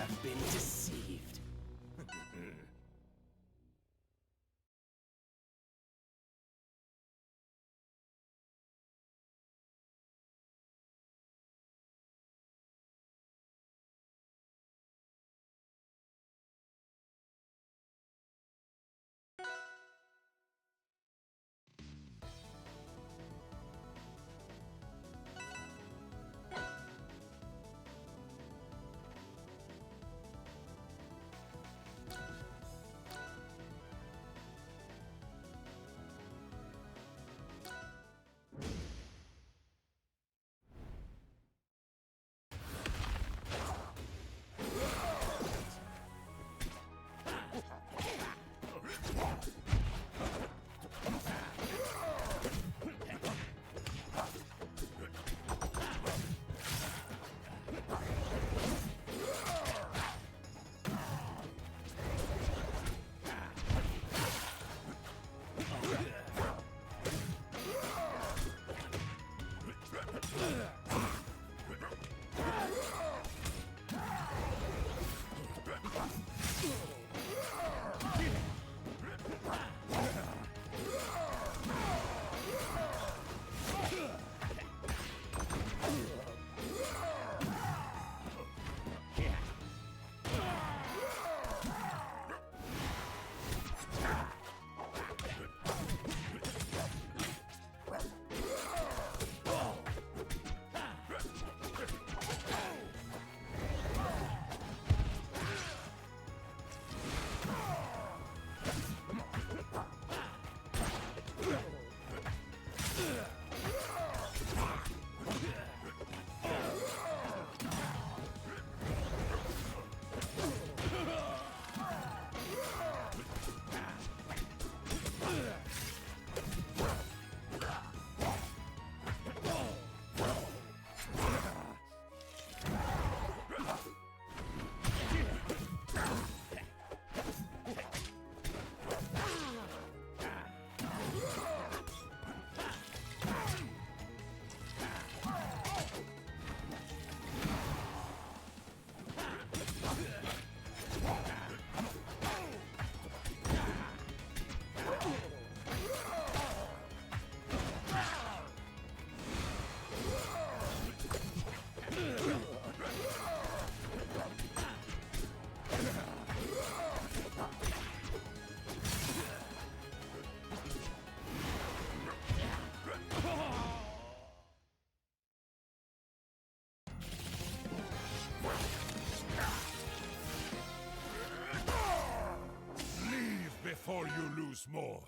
have been deceived. Before you lose more.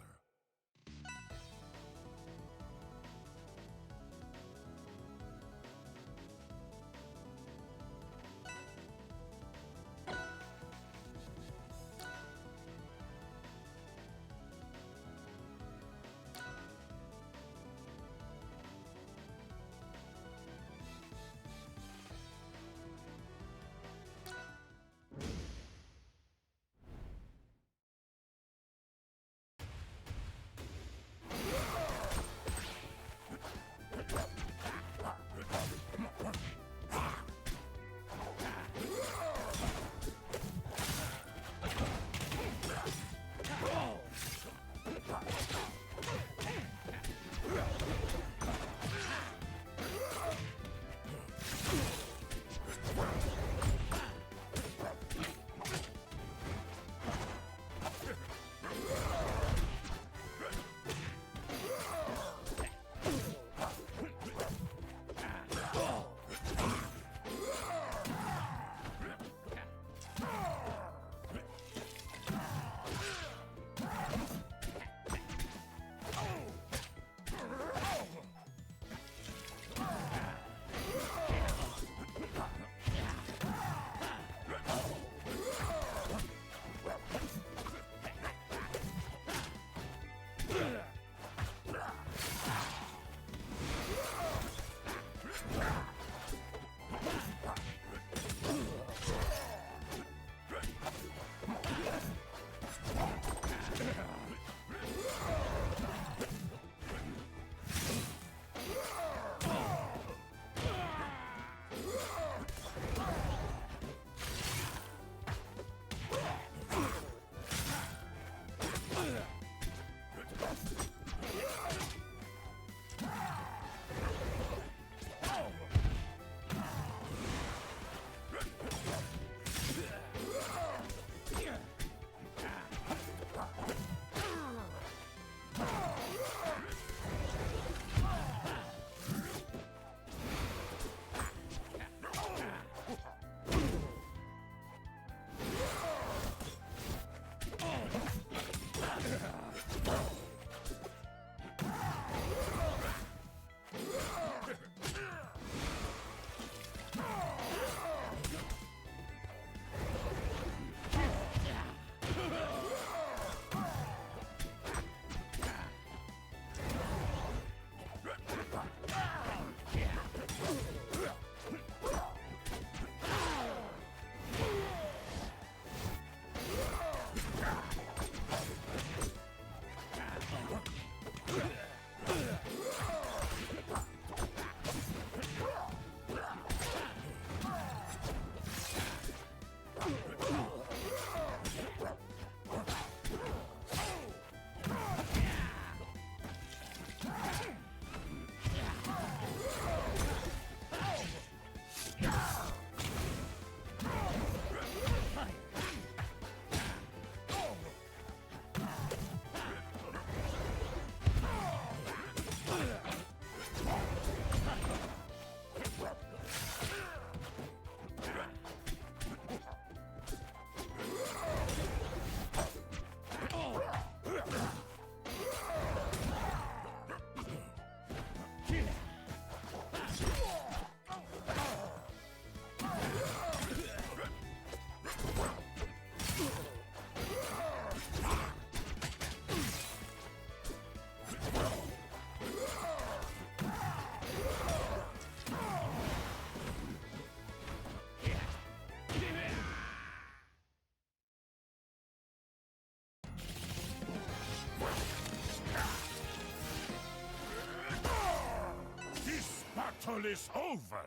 All is over!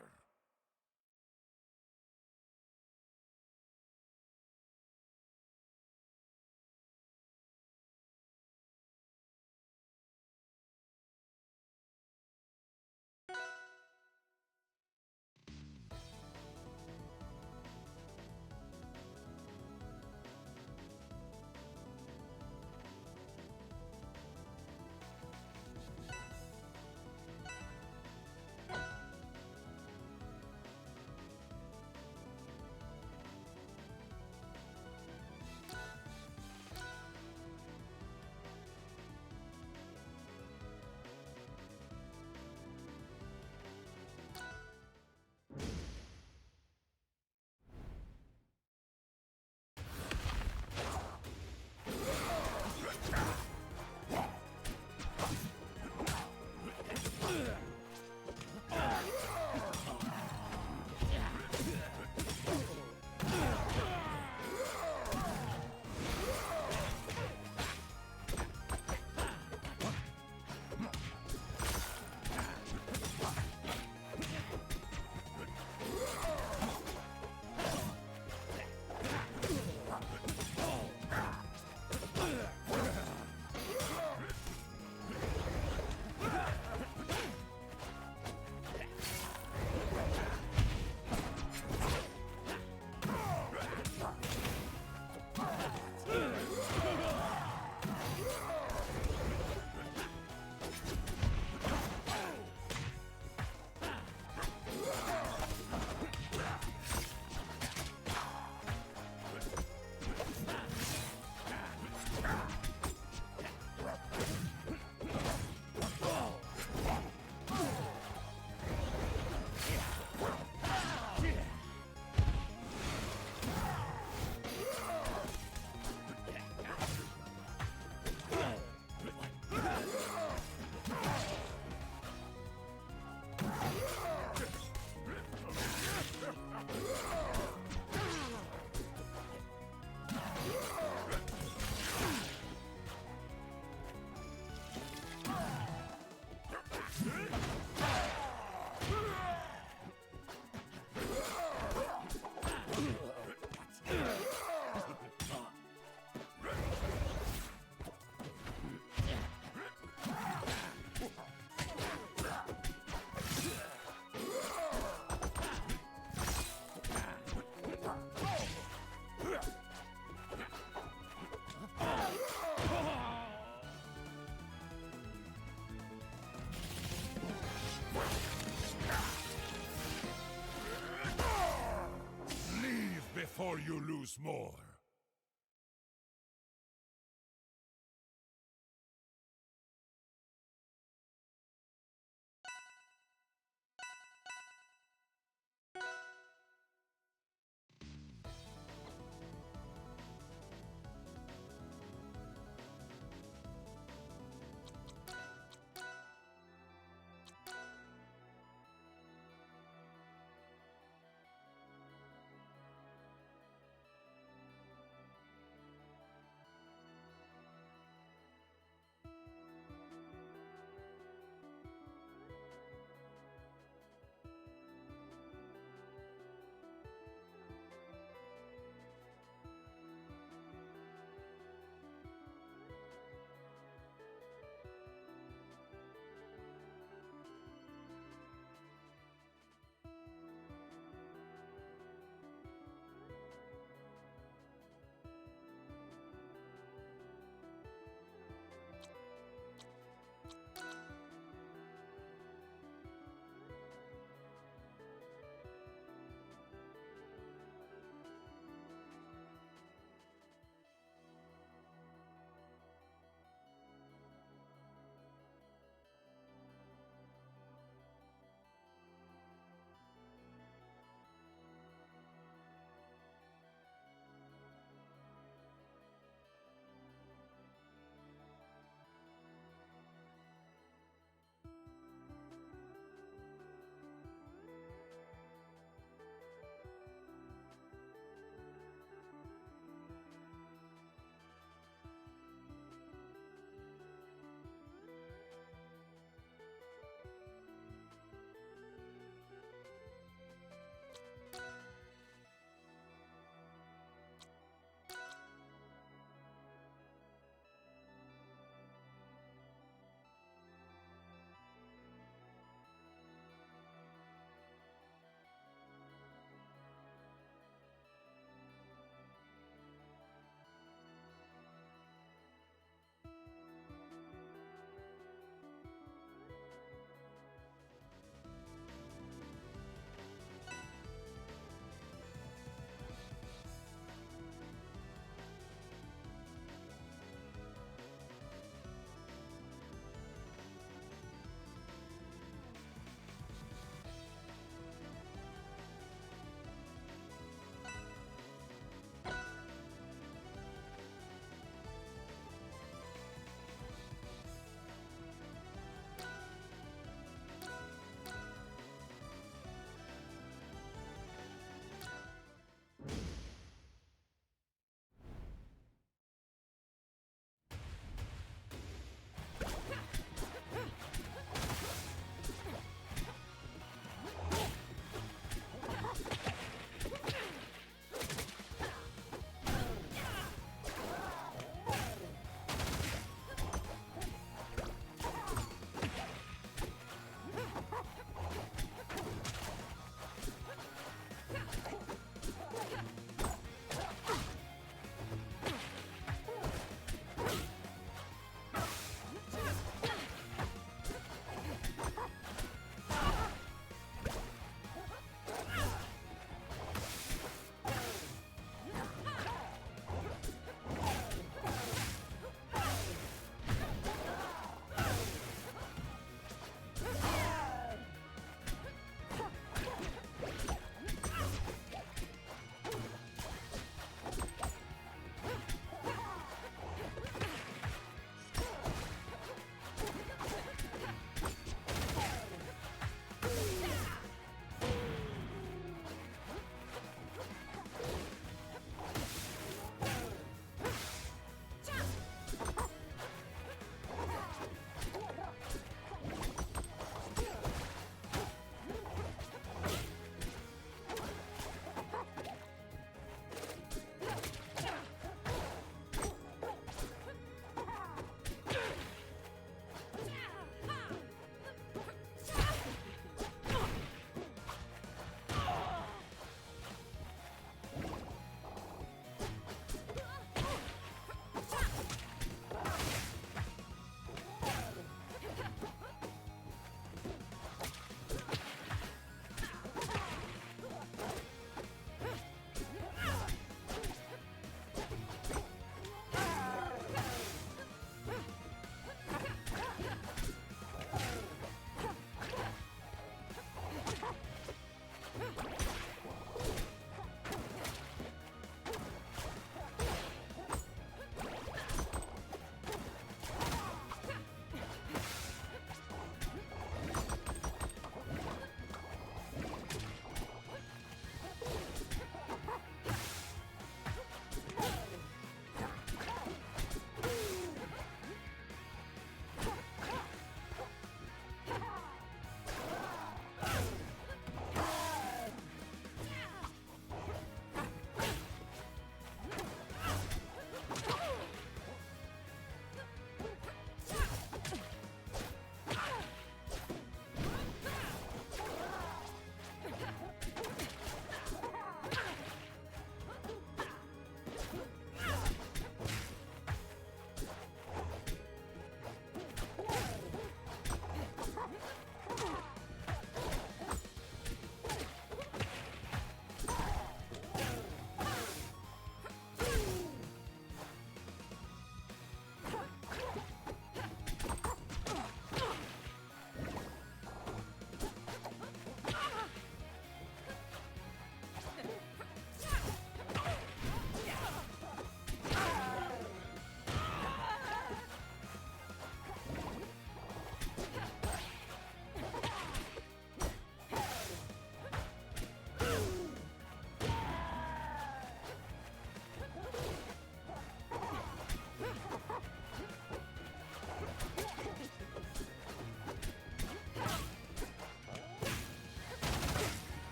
Before you lose more.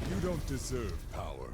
You don't deserve power.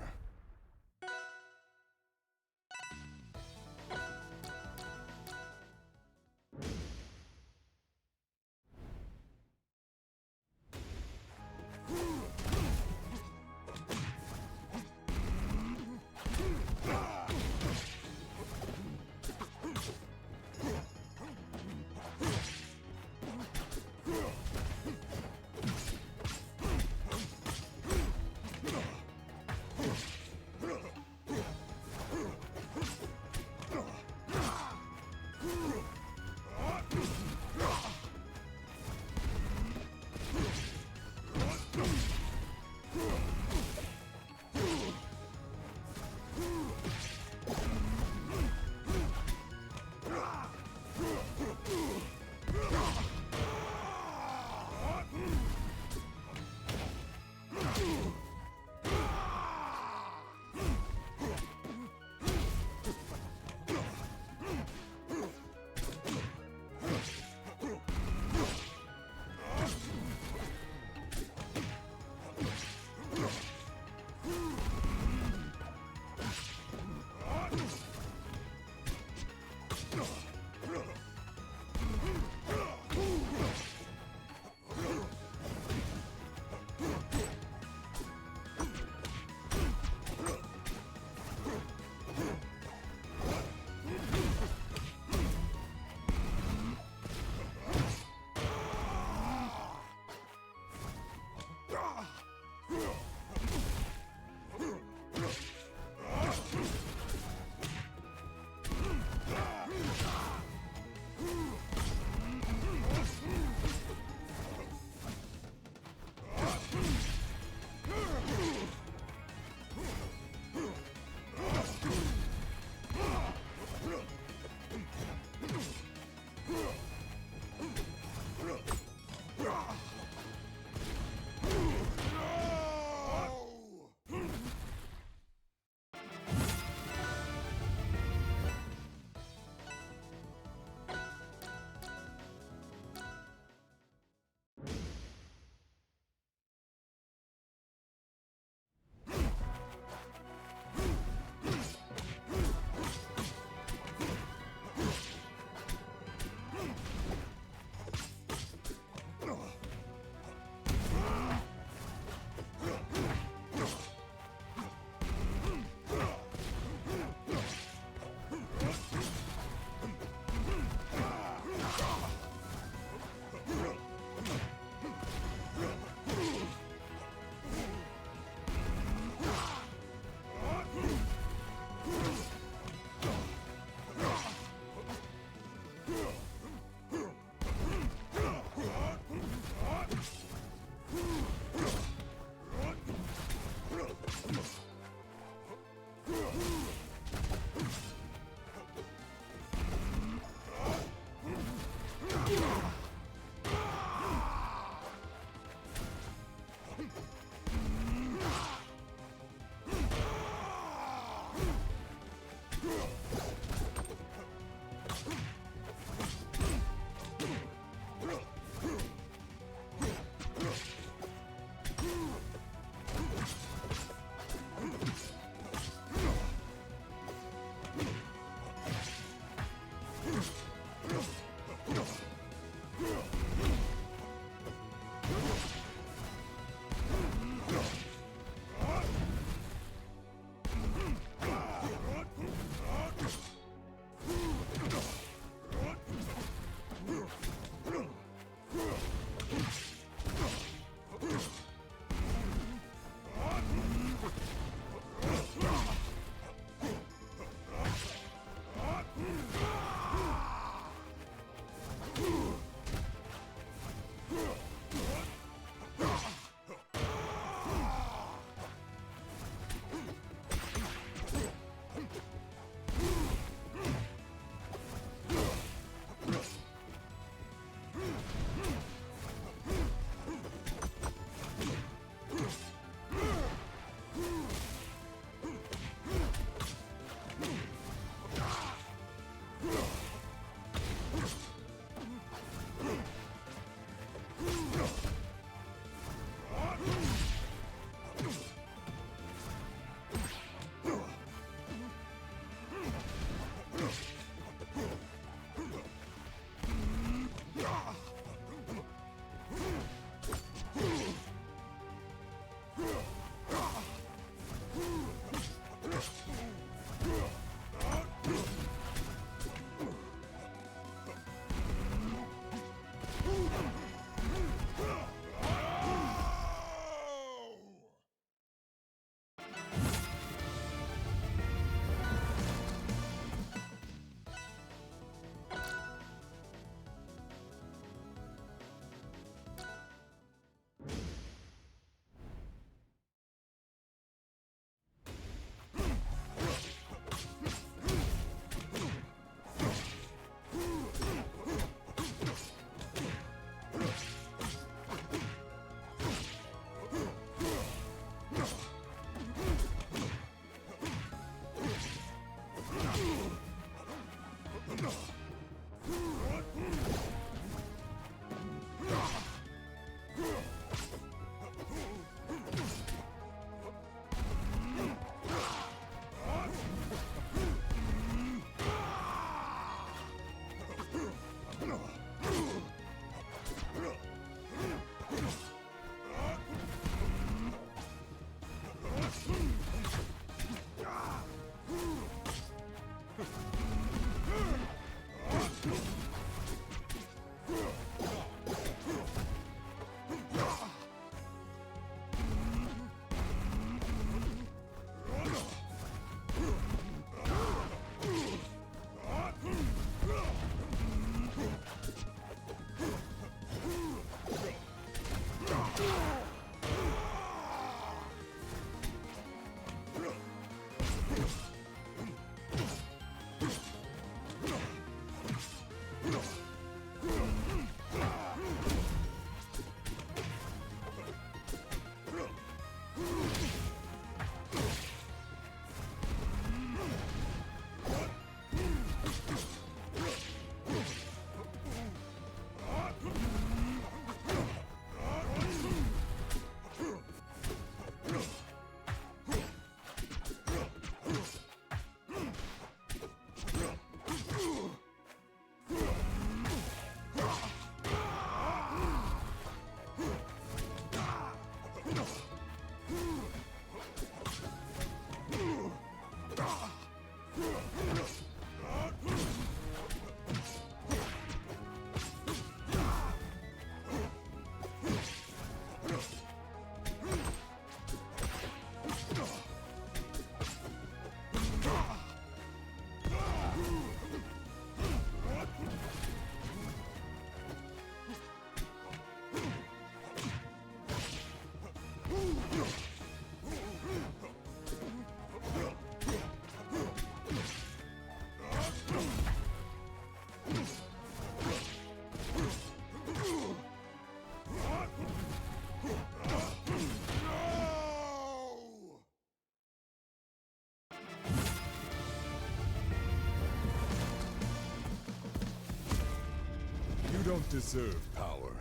don't deserve power.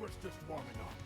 was just warming up.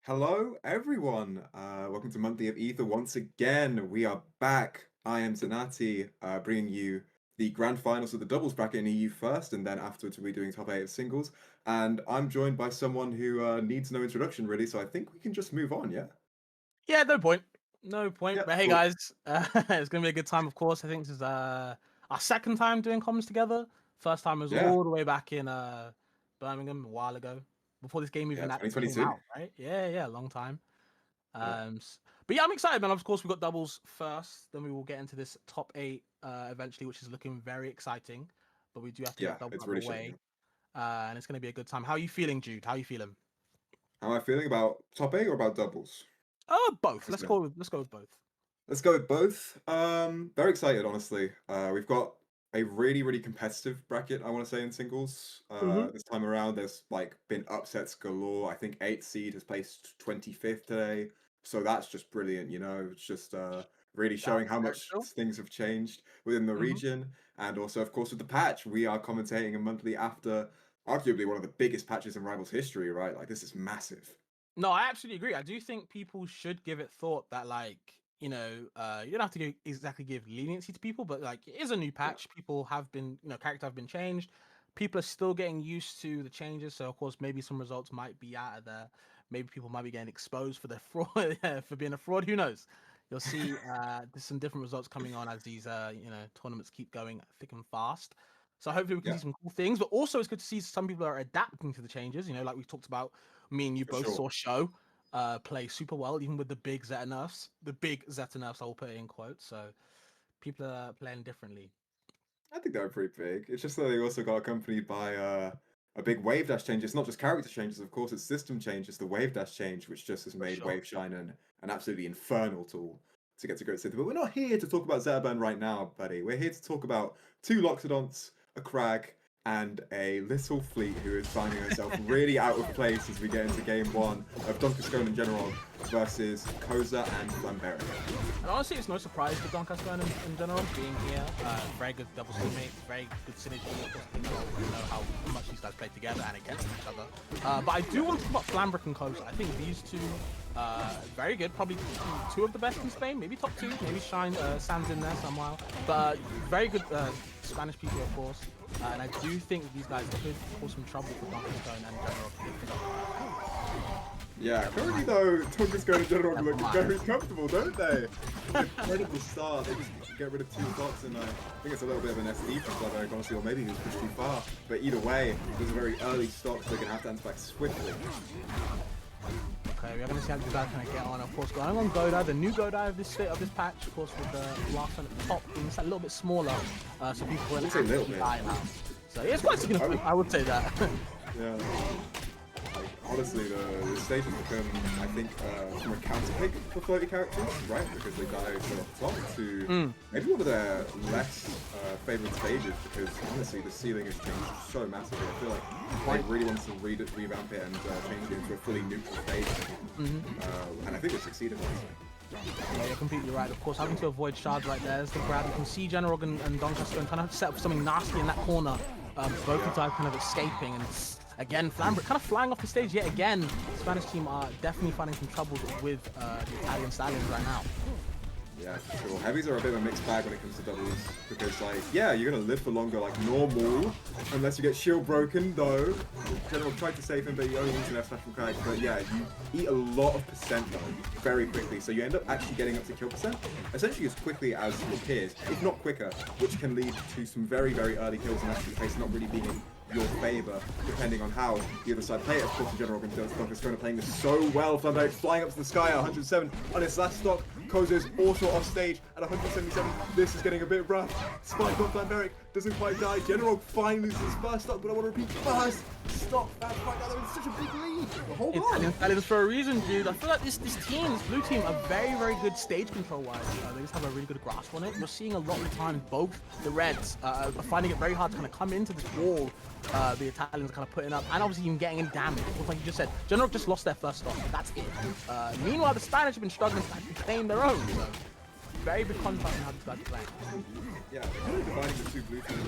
Hello, everyone. Welcome to Monthly of Ether once again. We are back. I am Zanati, bringing you the grand finals of the doubles bracket in EU first, and then afterwards we'll be doing top 8 of singles. And I'm joined by someone who needs no introduction, really, so I think we can just move on, yeah? Yeah, no point. No point. Yeah, But hey, cool. guys, it's gonna be a good time. Of course, I think this is our second time doing comms together. First time was Yeah, all the way back in Birmingham a while ago, before this game yeah, even actually came 2022. out, right? Yeah, a long time. Yeah, But yeah, I'm excited, man. Of course, we've got doubles first, then we will get into this top eight eventually, which is looking very exciting. But we do have to yeah, get double it's out the really shaping way, up. and it's gonna be a good time. How are you feeling, Jude? How are you feeling? How am I feeling about top 8 or about doubles? Oh, both. Let's Let's go. go. Let's go with both. Let's go with both. Very excited, honestly. We've got a really competitive bracket, I want to say, in singles. Mm-hmm. This time around, there's like been upsets galore. I think 8th seed has placed 25th today. So that's just brilliant, you know. It's just really showing That's how very much true. things have changed within the Mm-hmm. region. And also, of course, with the patch, we are commentating a monthly after arguably one of the biggest patches in Rivals history, right? Like this is massive. No, I absolutely agree. I do think people should give it thought that, like, you don't have to exactly give leniency to people, but like, it is a new Yeah. patch. People have been, character have been changed. People are still getting used to the changes. So, of course, maybe some results might be out of there. Maybe people might be getting exposed for their fraud, for being a fraud. Who knows? You'll see there's some different results coming on as these, tournaments keep going thick and fast. So hopefully we can Yeah, see some cool things, but also it's good to see some people are adapting to the changes. Like we talked about, me and you for both sure. saw Show play super well, even with the big Zeta nerfs. The big Zeta nerfs, I'll put it in quotes. So people are playing differently. I think they're pretty big. It's just that they also got accompanied by a big wave dash change. It's not just character changes, of course, it's system changes, the wave dash change, which just has For made sure. Wave Shine an absolutely infernal tool to get to Great City. But we're not here to talk about Zerban right now, buddy. We're here to talk about two Loxodonts, a Crag, and a little fleet who is finding herself really out of place as we get into game one of DonCascone and General versus Koza and Flamberic. And honestly, it's no surprise for DonCascone in general being here. Very good double teammate, very good synergy. Of course, you know how much these guys play together and against each other. But I do want to talk about Flambrick and Koza. I think these two, very good. Probably two of the best in Spain. Maybe top two. Maybe Shine Sam's in there somewhere. But very good Spanish people, of course. And I do think these guys could cause some trouble for DonCascone and general. Yeah, currently though, DonCascone and General Never look mind. very comfortable, don't they? Incredible start. They just get rid of two spots, and I think it's a little bit of an SD from Flaveric, honestly, or maybe he was pushed too far. But either way, it was a very early stop, so they're going to have to answer back swiftly. Okay, we're going to see how these guys kind of get on. Of course, going on Goda, the new Goda of this patch, of course, with the last one at the top being a little bit smaller, so people I can would say a little actually bit. buy it out. So yeah, it's quite significant. I would say that. Yeah. Like, honestly, the stage has become, I think, from a counter pick for floaty characters, right? Because they die so off the top to maybe one of their less favourite stages, because honestly, the ceiling has changed so massively. I feel like they really want to revamp it and change it into a fully neutral stage. And I think they succeeded, honestly. Yeah, you're completely right. Of course, having to avoid shards right there is the grab. You can see General and DonCascone trying to set up something nasty in that corner. Both of them kind of escaping, and again, Flambrick kind of flying off the stage yet again. The Spanish team are definitely finding some trouble with the Italian Stallions right now. Yeah, for sure. Heavies are a bit of a mixed bag when it comes to doubles, because like, yeah, you're gonna live for longer like normal, unless you get shield broken though. General tried to save him, but he only needs an F special card. But yeah, you eat a lot of percent though, very quickly, so you end up actually getting up to kill percent, essentially as quickly as your peers, if not quicker, which can lead to some very early kills in actual case not really being in your favour, depending on how the other side play it. Of course, the General is going to playing this so well. Flamberic's flying up to the sky at 107 on his last stock. Koza is also off stage at 177. This is getting a bit rough. Spike on Flamberric doesn't quite die. General finally loses his first stock, but I want to repeat first stop. That's right now. They're in such a big lead. Hold on. Italian Stallions for a reason, dude. I feel like this team, this blue team, are very good stage control wise. They just have a really good grasp on it. You're seeing a lot of the time both the Reds are finding it very hard to kind of come into this wall. The Italians are kind of putting up, and obviously even getting in damage. Like you just said, General just lost their first stock. That's it. Meanwhile, the Spanish have been struggling to actually claim their own. So very big contrast in how these guys are playing. Yeah, they're kind of dividing the two blue teams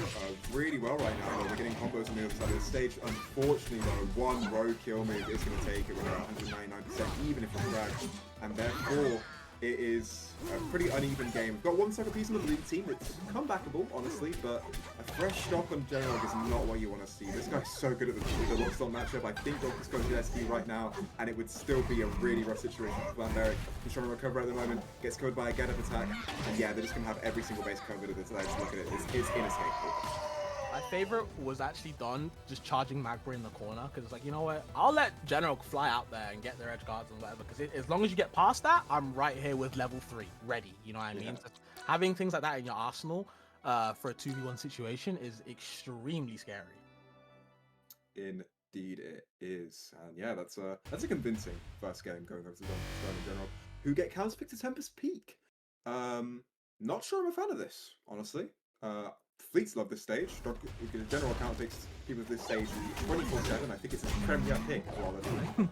really well right now. We're getting combos on the other side of the stage. Unfortunately, though, one rogue kill move is going to take it with 199%, even if it's fragged. And therefore, it is a pretty uneven game. We've got one soccer piece on the blue team. It's comebackable, honestly, but a fresh stock on General is not what you want to see. This guy's so good at the locked on matchup. I think DonCascone should SD right now, and it would still be a really rough situation for Flamberry. He's trying to recover at the moment, gets covered by a get-up attack, and yeah, they're just going to have every single base covered at this ledge. Look at it, it's inescapable. My favorite was actually Don just charging Magbury in the corner, because it's like, you know what, I'll let General fly out there and get their edge guards and whatever, because as long as you get past that, I'm right here with level 3 ready, you know what I mean? So having things like that in your arsenal for a 2v1 situation is extremely scary. Indeed it is, and yeah, that's a convincing first game going over to DonCascone in General, who get counterpicked to Tempest Peak. Not sure I'm a fan of this, honestly. Fleets love this stage. The General account picks people of this stage 24/7. I think it's a premier pick rather than.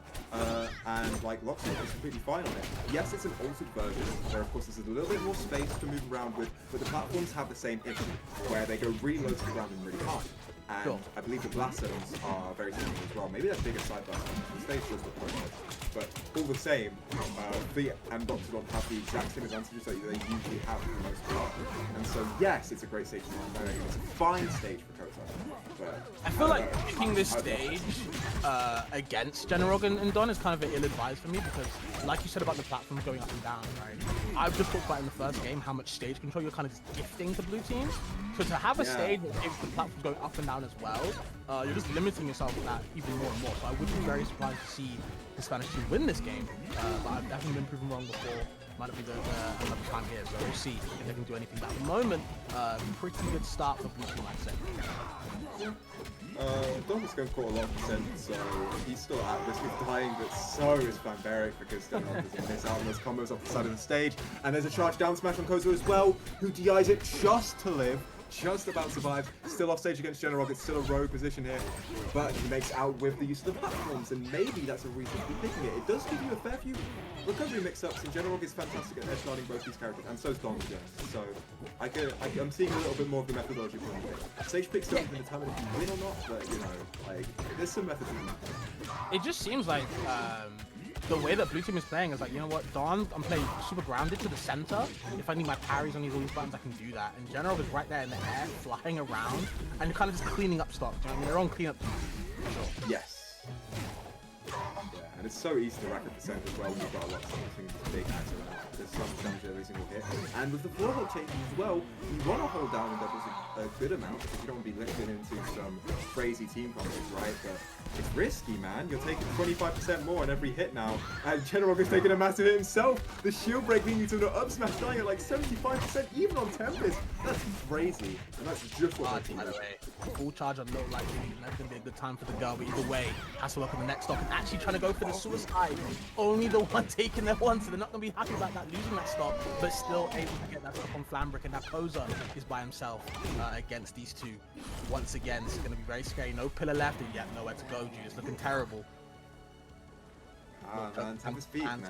And like Locksley is completely fine on it. Yes, it's an altered version. There, of course, there's a little bit more space to move around with, but the platforms have the same issue, where they go really low to the ground and really high. And I believe the blast zones are very similar as well. Maybe they're bigger side blast zones. The stage does look quite nice. But all the same, Fleet and Doctodon have the exact same advantages that they usually have for the most part. And so, yes, it's a great stage for Flamberry. It's a fine stage for Kota. But I feel like picking this stage against General and Don is kind of ill-advised for me, because, like you said about the platforms going up and down, right? I've just talked about in the first game how much stage control you're kind of just gifting to blue teams. So to have a stage that gives the platforms going up and down as well, you're just limiting yourself with that even more and more. So I would be very surprised to see the Spanish team win this game, but I've definitely been proven wrong before. Might not be another time here, so we'll see if they can do anything. But at the moment, pretty good start for blue team, I'd say. DonCascone caught a lot of percent, so he's still at risk of dying, but so is Flamberry, because General doesn't miss out on those combos off the side of the stage. And there's a charge down smash on Kozo as well, who DIs it just to live. Just about survive, still off stage against General. It's still a rogue position here, but he makes out with the use of the platforms, and maybe that's a reason for picking it. It does give you a fair few recovery mix-ups, and General is fantastic at edge-guarding both these characters, and so is DonCascone. So I'm seeing a little bit more of the methodology from him. Stage picks don't even determine if you win or not, but you know, like there's some methods. It just seems like the way that blue team is playing is like, you know what, Don, I'm playing super grounded to the center. If I need my parries on all these buttons, I can do that. And General is right there in the air, flying around, and kind of just cleaning up stock. Do you know what I mean? They're on cleanup for sure. Yes. And it's so easy to rack up percent as well when you've got a lot of things big acts around. There's so much damage every single hit. And with the floor hold changes as well, you want to hold down and doubles a good amount, because you don't want to be lifted into some crazy team combos, right? But it's risky, man. You're taking 25% more on every hit now. And General is taking a massive hit himself. The shield break leading you to an up smash, dying at like 75% even on Tempest. That's crazy. And that's just what my team by the way, full charge on Low Lightning. That's going to be a good time for the girl, but either way, has to work on the next stock and actually trying to go for the suicide. Only the one taking their one, so they're not going to be happy about that, losing that stock, but still able to get that stock on Flambrick, and now Koza is by himself against these two. Once again, this is going to be very scary. No pillar left, and yet nowhere to go. It's looking terrible. Ah, man, Tempest Peak, man.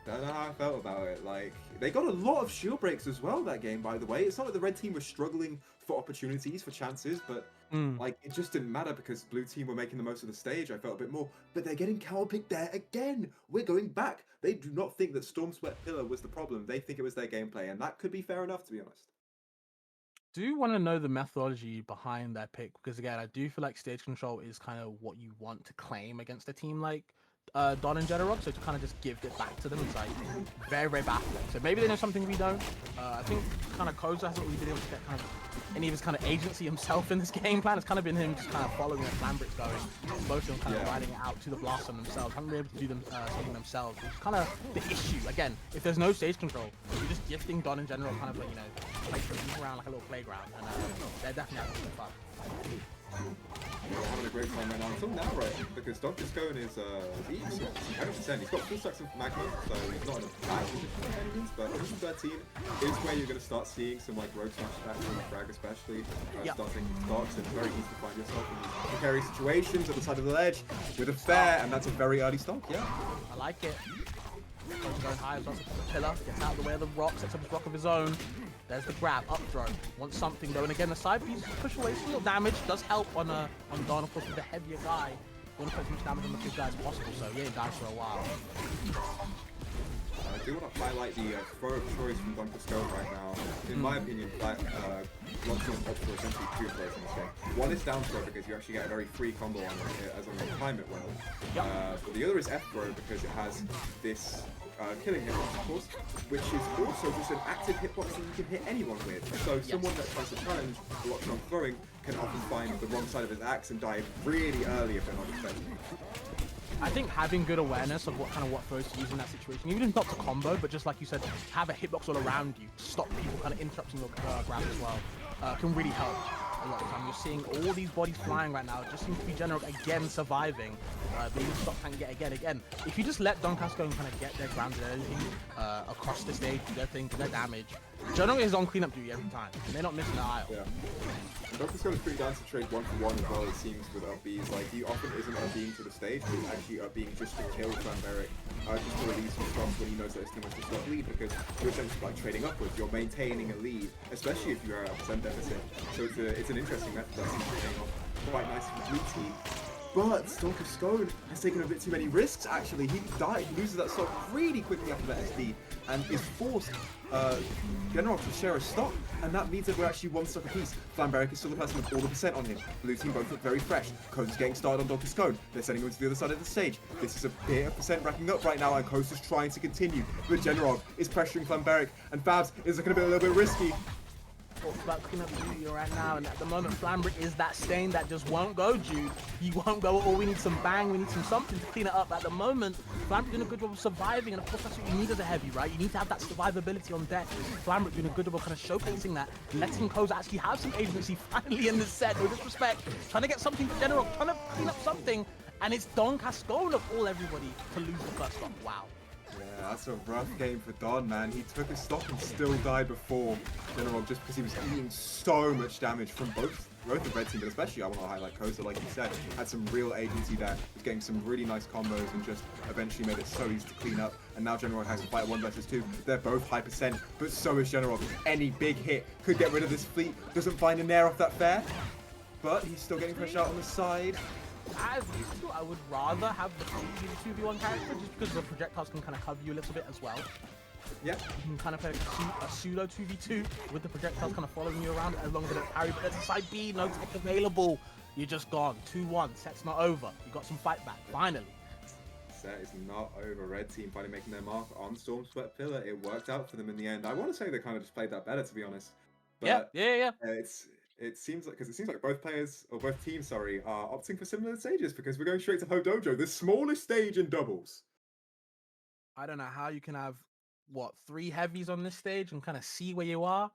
Don't know how I felt about it. Like, they got a lot of shield breaks as well that game, by the way. It's not like the red team was struggling for opportunities, for chances, but like, it just didn't matter because blue team were making the most of the stage. I felt a bit more, but they're getting cower picked there again. We're going back. They do not think that Storm Sweat Pillar was the problem. They think it was their gameplay, and that could be fair enough, to be honest. Do you want to know the methodology behind that pick? Because again, I do feel like stage control is kind of what you want to claim against a team like Don and Jetterrock, so to kind of just give it back to them, it's like very, very baffling. So maybe they know something we don't. I think kind of Koza hasn't really been able to get kind of any of his kind of agency himself in this game plan. It's kind of been him just kind of following where Flambrick's going. Both of them kind of riding it out to the blast on themselves. Haven't been able to do them something themselves, which is kind of the issue. Again, if there's no stage control, you're just gifting Don in general kind of like, you know, play around like a little playground, and they're definitely having some fun. We're having a great time right now until now, right? Because DonCascone is he's 100%. He's got full stacks of magma, so he's not in a bad position by any means. But 113 is where you're going to start seeing some like rogue smash attacks on the frag, especially start taking stocks. It's very easy to find yourself in these precarious situations at the side of the ledge with a fair, and that's a very early stock. Yeah, I like it. Going high as well, the pillar gets out of the way of the rock, sets up his rock of his own. There's the grab, up throw. Wants something though, and again the side B's push away. Some little damage does help on Don, of course, with the heavier guy. You want to put as much damage on the big guy as possible, so he ain't down for a while. I do want to highlight the throw of choice from DonCascone right now. In my opinion, that Loxodon opts for essentially two throws in this game. One is down throw because you actually get a very free combo on it as long as you time it well. But the other is F throw because it has this killing hitbox, of course, which is also just an active hitbox that you can hit anyone with. So someone that tries to challenge the Loxodon throwing can often find the wrong side of his axe and die really early if they're not expecting it. I think having good awareness of what throws to use in that situation, even if not to combo, but just like you said, have a hitbox all around you, stop people kind of interrupting your grab as well, can really help a lot of time. You're seeing all these bodies flying right now. It just seems to be General again surviving, being stock tank yet again. If you just let DonCascone kind of get their grounded energy across the stage, do their thing, do their damage, General is on cleanup duty every time. They're not missing the aisle. Yeah. DonCascone is pretty down to trade 1-for-1 as well, it seems, with up Bs. Like, he often isn't up being to the stage, but he's actually up being just to kill Flamberric, just to release some stocks when he knows that it's too much to stop lead, because you're essentially like trading upwards, you're maintaining a lead, especially if you are at a % deficit. So it's an interesting method that seems to be paying off quite nicely for the blue team. But DonCascone has taken a bit too many risks, actually. He loses that stock really quickly after that SD, and is forced General to share a stock, and that means that we're actually one stock apiece. Flamberric is still the person with all the percent on him. Blue team both look very fresh. Koza's getting started on DonCascone. They're sending him to the other side of the stage. This is a bit of percent racking up right now, and Koza's trying to continue. But General is pressuring Flamberric, and Fabs is looking a bit a little bit risky. Talks about cleanup duty right now, and at the moment Flamberric is that stain that just won't go, Jude. He won't go. Oh, we need some bang, we need some something to clean it up. At the moment, Flamberric doing a good job of surviving, and of course that's what you need as a heavy, right? You need to have that survivability on deck. Flamberric doing a good job of kind of showcasing that, letting Koza actually have some agency finally in this set. No disrespect, trying to get something for General, trying to clean up something, and it's DonCascone of all everybody to lose the first stock. Wow. Yeah, that's a rough game for Don, man. He took a stock and still died before General just because he was eating so much damage from both the red team, but especially I want to highlight Koza, like you said, had some real agency there, was getting some really nice combos and just eventually made it so easy to clean up. And now General has to fight 1 versus 2. They're both high percent, but so is General. Any big hit could get rid of this fleet. Doesn't find a nair off that fair, but he's still getting pressure out on the side. As used to, I would rather have the 2v1 character just because the projectiles can kind of cover you a little bit as well. Yeah. You can kind of play a pseudo 2v2 with the projectiles kind of following you around as long as they don't parry, but there's a side B, no tech available. You're just gone. 2-1, set's not over. You got some fight back, finally. Set is not over. Red team finally making their mark on Storm Sweat Pillar. It worked out for them in the end. I want to say they kind of just played that better, to be honest. But yeah. It seems like both players, or both teams, sorry, are opting for similar stages because we're going straight to Ho Dojo, the smallest stage in doubles. I don't know how you can have, what, 3 heavies on this stage and kind of see where you are.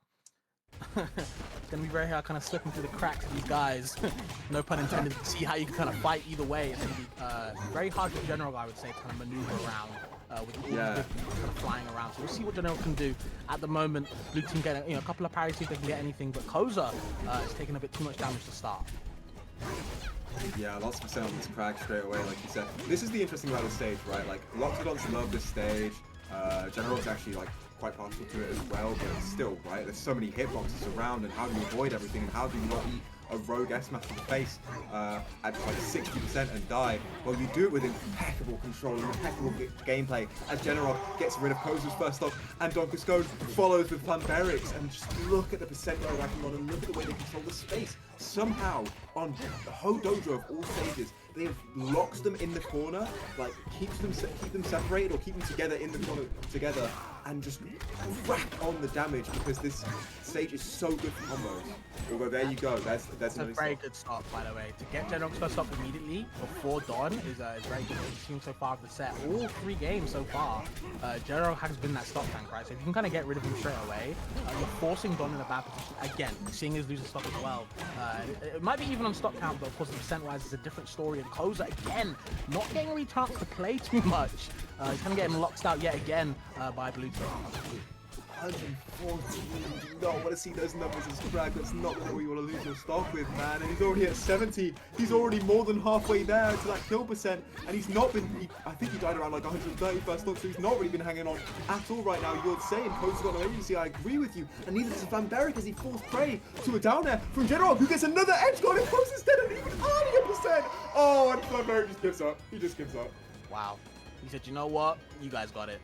It's going to be very hard kind of slipping through the cracks of these guys. No pun intended, to see how you can kind of fight either way. It's going to be very hard for General, I would say, to kind of maneuver around. With all the kind of flying around. So we'll see what General can do. At the moment, blue team getting a couple of parries, see if they can get anything, but Koza is taking a bit too much damage to start. Yeah, lots of percent on this crack straight away, like you said. This is the interesting about the stage, right? Like, Loxodons love this stage. General's actually like quite partial to it as well, but still, right? There's so many hitboxes around, and how do you avoid everything, and how do you not eat a rogue S-Smash in the face at like 60% and die? Well, you do it with impeccable control and impeccable gameplay as General gets rid of Koza's first stock, and DonCascone follows with Flamberric's, and just look at the percent they're racking on, and look at the way they control the space. Somehow, on the Ho Dojo of all stages, they have locked them in the corner, like keep them separated or keep them together in the corner together, and just whack on the damage because this stage is so good for combos. Although there you go, that's a very good start, by the way. To get General's first stop immediately before Don is very good. We've seen so far of the set. All 3 games so far, General has been that stock tank, right? So if you can kind of get rid of him straight away, you're forcing Don in a bad position again, seeing his loser stock as well. It might be even on stock count, but of course the percent-wise is a different story. And Koza again, not getting any chance to play too much. He's kind of getting locked out yet again by blue team. 114. You do not want to see those numbers as Frag. That's not what you want to lose your stock with, man. And he's already at 70. He's already more than halfway there to that kill percent. And he's not been, I think he died around like 130 first stock, so he's not really been hanging on at all right now. You're saying Code's got no agency. I agree with you. And neither does Van Berwick as he falls prey to a down air from General, who gets another edge guard and Code's instead of even earlier percent. Oh, and Van Berwick just gives up. He just gives up. Wow. He said, you know what? You guys got it.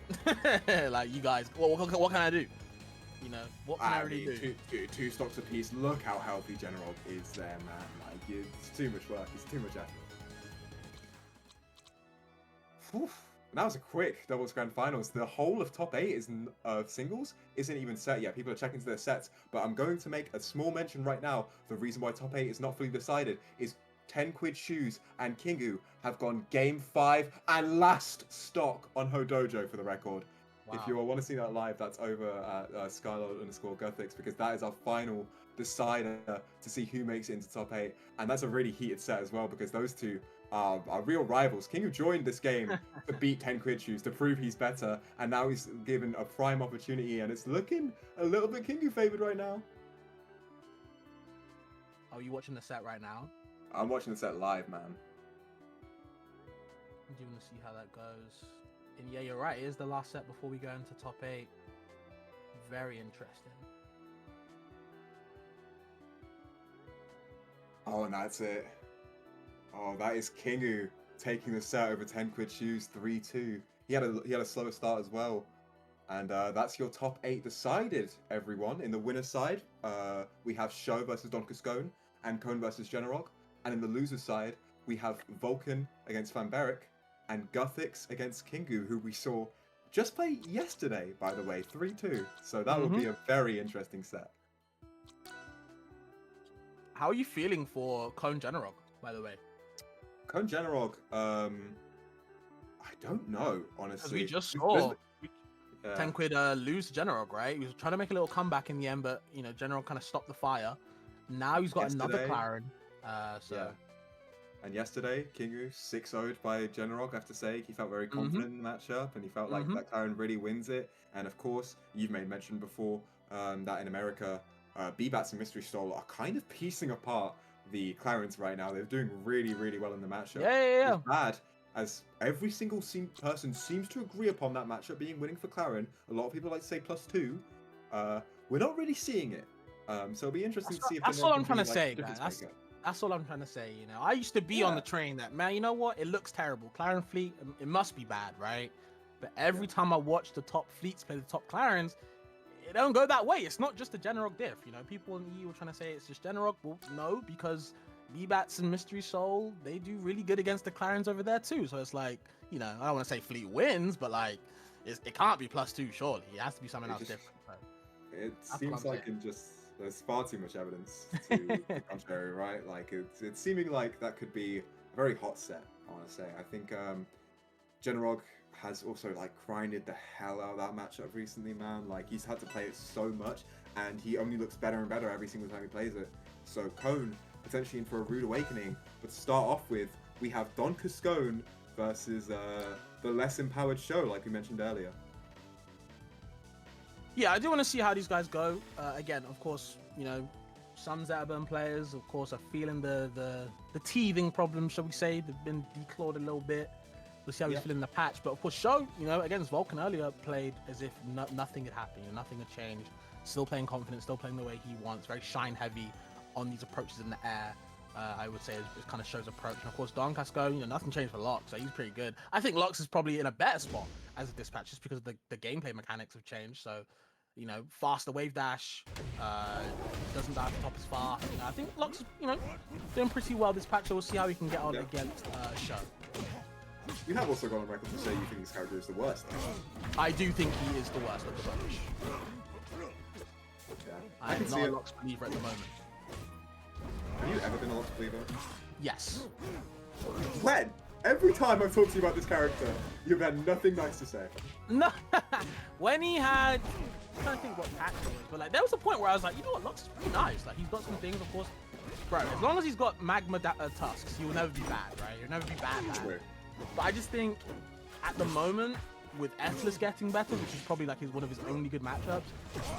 Like, you guys, what can I do? You know, what can I really do? Two stocks apiece. Look how healthy General is there, man. Like, it's too much work. It's too much effort. Whew. That was a quick doubles grand finals. The whole of top 8 is singles isn't even set yet. People are checking to their sets, but I'm going to make a small mention right now. The reason why top 8 is not fully decided is 10QuidShoes and Kingu have gone game 5 and last stock on Hodojo for the record. Wow. If you all want to see that live, that's over at Skylord_Guthix, because that is our final decider to see who makes it into top 8. And that's a really heated set as well, because those two are real rivals. Kingu joined this game to beat 10QuidShoes, to prove he's better, and now he's given a prime opportunity, and it's looking a little bit Kingu favored right now. Are you watching the set right now? I'm watching the set live, man. Do you want to see how that goes? And yeah, you're right. It is the last set before we go into top 8. Very interesting. Oh, and that's it. Oh, that is Kingu taking the set over 10QuidShoes 3-2. He had a slower start as well. And that's your top 8 decided, everyone. In the winner's side, we have Show versus DonCascone and Cone versus Generog. And in the loser's side, we have Vulcan against Van Berwick and Guthix against Kingu, who we saw just play yesterday, by the way, 3-2. So that will be a very interesting set. How are you feeling for Cone Generog, by the way? Cone Generog, I don't know, honestly. We just saw 10Quid lose Generog, right? He was trying to make a little comeback in the end, but, you know, Generog kind of stopped the fire. Now he's got another Claren. Yeah. And yesterday, Kingu 6-0'd by Generog, I have to say. He felt very confident in the matchup, and he felt like that Claren really wins it. And of course, you've made mention before that in America, B-Bats and Mystery Soul are kind of piecing apart the Clarens right now. They're doing really, really well in the matchup. Yeah. It's bad, as every single person seems to agree upon that matchup being winning for Claren. A lot of people like to say +2. We're not really seeing it. So it'll be interesting to see if that's all I'm trying to say, man. That's all I'm trying to say, you know. I used to be on the train that, man, you know what? It looks terrible. Claren Fleet, it must be bad, right? But every time I watch the top fleets play the top Clarens, it don't go that way. It's not just a Generog diff, you know. People in the EU were trying to say it's just Generog. Well, no, because B-Bats and Mystery Soul, they do really good against the Clarens over there too. So it's like, you know, I don't want to say Fleet wins, but like, it can't be +2, surely. It has to be something else different. So it seems like there's far too much evidence to the contrary, right? Like, it's seeming like that could be a very hot set, I want to say. I think Generog has also, like, grinded the hell out of that matchup recently, man. Like, he's had to play it so much, and he only looks better and better every single time he plays it. So Cone, potentially in for a rude awakening. But to start off with, we have DonCascone versus the less empowered Show, like we mentioned earlier. Yeah, I do want to see how these guys go. Again, of course, you know, some Zetaburn players, of course, are feeling the teething problems, shall we say. They've been declawed a little bit. We'll see how he's feeling in the patch. But of course, Show, you know, against Vulcan earlier, played as if nothing had happened, you know, nothing had changed. Still playing confident, still playing the way he wants. Very shine heavy on these approaches in the air. I would say it kind of shows approach. And of course, DonCascone, you know, nothing changed for Lox, so he's pretty good. I think Lox is probably in a better spot as a dispatch just because the gameplay mechanics have changed. So, you know, faster wave dash, doesn't die at the top as far. You know, I think Lox is, you know, doing pretty well this patch, so we'll see how he can get on against Show. You have also gone on record to say you think this character is the worst. I do think he is the worst of the bunch. Yeah. I am not a Lox believer at the moment. Have you ever been a Lox believer? Yes. When? Every time I've talked to you about this character, you've had nothing nice to say. No, when he had, I'm trying to think what patch it was, but like there was a point where I was like, you know what, Lox is pretty nice. Like he's got some things, of course. Bro, as long as he's got magma tusks, he will never be bad, right? He'll never be bad. True. But I just think, at the moment, with Atlas getting better, which is probably like one of his only good matchups,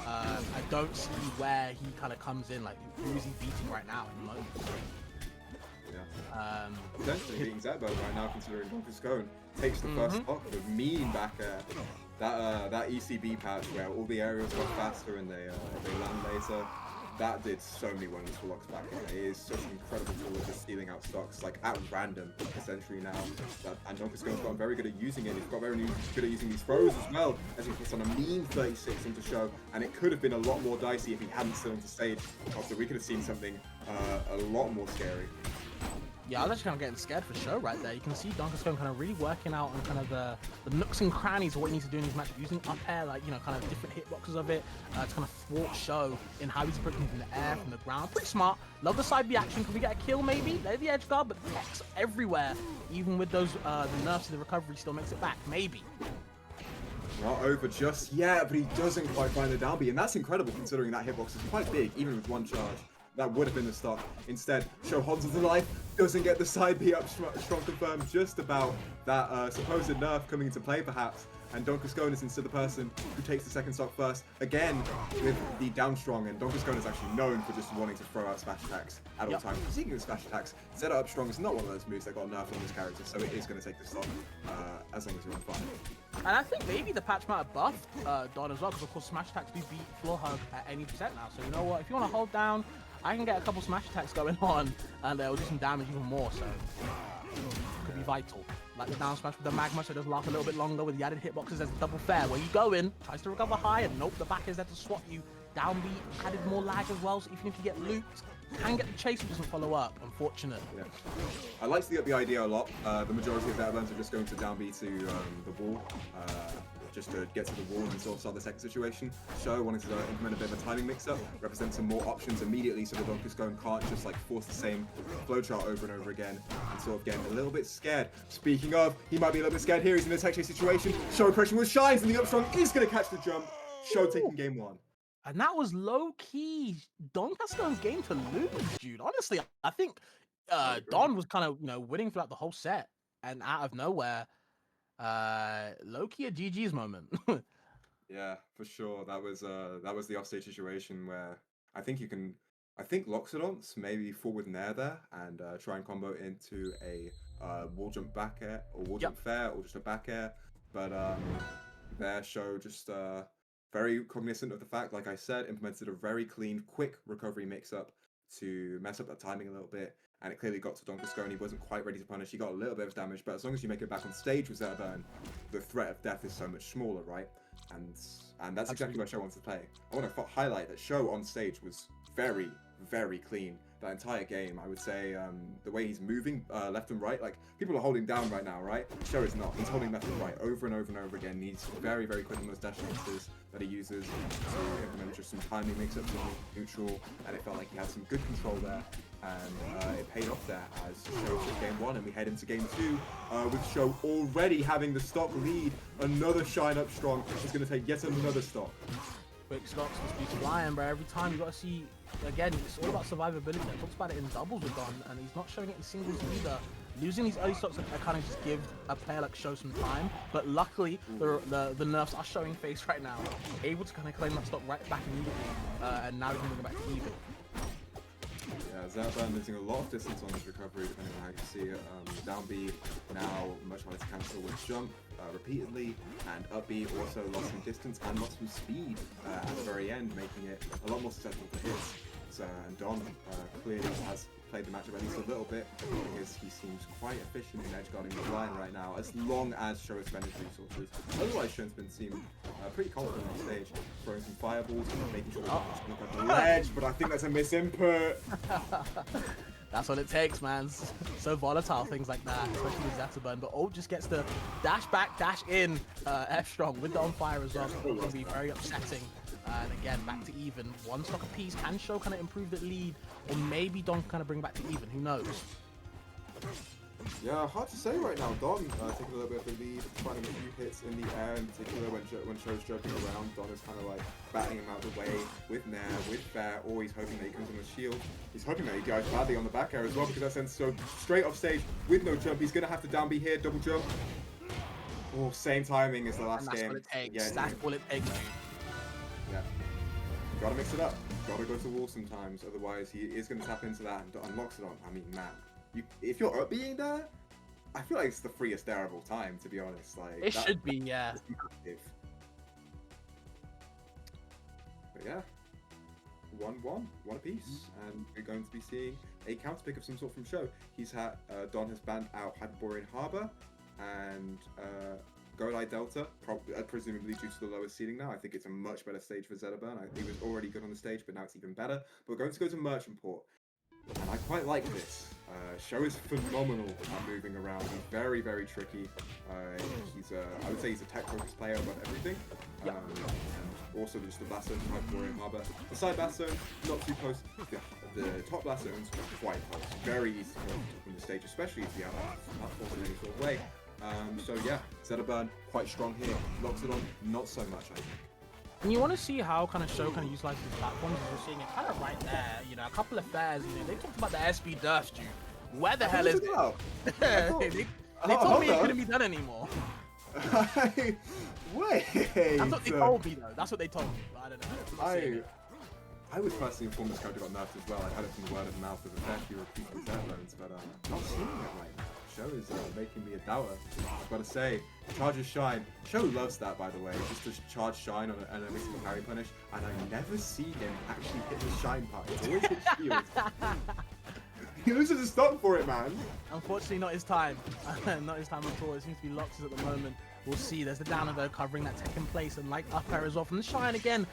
I don't see where he kind of comes in. Like, who is he beating right now at the moment? Yeah. Potentially beating Zebba right now, considering DonCascone takes the first stock with mean back air. That ECB patch where all the aerials got faster and they land later. That did so many wonders for Locke's back air. It is such an incredible tool of just stealing out stocks, like at random, essentially now. And DonCascone's gotten very good at using it. He's got very good at using these throws as well, as he puts on a mean 36 into show. And it could have been a lot more dicey if he hadn't stood onto stage. Also, we could have seen something a lot more scary. Yeah, I was actually kind of getting scared for show right there. You can see DonCascone kind of really working out on kind of the nooks and crannies of what he needs to do in his match, using up air, like, you know, kind of different hitboxes of it to kind of thwart show in how he's approaching from the air, from the ground. Pretty smart. Love the side B action. Can we get a kill maybe? There's the edge guard, but X everywhere. Even with those the nerfs to the recovery, still makes it back. Maybe. Not over just yet, but he doesn't quite find the down B, and that's incredible considering that hitbox is quite big, even with one charge. That would have been the stock. Instead, Show holds on to life, doesn't get the side B up strong confirmed, just about that supposed nerf coming into play perhaps. And DonCascone is instead the person who takes the second stock first, again with the down strong. And DonCascone is actually known for just wanting to throw out smash attacks at all times. Speaking of smash attacks, Zeta up strong is not one of those moves that got nerfed on this character, so it is going to take the stock as long as you're on fire. And I think maybe the patch might have buffed Don as well, because of course smash attacks do beat floor hug at any percent now. So you know what, if you want to hold down, I can get a couple smash attacks going on, and they'll do some damage even more, so could be vital. Like the down smash with the magma, so it does last a little bit longer with the added hitboxes. There's a double fair where you go in, tries to recover high, and nope, the back is there to swat you. Down B added more lag as well, so even if you get looped, can get the chase, but doesn't follow up, unfortunate. Yeah. I like to get the idea a lot. The majority of their burns are just going to down B to the wall. Just to get to the wall and sort of start the second situation. Show wanted to implement a bit of a timing mix-up, represent some more options immediately so the DonCascone can't just like force the same flowchart over and over again and sort of getting a little bit scared. Speaking of, he might be a little bit scared here. He's in a tech chase situation. Show approaching with shines and the upstrong is going to catch the jump. Show taking game one. And that was low-key DonCascone's game to lose, dude. Honestly, I think Don was kind of, you know, winning throughout the whole set, and out of nowhere, low-key a GG's moment. Yeah, for sure. That was the offstage situation where I think Loxodonts maybe forward nair there and try and combo into a wall jump back air or wall jump fair or just a back air, but their show just very cognizant of the fact, like I said, implemented a very clean, quick recovery mix-up to mess up that timing a little bit. And it clearly got to DonCascone. He wasn't quite ready to punish. He got a little bit of damage, but as long as you make it back on stage with Zerburn, the threat of death is so much smaller, right? And that's exactly where Show wants to play. I want to highlight that Show on stage was very, very clean that entire game. I would say the way he's moving left and right, like people are holding down right now, right? Show is not. He's holding left and right over and over and over again. He's very, very quick on those dash mixes that he uses to implement just some timing mix-ups on neutral, and it felt like he had some good control there. And it paid off there as Show took game one, and we head into game two with Show already having the stock lead. Another shine up strong. He's going to take yet another stock. Quick stocks must be flying, bro. Every time you got to see, again, it's all about survivability. I talked about it in doubles with Don, and he's not showing it in singles either. Losing these early stocks kind of just give a player like Show some time, but luckily the nerfs are showing face right now, able to kind of claim that stock right back immediately, and now we can bring it back to even. Yeah, Zerburn losing a lot of distance on his recovery, depending on how you see it. Down B now much harder to cancel with jump repeatedly, and up B also lost some distance and lost some speed at the very end, making it a lot more susceptible to hits. And Don clearly has played the matchup at least a little bit, because he seems quite efficient in edge guarding the line right now, as long as Show has spent his resources. Otherwise, Show's been seem pretty confident on stage, throwing some fireballs, making sure that he look like the ledge, but I think that's a misinput. That's what it takes, man. So volatile, things like that, especially with Zetaburn. But Ult just gets the dash back, dash in F-Strong with the on fire as well, so it's going to be very upsetting. And again, back to even. One stock apiece. Can Show kind of improve the lead, or maybe Don kind of bring back to even? Who knows? Yeah, hard to say right now. Don taking a little bit of the lead, finding a few hits in the air, in particular when Show's joking around. Don is kind of like batting him out of the way with Nair, with Fair, always hoping that he comes on the shield. He's hoping that he dies badly on the back air as well, because that sends so straight off stage with no jump. He's going to have to down B here, double jump. Oh, same timing as the last And that's game. what it takes. Yeah, That's all it takes, dude. yeah. Gotta mix it up. Gotta go to wall sometimes, otherwise he is gonna tap into that and unlocks it on. I mean, man, if you're up being there, I feel like it's the freest there of all time, to be honest. Like It should be, yeah. Massive. But yeah, 1-1 apiece, and we're going to be seeing a counter pick of some sort from Show. He's had Don has banned out Hyperborean Harbor and Godai Delta, presumably due to the lower ceiling now. I think it's a much better stage for Zetaburn. He was already good on the stage, but now it's even better. But we're going to go to Merchant Port, and I quite like this. Show is phenomenal at moving around. He's very, very tricky. I would say he's a tech-focused player above everything. And also just the blast zone from Hyperborean Harbor. The side blast zone, not too close. The top blast zone's quite close. Very easy to go from the stage, especially if you have platforms in any sort of way. So yeah, Zetaburn quite strong here. Locks it on, not so much, I think. And you want to see how kind of Show kind of utilizes the platforms, as you're seeing it kind of right there. You know, a couple of fairs, you know, they talked about the SB Durf, dude. Where the hell is it? They told me it couldn't be done anymore. Wait. That's what they told me, though. That's what they told me. But I don't know. I was personally informed this character got nerfed as well. I had it from the word of mouth with a fair few repeated Zetaburns, but not seeing it right now. Show is making me a doubter. I've got to say, charges Shine. Show loves that, by the way, just to charge Shine on an enemy to parry punish, and I never see him actually hit the Shine part. It's always hit shield. He loses his stock for it, man. Unfortunately, not his time. Not his time at all. It seems to be Lox's at the moment. We'll see. There's the down though, covering that tech in place, and like up air as well from the Shine again.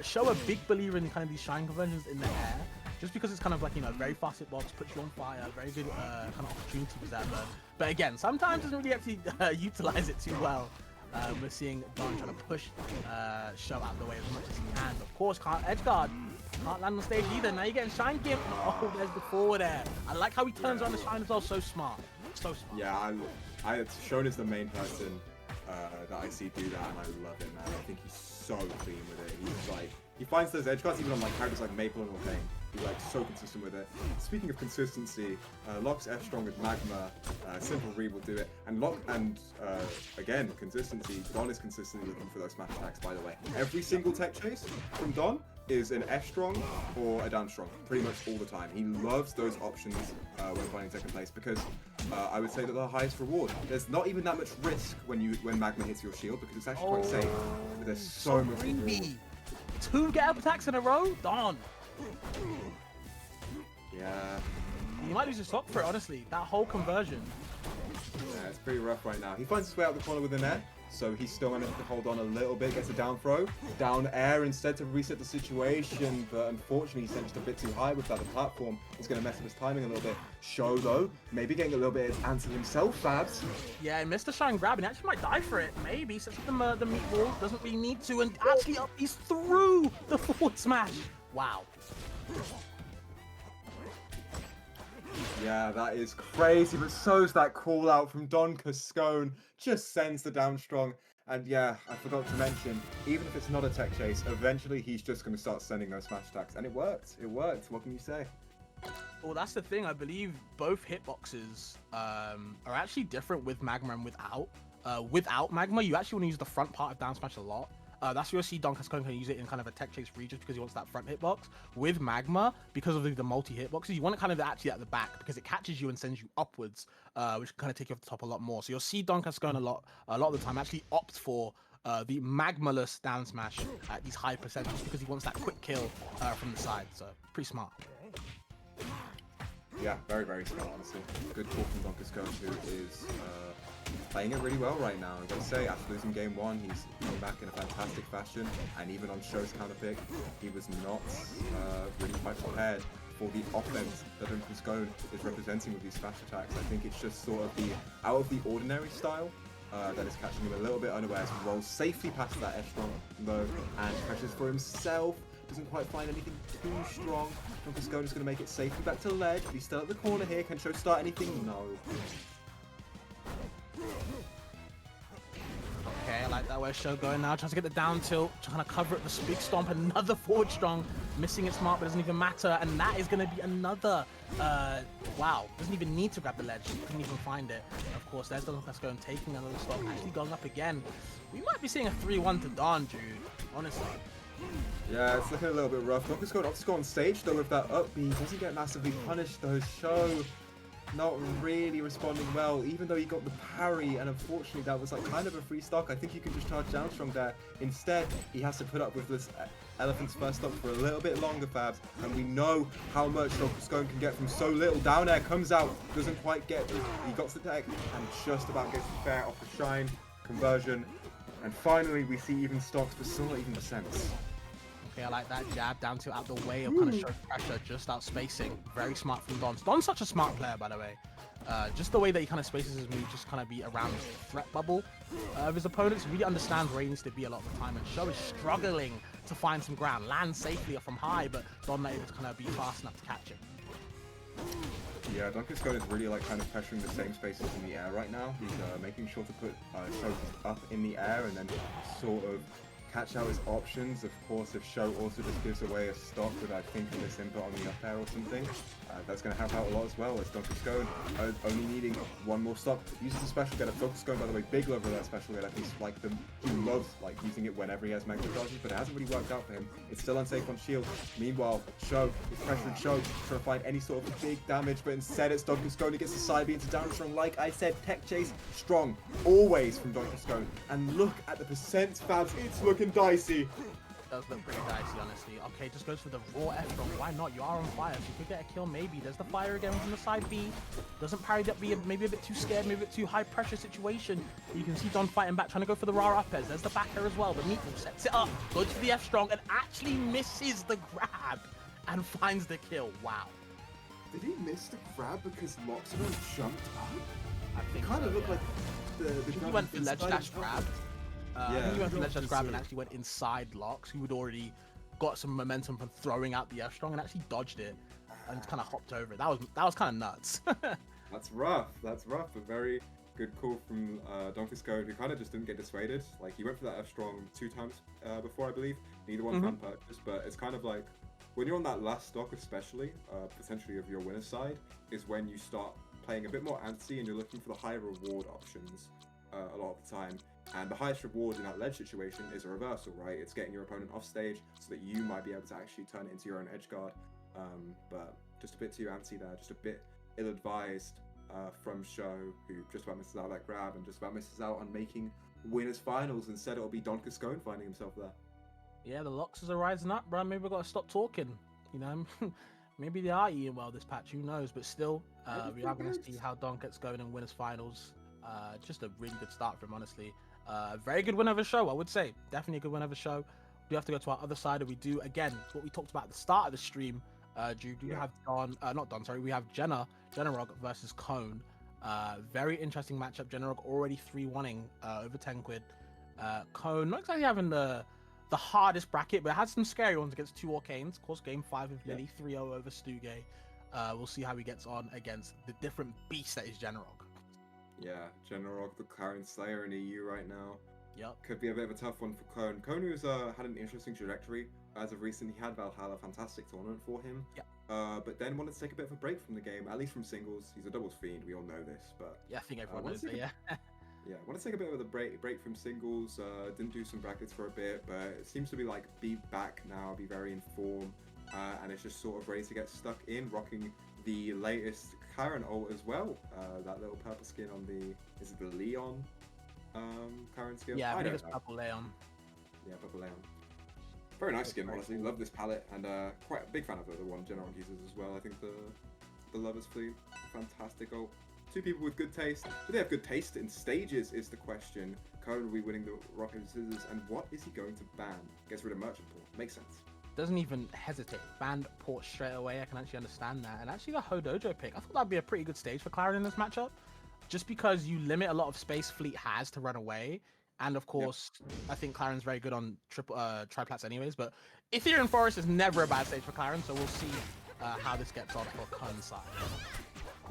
Show a big believer in kind of these Shine conversions in the air, just because it's kind of like, you know, very fast hitbox, puts you on fire, very good kind of opportunity for that. But again, sometimes doesn't really actually utilize it too well. We're seeing Don trying to push Show out of the way as much as he can. Of course, can't edge guard. Can't land on stage either. Now you're getting Shine Gimp. Oh, there's the forward air. I like how he turns around the Shine as well. So smart. So smart. Yeah, Shown is the main person that I see do that, and I love it, man. I think he's so clean with it. He's like, he finds those edge guards even on like characters like Maple and Orphan. He's like so consistent with it. Speaking of consistency, Locke's F strong with Magma, Simple Read will do it, and again, consistency. Don is consistently looking for those smash attacks, by the way. Every single tech chase from Don is an F strong or a down strong, pretty much all the time. He loves those options when finding second place, because I would say that the highest reward. There's not even that much risk when Magma hits your shield, because it's actually quite safe. But there's so much reward. 2 get-up attacks in a row? Don. Yeah. You might lose your stock for it, honestly. That whole conversion. Yeah, it's pretty rough right now. He finds his way out the corner with an air, so he's still managed to hold on a little bit, gets a down throw, down air instead to reset the situation, but unfortunately he sent just a bit too high with that. The platform is going to mess up his timing a little bit. Show, though, maybe getting a little bit of answer himself, Fabs. Yeah, he missed the Shine grab, and he actually might die for it. Maybe, sets up the meatball, doesn't really need to, and actually up he's through the forward smash. Wow. Yeah, that is crazy, but so's that call out from DonCascone. Just sends the down strong. And yeah, I forgot to mention, even if it's not a tech chase, eventually he's just going to start sending those smash attacks. And it worked. It worked. What can you say? Well, that's the thing. I believe both hitboxes are actually different with Magma and without. Without Magma, you actually want to use the front part of down smash a lot. That's where you'll see DonCascone can use it in kind of a tech chase read, just because he wants that front hitbox. With Magma, because of the multi hitboxes, you want it kind of actually at the back, because it catches you and sends you upwards, which can kind of take you off the top a lot more. So you'll see DonCascone a lot of the time actually opt for the Magmaless down smash at these high percentages, because he wants that quick kill from the side. So pretty smart. Yeah, very, very smart, honestly. Good call from DonCascone, who is playing it really well right now. I've got to say, after losing game 1, he's come back in a fantastic fashion, and even on Show's counter pick, he was not really quite prepared for the offense that DonCascone is representing with these smash attacks. I think it's just sort of the out of the ordinary style that is catching him a little bit unawares. Rolls safely past that F-strong though, and pressures for himself. Doesn't quite find anything too strong. DonCascone is going to make it safely back to ledge. He's still at the corner here. Can Show start anything? No. Okay, I like that. Where's Show going now? Trying to get the down tilt, trying to cover up the big stomp. Another forward strong, missing its mark, but doesn't even matter. And that is going to be another. Wow, doesn't even need to grab the ledge. Couldn't even find it. Of course, there's DonCascone taking another stop, actually going up again. We might be seeing a 3-1 to Don, dude. Honestly. Yeah, it's looking a little bit rough. DonCascone opts to go on stage though with that up B. Doesn't get massively punished though. Show not really responding well, even though he got the parry, and unfortunately that was like kind of a free stock. I think you can just charge down strong there. Instead, he has to put up with this elephant's first stock for a little bit longer, Fabs, and we know how much DonCascone can get from so little. Down air comes out, doesn't quite get it. He got the tech and just about gets the fair off the shine conversion. And finally, we see even stocks, but still not even the sense. Okay, I like that jab down to out the way of kind of showing pressure, just out spacing. Very smart from Don. Don's such a smart player, by the way. Just the way that he kind of spaces his move, just kind of be around the threat bubble of his opponents. Really understands where he needs to be a lot of the time. And Show is struggling to find some ground, land safely from high, but Don not able to kind of be fast enough to catch him. Yeah, DonCascone is really like kind of pressuring the same spaces in the air right now. He's making sure to put Show up in the air and then sort of catch out his options. Of course, if Show also just gives away a stock with, I think, a misinput on the up air or something, that's going to help out a lot as well, as DonCascone only needing one more stock. Uses the special get. DonCascone, by the way, big lover of that special get. He's like he loves like using it whenever he has mega charges, but it hasn't really worked out for him. It's still unsafe on shield. Meanwhile, Show is pressuring Show, trying to find any sort of big damage, but instead it's DonCascone who gets the side B into down strong. Like I said, tech chase strong, always from DonCascone. And look at the percents, Fabs. It's looking dicey. Does look pretty dicey, honestly. Okay, just goes for the raw F-Drop. Why not? You are on fire, so you could get a kill maybe. There's the fire again from the side B. Doesn't parry that B, maybe a bit too scared, maybe a bit too high pressure situation. You can see Don fighting back, trying to go for the raw up airs. There's the back air as well, but Meatball sets it up, goes for the F-Strong, and actually misses the grab and finds the kill. Wow. Did he miss the grab because Loxodon jumped up? I think Kind of so, looked yeah. like the He went for ledge dash inside- grab. I Yeah. think he went for ledge dash grab and actually went inside Locks, who had already got some momentum from throwing out the F-Strong and actually dodged it and just kind of hopped over it. That was kind of nuts. That's rough. That's rough. A very good call from DonCascone, who kind of just didn't get dissuaded. Like, he went for that F-Strong 2 times before, I believe. Neither one found purchase, but it's kind of like, when you're on that last stock especially, potentially of your winner's side, is when you start playing a bit more antsy and you're looking for the higher reward options a lot of the time. And the highest reward in that ledge situation is a reversal, right? It's getting your opponent off stage so that you might be able to actually turn it into your own edge guard. But just a bit too antsy there, just a bit ill-advised from Show, who just about misses out that grab and just about misses out on making winners finals. Instead, it'll be DonCascone finding himself there. Yeah, the Loxes are rising up, bro. Maybe we've got to stop talking. You know, maybe they are eating well this patch. Who knows? But still, we are going to see how Don gets going in winners finals. Just a really good start for him, honestly. Very good win of a show, I would say. Definitely a good win of a show. We have to go to our other side, and we do again what we talked about at the start of the stream. We have we have Jennerog versus Cone. Very interesting matchup. Jennerog already 3-1ing over 10 quid. Cone not exactly having the hardest bracket, but it had some scary ones against 2 Arcanes. Of course, game 5 with Lily, 3-0 over Stuge. We'll see how he gets on against the different beast that is Jennerog. Yeah, Jennerog, the Clarion Slayer in EU right now. Yep. Could be a bit of a tough one for Cone. Cone, who's had an interesting trajectory. As of recent, he had Valhalla, fantastic tournament for him. Yeah. But then wanted to take a bit of a break from the game, at least from singles. He's a doubles fiend, we all know this. But Yeah, I think everyone knows that, yeah. yeah, want to take a bit of a break from singles. Didn't do some brackets for a bit, but it seems to be like be back now, be very in form, and it's just sort of ready to get stuck in, rocking the latest Clarion ult as well. That little purple skin on is it the Leon Clarion skin? Yeah, I think it's know. Purple Leon. Yeah, Purple Leon. Very nice skin, honestly. Love this palette, and quite a big fan of the one Jennerog uses as well. I think the Lover's Fleet, fantastic ult. 2 people with good taste. Do they have good taste in stages is the question. Cone will be winning the rock, paper, scissors, and what is he going to ban? Gets rid of Merchant Port. Makes sense. Doesn't even hesitate. Banned Port straight away. I can actually understand that. And actually the Hodojo pick, I thought that'd be a pretty good stage for Clarion in this matchup. Just because you limit a lot of space Fleet has to run away. And of course, I think Clarion's very good on triplats anyways. But Ethereum Forest is never a bad stage for Clarion. So we'll see how this gets on for Cone's side.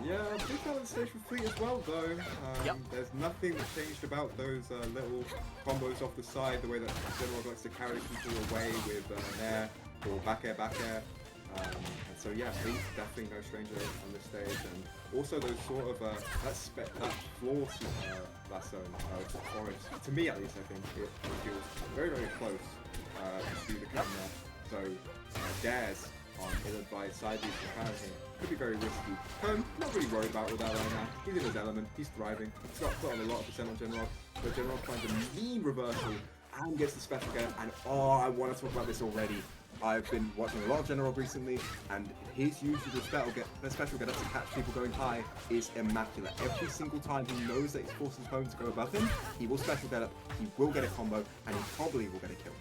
Yeah, big balance stage for Fleet as well, though. Yep. There's nothing that changed about those little combos off the side, the way that General likes to carry people away with an air or back air, and so yeah, Fleet's definitely no stranger on this stage, and also those sort of that floor blast zone to Forest. To me, at least, I think it feels very, very close to the camera. So dares on either by side beats and here could be very risky. Not really worried about all that right now. He's in his element, he's thriving. He's got put on a lot of percent on General, but General finds a mean reversal and gets the special get. And oh, I want to talk about this already. I've been watching a lot of General recently, and his use of the special get up to catch people going high is immaculate. Every single time he knows that he's forced his opponent to go above him, he will special get up, he will get a combo, and he probably will get a kill.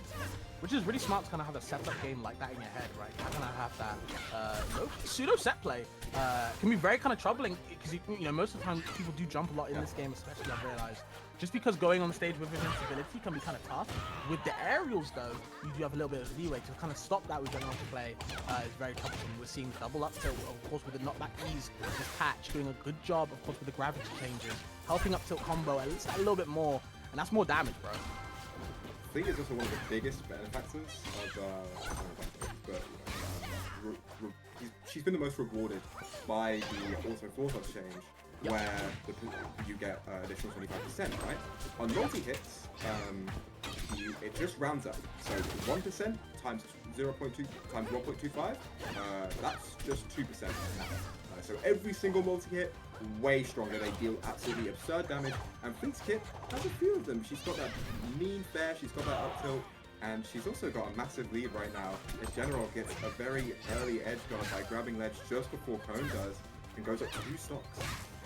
Which is really smart to kind of have a setup game like that in your head, right? How can I have that pseudo set play? Can be very kind of troubling because you know most of the time people do jump a lot in this game, especially I've realized. Just because going on the stage with invincibility can be kind of tough. With the aerials though, you do have a little bit of leeway to kind of stop that with general play. It's very troublesome. We're seeing double up tilt, of course, with the knockback ease. This patch doing a good job, of course, with the gravity changes, helping up tilt combo at least a little bit more, and that's more damage, bro. Fleet is also one of the biggest benefactors of she's been the most rewarded by the auto floor touch change, where you get additional 25%, right? On multi-hits, it just rounds up. So 1% times 0.2 times 1.25, that's just 2% now. So every single multi-hit, way stronger. They deal absolutely absurd damage. And Fleet's kit has a few of them. She's got that mean fair, she's got that up tilt, and she's also got a massive lead right now as General gets a very early edge guard by grabbing ledge just before Cone does and goes up 2 stocks.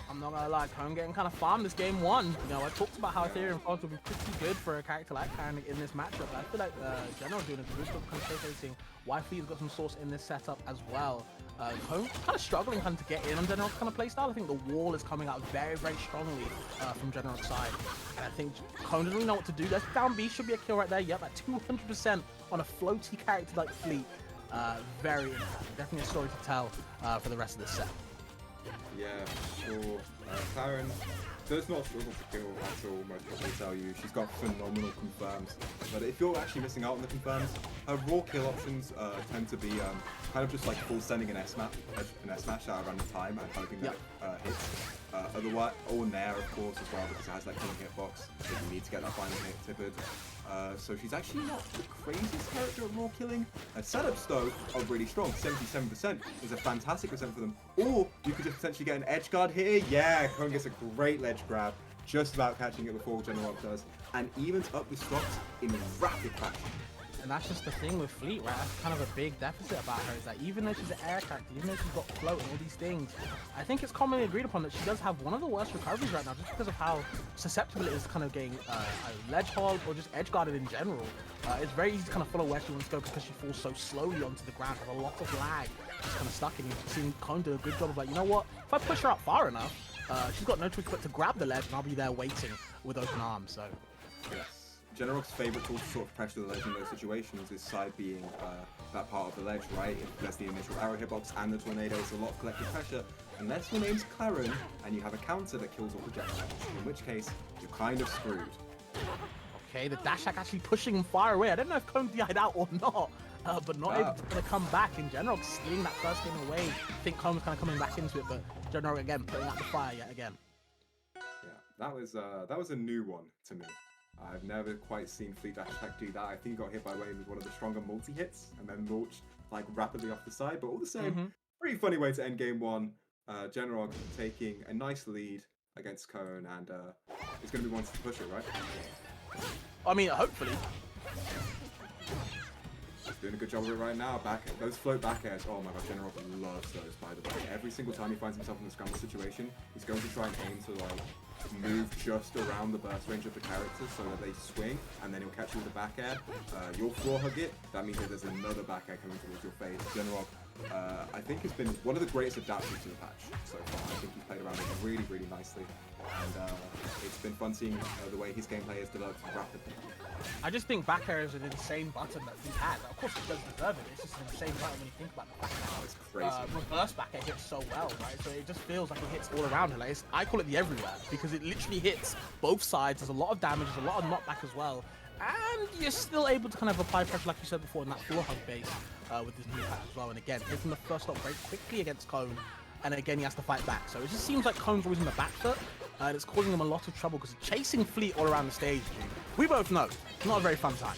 I'm not gonna lie, Cone getting kind of farmed this game 1. You know, I talked about how Ethereum Force would be pretty good for a character like Karen in this matchup. I feel like General doing a good job kind of showcasing why Fleet's got some source in this setup as well. Cone kind of struggling kind of to get in on General's kind of playstyle. I think the wall is coming out very, very strongly from General's side. And I think Cone doesn't really know what to do. That's down B, should be a kill right there. Yep, at 200% on a floaty character like Fleet. Very interesting. Definitely a story to tell for the rest of this set. Yeah, sure. Karen does not struggle to kill at all, most people tell you. She's got phenomenal confirms. But if you're actually missing out on the confirms, her raw kill options tend to be kind of just like full sending an S-smash at a random time and hoping that it hits. Otherwise, or Nair, of course, as well, because it has that killing hitbox that you need to get that final hit tippered. So she's actually not the craziest character at raw killing. Her setups, though, are really strong. 77% is a fantastic percent for them. Or you could just potentially get an edge guard here. Yeah, Cone gets a great ledge grab, just about catching it before General Up does, and evens up the stocks in rapid fashion. And that's just the thing with Fleet, right? That's kind of a big deficit about her, is that even though she's an air character, even though she's got float and all these things, I think it's commonly agreed upon that she does have one of the worst recoveries right now, just because of how susceptible it is to kind of getting ledge hold or just edge guarded in general. It's very easy to kind of follow where she wants to go because she falls so slowly onto the ground, has a lot of lag, she's kind of stuck in. You've seen Cone do a good job of like, you know what, if I push her up far enough, she's got no choice but to grab the ledge and I'll be there waiting with open arms, so. Yes. General's favourite tool to sort of pressure the ledge in those situations is side being that part of the ledge, right? If there's the initial arrow hitbox and the tornado, it's a lot of collective pressure. Unless your name's Claren and you have a counter that kills all projectiles, in which case you're kind of screwed. Okay, the dash attack actually pushing him far away. I don't know if Cone DI'd out or not, but not able to kind of come back in general, stealing that first game away. I think Cone was kind of coming back into it, but General again putting out the fire yet again. Yeah, that was a new one to me. I've never quite seen Fleet dash attack do that. I think he got hit by Wayne with one of the stronger multi-hits and then launched like rapidly off the side, but all the same, pretty funny way to end game 1. General taking a nice lead against Cone, and it's going to be one to push it, right? I mean, hopefully. He's doing a good job of it right now. Those float back airs, oh my god, General loves those, by the way. Every single time he finds himself in a scramble situation, he's going to try and aim to like move just around the burst range of the characters so that they swing, and then he'll catch you with a back air. You'll floor hug it, that means that there's another back air coming towards your face. General I think has been one of the greatest adapters to the patch so far. I think he's played around it really, really nicely, and it's been fun seeing the way his gameplay has developed rapidly. I just think back air is an insane button that he has. Of course, he does deserve it. It's just an insane button when you think about the fact that It's crazy. reverse back air hits so well, right? So it just feels like it hits all around her. Like I call it the everywhere because it literally hits both sides. There's a lot of damage, there's a lot of knockback as well. And you're still able to kind of apply pressure, like you said before, in that floor hug base with this new patch as well. And again, hitting the first stop very quickly against Cone. And again, he has to fight back. So it just seems like Cone's always in the back foot. And it's causing him a lot of trouble because chasing Fleet all around the stage, dude, we both know, not a very fun time.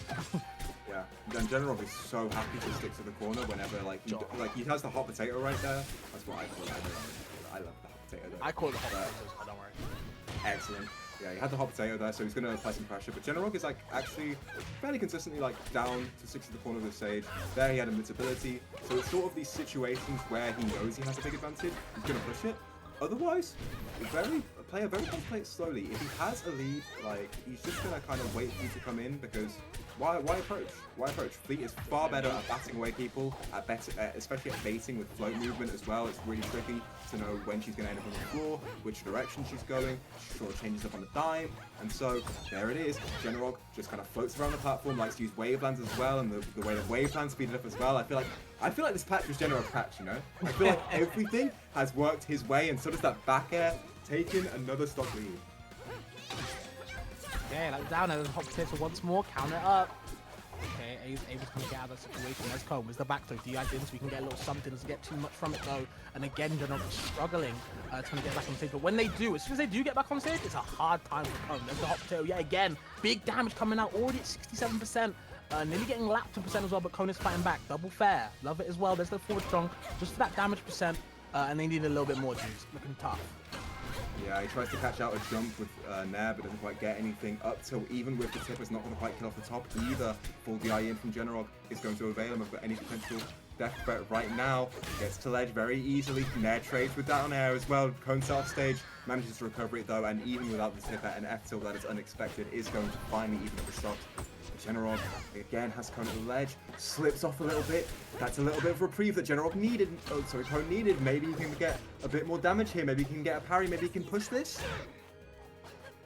Yeah, then General is so happy to stick to the corner whenever he has the hot potato right there. That's what I call it. I love the hot potato. I call it the hot potatoes, don't worry. Excellent. Yeah, he had the hot potato there, so he's going to apply some pressure. But General is like actually fairly consistently like down to stick to the corner of the stage. There he had invincibility. So it's sort of these situations where he knows he has a big advantage. He's going to push it. Otherwise, player very much play it slowly. If he has a lead, like he's just gonna kind of wait for you to come in because why approach? Why approach? Fleet is far better at batting away people, especially at baiting with float movement as well. It's really tricky to know when she's gonna end up on the floor, which direction she's going. She sort of changes up on a dime, and so there it is. General just kind of floats around the platform, likes to use wavelands as well, and the way that wavelands speed it up as well. I feel like this patch was General's patch, you know? I feel like everything has worked his way, and so does that back air, taking another stock lead. Okay, like down there, hot potato once more, count it up. Okay, he's able to get out of that situation. Let's go. Where's the back throw? DI in so we can get a little something. Doesn't get too much from it though. And again, General struggling trying to get back on stage. But when they do, as soon as they do get back on stage, it's a hard time for Cone. There's the hot potato. Yeah, again, big damage coming out. Already at 67%. Nearly getting lapped to percent as well, but Cone is fighting back. Double fair. Love it as well. There's the forward strong. Just for that damage percent. And they need a little bit more juice. Looking tough. Yeah, he tries to catch out a jump with Nair, but doesn't quite get anything up till even with the tip, it's not going to quite kill off the top either. Full DI in from General is going to avail him of any potential death threat right now. Gets to ledge very easily. Nair trades with down air as well. Cone self stage, manages to recover it though, and even without the tip at an F tilt that is unexpected, is going to finally even up the shot. General again has Cone at the ledge, slips off a little bit. That's a little bit of reprieve that General needed. Oh, sorry, Cone needed. Maybe he can get a bit more damage here. Maybe he can get a parry. Maybe he can push this.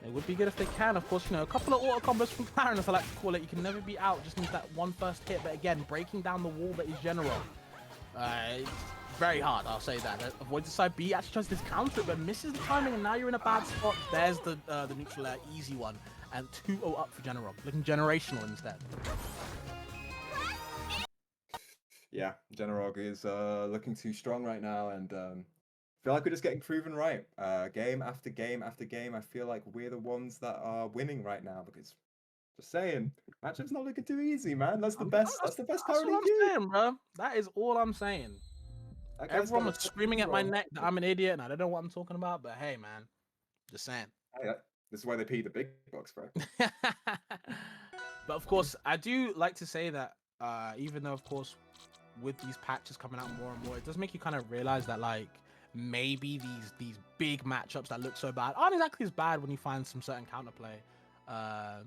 It would be good if they can. Of course, you know, a couple of auto combos from Clarence, as I like to call it. You can never be out. Just needs that one first hit. But again, breaking down the wall that is General. It's very hard, I'll say that. Avoids the side B, actually tries to counter it, but misses the timing, and now you're in a bad spot. There's the neutral air, easy one. And 2-0 up for General, looking generational instead. Yeah, General is looking too strong right now, and feel like we're just getting proven right. Game after game after game, I feel like we're the ones that are winning right now because, just saying, matchup's not looking too easy, man. That's the best. That's the best That's currently. what I'm saying, bro. That is all I'm saying. Everyone was screaming at my neck that I'm an idiot and I don't know what I'm talking about, but hey, man, just saying. Hey, this is why they pay the big bucks, bro. But of course, I do like to say that even though, of course, with these patches coming out more and more, it does make you kind of realize that, like, maybe these big matchups that look so bad aren't exactly as bad when you find some certain counterplay.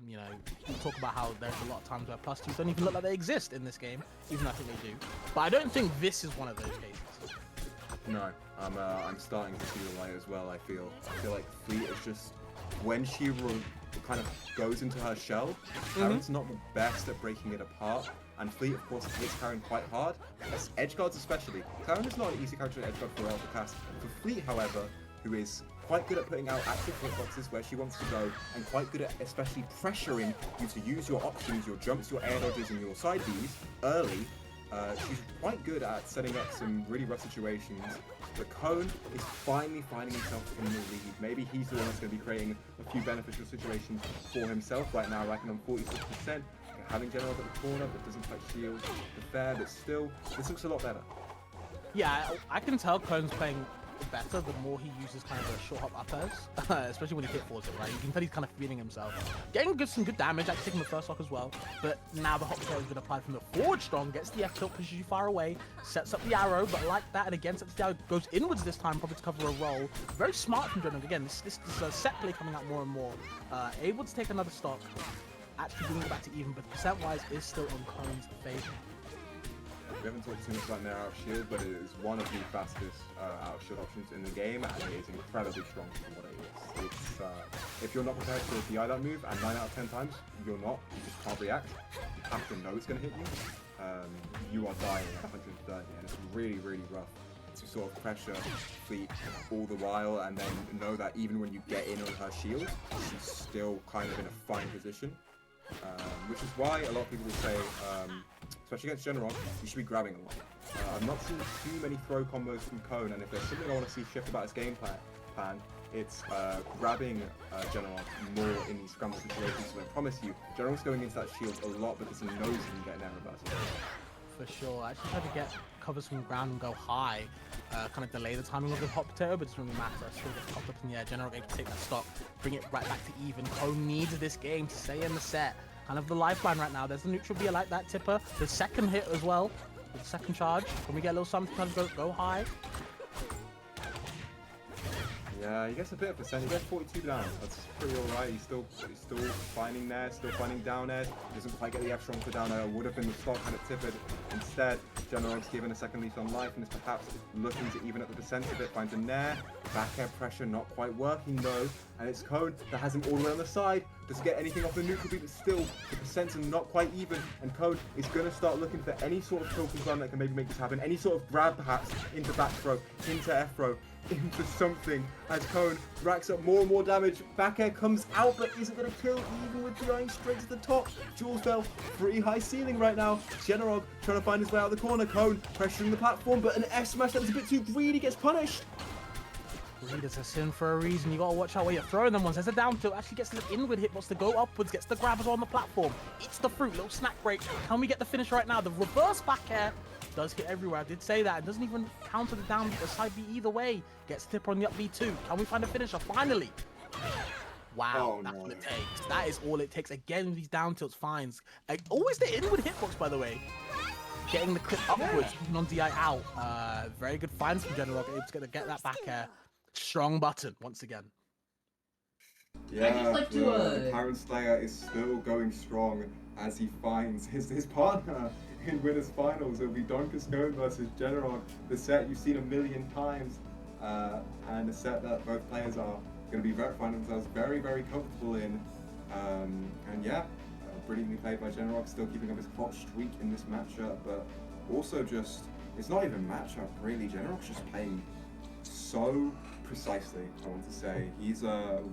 You know, we talk about how there's a lot of times where plus twos don't even look like they exist in this game, even though I think they do. But I don't think this is one of those cases. No, I'm starting to see the light as well. I feel like Fleet is just when she kind of goes into her shell. Karen's not the best at breaking it apart, and Fleet of course hits Karen quite hard. As edge guards especially. Karen is not an easy character to edge guard for Elle to cast. For Fleet, however, who is quite good at putting out active hitboxes where she wants to go, and quite good at especially pressuring you to use your options, your jumps, your air dodges, and your side Bs early. She's quite good at setting up some really rough situations. The Cone is finally finding himself in the lead. Maybe he's the one that's going to be creating a few beneficial situations for himself right now, racking on 46%. Having General at the corner, but doesn't quite shield the fair, but still, this looks a lot better. Yeah, I can tell Cone's playing better the more he uses kind of the short hop uppers, especially when he hit forwards it, right? You can tell he's kind of feeling himself. Getting some good damage, actually taking the first stock as well, but now the hop potato has been applied from the forward strong, gets the F tilt, pushes you far away, sets up the arrow, but like that, and again, sets the arrow, goes inwards this time, probably to cover a roll. Very smart from General. Again, this set play coming out more and more. Able to take another stock, actually bringing it back to even, but percent-wise is still on Cone's favor. We haven't talked too much about Nair out of shield, but it is one of the fastest out of shield options in the game, and it is incredibly strong for what it is. It's if you're not prepared to DI that move, and 9 out of 10 times you're not, you just can't react. You have to know it's going to hit you. You are dying at 130, and it's really, really rough to sort of pressure Fleet all the while, and then know that even when you get in on her shield, she's still kind of in a fine position. Which is why a lot of people will say, especially against General, you should be grabbing a lot. I've not seen too many throw combos from Cone, and if there's something I want to see shift about his game plan, it's grabbing General more in these scramble situations. So I promise you, General's going into that shield a lot because he knows he can get an air reversal. For sure. I actually tried to get covers from the ground and go high, kind of delay the timing of the hot potato, but it doesn't really matter. I still get popped up in the air. General able to take that stock, bring it right back to even. Cone needs this game to stay in the set. Kind of the lifeline right now. There's the neutral B, I like that tipper. The second hit as well, the second charge. Can we get a little something to go high? Yeah, he gets a bit of percent. He gets 42 down. That's pretty alright. He's still finding there, still finding down air. Doesn't quite get the F strong for down air. Would have been the stock had it tippered. Instead, General's given a second lease on life and is perhaps looking to even up the percent of it. Finds a nair. Back air pressure not quite working though. And it's Cone that has him all the way on the side. Doesn't get anything off the neutral beat, but still the percents are not quite even. And Cone is going to start looking for any sort of kill confirm that can maybe make this happen. Any sort of grab perhaps into back throw, into F throw, into something as Cone racks up more and more damage. Back air comes out, but isn't going to kill even with flying straight to the top. Jules fell pretty high ceiling right now. Generog trying to find his way out of the corner. Cone pressuring the platform, but an F smash that was a bit too greedy gets punished. Leaders are sin for a reason. You gotta watch out where you're throwing them ones. There's a down tilt, actually gets the inward hit, wants to go upwards, gets the grabbers on the platform, eats the fruit, little snack break. Can we get the finish right now? The reverse back air does hit everywhere. I did say that. It doesn't even counter the down the side B either way. Gets tipper on the up B too. Can we find a finisher? Finally. Wow, that's what it takes. That is all it takes. Again, these down tilts finds. Always the inward hitbox, by the way. Getting the clip upwards, even on DI out. Very good finds from General. Able to get that back air. Strong button once again. Yeah, the Parent Slayer is still going strong as he finds his partner in winners finals. It'll be DonCascone versus Generog, the set you've seen a million times, and a set that both players are going to be finding themselves very, very comfortable in. And yeah, brilliantly played by Generog, still keeping up his hot streak in this matchup, but also just, it's not even matchup really. Generog's just playing so precisely, I want to say. He's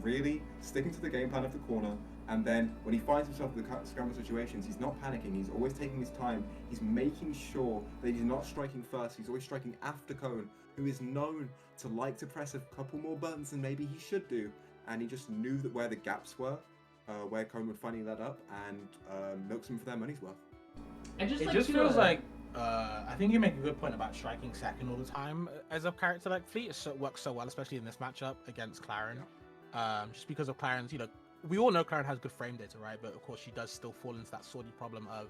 really sticking to the game plan of the corner, and then when he finds himself in the scramble situations, he's not panicking, he's always taking his time, he's making sure that he's not striking first, he's always striking after Cone, who is known to like to press a couple more buttons than maybe he should do, and he just knew that where the gaps were, where Cone would finally let up, and milks them for their money's worth. It just feels like I think you make a good point about striking second all the time as a character like Fleet. It works so well, especially in this matchup against Claren. Just because of Claren's, we all know Claren has good frame data, right? But of course, she does still fall into that sordid problem of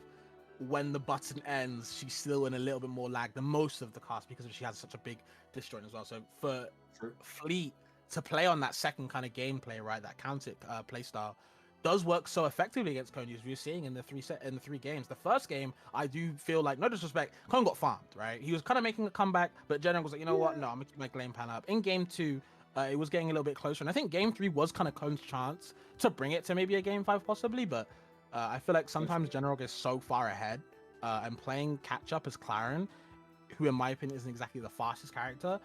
when the button ends, she's still in a little bit more lag than most of the cast because she has such a big disjoint as well. So for Fleet to play on that second kind of gameplay, right, that counter play style, does work so effectively against Cone, as we're seeing in the three games. The first game, I do feel like, no disrespect, Cone got farmed, right? He was kind of making a comeback, but General was like, you know what? No, I'm gonna keep my game plan up. In game 2, it was getting a little bit closer, and I think game 3 was kind of Cone's chance to bring it to maybe a game 5 possibly, but I feel like sometimes General is so far ahead, and playing catch up as Claren, who in my opinion isn't exactly the fastest character,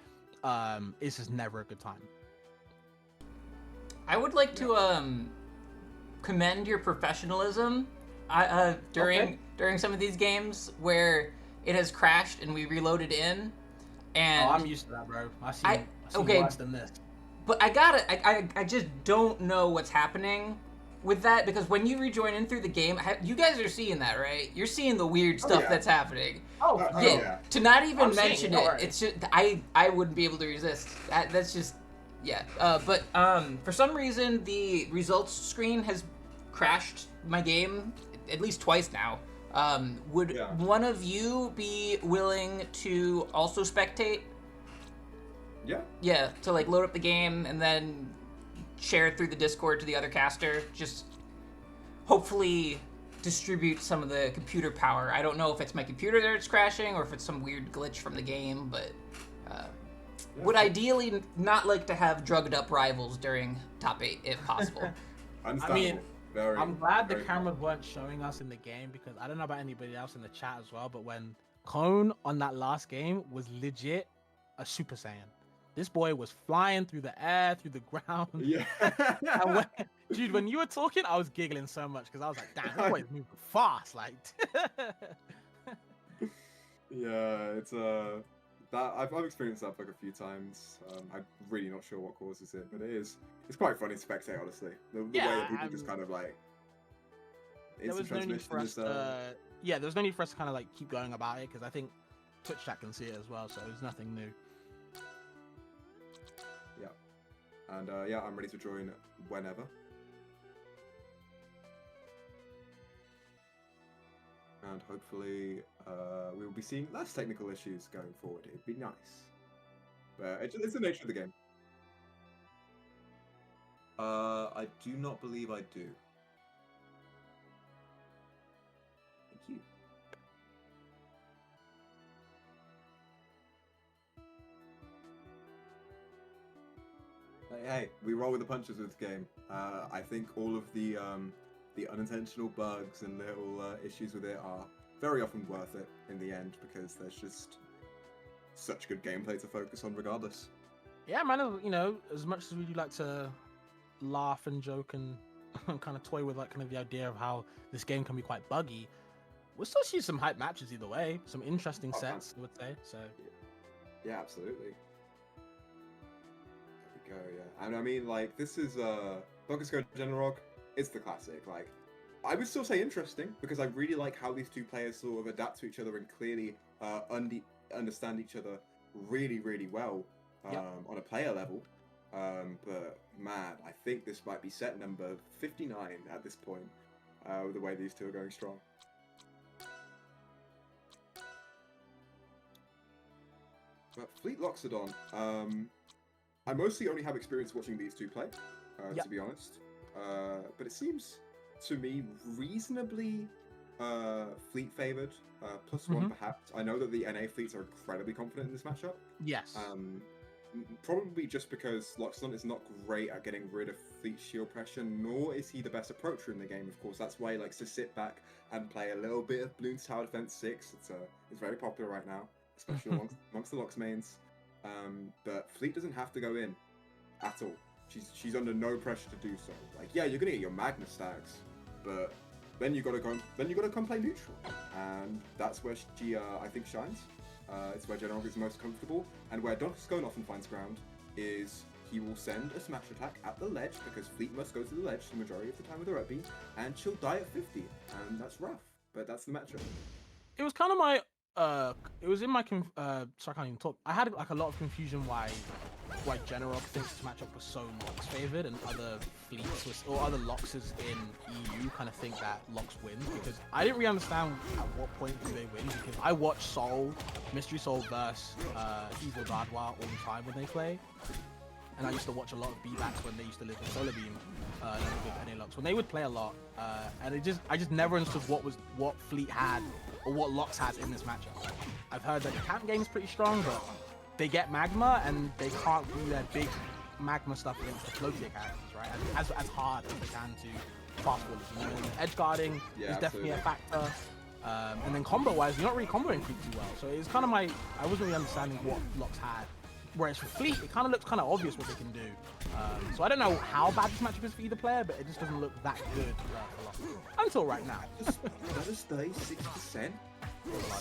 is just never a good time. I would like to commend your professionalism during some of these games where it has crashed and we reloaded in. And I'm used to that, bro. I've seen worse than this. But I just don't know what's happening with that, because when you rejoin in through the game, you guys are seeing that, right? You're seeing the weird stuff that's happening. Yeah. To not even mention it, it's just I wouldn't be able to resist. That's just. Yeah, but for some reason the results screen has crashed my game at least twice now. Would one of you be willing to also spectate? Yeah. Yeah, to like load up the game and then share it through the Discord to the other caster. Just hopefully distribute some of the computer power. I don't know if it's my computer that's crashing or if it's some weird glitch from the game, but would ideally not like to have drugged up rivals during top 8 if possible. I mean, I'm glad the cameras weren't showing us in the game, because I don't know about anybody else in the chat as well, but when Cone on that last game was legit a Super Saiyan. This boy was flying through the air, through the ground. Yeah. Dude, when you were talking, I was giggling so much because I was like, damn, this boy's moving fast. Like, yeah, it's that I've experienced that like a few times. I'm really not sure what causes it, but it's quite funny to spectate, honestly. The way that people just kind of like there was no need for us to, there was no need for us to kind of like keep going about it, because I think Twitch chat can see it as well, so it's nothing new. Yeah, and yeah, I'm ready to join whenever. And hopefully we will be seeing less technical issues going forward. It'd be nice. But it's the nature of the game. I do not believe I do. Thank you. Hey, we roll with the punches with this game. I think all of the unintentional bugs and little issues with it are very often worth it in the end, because there's just such good gameplay to focus on regardless. Yeah, man, you know, as much as we like to laugh and joke and kind of toy with like kind of the idea of how this game can be quite buggy, we'll still see some hype matches either way, some interesting sets, I would say. So yeah, absolutely. There we go. Yeah, and I mean, like, this is DonCascone Generog. It's the classic. Like, I would still say interesting, because I really like how these two players sort of adapt to each other and clearly understand each other really, really well on a player level. But man, I think this might be set number 59 at this point, with the way these two are going strong. But Fleet Loxodon, I mostly only have experience watching these two play, to be honest. But it seems to me reasonably Fleet favored, +1 perhaps. I know that the NA Fleets are incredibly confident in this matchup. Yes. Probably just because Loxodon is not great at getting rid of Fleet shield pressure, nor is he the best approacher in the game, of course. That's why he likes to sit back and play a little bit of Bloons Tower Defense 6. It's very popular right now, especially amongst the Lox mains. But Fleet doesn't have to go in at all. She's under no pressure to do so. Like, yeah, you're gonna get your Magna stacks, but then you gotta come play neutral, and that's where she I think shines. It's where Generog is most comfortable, and where DonCascone often finds ground is he will send a smash attack at the ledge, because Fleet must go to the ledge the majority of the time with her Red, and she'll die at 50, and that's rough, but that's the matchup. It was kind of my it was in my sorry, I can't even talk. I had like a lot of confusion why Generog thinks this matchup was so Lox favored, and other fleets or other Loxes in EU kind of think that Lox wins, because I didn't really understand at what point do they win, because I watch Mystery Soul versus Evil Dadwa all the time when they play, and I used to watch a lot of B-backs when they used to live in Solar Beam, with NA Lox when they would play a lot, and I just never understood what Fleet had or what Lox has in this matchup. I've heard that the camp game is pretty strong, but they get Magma and they can't do their big Magma stuff against the floaty characters, right? As hard as they can to fast forward. You know, edge guarding is definitely a factor. And then combo-wise, you're not really comboing Fleet too well. So it's kind of I wasn't really understanding what Lox had. Whereas for Fleet, it kind of looks kind of obvious what they can do. So I don't know how bad this matchup is for either player, but it just doesn't look that good for Lox. Until right now. That is 36%?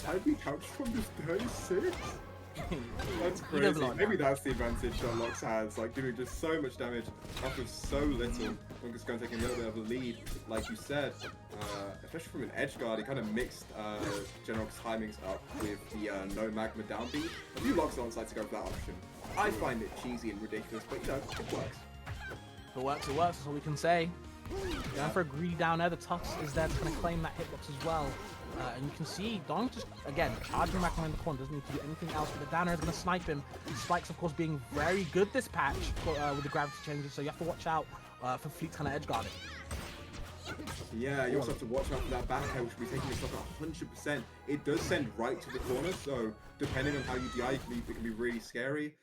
How do you couch from this 36? That's crazy. Maybe that's the advantage that Lox has, like doing just so much damage after so little. DonCascone taking a little bit of a lead, like you said, especially from an edge guard. He kind of mixed Generog's timings up with the no Magma down beat. A few Loxodons like to go for that option. I find it cheesy and ridiculous, but you know, it works. If it works, it works. That's all we can say. Going for a greedy down air, the Tux is there to kind of claim that hitbox as well. And you can see Don just, again, charging back behind the corner, doesn't need to do anything else, but the down air is going to snipe him. Spikes, of course, being very good this patch with the gravity changes, so you have to watch out for Fleet's kind of edge guarding. Yeah, you also have to watch out for that back air, which will be taking your stock at 100%. It does send right to the corner, so depending on how you DI, it can be really scary.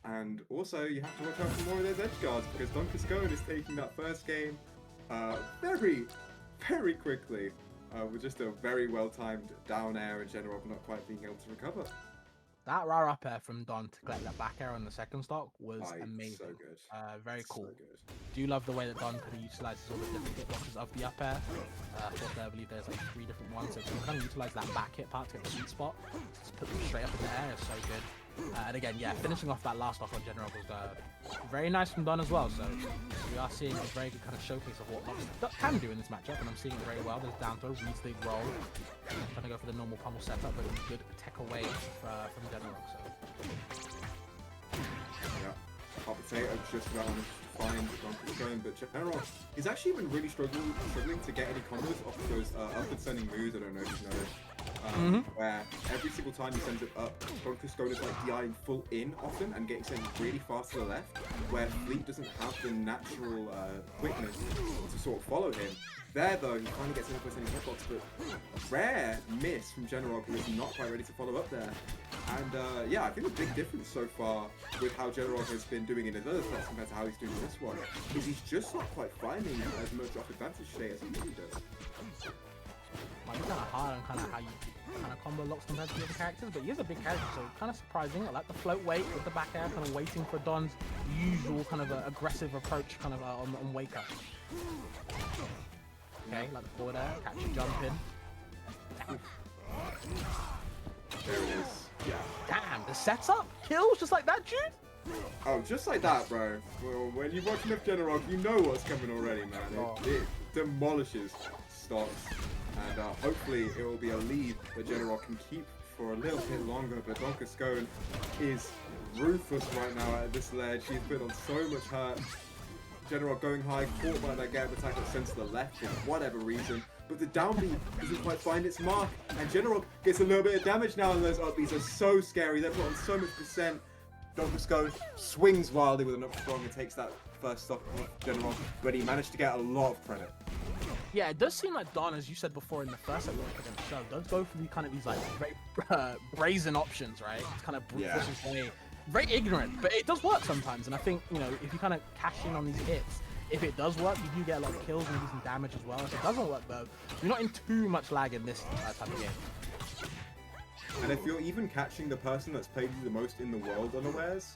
And also, you have to watch out for more of those edge guards, because DonCascone is taking that first game very, very quickly, with just a very well-timed down air in general, but not quite being able to recover. That raw up air from Don to collect that back air on the second stock was amazing. So good. Very cool. So good. Do you love the way that Don kind of utilizes all the different hitboxes of the up air? I believe there's like 3 different ones, so you can kind of utilize that back hit part to get the sweet spot. Just put them straight up in the air, it's so good. And again, yeah, finishing off that last stock on General was very nice from Don as well. So we are seeing a very good kind of showcase of what Lux can do in this matchup, and I'm seeing it very well. There's down throw, reads the roll, trying to go for the normal pummel setup, but a good tech away from General. So yeah, hot potato just about managed to find DonCascone, but General is actually been really struggling to get any combos off of those upward sending moves. I don't know if you noticed. Where every single time he sends it up, DonCascone is like DIing full in often and getting sent really fast to the left, where Fleet doesn't have the natural quickness to sort of follow him. There though, he finally gets in up with any hitbox, but rare miss from General, who is not quite ready to follow up there. And yeah, I think the big difference so far with how General has been doing in his other sets compared to how he's doing in this one is he's just not quite finding as much off advantage today as he usually does. Might be kind of hard on kind of how you kind of combo locks compared to the other characters, but he is a big character, so kind of surprising. I like the float weight with the back air, kind of waiting for Don's usual kind of aggressive approach kind of on wake up. Okay, like the forward air, catch you jump in. There it is. Yeah. Damn, the setup kills just like that, dude. Oh, just like that, bro. Well, when you watch enough General, you know what's coming already, man. It demolishes stocks. And hopefully it will be a lead that General can keep for a little bit longer. But DonCascone is ruthless right now at this ledge. He's been on so much hurt. General going high, caught by that gap attack that sends to the left for whatever reason. But the down B doesn't quite find its mark. And General gets a little bit of damage now, and those up Bs are so scary. They're put on so much percent. DonCascone swings wildly with an up strong and takes that first stock of General, but he managed to get a lot of credit. Yeah, it does seem like Don, as you said before in the first set against the show, does go for these like very brazen options, right? It's kind of brute force his way. Very ignorant, but it does work sometimes. And I think, you know, if you kind of cash in on these hits, if it does work, you do get a lot of kills and decent damage as well. If it doesn't work though, you're not in too much lag in this type of game. And if you're even catching the person that's played you the most in the world unawares,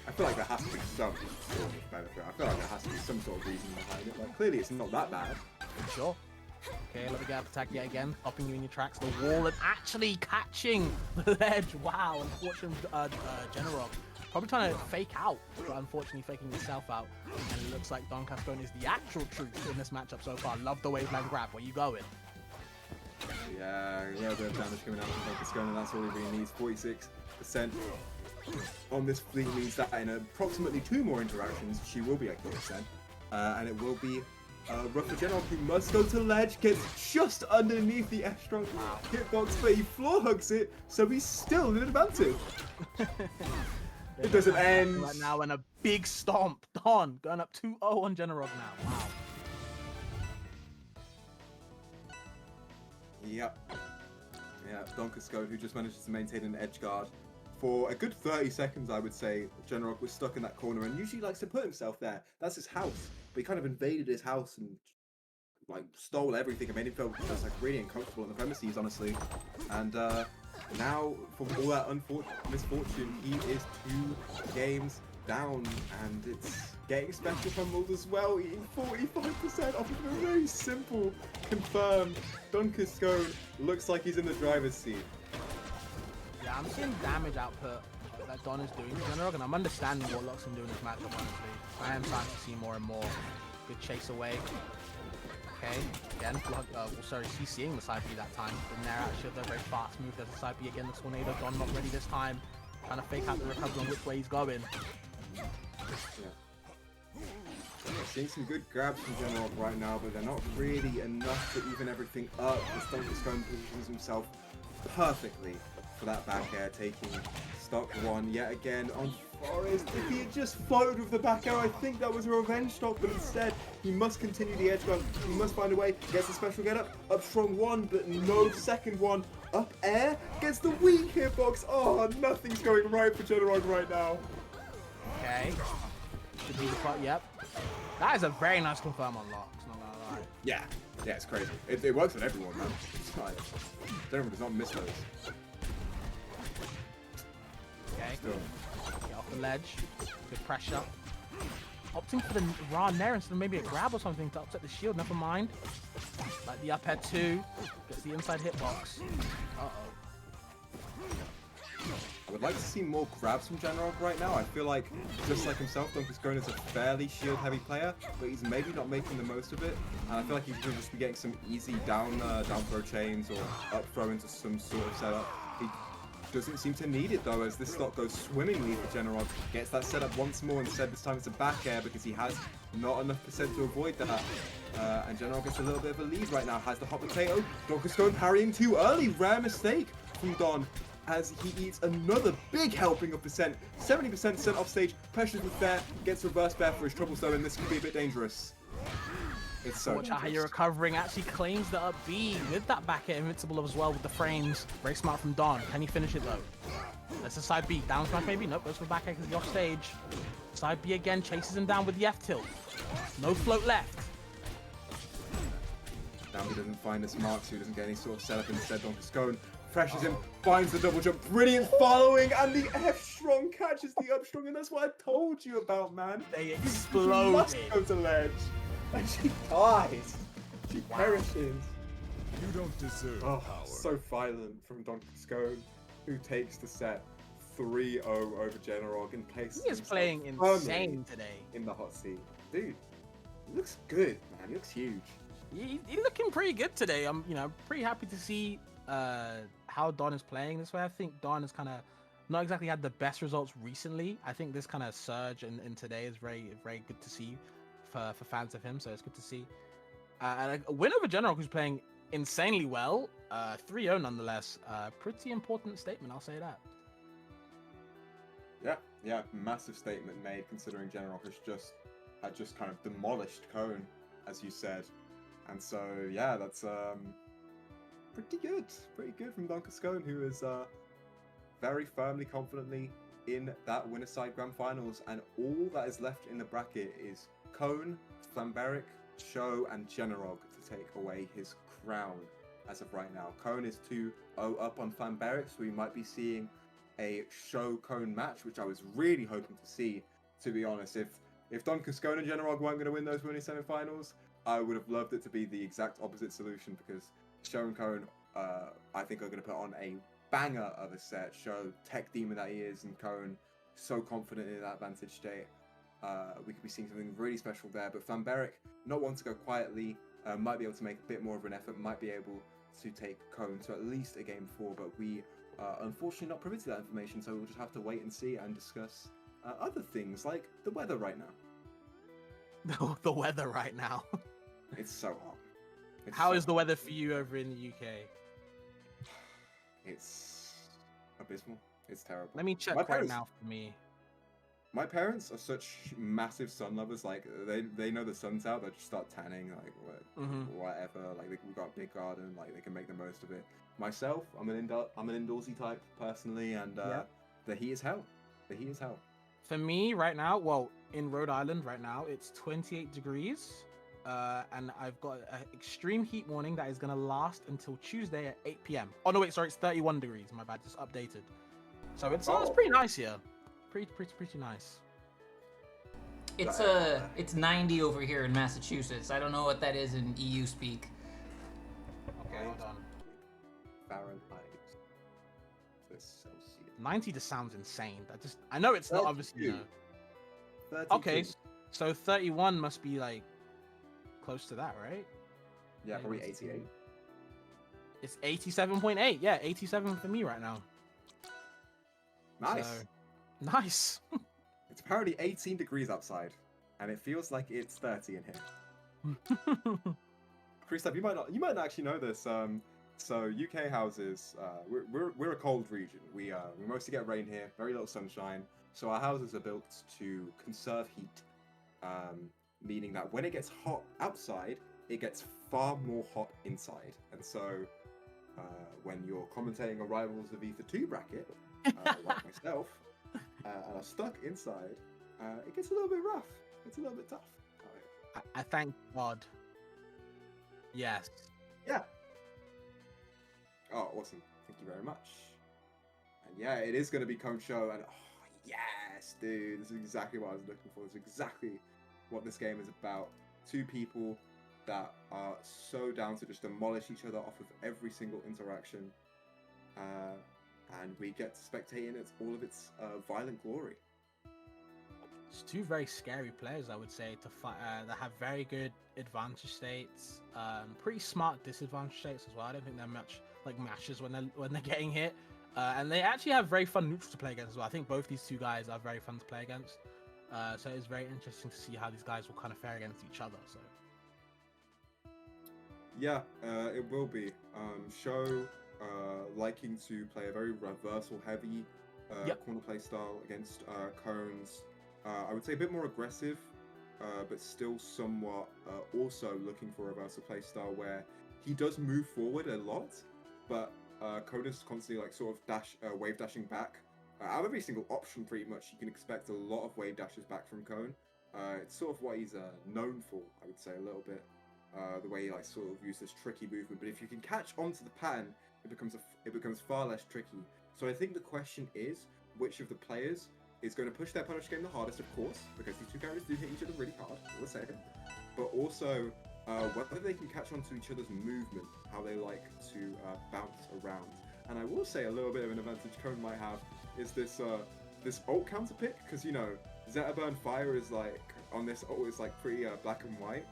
I feel like there has to be some sort of benefit. I feel like there has to be some sort of reason behind it. Like, clearly it's not that bad. Sure. Okay, let me get up attack yet again, stopping you in your tracks, the wall, and actually catching the ledge. Wow, unfortunately, General probably trying to fake out, but unfortunately faking himself out. And it looks like DonCascone is the actual truth in this matchup so far. Love the waveland grab. Where you going? Yeah, a little bit of damage coming out from DonCascone, and that's all he really needs. 46% on this Fleet means that in approximately 2 more interactions, she will be at 4%. And it will be Rougher General, who must go to ledge, gets just underneath the F-Strong hitbox, but he floor hugs it, so he's still in advantage. It doesn't end. Right now, and a big stomp. Don going up 2-0 on General now. Wow. Yep. Yeah, DonCascone, who just manages to maintain an edge guard for a good 30 seconds, I would say. General was stuck in that corner and usually likes to put himself there. That's his house. But he kind of invaded his house and like stole everything and made him feel just like really uncomfortable on the premises, honestly. And now, from all that misfortune, he is 2 games down, and it's getting special fumbled as well, eating 45% off of a very simple confirmed. DonCascone looks like he's in the driver's seat. Yeah, I'm seeing damage output that Don is doing in general, and I'm understanding what Lux can do in this matchup, honestly. I am starting to see more and more. Good chase away. Okay, again, sorry, he's seeing the side B that time. The Nair actually a very fast move. There's a side B again, the Tornado. Don not ready this time. Trying to fake out the recovery on which way he's going. Yeah. Seeing some good grabs from General right now, but they're not really enough to even everything up. As DonCascone positions himself perfectly for that back air, taking stock 1 yet again on Forest. If he had just floated with the back air, I think that was a revenge stock, but instead, he must continue the edge guard. He must find a way. Gets a special get up. Up strong one, but no second one. Up air. Gets the weak hitbox. Oh, nothing's going right for Generog right now. Okay. Should be the part. Yep. That is a very nice confirm unlock. It's not gonna lie. Yeah. Yeah, it's crazy. It works on everyone, man. It's like, Generog does not miss those. Okay. Still. Get off the ledge. Good pressure. Opting for the raw nair instead of maybe a grab or something to upset the shield. Never mind. Like the up air 2. Gets the inside hitbox. Uh-oh. I would like to see more grabs from Generog right now. I feel like, just like himself, DonCascone is a fairly shield-heavy player, but he's maybe not making the most of it. And I feel like he could just be getting some easy down throw chains or up throw into some sort of setup. He doesn't seem to need it though, as this stock goes swimmingly for Generog. Gets that setup once more, instead this time it's a back air because he has not enough percent to avoid that. And Generog gets a little bit of a lead right now. Has the hot potato. DonCascone parrying too early. Rare mistake from Don, as he eats another big helping of percent. 70% sent off stage, pressures with fair, gets reverse bear for his trouble zone, and this could be a bit dangerous. It's so Watch out how you're recovering. Actually claims the up B with that back air invincible as well with the frames. Very smart from Don. Can he finish it though? That's a side B. Down smash maybe? Nope, goes for back air because he's off stage. Side B again, chases him down with the F tilt. No float left. Now he doesn't find his mark, so he doesn't get any sort of setup. Instead, DonCascone pressures him, finds the double jump, brilliant following, and the F strong catches the up strong, and that's what I told you about, man. They She exploded. must go to ledge, and she dies. She perishes. You don't deserve Oh, power. so violent from DonCascone, who takes the set 3-0 over Generog and places He is himself playing firmly insane today. in the hot seat. Dude, he looks good, man. He looks huge. He's looking pretty good today. I'm, pretty happy to see how Don is playing this way. I think Don has kind of not exactly had the best results recently. I think this kind of surge in today is very, very good to see for fans of him. So it's good to see. And a win over General, who's playing insanely well. 3-0 nonetheless. Pretty important statement, I'll say that. Yeah, massive statement made considering General had just kind of demolished Cone, as you said. And so, yeah, that's pretty good from DonCascone, who is very firmly, confidently in that winner side grand finals. And all that is left in the bracket is Cone, Flamberic, Show, and Generog to take away his crown as of right now. Cone is 2-0 up on Flamberic, so we might be seeing a Show Cone match, which I was really hoping to see, to be honest. If DonCascone and Generog weren't going to win those winning semifinals, I would have loved it to be the exact opposite solution, because Show and Cone, I think, are going to put on a banger of a set. Show, tech demon that he is, and Cone, so confident in that advantage state. We could be seeing something really special there. But Flamberic, not wanting to go quietly, might be able to make a bit more of an effort, might be able to take Cone to at least a game 4, but we are unfortunately not privy to that information, so we'll just have to wait and see and discuss other things like the weather right now. The weather right now. It's so hot. How is the weather for you over in the UK? It's abysmal. It's terrible. Let me check right now for me. My parents are such massive sun lovers. Like they know the sun's out, they just start tanning. Like whatever. Like we've got a big garden. Like they can make the most of it. Myself, I'm an indoorsy type personally, and the heat is hell. The heat is hell. For me right now, well, in Rhode Island right now, it's 28 degrees. And I've got an extreme heat warning that is going to last until Tuesday at 8 p.m. Oh, no, wait, sorry, it's 31 degrees. My bad, just updated. So it's pretty nice here. Pretty nice. It's 90 over here in Massachusetts. I don't know what that is in EU speak. Okay, hold on. Fahrenheit. Celsius. 90 just sounds insane. I know it's not obviously. 32. Okay, so 31 must be like close to that, right? Yeah, probably 88. It's 87.8. Yeah, 87 for me right now. Nice. So, nice. It's apparently 18 degrees outside, and it feels like it's 30 in here. Christoph, you might not actually know this. So UK houses, we're a cold region. We mostly get rain here, very little sunshine. So our houses are built to conserve heat, meaning that when it gets hot outside, it gets far more hot inside. And so when you're commentating on Rivals of Aether 2 bracket, like myself, and are stuck inside, it gets a little bit rough. It's a little bit tough. I thank God. Yes. Yeah. Oh, awesome. Thank you very much. And yeah, it is going to be Cone Show, and oh, yes, dude. This is exactly what I was looking for. This is exactly what this game is about. Two people that are so down to just demolish each other off of every single interaction. And we get to spectate in all of its violent glory. It's two very scary players, I would say, to fight. That have very good advantage states, pretty smart disadvantage states as well. I don't think they're much like mashes when they're getting hit, and they actually have very fun neutrals to play against as well. I think both these two guys are very fun to play against, so it's very interesting to see how these guys will kind of fare against each other. So yeah, it will be. Show liking to play a very reversal heavy corner play style against Cone's. I would say a bit more aggressive, but still somewhat also looking for a reversal play style where he does move forward a lot, but Cone is constantly like sort of wave dashing back. Out of every single option, pretty much, you can expect a lot of wave dashes back from Cone. It's sort of what he's known for, I would say, a little bit. The way he like sort of uses tricky movement, but if you can catch onto the pattern, it becomes far less tricky. So I think the question is, which of the players is going to push their punish game the hardest, of course, because these two characters do hit each other really hard, all the same. But also, whether they can catch onto each other's movement, how they like to bounce around. And I will say a little bit of an advantage Cone might have is this this ult counter pick, because you know Zeta Burn Fire is like on this ult is like pretty black and white,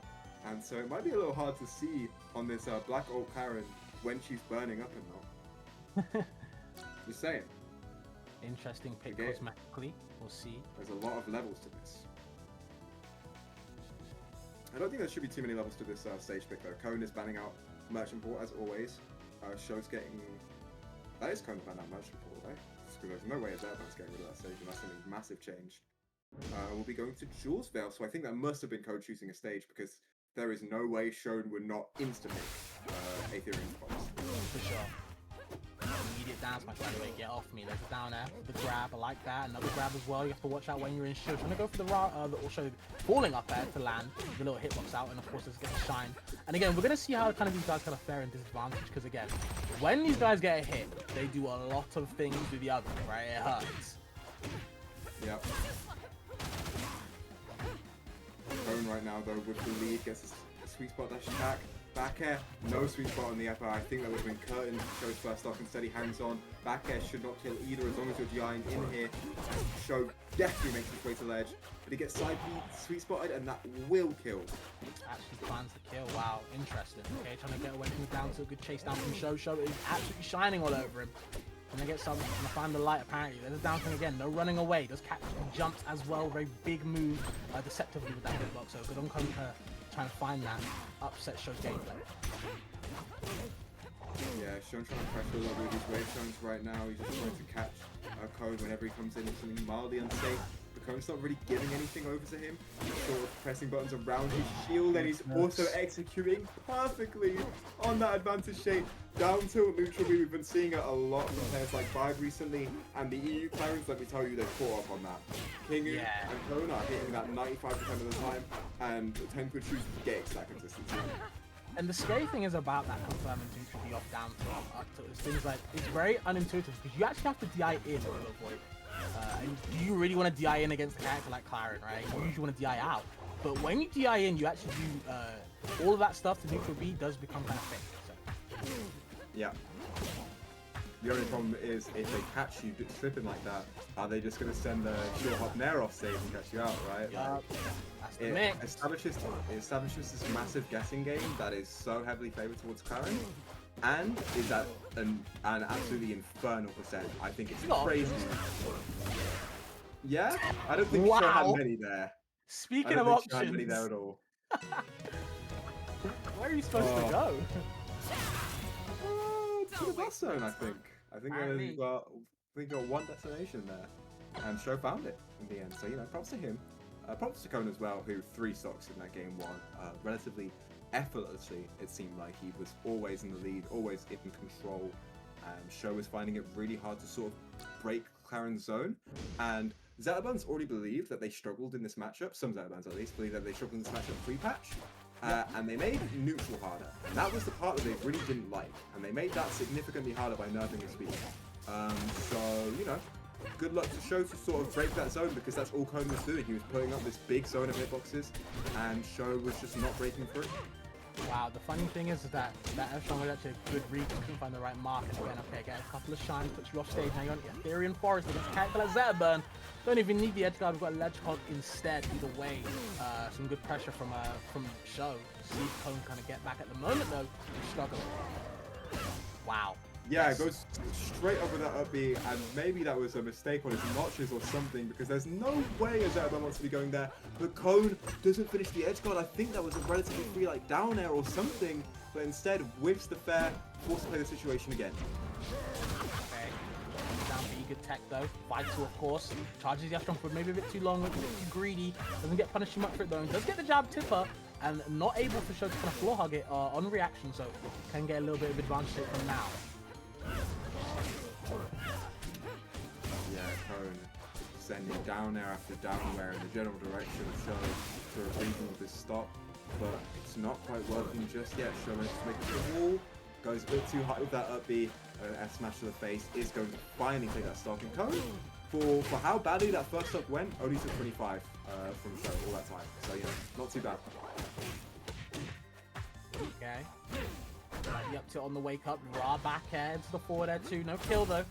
and so it might be a little hard to see on this black ult Karen when she's burning up and not. Just saying. interesting pick cosmetically. We'll see. There's a lot of levels to this. I don't think there should be too many levels to this stage pick though. Cone is banning out Merchant Port as always. Show's getting... That is Cone banning out Merchant Port, right? Because there's no way a Zetaban's getting rid of that stage, and that's something massive changed. We'll be going to Jules Veil, so I think that must have been Cone choosing a stage, because there is no way Shown would not instantly Aetherium box. For sure. Immediate down smash, by the way, get off me. There's a down air, the grab, I like that. Another grab as well, you have to watch out when you're in shield. Trying to go for the also falling up there to land, the little hitbox out, and of course there's gonna shine. And again, we're gonna see how kind of these guys kind of fare in disadvantage, because again, when these guys get a hit, they do a lot of things to the other, right? It hurts. Yep. Cone right now though with the lead gets a sweet spot dash attack. Back air, no sweet spot on the upper. I think that would have been Curtain. Show's first stock, instead he hangs on. Back air should not kill either as long as you're GIing in here. Show definitely makes his way to ledge, but he gets side beat, sweet spotted, and that will kill. Actually plans the kill. Wow, interesting. Okay, trying to get away from the down to a good chase down from Show. Show is absolutely shining all over him. Can I get some? Can I find the light? Apparently, there's a down thing again. No running away. Does catch jumps as well. Very big move, deceptively with that hitbox. So good on Cone trying to find that upset Show's gameplay. Yeah, Shown trying to pressure a little bit with these wave zones right now. He's just trying to catch Cone whenever he comes in. It's something mildly unsafe. But Cone's not really giving anything over to him. He's sort of pressing buttons around his shield, and he's also executing perfectly on that advantage shape. Down tilt neutral B, we've been seeing it a lot from players like Vibe recently, and the EU Clarence, let me tell you, they've caught up on that. Kingu and Cone are hitting that 95% of the time, and 10QuidShoes gets that consistency. And the scary thing is about that confirming neutral B off down tilt, up tilt, is things like, it's very unintuitive, because you actually have to DI in to avoid. And do you really want to DI in against a character like Claren, right? You usually want to DI out. But when you DI in, you actually do all of that stuff to neutral B does become kind of fake. So. Yeah. The only problem is if they catch you slipping like that, are they just going to send the short hop nair off stage and catch you out, right? Yeah, that's the mix. It establishes this massive guessing game that is so heavily favored towards Claren, and is at an absolutely infernal percent. I think it's crazy. Yeah? I don't think Show had many there. Speaking of options, had many there at all. Where are you supposed to go? To the bus zone, I think. I think we got one destination there. and Sho found it in the end. So, you know, props to him. Props to Cone as well, who 3 stocks in that game 1 relatively effortlessly. It seemed like he was always in the lead, always in control. Sho was finding it really hard to sort of break Claren's zone, and Zetaban's already believed that they struggled in this matchup. Some Zetabans at least believe that they struggled in this matchup pre-patch, and they made neutral harder. And that was the part that they really didn't like, and they made that significantly harder by nerfing his speed. So, you know, good luck to Sho to sort of break that zone, because that's all Cone was doing. He was putting up this big zone of hitboxes, and Sho was just not breaking through. Wow, the funny thing is that F-Strong was actually a good read, couldn't find the right mark, and again, okay, get a couple of shines, puts you off stage, now you're on Ethereal Forest against a character like Zetaban. Don't even need the edge guard, we've got a ledge hog instead. Either way, some good pressure from Sho. See if Cone kind of get back at the moment though, he's struggling. Wow. Yeah, it goes straight over that up B, and maybe that was a mistake on his notches or something, because there's no way a Zetaban wants to be going there. But Cone doesn't finish the edge guard. I think that was a relatively free like down air or something, but instead whiffs the fair, forced to play the situation again. Okay, down B, good tech though. Vital of course, charges the F-Strong for maybe a bit too long, a bit too greedy, doesn't get punished too much for it though, and does get the jab tipper, and not able for Sho to kind of floor hug it on reaction, so can get a little bit of advantage from now. Yeah, Cone sending down air after down air in the general direction of Sho for a reason with this stop, but it's not quite working just yet. Sho manages to make the wall, goes a bit too high with that up B, F smash to the face, is going to finally take that stock. And Cone, for how badly that first stock went, only took 25 from Sho all that time. So yeah, not too bad. Okay. Might up to it on the wake up. Raw back air to the forward air too. No kill though.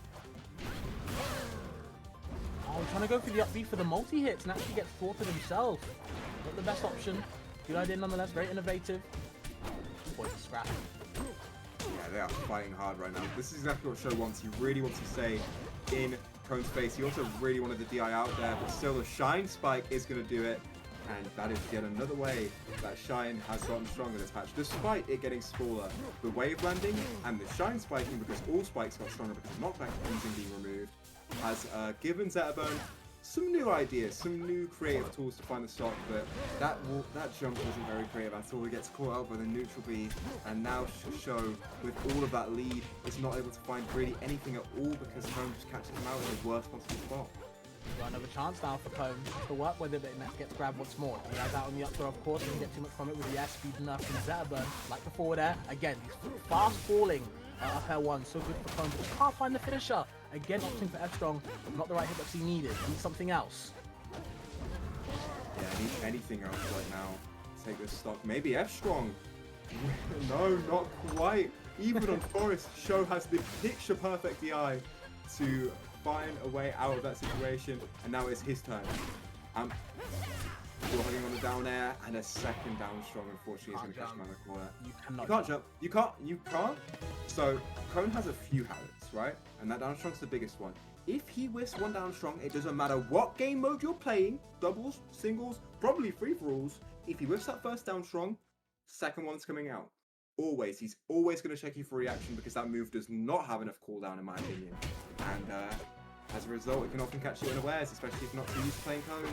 Oh, trying to go for the up B for the multi-hits and actually gets thwarted himself. Not the best option. Good idea nonetheless. Very innovative. Poison scrap. Yeah, they are fighting hard right now. This is exactly what Sho wants. He really wants to stay in Cone's face. He also really wanted the DI out there, but still the Shine Spike is going to do it. And that is yet another way that Shine has gotten stronger this patch, despite it getting smaller. The wave landing and the Shine spiking, because all spikes got stronger because knockback engine being removed, has given Zetaban some new ideas, some new creative tools to find the stock, but that jump wasn't very creative at all. He gets caught out by the neutral B, and now Sho, with all of that lead, is not able to find really anything at all because Cone just catches him out in the worst possible spot. Got another chance now for Cone to work with it, but it gets grabbed once more. He has out on the up throw, of course, doesn't get too much from it with the air speed enough from Zetaban. Like the forward air, again, he's fast falling up air 1, so good for Cone, but just can't find the finisher. Again, opting for F-Strong, not the right hitbox he needed. He needs something else. Yeah, I need anything else right now. Take this stock. Maybe F-Strong. No, not quite. Even on Forest, Sho has the picture-perfect DI to find a way out of that situation, and now it's his turn. Still hugging on the down air, and a second down strong, unfortunately, is going to catch him on the corner. You can't jump. You can't. So, Cone has a few habits, right? And that down strong's the biggest one. If he whiffs one down strong, it doesn't matter what game mode you're playing, doubles, singles, probably free-for-alls, if he whiffs that first down strong, second one's coming out. Always. He's always going to check you for reaction because that move does not have enough cooldown, in my opinion. And as a result, it can often catch you unawares, especially if you're not too used to playing Cone.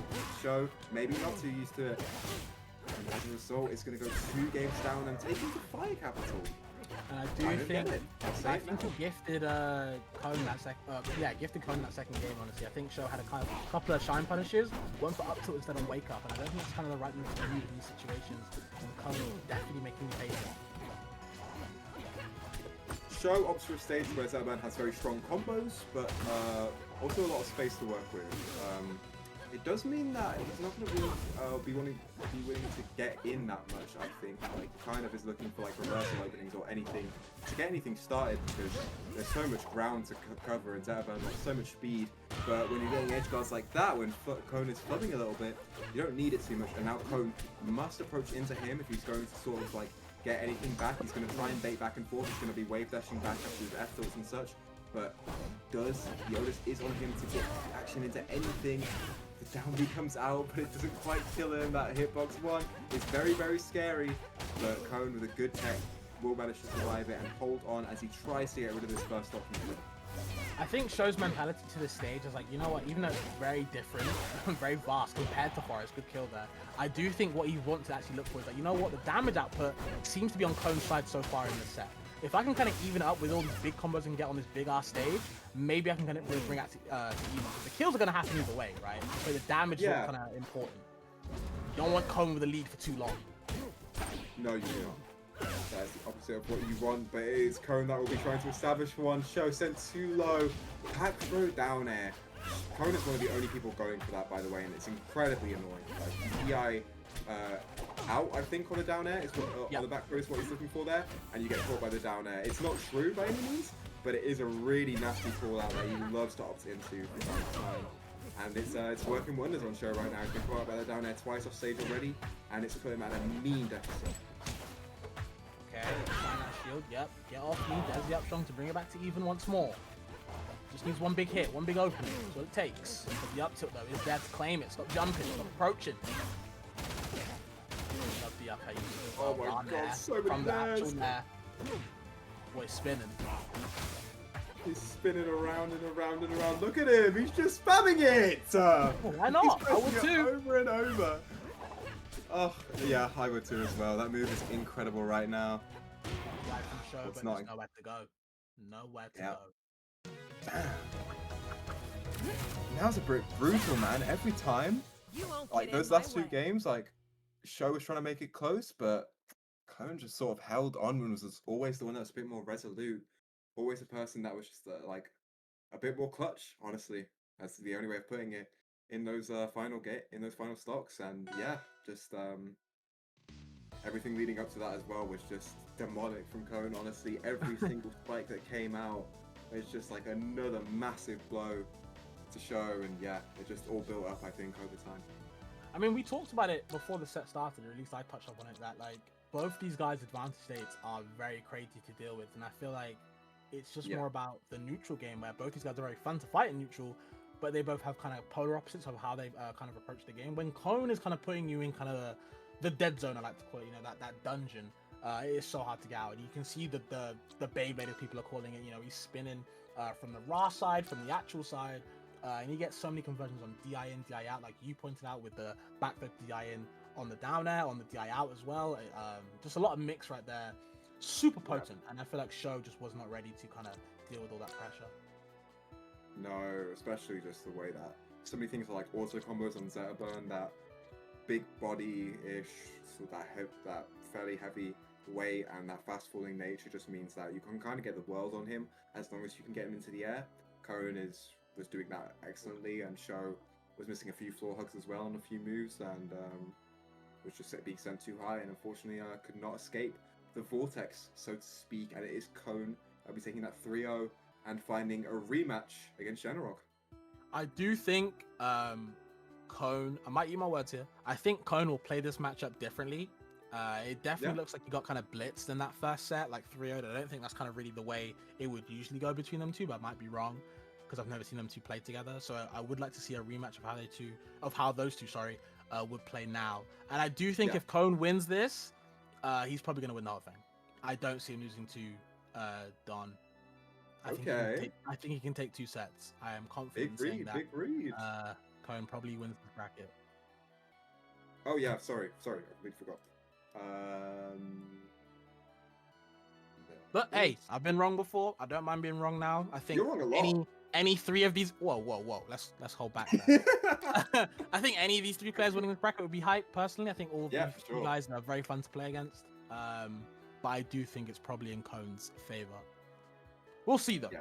Sho, maybe not too used to it. And as a result, it's going to go 2 games down and take him to Fire Capital. And I think he gifted Cone that gifted Cone that second game, honestly. I think Sho had a couple of shine punishes, one for up tilt instead of wake up, and I don't think it's kind of the right move to do in these situations. And Cone definitely making me pay for it. Sho opts for a stage where Zetaban has very strong combos, but also a lot of space to work with. It does mean that he's not going to be willing to get in that much, I think. Like, kind of is looking for like reversal openings or anything to get anything started, because there's so much ground to cover and Zetaban has so much speed. But when you're getting edge guards like that, when Cone is flubbing a little bit, you don't need it too much. And now Cone must approach into him if he's going to sort of like get anything back. He's going to try and bait back and forth. He's going to be wave dashing back after his F tilts and such. But Iota is on him to get action into anything. The down B comes out, but it doesn't quite kill him. That hitbox one is very, very scary. But Cone with a good tech will manage to survive it and hold on as he tries to get rid of this first stock. I think Show's mentality to this stage is like, you know what, even though it's very different, very vast compared to Forest, good kill there, I do think what he wants to actually look for is like, you know what, the damage output seems to be on Cone's side so far in this set. If I can kind of even it up with all these big combos I can get on this big ass stage, maybe I can kind of bring out to even. The kills are going to happen either way, right? But the damage is kind of important. You don't want Cone with a lead for too long. No, you don't. That's the opposite of what you want, but it is Cone that will be trying to establish for one. Show sent too low. htro down air. Cone is one of the only people going for that, by the way, and it's incredibly annoying. Like, DI out, I think, on the down air. It's what, on the back throw is what he's looking for there, and you get caught by the down air. It's not true by any means, but it is a really nasty call out that he loves to opt into from time to time. And it's working wonders on Show right now. He's been caught out by the down air twice off stage already, and it's put him at a mean deficit. Okay, find that shield, yep, get off me, there's the up strong to bring it back to even once more. Just needs one big hit, one big opening, that's what it takes. But the up tilt though is there to claim it, stop jumping, stop approaching. Love the up how you oh my god, so many from the actual layers. nair. Boy, he's spinning. He's spinning around and around and around. Look at him, he's just spamming it! Why not? He's I would pressing it too. over and over. Oh, yeah, I would too as well. That move is incredible right now. Right from Show, It's but not... there's nowhere to go. Nowhere to go. Damn. Now's a bit brutal, man. Every time, like those last two games, like Show was trying to make it close, but Cone just sort of held on and was always the one that was a bit more resolute. Always the person that was just like a bit more clutch. Honestly, that's the only way of putting it in those final stocks. And yeah, just everything leading up to that as well was just demonic from Cone. Honestly, every single spike that came out is just like another massive blow to Show, and yeah, it just all built up, I think, over time. I mean, we talked about it before the set started, or at least I touched up on it, that like both these guys' advantage states are very crazy to deal with, and I feel like it's just more about the neutral game, where both these guys are very fun to fight in neutral, but they both have kind of polar opposites of how they kind of approach the game. When Cone is kind of putting you in kind of the dead zone, I like to call it, you know, that dungeon, it is so hard to get out. And you can see the Beyblade, as people are calling it, you know, he's spinning from the raw side, from the actual side, and you get so many conversions on DI in, DI out, like you pointed out with the backflip DI in on the down air, on the DI out as well. Just a lot of mix right there. Super potent, and I feel like Show just was not ready to kind of deal with all that pressure. No, especially just the way that so many things are like auto combos on Zetterburn, that big body-ish, so that fairly heavy weight and that fast-falling nature just means that you can kind of get the world on him as long as you can get him into the air. Cone was doing that excellently, and Show was missing a few floor hugs as well on a few moves, and was just being sent too high, and unfortunately could not escape the vortex, so to speak. And it is Cone that'll be taking that 3-0 and finding a rematch against Generog. I do think Cone, I might eat my words here, I think Cone will play this matchup differently. It definitely looks like he got kind of blitzed in that first set, like 3-0. I don't think that's kind of really the way it would usually go between them two, but I might be wrong because I've never seen them two play together. So I would like to see a rematch of how those two would play now. And I do think if Cone wins this, he's probably going to win the whole thing. I don't see him losing to Don. I think he can take 2 sets. I am confident in saying that. Big read. Cone probably wins the bracket. Oh yeah, sorry, I completely forgot. But hey, I've been wrong before. I don't mind being wrong now. I think you're wrong a lot. Any 3 of these. Whoa. Let's hold back that. I think any of these 3 players winning this bracket would be hype. Personally, I think all of these guys are very fun to play against. But I do think it's probably in Cone's favor. We'll see though. Yeah,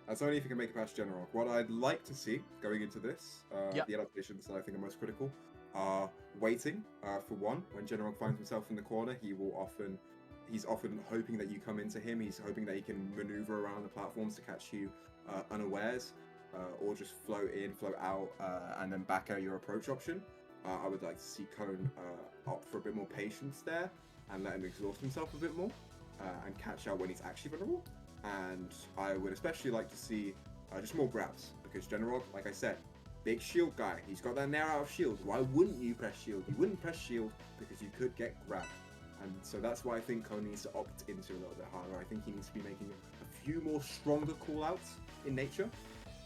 that's only if you can make it past General. What I'd like to see going into this, the adaptations that I think are most critical, are waiting. For one, when General finds himself in the corner, he's often hoping that you come into him. He's hoping that he can maneuver around the platforms to catch you unawares, or just float in, float out, and then back out your approach option. I would like to see Cone opt for a bit more patience there and let him exhaust himself a bit more and catch out when he's actually vulnerable. And I would especially like to see just more grabs, because General, like I said, big shield guy. He's got that nair out of shield. Why wouldn't you press shield? You wouldn't press shield because you could get grabbed. And so that's why I think Cone needs to opt into a little bit harder. I think he needs to be making a few more stronger callouts in nature,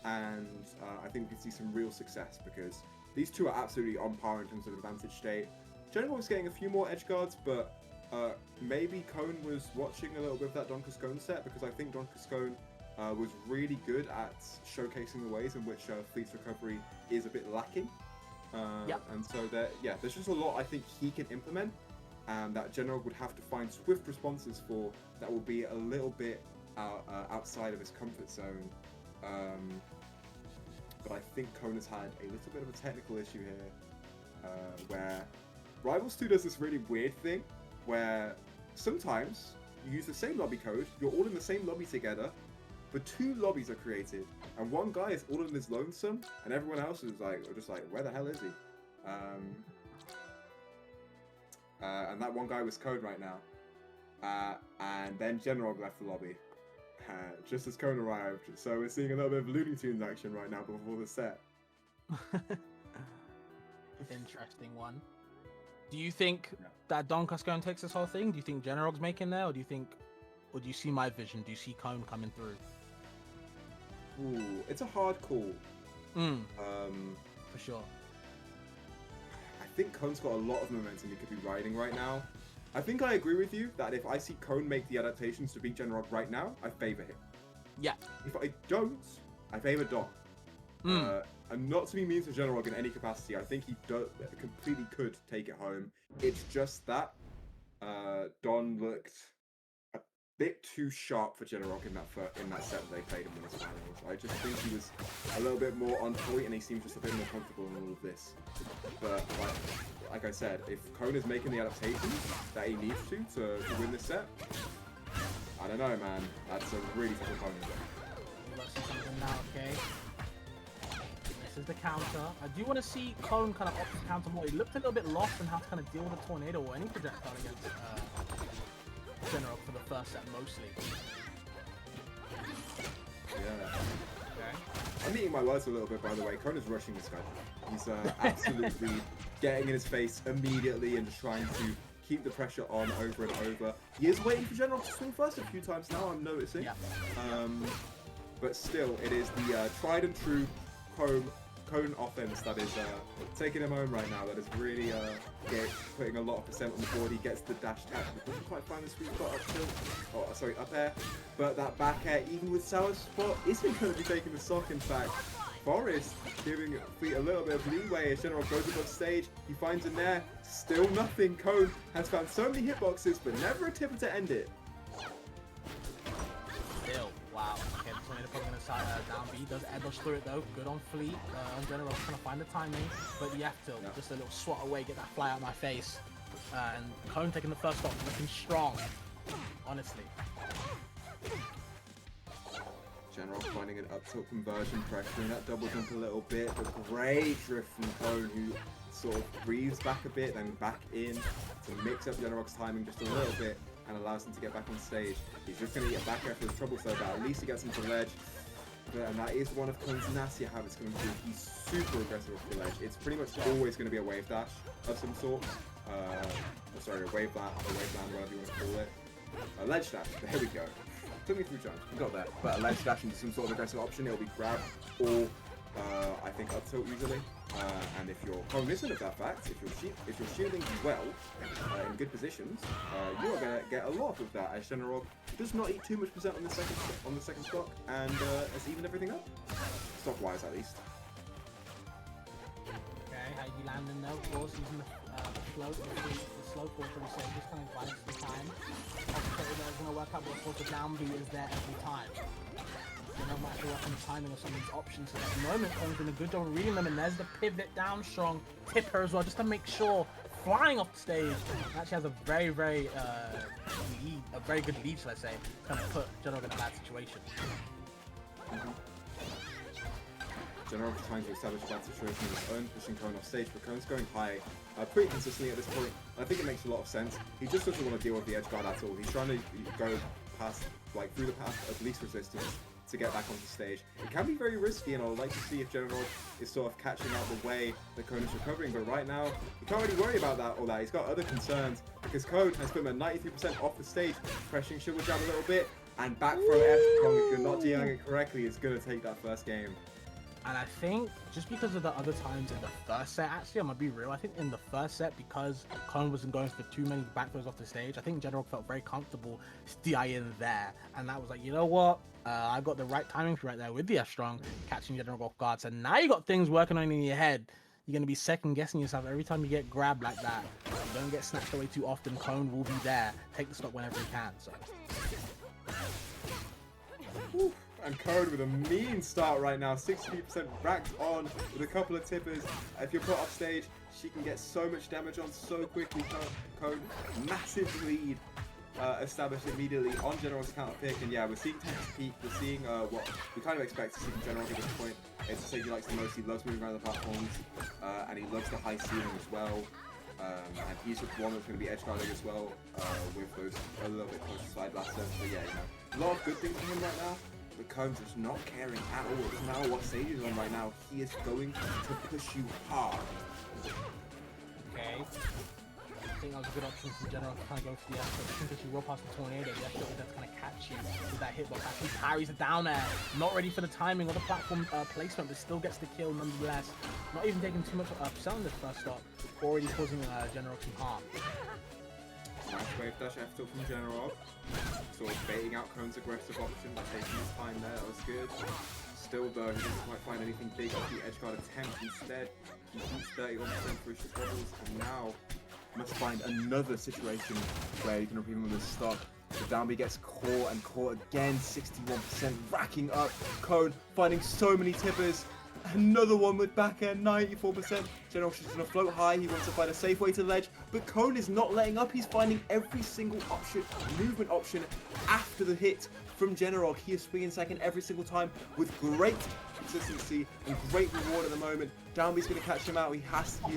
and I think we can see some real success because these two are absolutely on par in terms of advantage state. General was getting a few more edge guards, but maybe Cone was watching a little bit of that DonCascone set because I think DonCascone was really good at showcasing the ways in which Fleet's recovery is a bit lacking. And so there's just a lot I think he can implement, and that General would have to find swift responses for that will be a little bit outside of his comfort zone. But I think Cone has had a little bit of a technical issue here, where Rivals 2 does this really weird thing, where sometimes you use the same lobby code, you're all in the same lobby together, but two lobbies are created, and one guy is all in his lonesome, and everyone else is just like, where the hell is he? And that one guy was Cone right now. And then General left the lobby, just as Cone arrived. So we're seeing a little bit of Looney Tunes action right now before the set. Interesting one. Do you think that DonCascone takes this whole thing? Do you think General's making there, or do you see my vision? Do you see Cone coming through? Ooh, it's a hard call. For sure. I think Cone's got a lot of momentum he could be riding right now. I think I agree with you that if I see Cone make the adaptations to beat General right now, I favor him. Yeah. If I don't, I favor Don. And not to be mean to General in any capacity, I think he completely could take it home. It's just that Don looked a bit too sharp for General in that set that they played him in his finals. I just think he was a little bit more on point, and he seems just a bit more comfortable in all of this. But like I said, if Cone is making the adaptations that he needs to win this set, I don't know, man. That's a really tough opponent. Let's see something now, okay? This is the counter. I do want to see Cone kind of opt to counter more. He looked a little bit lost in how to kind of deal with a tornado or any projectile against General for the first set, mostly. Yeah. Okay. I'm eating my words a little bit, by the way. Cone is rushing this guy. He's absolutely getting in his face immediately and just trying to keep the pressure on over and over. He is waiting for General to swing first a few times now, I'm noticing. Yeah. But still, it is the tried and true Cone offense that is taking him home right now. That is really putting a lot of percent on the board. He gets the dash tap, but doesn't quite find the sweet spot up tilt. Oh, sorry, up air. But that back air, even with Sour Spot, isn't going to be taking the stock. In fact, Forest giving Fleet a little bit of leeway as General goes above stage. He finds a nair, still nothing. Cone has found so many hitboxes, but never a tipper to end it. Still, wow. Okay, the tornado probably going to down B. Does air dodge through it though. Good on Fleet. On General, trying to find the timing. But the F tilt, just a little swat away, get that fly out of my face. And Cone taking the first stop, looking strong. Honestly. General finding an up tilt conversion, pressuring that double jump a little bit, but great drift from Cone, who sort of breathes back a bit, then back in to mix up General's timing just a little bit and allows him to get back on stage. He's just going to get back after his trouble so that at least he gets him to ledge. And that is one of Cone's nastier habits coming through. He's super aggressive off the ledge. It's pretty much always going to be a wave dash of some sort. Sorry, a wave land, whatever you want to call it. A ledge dash, there we go. Took me 3 times, we got that. But a ledge dash into some sort of aggressive option, it'll be grab or I think up tilt usually. And if you're cognizant of that fact, if you're shielding well in good positions, you are going to get a lot of that. As General does not eat too much percent on the second stock, and has evened everything up, stock wise at least. Okay, how you landing though? Of course, using the float, the slow portion, so just kind of bites the time. Obviously, that's going to work out, but of course the down B is there every time. So no matter what kind of timing or some of these options. So at the moment, Cone's doing a good job of reading them, and there's the pivot down strong tipper as well, just to make sure flying off the stage actually has a very, very good lead, should I say, kind of put General in a bad situation. General trying to establish a bad situation of his own, pushing Cone off stage, but Cone's going high pretty consistently at this point. I think it makes a lot of sense. He just doesn't want to deal with the edge guard at all. He's trying to go past, through the path of least resistance to get back onto stage. It can be very risky, and I would like to see if General is sort of catching out the way that Cone is recovering, but right now, he can't really worry about that or that. He's got other concerns, because Cone has put him at 93% off the stage, pressuring Sugar Jab a little bit, and back throw edge strong. If you're not dealing it correctly, it's gonna take that first game. And I think just because of the other times in the first set, actually, I'm gonna be real. I think in the first set, because Cone wasn't going for too many back throws off the stage, I think General felt very comfortable DIing there. And that was like, you know what? I got the right timing right there with the F strong, catching General off guard. So now you got things working on in your head. You're gonna be second guessing yourself every time you get grabbed like that. You don't get snatched away too often. Cone will be there. Take the stock whenever he can. So. Woo. And Code with a mean start right now, 60% racked on with a couple of tippers. If you're put off stage, she can get so much damage on so quickly. Code, massive lead established immediately on General's counter pick. And yeah, we're seeing Tempest peak, we're seeing what we kind of expect to see from General at this point. It's a stage he likes the most, he loves moving around the platforms, and he loves the high ceiling as well. And he's just one that's going to be edge guarding as well, with those a little bit closer side blasters. So yeah, you know, a lot of good things for him right now. But Cone's just not caring at all. It doesn't matter what stage he's on right now. He is going to push you hard. Okay. I think that was a good option from General to kind of go for the F-shot. As soon as you roll past the tornado, the F-shot is there to kind of catch you with that hitbox. Actually parries it down there. Not ready for the timing or the platform placement, but still gets the kill nonetheless. Not even taking too much upset on this first stop. Already causing General some harm. Nice wave dash F-tilt from General. Sort of baiting out Cone's aggressive option, but taking his time there, that was good. Still though, he doesn't quite find anything big off the edge guard attempt. Instead, he keeps 31% for his struggles, and now must find another situation where he can repeat him with his stock. The down B gets caught and caught again, 61% racking up. Cone finding so many tippers. Another one with back end, 94%. General's just gonna float high. He wants to find a safe way to the ledge, but Cone is not letting up. He's finding every single option, movement option after the hit from General. He is swinging second every single time with great consistency and great reward at the moment. Down B's gonna catch him out. He's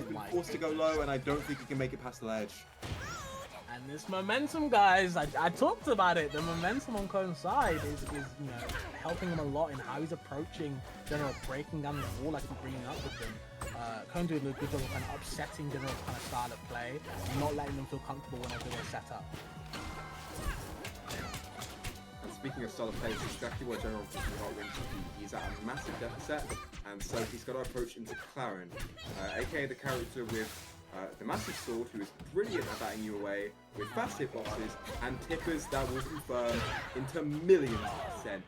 been forced to go low, and I don't think he can make it past the ledge. And this momentum, guys, I talked about it. The momentum on Cone's side is you know, helping him a lot in how he's approaching General, breaking down the wall, like he's bringing up with him. Cone doing a good job of kind of upsetting General's kind of style of play, and not letting them feel comfortable whenever they're set up. And speaking of style of play, it's exactly what General got wins. He's at a massive deficit, and so he's got to approach into Clarin, aka the character with the massive sword, who is brilliant at batting you away with fast hitboxes and tippers that will confirm into millions %.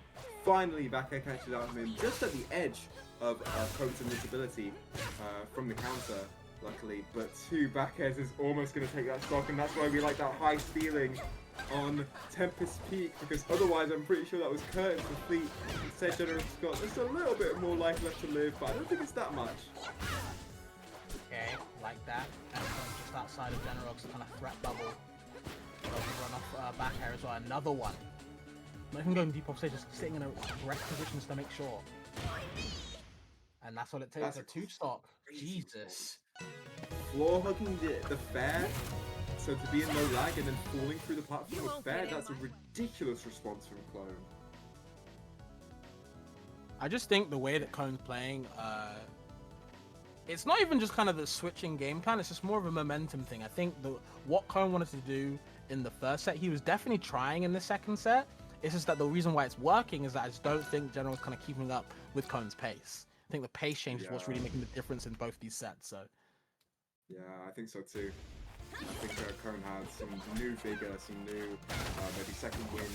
Finally, back air catches out of him just at the edge of Cone's invincibility from the counter, luckily. But two back airs is almost going to take that stock, and that's why we like that high ceiling on Tempest Peak, because otherwise I'm pretty sure that was Curtain's defeat. Instead, General's got just a little bit more life left to live, but I don't think it's that much. Okay, like that. And just outside of General's kind of threat bubble. Run off back air as well. Another one. Not even going deep off stage, just sitting in a correct position to make sure. And that's all it takes. That's a two stock. Jesus. Floor hugging the fair, so to be in low lag and then falling through the platform with fair, that's a ridiculous response from Clone. I just think the way that Cone's playing, it's not even just kind of the switching game plan, it's just more of a momentum thing. I think what Cone wanted to do in the first set, he was definitely trying in the second set. It's just that the reason why it's working is that I just don't think General's kind of keeping up with Cone's pace. I think the pace change is what's really making the difference in both these sets. So yeah, I think so too. I think Cone had some new vigor, some new maybe second wind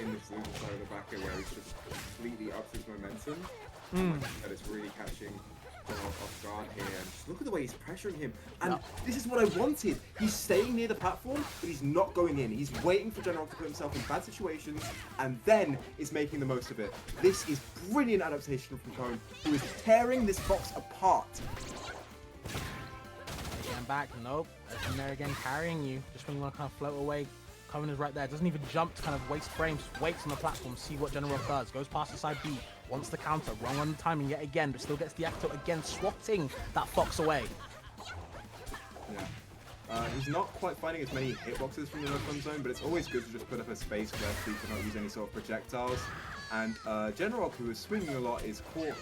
in this losing side of the backer, where he's just completely upped his momentum. Like I said, it's really catching off guard here, and just look at the way he's pressuring him. And this is what I wanted. He's staying near the platform, but he's not going in. He's waiting for General to put himself in bad situations, and then is making the most of it. This is brilliant adaptation from Cone, who is tearing this box apart. Again back, nope. And there again, carrying you. Just when you want to kind of float away, Coven is right there. Doesn't even jump to kind of waste frames. Just waits on the platform, see what General does. Goes past the side B. Wants the counter. Wrong on the timing yet again, but still gets the Aether again, swatting that Fox away. Yeah. He's not quite finding as many hitboxes from the no-fun zone, but it's always good to just put up a space where he cannot use any sort of projectiles. And General, who is swinging a lot, is caught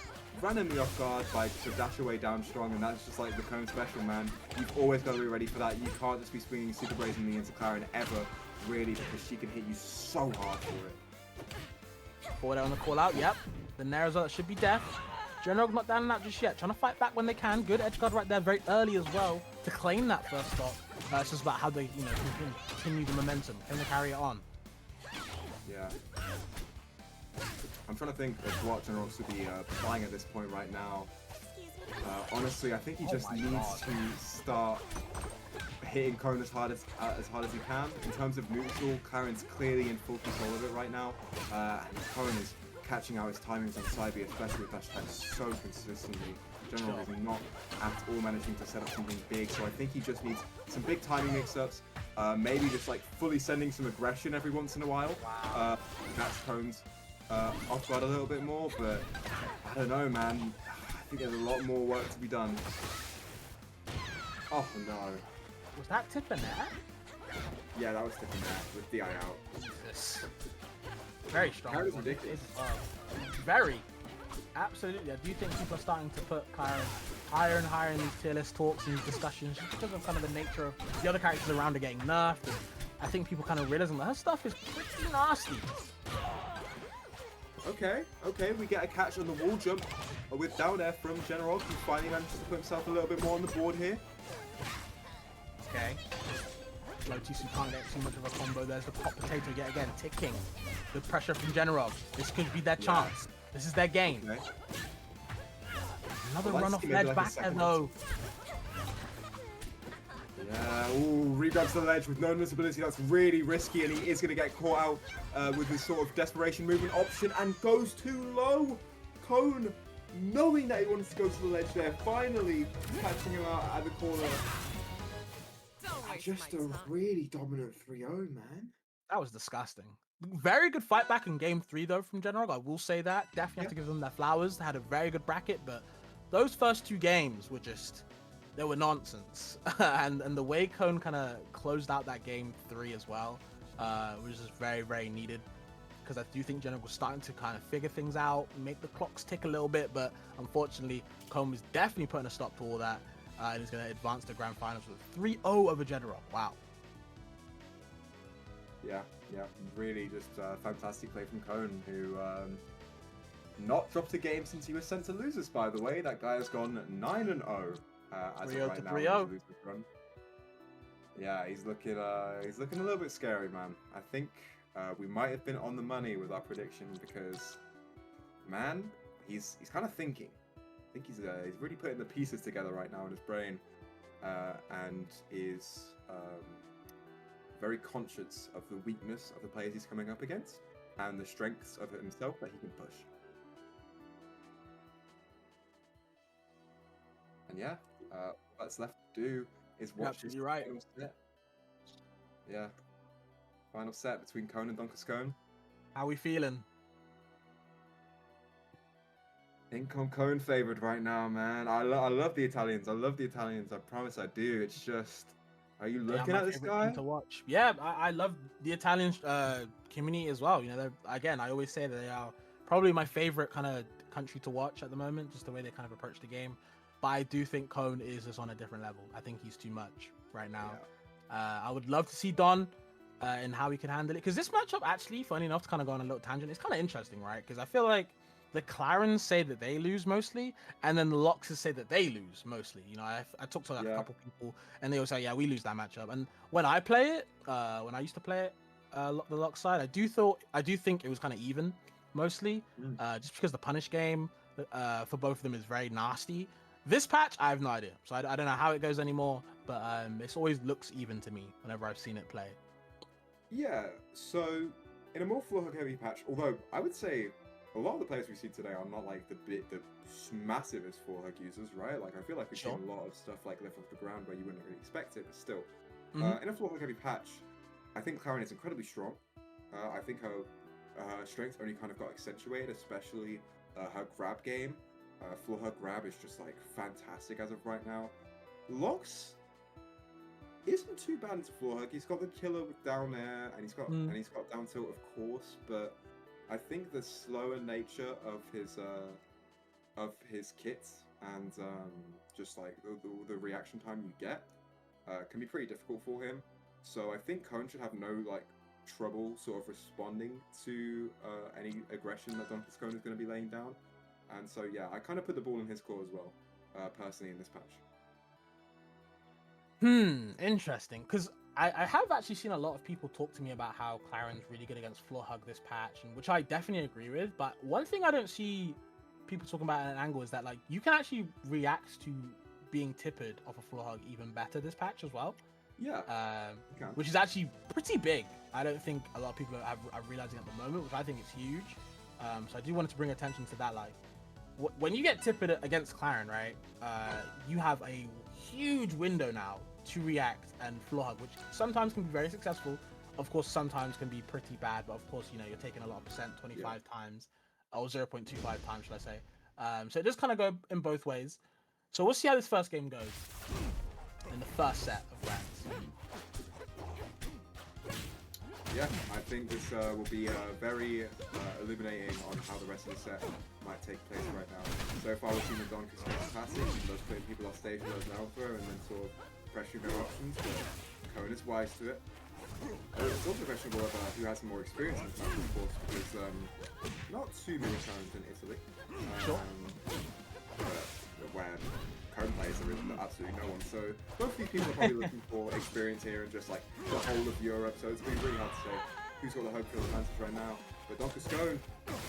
randomly off guard by just a dash away down strong, and that's just like the cone special, man. You've always got to be ready for that. You can't just be swinging super brazenly into Claren ever, really, because she can hit you so hard for it. Forward on the call out, yep. The Nair as well, that should be death. General's not down and out just yet. Trying to fight back when they can. Good edge guard right there very early as well to claim that first stop. It's just about how they, you know, can continue the momentum. Can they carry it on? Yeah. I'm trying to think of what General should be playing at this point right now. Honestly, I think he just needs to start hitting Cone as hard as he can. In terms of neutral, Claren's clearly in full control of it right now, and Cone is catching out his timings on side B, especially with dash attack so consistently. General is not at all managing to set up something big, so I think he just needs some big timing mix-ups, maybe just like fully sending some aggression every once in a while. Catch Cone's off guard a little bit more, but I don't know, man. I think there's a lot more work to be done. Oh no. Was that tip in there? Yeah, that was tipping there with DI out. Jesus. Very strong. That was ridiculous. Very. Absolutely. I do think people are starting to put Claren higher and higher in these tier list talks and discussions just because of kind of the nature of the other characters around are getting nerfed. And I think people kind of realizing that her stuff is pretty nasty. Okay, we get a catch on the wall jump with down air from General, who finally manages to put himself a little bit more on the board here. Okay. Lotisu can't get too much of a combo. There's the pop potato yet again, ticking. Good pressure from General. This could be their chance. This is their game. Okay. Another run off ledge back there though. Yeah, ooh, regrabs the ledge with no invisibility. That's really risky, and he is going to get caught out with this sort of desperation movement option and goes too low. Cone, knowing that he wanted to go to the ledge there, finally catching him out at the corner. Just a really dominant 3-0, man. That was disgusting. Very good fight back in game 3 though from General. I will say that. Definitely have to give them their flowers. They had a very good bracket, but those first 2 games were just, they were nonsense. and the way Cone kind of closed out that game 3 as well was just very, very needed. Because I do think General was starting to kind of figure things out, make the clocks tick a little bit, but unfortunately, Cone was definitely putting a stop to all that. And he's going to advance to grand finals with 3-0 over General. Wow. Yeah, really just fantastic play from Cone, who not dropped a game since he was sent to losers, by the way. That guy has gone 9-0 as of right now. 3-0. Yeah, he's looking a little bit scary, man. I think we might have been on the money with our prediction because, man, he's kind of thinking. I think he's really putting the pieces together right now in his brain, and is very conscious of the weakness of the players he's coming up against and the strengths of himself that he can push. And yeah, what's left to do is watch this final set. Yeah, final set between Cone and DonCascone. How we feeling? I think I'm Cone favored right now, man. I love the Italians. I promise I do. It's just, are you looking at this guy? To watch. Yeah, I love the Italian community as well. You know, again, I always say that they are probably my favorite kind of country to watch at the moment, just the way they kind of approach the game. But I do think Cone is just on a different level. I think he's too much right now. Yeah. I would love to see Don and how he can handle it. Because this matchup, actually, funny enough, to kind of go on a little tangent, it's kind of interesting, right? Because I feel like the Clarens say that they lose mostly, and then the Loxes say that they lose mostly. You know, I talked to like a couple people, and they all say, yeah, we lose that matchup. And when I play it, when I used to play it, the Lox side, I do think it was kind of even mostly, just because the punish game for both of them is very nasty. This patch, I have no idea, so I don't know how it goes anymore, but it always looks even to me whenever I've seen it play. Yeah, so in a more floor hook heavy patch, although I would say a lot of the players we see today are not like the massivest floor hook users, right? Like I feel like we've seen a lot of stuff like lift off the ground where you wouldn't really expect it, but still. In a floor hook heavy patch, I think Claren is incredibly strong. I think her strengths only kind of got accentuated, especially her grab game. Floor hook grab is just like fantastic as of right now. Lox isn't too bad into floor hook. He's got the killer with down air, and he's got down tilt, of course. But I think the slower nature of his of his kits and just like the reaction time you get can be pretty difficult for him. So I think Cone should have no like trouble sort of responding to any aggression that DonCascone is going to be laying down. And so yeah, I kind of put the ball in his court as well, personally in this patch. Interesting, because I have actually seen a lot of people talk to me about how Claren's really good against floor hug this patch, and which I definitely agree with. But one thing I don't see people talking about at an angle is that like you can actually react to being tippered off a floor hug even better this patch as well. Yeah. Which is actually pretty big. I don't think a lot of people are realizing at the moment, which I think is huge. So I do want to bring attention to that. Like when you get tippered against Claren, right? You have a huge window now to react and floor hug, which sometimes can be very successful. Of course, sometimes can be pretty bad, but of course, you know, you're taking a lot of percent 25 times, or 0.25 times, should I say. So it does kind of go in both ways. So we'll see how this first game goes in the first set of rounds. Yeah, I think this will be very illuminating on how the rest of the set might take place right now. So far we've seen the DonCascone passage, those putting people off stage with those Alpha and then sort of pressuring their options, but Cone is wise to it. It's also questionable about who has more experience in this match, of course, because not too many times in Italy. Where Cone plays, there is absolutely no one. So both of these people are probably looking for experience here and just like the whole of Europe. So it's going to be really hard to say who's got the home field advantage right now. But DonCascone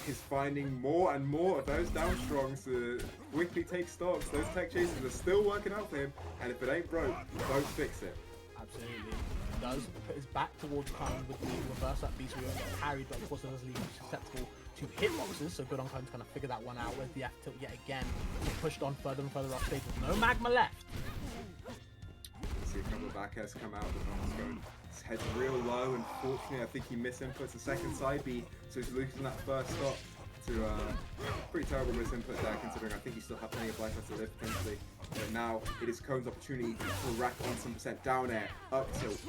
is finding more and more of those down strongs to quickly take stocks. Those tech chases are still working out for him, and if it ain't broke, don't fix it. Absolutely. Does put his back towards Cone with the reverse up beast. We won't get carried, but of course, it does leave him susceptible to hitboxes. So good on Cone's going to figure that one out with the F tilt yet again. Pushed on further and further off stage with no magma left. See a couple of back airs come out, but DonCascone. His head's real low, and fortunately, I think he misinputs a second side B, so he's losing that first stop to pretty terrible misinput there, considering I think he still has plenty of life left to live potentially. But now it is Cone's opportunity to rack on some percent down air, up tilt.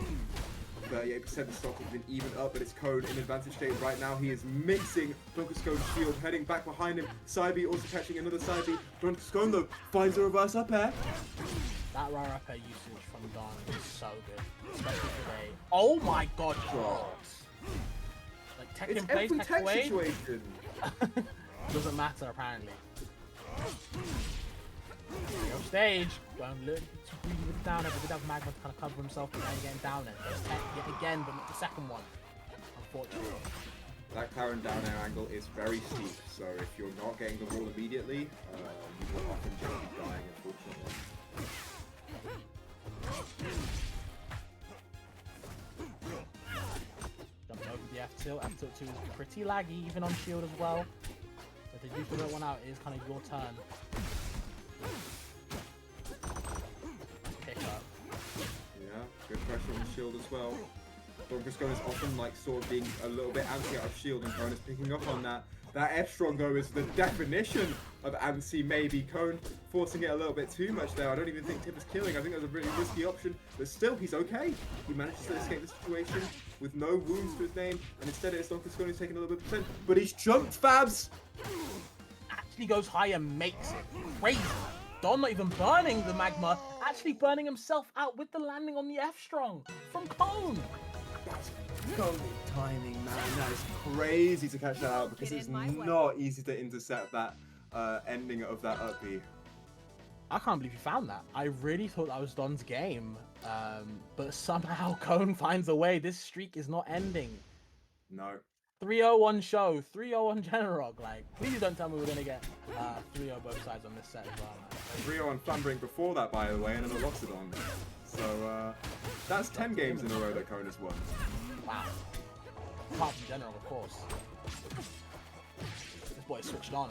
38% of stock has been even up, but it's Cone in advantage state right now. He is mixing DonCascone's shield, heading back behind him. Side B also catching another side B. DonCascone though finds a reverse up air. That rare up air usage from Don is so good, especially today. Oh my god, shots! Like tech in place, tech away. Situation. Doesn't matter apparently. Off stage, going a little bit too greedy with the down air, but did have magma to kind of cover himself and getting down air. There's tech yet again, but not the second one, unfortunately. That Claren down air angle is very steep, so if you're not getting the wall immediately, you will often just be dying, unfortunately. Jumping over the F tilt. F tilt 2 is pretty laggy, even on shield as well. So if they do figure that one out, it is kind of your turn. Pick up. Yeah, good pressure on the shield as well. DonCascone is often like sort of being a little bit antsy out of shield, and Cone is picking up on that. That F strong though is the definition of antsy, maybe. Cone forcing it a little bit too much there. I don't even think Tip is killing. I think that was a really risky option, but still he's okay. He manages to escape the situation with no wounds to his name, and instead it's DonCascone who's taking a little bit of percent, but he's jumped, Fabs! Actually goes high and makes it. Crazy. Don not even burning the magma, actually burning himself out with the landing on the F strong from Cone. That's golden timing, man. That is crazy to catch that out because it's not easy to intercept that ending of that up B. I can't believe you found that. I really thought that was Don's game, but somehow Cone finds a way. This streak is not ending. No. 3-0-1 show, 3-0-1 Generog. Like, please don't tell me we're gonna get 3-0 both sides on this set as well, man. 3-0 on Flanbring before that, by the way, and then a Loxodon. So that's 10 games in a row that Cone has won. Wow. Apart from General, of course. This boy switched on.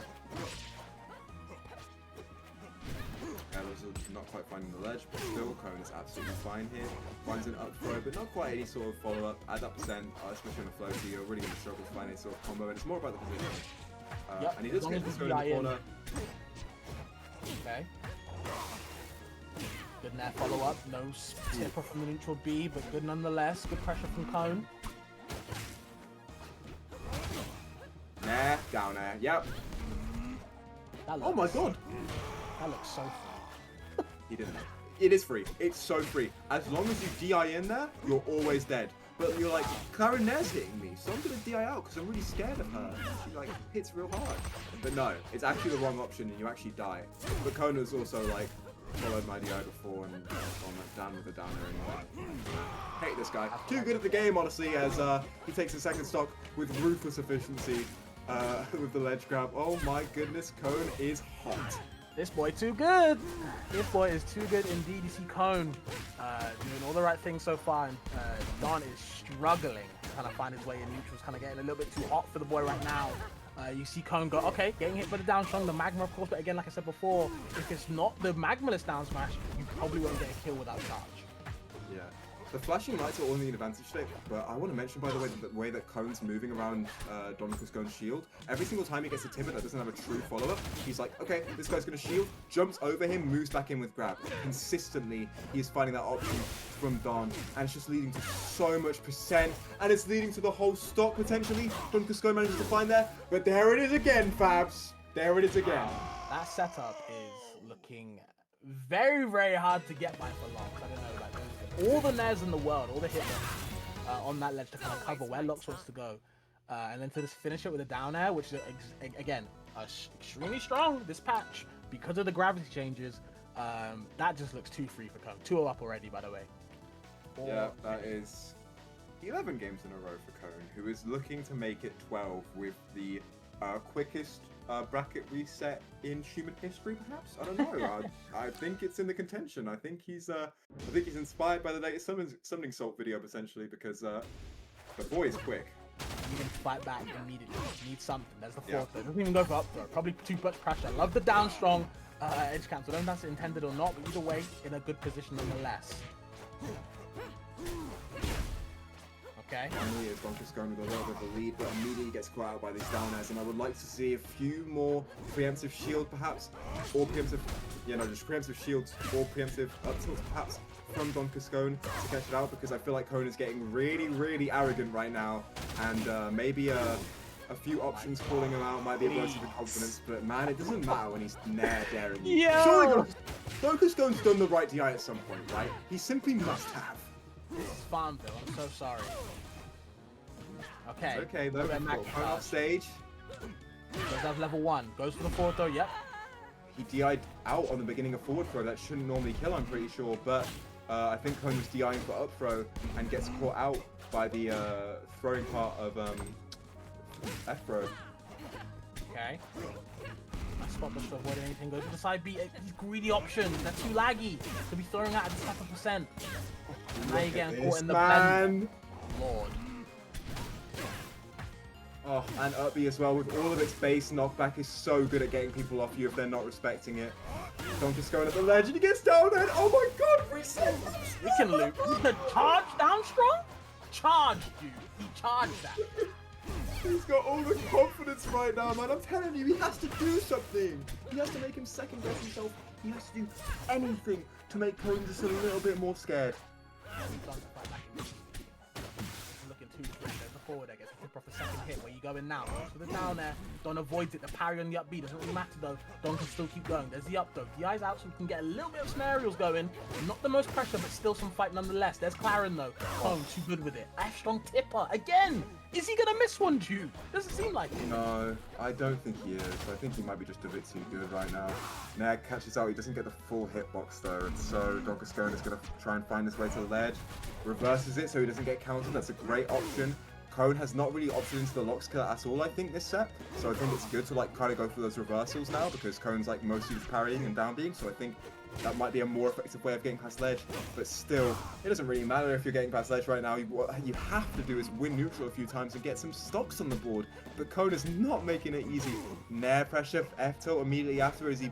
Ella's not quite finding the ledge, but still Cone is absolutely fine here. Finds an up throw, but not quite any sort of follow-up. At that percent, especially on the floaty, you're really going to struggle to find any sort of combo, and it's more about the position. And he does get this going in the corner. Okay. Good net follow-up. No tipper from the neutral B, but good nonetheless. Good pressure from Cone. Nah, down there. Yep. Oh my god! That looks so free. He didn't. It is free. It's so free. As long as you DI in there, you're always dead. But you're like, Clarinet's hitting me, so I'm gonna DI out because I'm really scared of her. She like hits real hard. But no, it's actually the wrong option and you actually die. But Kona's also like followed my DI before and gone down with the downer anyway. Hate this guy. Too good at the game, honestly, as he takes a second stock with ruthless efficiency with the ledge grab. Oh my goodness, Cone is hot. This boy too good. This boy is too good indeed. You see Cone doing all the right things so far, and Don is struggling to kind of find his way in neutrals, kind of getting a little bit too hot for the boy right now. You see Cone go, okay, getting hit by the down strong, the magma of course, but again, like I said before, if it's not the magmaless down smash, you probably won't get a kill without charge. Yeah. The flashing lights are all in the advantage stick, but I want to mention, by the way that Cone's moving around DonCascone's shield. Every single time he gets a timid that doesn't have a true follow-up, he's like, okay, this guy's going to shield, jumps over him, moves back in with grab. Consistently, he is finding that option from Don, and it's just leading to so much percent, and it's leading to the whole stock, potentially. DonCascone manages to find there, but there it is again, Fabs. There it is again. That setup is looking very, very hard to get by for Lox. I don't know, like, all the nairs in the world, all the hit on that ledge to kind of cover where Lox wants to go. And then to just finish it with a down air, which is, again, extremely strong this patch because of the gravity changes. That just looks too free for Cone. 2-0 up already, by the way. Yeah, that is 11 games in a row for Cone, who is looking to make it 12 with the quickest bracket reset in human history, perhaps. I don't know. I think it's in the contention. I think he's inspired by the latest summoning salt video, essentially, because the boy is quick. You can fight back immediately. You need something. There's the fourth. Yeah. Doesn't even go for up throw. Probably too much pressure. Love the down strong edge cancel. I don't know if that's intended or not, but either way, in a good position nonetheless. Okay. Finally, as DonCascone with a little bit of a lead, but immediately gets caught out by these down airs, and I would like to see a few more preemptive shield, perhaps, or preemptive, just preemptive shields or preemptive up tilts, perhaps, from DonCascone to catch it out, because I feel like Cone is getting really, really arrogant right now, and maybe a few options calling him out might be a burst of confidence, but man, it doesn't matter when he's nair daring you. Yeah. Surely DonCascone's done the right DI at some point, right? He simply must have. This is Farmville. I'm so sorry. Okay. It's okay, though. Cone off stage. Goes out level 1. Goes for the forward throw. Yep. He DI'd out on the beginning of forward throw. That shouldn't normally kill, I'm pretty sure. But I think Cone was DIing for up throw and gets caught out by the throwing part of F throw. Okay. Spot this to avoid anything. Go to the side B. These greedy options. They're too laggy to be throwing out at this type of percent. Now you're getting caught in the blend. Lord. Oh, and up B as well, with all of its base knockback, is so good at getting people off you if they're not respecting it. DonCascone at the ledge, and he gets down there. Oh my god, reset! We can loop. The charge down strong? Charged you. He charged that. He's got all the confidence right now, man. I'm telling you, he has to do something. He has to make him second guess himself. He has to do anything to make Cone just a little bit more scared. Looking too free. There's the forward, I guess. Tip off a second hit where you go in now. Goes for the down there. Don avoids it. The parry on the up B doesn't really matter though. Don can still keep going. There's the up though. The eyes out so we can get a little bit of scenarios going. Not the most pressure, but still some fight nonetheless. There's Clarin though. Cone too good with it. F strong tipper again. Is he gonna miss one, Jude? Doesn't seem like it. No, I don't think he is. I think he might be just a bit too good right now. Nag catches out. He doesn't get the full hitbox though, and so DonCascone is gonna try and find his way to the ledge. Reverses it so he doesn't get countered. That's a great option. Cone has not really opted into the Lox kill at all, I think, this set. So I think it's good to like kind of go for those reversals now because Cone's like mostly just parrying and down being. So I think that might be a more effective way of getting past ledge. But still, it doesn't really matter if you're getting past ledge right now. What you have to do is win neutral a few times and get some stocks on the board. But Cone is not making it easy. Nair pressure, F tilt immediately after as he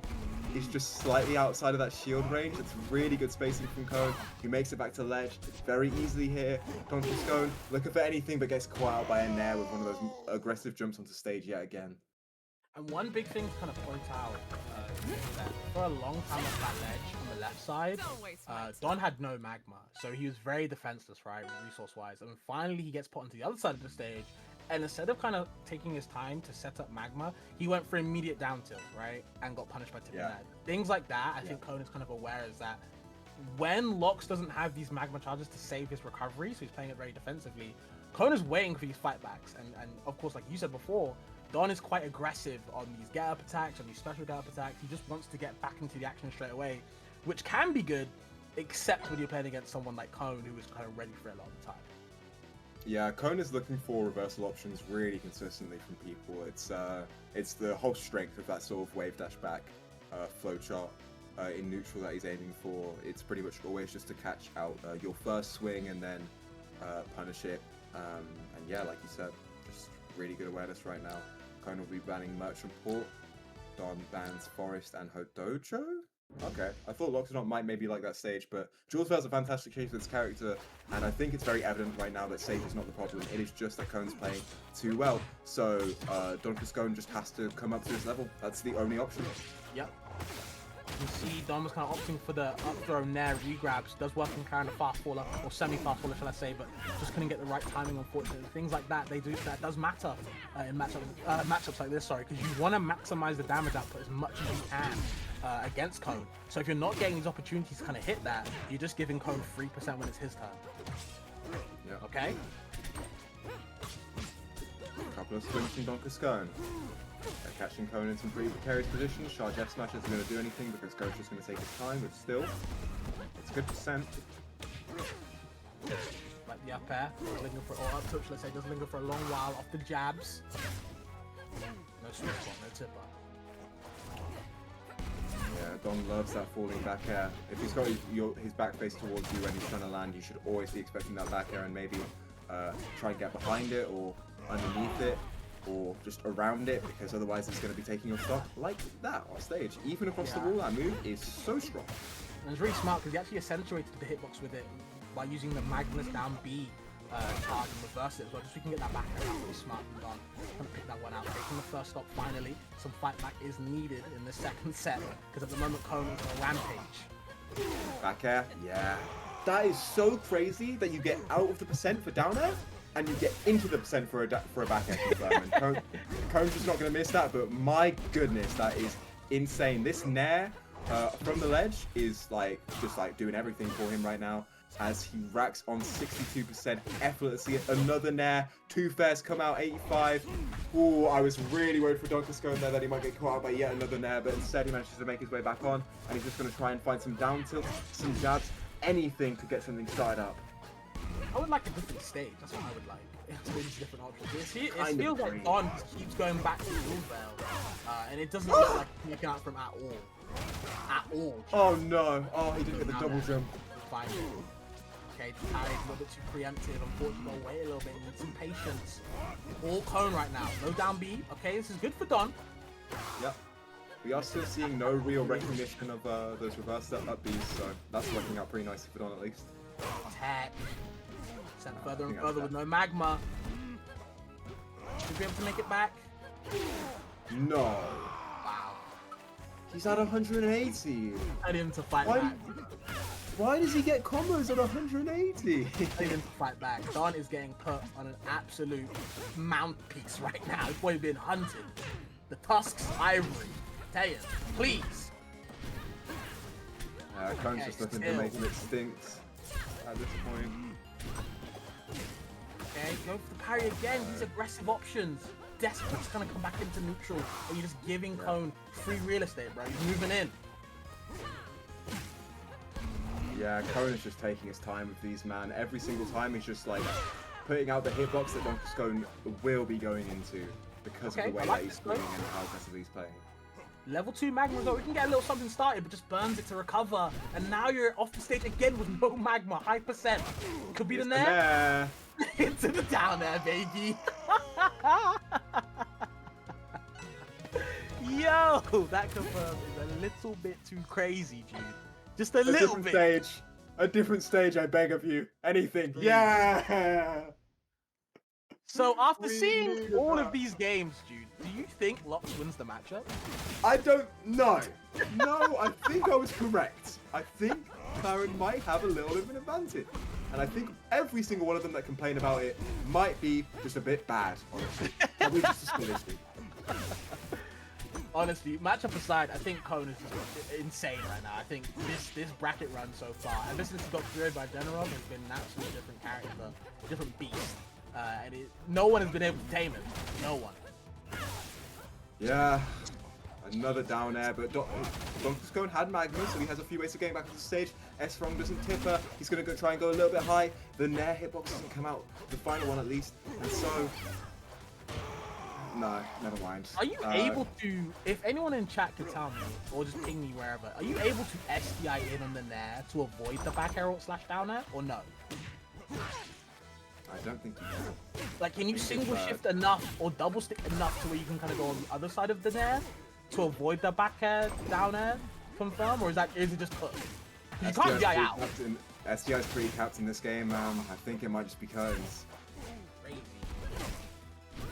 is just slightly outside of that shield range. It's really good spacing from Cone. He makes it back to ledge very easily here. DonCascone looking for anything but gets caught out by a Nair with one of those aggressive jumps onto stage yet again. And one big thing to kind of point out is that for a long time on that ledge on the left side, Don had no magma, so he was very defenseless, right, resource-wise. And finally, he gets put onto the other side of the stage, and instead of kind of taking his time to set up magma, he went for immediate down tilt, right, and got punished by tipping that. Things like that, I think Cone is kind of aware is that when Lox doesn't have these magma charges to save his recovery, so he's playing it very defensively, Cone is waiting for these fight backs, and of course, like you said before, Don is quite aggressive on these get-up attacks, on these special get-up attacks. He just wants to get back into the action straight away, which can be good, except when you're playing against someone like Cone, who is kind of ready for it a lot of the time. Yeah, Cone is looking for reversal options really consistently from people. It's the whole strength of that sort of wave dash back flowchart in neutral that he's aiming for. It's pretty much always just to catch out your first swing and then punish it. And yeah, like you said, just really good awareness right now. Cone will be banning Merchant Port. Don bans Forest and Hodocho. Okay, I thought Loxodon might maybe like that stage, but Jules has a fantastic case for this character, and I think it's very evident right now that stage is not the problem. It is just that Cone's playing too well. So DonCascone just has to come up to this level. That's the only option. Yep. You can see Don was kind of opting for the up throw nair regrabs. Does work in kind of fast faller, or semi-fast faller, shall I say, but just couldn't get the right timing, unfortunately. Things like that, that does matter in matchups like this, sorry, because you want to maximize the damage output as much as you can against Cone. So if you're not getting these opportunities to kind of hit that, you're just giving Cone 3% when it's his turn. Yeah. Okay? A couple of swings from DonCascone. They're catching Cone in some pretty precarious positions. Charge F smash isn't going to do anything because Cone's just going to take his time, but still, it's good percent. Like the up air, linger for, or up touch, let's say, does linger for a long while off the jabs. No sweet spot, no tipper. Yeah, Don loves that falling back air. If he's got his back face towards you when he's trying to land, you should always be expecting that back air and maybe try and get behind it or underneath it or just around it, because otherwise it's going to be taking your stock like that on stage. Even across the wall, that move is so strong. And it's really smart because he actually accentuated the hitbox with it by using the Magnus down B charge and reverse it as well, just so you can get that back air out. Really smart from Don. Trying to pick that one out. Taking the first stock finally. Some fight back is needed in the second set because at the moment Cone is on a rampage. Back air? Yeah. That is so crazy that you get out of the percent for down air and you get into the percent for a back air confirm. And Cone's just not going to miss that, but my goodness, that is insane. This nair from the ledge is just doing everything for him right now, as he racks on 62% effortlessly. Another nair, two fairs come out, 85. Ooh, I was really worried for DonCascone there that he might get caught out by yet another nair, but instead he manages to make his way back on, and he's just going to try and find some down tilts, some jabs, anything to get something started up. I would like a different stage, that's what I would like. It's different options. It feels like Don keeps going back to Bluebell, and it doesn't look like he's making out from at all. At all. Oh no, oh he didn't get the double jump. Fine. Okay, parried a little bit too preemptive. Unfortunately, wait a little bit. Need some patience. All Cone right now. No down B. Okay, this is good for Don. Yep. We are still seeing no real recognition of those reverse up Bs, so that's working out pretty nicely for Don at least. Attack. Sent further and further with no magma. Should be able to make it back. No. Wow. He's at 180. I need him to fight back. Why does he get combos at 180? I need him to fight back. Don is getting put on an absolute mouthpiece right now. This boy being hunted. The tusks, ivory. Tell you, please. Cone's just looking to make it stink at this point. Okay, go for the parry again. These aggressive options. Desperate's gonna come back into neutral. Or you're just giving Cone free real estate, bro. He's moving in. Yeah, Cone is just taking his time with these, man. Every single time he's just putting out the hitbox that DonCascone will be going into because of the way that he's swinging and how aggressively he's playing. Level 2 magma result. We can get a little something started, but just burns it to recover. And now you're off the stage again with no magma. High percent. Could be the nair. Into the down there, baby. Yo, that confirm is a little bit too crazy, dude. Just a little bit. A different stage, I beg of you. Anything. Please. Yeah. So after We seeing needed all that. of these games, dude, do you think Lux wins the matchup? I don't know. No, I think I was correct. I think Karen might have a little bit of an advantage. And I think every single one of them that complain about it might be just a bit bad, honestly. Probably just a skill issue. Honestly, matchup aside, I think Cone is just insane right now. I think this bracket run so far, ever since he got cleared by General, has been an absolutely different character, a different beast. No one has been able to tame him. No one. Yeah, another down air, but DonCascone had Magma, so he has a few ways of getting back to the stage. S-Strong doesn't tip her. He's going to go try and go a little bit high. The Nair hitbox doesn't come out, the final one at least. And so, no, never mind. Are you able to, if anyone in chat could tell me, or just ping me wherever, are you able to SDI in on the Nair to avoid the back air / down air, or no? I don't think you can. Like, can you single shift enough or double stick enough to where you can kind of go on the other side of the Nair to avoid the back air, down air confirm, or is it just put? You can't DI out. SDI is pretty capped in this game. I think it might just be Cones. Crazy.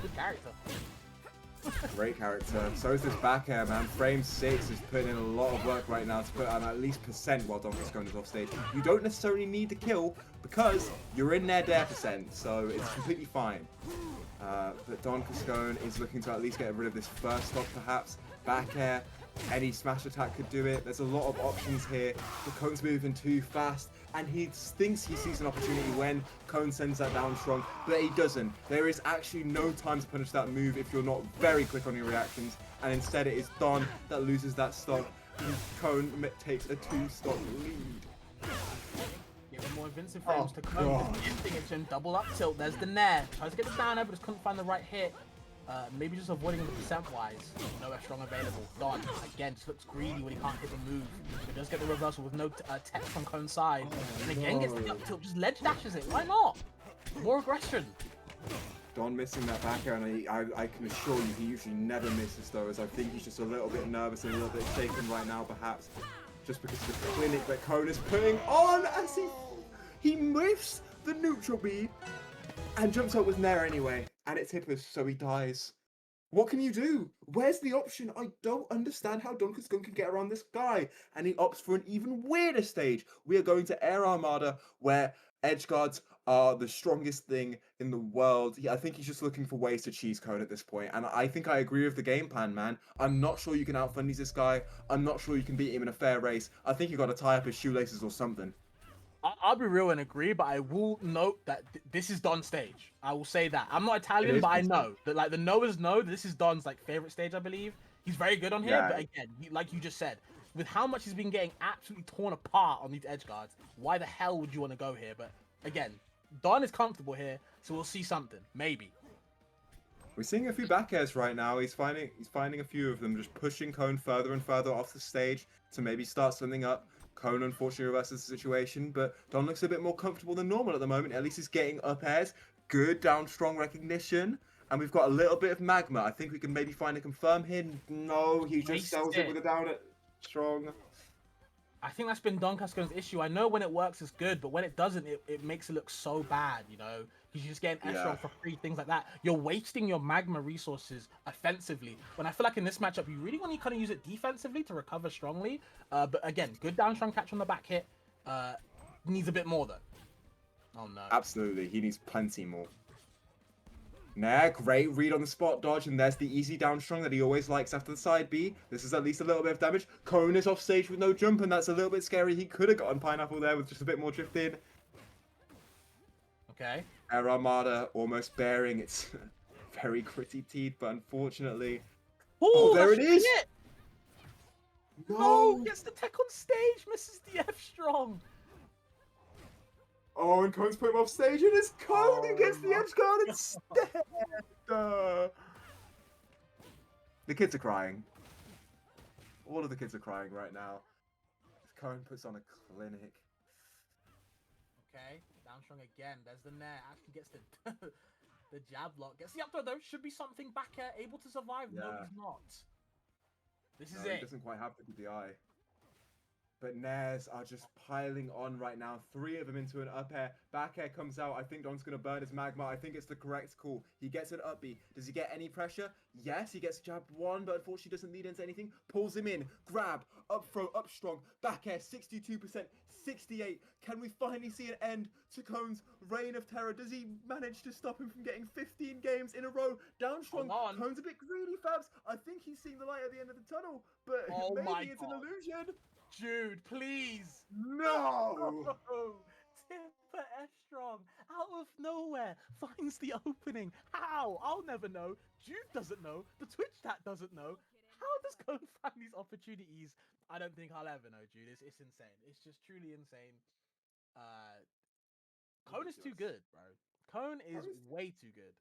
Good character. Great character. So is this back air, man. Frame 6 is putting in a lot of work right now to put on at least % while DonCascone is off stage. You don't necessarily need to kill because you're in their dare %, so it's completely fine. But DonCascone is looking to at least get rid of this first stock, perhaps. Back air, any smash attack could do it. There's a lot of options here. The Cone's moving too fast, and he thinks he sees an opportunity when Cone sends that down strong, but he doesn't. There is actually no time to punish that move if you're not very quick on your reactions, and instead it is Don that loses that stock, and Cone takes a 2-stock lead. Giving more invincive frames to Cone, gifting it to him, double up tilt, there's the Nair. Tries to get the down air, but just couldn't find the right hit. Maybe just avoiding the percent-wise. No F-Strong available. Don, again, just looks greedy when he can't hit the move. But does get the reversal with no tech from Cone's side. And again gets the up tilt, just ledge dashes it. Why not? More aggression. Don missing that back air, and I can assure you he usually never misses those. I think he's just a little bit nervous and a little bit shaken right now, perhaps. Just because of the clinic that Cone is putting on as he whiffs the neutral B and jumps up with Nair anyway. And it's Hippos, so he dies. What can you do? Where's the option? I don't understand how DonCascone can get around this guy. And he opts for an even weirder stage. We are going to Air Armada, where edge guards are the strongest thing in the world. I think he's just looking for ways to cheese Cone at this point. And I think I agree with the game plan, man. I'm not sure you can out-fundies this guy. I'm not sure you can beat him in a fair race. I think you got to tie up his shoelaces or something. I'll be real and agree, but I will note that this is Don's stage. I will say that. I'm not Italian, but I know that, like, the knowers know this is Don's favorite stage, I believe. He's very good on here, but again, like you just said, with how much he's been getting absolutely torn apart on these edge guards, why the hell would you want to go here? But again, Don is comfortable here, so we'll see something, maybe. We're seeing a few back airs right now. He's finding a few of them, just pushing Cone further and further off the stage to maybe start something up. Cone unfortunately reverses the situation, but Don looks a bit more comfortable than normal at the moment. At least he's getting up airs. Good down strong recognition. And we've got a little bit of magma. I think we can maybe find a confirm here. No, he just sells it with a down at strong. I think that's been DonCascone's issue. I know when it works it's good, but when it doesn't, it makes it look so bad, you know? Because you're just getting F-Strong for free, things like that. You're wasting your magma resources offensively. When I feel like in this matchup, you really want to kind of use it defensively to recover strongly. But again, good down strong catch on the back hit. Needs a bit more though. Oh no. Absolutely, he needs plenty more. Nah, great read on the spot dodge, and there's the easy down strong that he always likes after the side B. This is at least a little bit of damage. Cone is off stage with no jump, and that's a little bit scary. He could have gotten Pineapple there with just a bit more drift in. Okay. Air Armada almost bearing its very gritty teeth, but unfortunately... Ooh, there it is! No! Gets the tech on stage, misses the F-Strong. Oh, and Cone's put him off stage, and it's Cone who gets the edge guard instead! The kids are crying. All of the kids are crying right now. Cone puts on a clinic. Okay, down strong again. There's the Nair. Actually gets the the jab lock. Gets the up throw though. Should be something back air. Able to survive. Yeah. No, he's not. This is He it. doesn't quite have the DI. But Nairs are just piling on right now. 3 of them into an up air. Back air comes out. I think Don's going to burn his magma. I think it's the correct call. He gets an up B. Does he get any pressure? Yes, he gets jab 1, but unfortunately doesn't lead into anything. Pulls him in. Grab. Up throw. Up strong. Back air. 62%. 68. Can we finally see an end to Cone's reign of terror? Does he manage to stop him from getting 15 games in a row? Down strong. Cone's a bit greedy, Fabs. I think he's seeing the light at the end of the tunnel, but maybe it's an illusion. Jude, please. No! Tipper S-Strong, out of nowhere, finds the opening. How? I'll never know. Jude doesn't know. The Twitch chat doesn't know. How does Cone find these opportunities? I don't think I'll ever know, Jude. It's insane. It's just truly insane. Cone is too good, bro. Cone is way too good.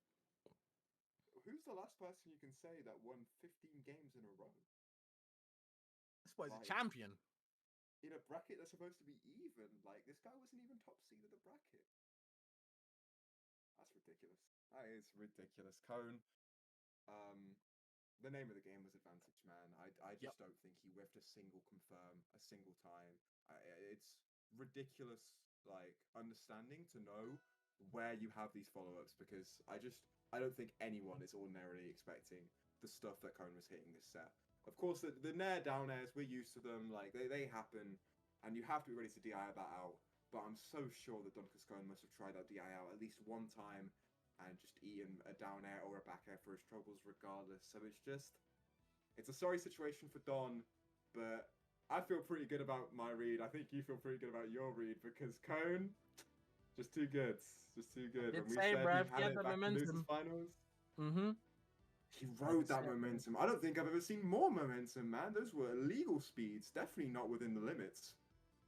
Who's the last person you can say that won 15 games in a row? This boy's a champion. In a bracket that's supposed to be even. Like, this guy wasn't even top seed of the bracket. That's ridiculous. That is ridiculous. Cone, the name of the game was Advantage, man. I just don't think he whiffed a single confirm a single time. It's ridiculous, like, understanding to know where you have these follow-ups, because I don't think anyone is ordinarily expecting the stuff that Cone was hitting this set. Of course, the Nair down airs, we're used to them. Like, they happen, and you have to be ready to DI that out. But I'm so sure that DonCascone must have tried that DI out at least one time and just eaten a down air or a back air for his troubles regardless. So it's a sorry situation for Don, but I feel pretty good about my read. I think you feel pretty good about your read, because Cone, just too good. Just too good. When we said he had it back in losers finals. Mm-hmm. He rode that momentum. I don't think I've ever seen more momentum, man. Those were illegal speeds. Definitely not within the limits.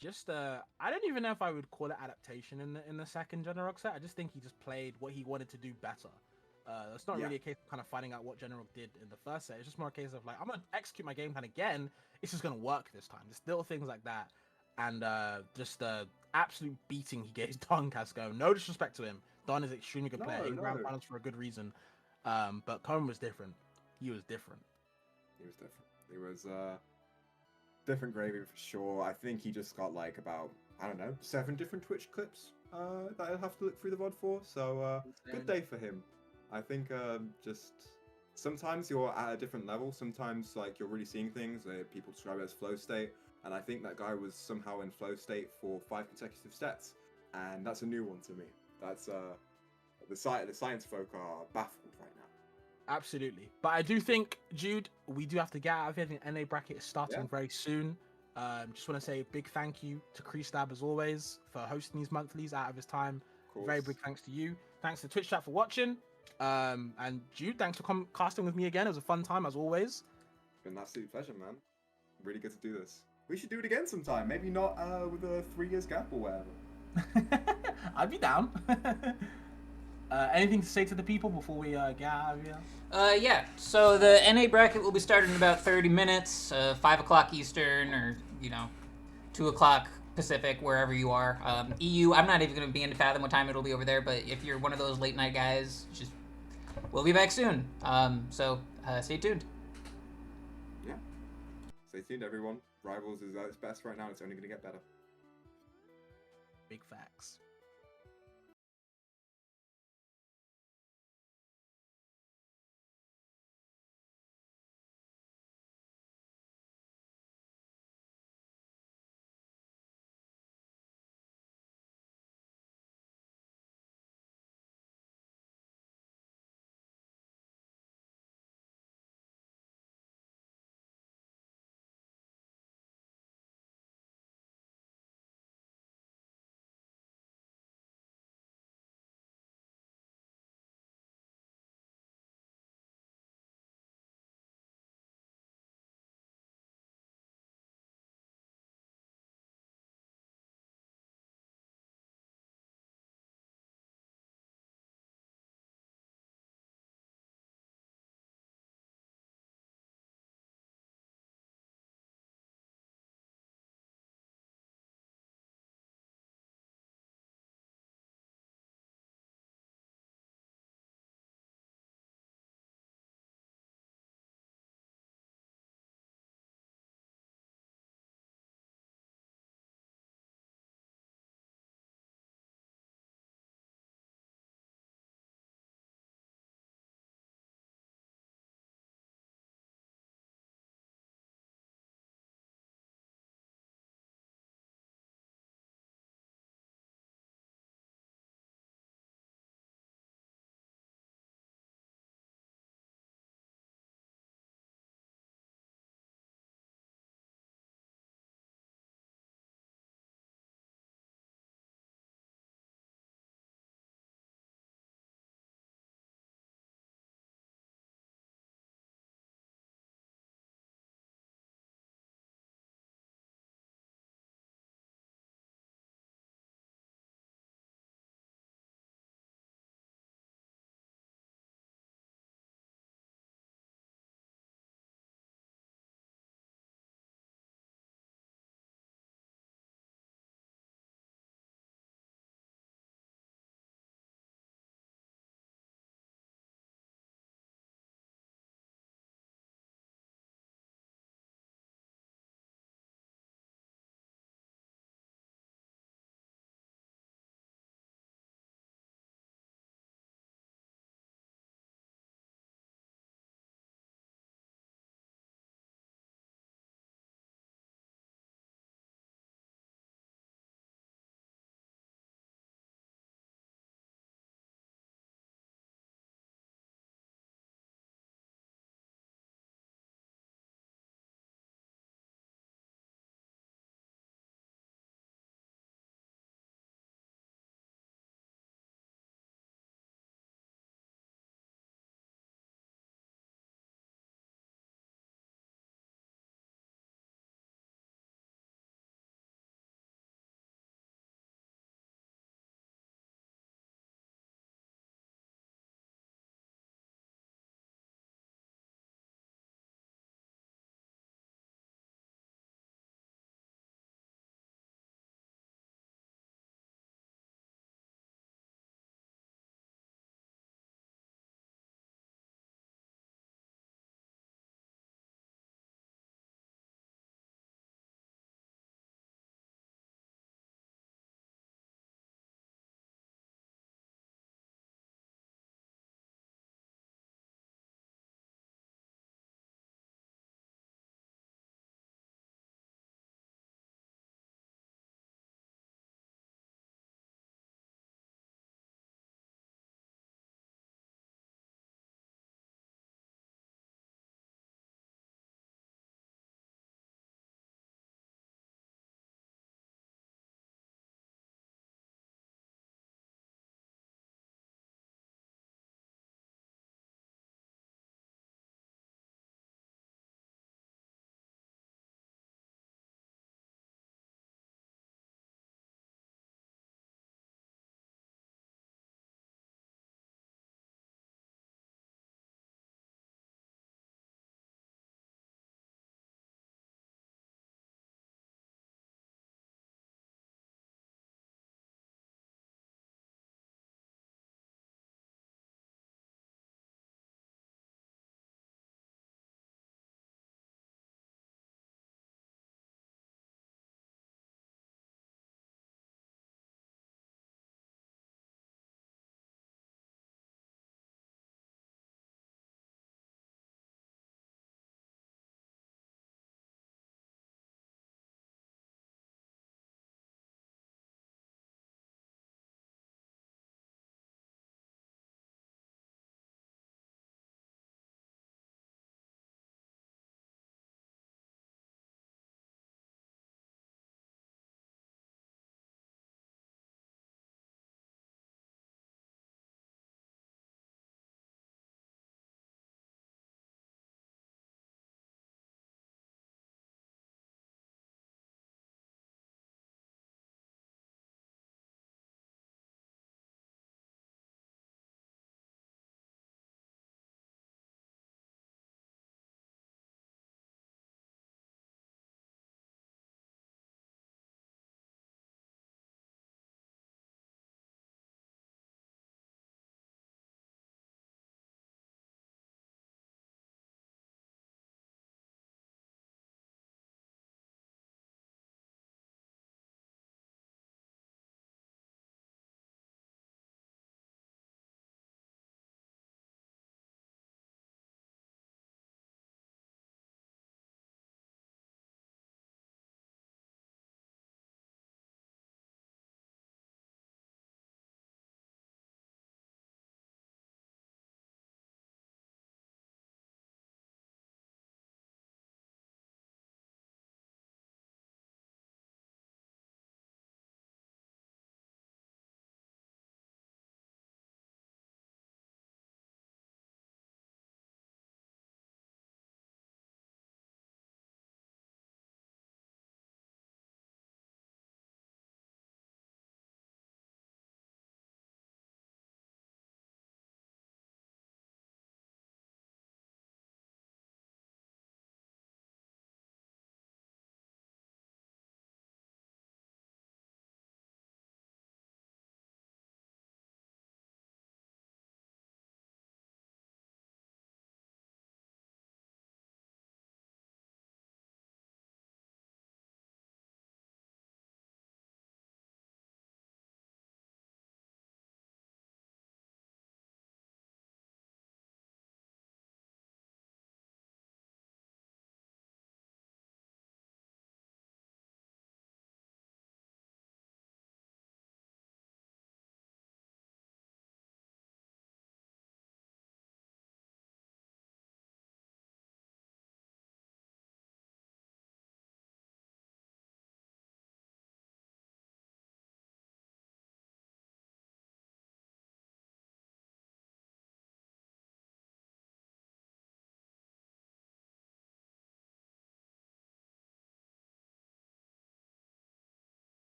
Just I don't even know if I would call it adaptation in the second Generok set. I just think he just played what he wanted to do better. It's not really a case of kind of finding out what Generok did in the first set. It's just more a case of like, I'm gonna execute my game plan again. It's just gonna work this time. Just little things like that, and just the absolute beating he gave DonCascone. No disrespect to him. Don is an extremely good player in grand finals for a good reason. But Cone was different. He was different. He was different. He was different gravy for sure. I think he just got like about, I don't know, 7 different Twitch clips that I'll have to look through the VOD for. So good day for him. I think just sometimes you're at a different level. Sometimes like you're really seeing things that people describe as flow state. And I think that guy was somehow in flow state for 5 consecutive sets. And that's a new one to me. That's the science folk are baffled right now. Absolutely. But I do think, Jude, we do have to get out of here. I think the NA bracket is starting very soon. Just want to say a big thank you to Kreestab, as always, for hosting these monthlies out of his time. Very big thanks to you. Thanks to Twitch chat for watching. And Jude, thanks for casting with me again. It was a fun time, as always. It's been an absolute pleasure, man. Really good to do this. We should do it again sometime. Maybe not with a 3 years gap or whatever. I'd be down. Anything to say to the people before we get out of here? Yeah. So the NA bracket will be starting in about 30 minutes, 5 o'clock Eastern, or 2 o'clock Pacific, wherever you are. EU, I'm not even going to begin to fathom what time it'll be over there, but if you're one of those late night guys, we'll be back soon. So stay tuned. Yeah. Stay tuned, everyone. Rivals is at its best right now. It's only going to get better. Big facts.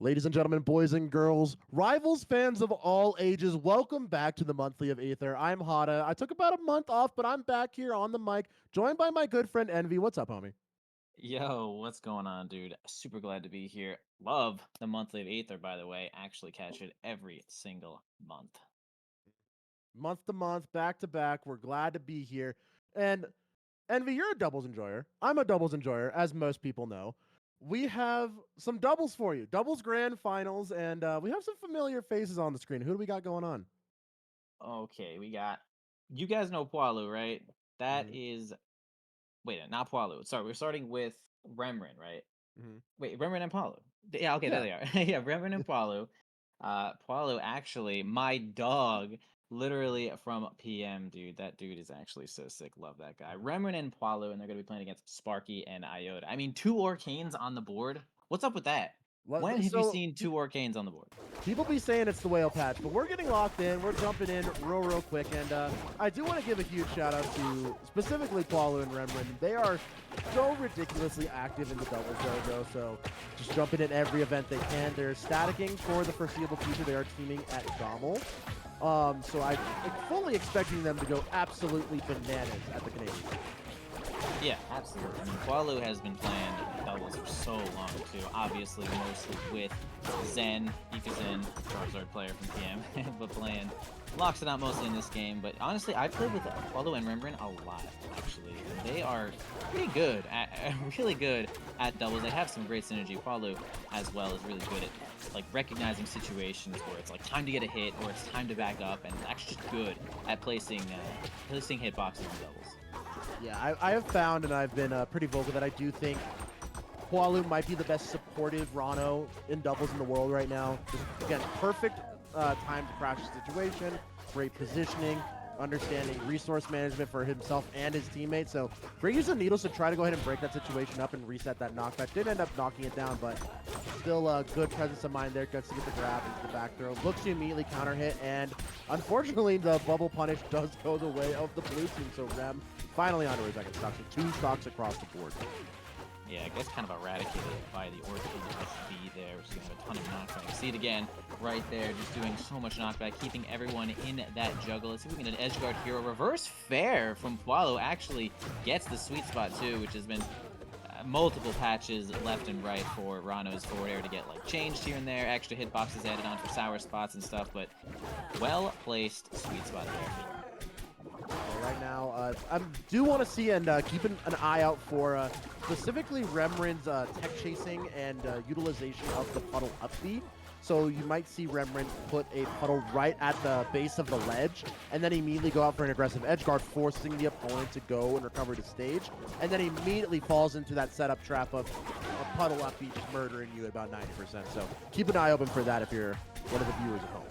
Ladies and gentlemen, boys and girls, rivals fans of all ages, welcome back to the monthly of Aether. I'm Hada. I took about a month off, but I'm back here on the mic, joined by my good friend Envy. What's up, homie? Yo, what's going on, dude? Super glad to be here. Love the monthly of Aether, by the way. Actually catch it every single month. Month to month, back to back. We're glad to be here. And Envy, you're a doubles enjoyer. I'm a doubles enjoyer, as most people know. We have some doubles for you, doubles grand finals, and we have some familiar faces on the screen. Who do we got going on? Okay, we got. You guys know Poilu, right? That is. Wait, not Poilu. Sorry, we're starting with Remrin, right? Wait, Remrin and Poilu. Yeah, okay, there they are. Yeah, Remrin and Poilu. Poilu, actually, my dog, literally from PM, dude. That dude is actually so sick. Love that guy. Remrin and Poilu, and they're going to be playing against Sparky and Iota. I mean, 2 Arcanes on the board. What's up with that? When have you seen 2 Arcanes on the board? People be saying it's the whale patch, but we're getting locked in. We're jumping in real quick. And I do want to give a huge shout out to specifically Poilu and Remrin. They are so ridiculously active in the doubles dojo. So just jumping in every event they can. They're staticking for the foreseeable future. They are teaming at Dommel. So I'm fully expecting them to go absolutely bananas at the Canadians. Yeah, absolutely. I mean, Poilu has been playing doubles for so long, too. Obviously, mostly with Zen, Zen, Charizard player from PM, but playing locks it out mostly in this game. But honestly, I played with Poilu and Remrin a lot, actually. They are pretty good, really good at doubles. They have some great synergy. Poilu, as well, is really good at like recognizing situations where it's like time to get a hit or it's time to back up, and actually just good at placing hitboxes in doubles. Yeah, I have found, and I've been pretty vocal, that I do think Poilu might be the best supportive Rano in doubles in the world right now. Just, again, perfect time to crash the situation, great positioning, understanding resource management for himself and his teammates. So great use of needles to try to go ahead and break that situation up and reset that knockback. Did end up knocking it down, but still a good presence of mind there. Gets to get the grab into the back throw. Looks to immediately counter hit, and unfortunately the bubble punish does go the way of the blue team. So Rem finally onto his second stock. So 2 stocks across the board. Yeah, I guess kind of eradicated by the Orchid SB there, which is going to have a ton of knockback. See it again, right there, just doing so much knockback, keeping everyone in that juggle. Let's see if we can get an edge guard here. A reverse fair from Poilu actually gets the sweet spot too, which has been multiple patches left and right for Rano's forward air to get like changed here and there, extra hitboxes added on for sour spots and stuff, but well-placed sweet spot there. Right now, I do want to see and keep an eye out for specifically Remrin's tech chasing and utilization of the puddle up B. So you might see Remrin put a puddle right at the base of the ledge, and then immediately go out for an aggressive edge guard, forcing the opponent to go and recover to stage, and then immediately falls into that setup trap of a puddle up B just murdering you at about 90%. So keep an eye open for that if you're one of the viewers at home.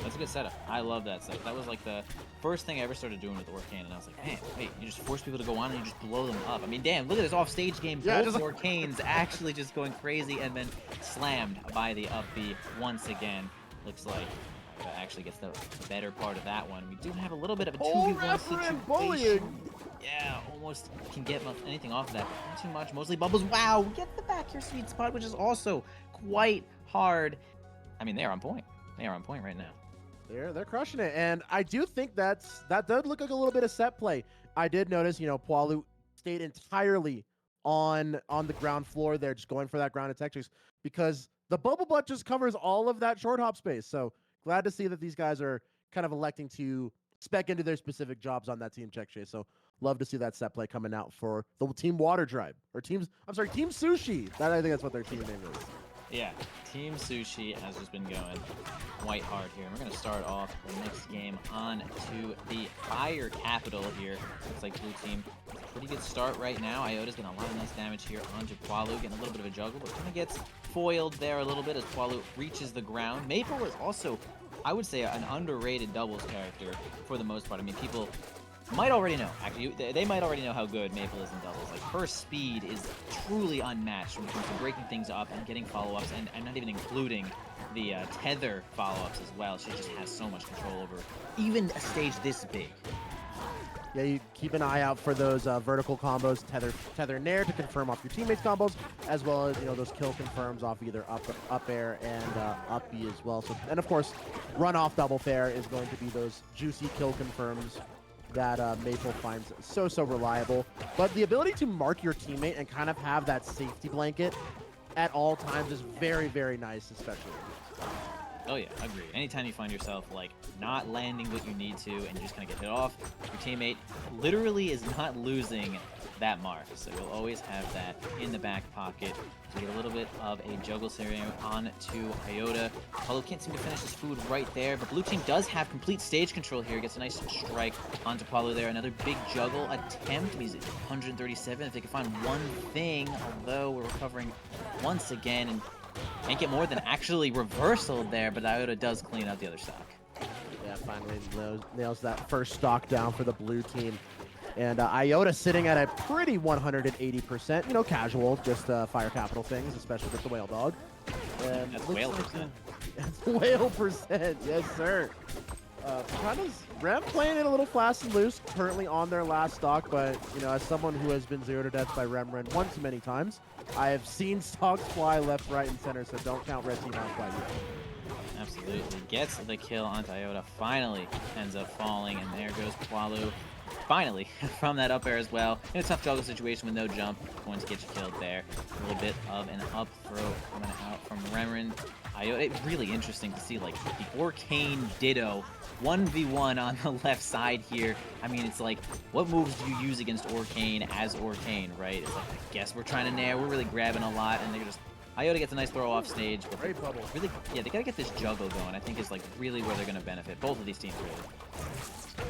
That's a good setup. I love that setup. That was like the first thing I ever started doing with Arcane, and I was like, man, wait, you just force people to go on and you just blow them up. I mean, damn, look at this off-stage game. Yeah, both Arcanes actually just going crazy and then slammed by the up B once again. Looks like that actually gets the better part of that one. We do have a little bit of a 2v1 situation. Bullying. Yeah, almost can get anything off of that, but not too much. Mostly bubbles. Wow, get the back here sweet spot, which is also quite hard. I mean, they are on point. They are on point right now. They're crushing it, and I do think that does look like a little bit of set play. I did notice, Poilu stayed entirely on the ground floor there, just going for that ground attack chase, because the bubble butt just covers all of that short hop space. So glad to see that these guys are kind of electing to spec into their specific jobs on that team check chase. So love to see that set play coming out for the Team Water Tribe, or Team Sushi. I think that's what their team name is. Yeah, Team Sushi has just been going quite hard here. And we're going to start off the next game on to the Fire Capital here. Looks like blue team, pretty good start right now. Iota's getting a lot of nice damage here onto Poilu, getting a little bit of a juggle, but kind of gets foiled there a little bit as Poilu reaches the ground. Maple is also, I would say, an underrated doubles character for the most part. I mean, people might already know. Actually, they might already know how good Maple is in doubles. Like, her speed is truly unmatched when it comes to breaking things up and getting follow-ups, and I'm not even including the tether follow-ups as well. She just has so much control over even a stage this big. Yeah, you keep an eye out for those vertical combos, tether nair to confirm off your teammates' combos, as well as those kill confirms off either up air and up B as well. So, and of course, run off double fair is going to be those juicy kill confirms that Maple finds so reliable. But the ability to mark your teammate and kind of have that safety blanket at all times is very nice, especially. Oh yeah, agree. Anytime you find yourself like not landing what you need to and you just kind of get hit off, your teammate literally is not losing that mark. So you'll always have that in the back pocket to get a little bit of a juggle scenario on to Iota. Poilu can't seem to finish his food right there, but blue team does have complete stage control here. Gets a nice strike onto Poilu there. Another big juggle attempt. He's at 137. If they can find one thing, although we're recovering once again and can't get more than actually reversal there, but Iota does clean out the other stock. Yeah, finally nails that first stock down for the blue team. And Iota sitting at a pretty 180%, casual, just fire capital things, especially with the whale dog. And that's whale percent. That's whale percent, yes sir. Kind of Rev playing it a little fast and loose, currently on their last stock, but as someone who has been 0 to death by Remrin one too many times, I have seen stocks fly left, right, and center, so don't count red team out quite yet. Absolutely. Gets the kill onto Iota. Finally ends up falling, and there goes Poilu. Finally, from that up air as well. In a tough juggle situation with no jump, going to get you killed there. A little bit of an up throw coming out from Remrin. Iota, it's really interesting to see, like, the Orcane Ditto 1v1 on the left side here. I mean, it's like, what moves do you use against Orcane as Orcane, right? It's like, I guess we're trying to nair, we're really grabbing a lot, and they're just... Iota gets a nice throw off stage, but great bubble. Really, yeah, they gotta get this juggle going. I think is like really where they're gonna benefit. Both of these teams really.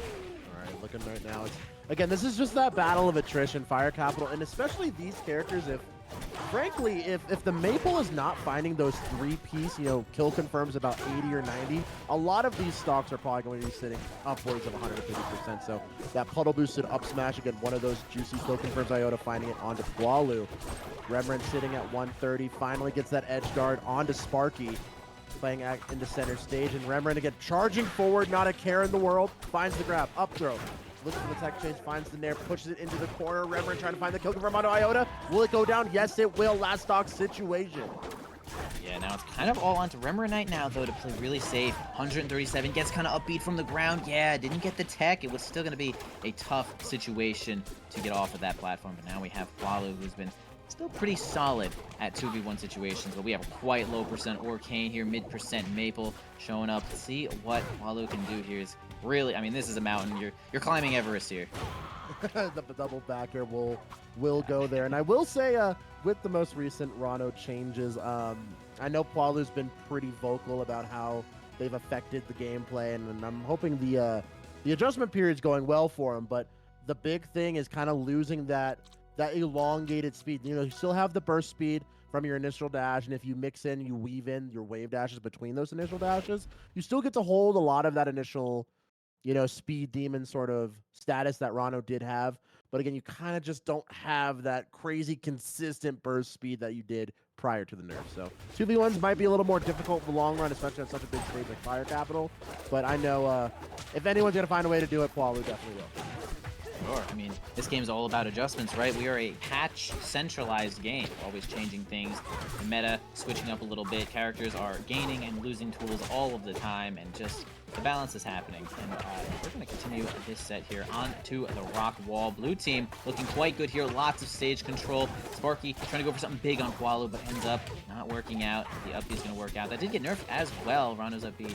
Alright, looking right now. Again, this is just that battle of attrition, fire capital, and especially these characters, frankly, if the Maple is not finding those 3-piece, kill confirms about 80 or 90, a lot of these stocks are probably going to be sitting upwards of 150%. So that puddle boosted up smash, again, one of those juicy kill confirms, Iota finding it onto Poilu. Remrin sitting at 130, finally gets that edge guard onto Sparky, playing into center stage, and Remrin again charging forward, not a care in the world, finds the grab, up throw. Looks for the tech change, finds the nair, pushes it into the corner. Remrin trying to find the kill confirm onto Iota. Will it go down? Yes, it will. Last stock situation. Yeah, now it's kind of all onto Remrin right now, though, to play really safe. 137, gets kind of upbeat from the ground. Yeah, didn't get the tech. It was still going to be a tough situation to get off of that platform. But now we have Poilu, who's been still pretty solid at 2v1 situations, but we have quite low percent Orcane here, mid% Maple showing up. Let's see what Poilu can do here. Is really, I mean, this is a mountain. You're climbing Everest here. The double backer will go there, and I will say, with the most recent Rano changes, I know Poilu's been pretty vocal about how they've affected the gameplay, and I'm hoping the adjustment period's going well for him. But the big thing is kind of losing that elongated speed. You still have the burst speed from your initial dash, and if you weave in your wave dashes between those initial dashes, you still get to hold a lot of that initial, speed demon sort of status that Rano did have. But again, you kind of just don't have that crazy consistent burst speed that you did prior to the nerf. So 2v1s might be a little more difficult in the long run, especially on such a big stage like Fire Capital. But I know if anyone's going to find a way to do it, Poilu definitely will. Sure. I mean, this game's all about adjustments, right? We are a patch-centralized game, always changing things. The meta switching up a little bit. Characters are gaining and losing tools all of the time, and just the balance is happening. And we're going to continue this set here on to the rock wall. Blue team looking quite good here. Lots of stage control. Sparky trying to go for something big on Poilu, but ends up not working out. The up B is going to work out. That did get nerfed as well. Rano's up B.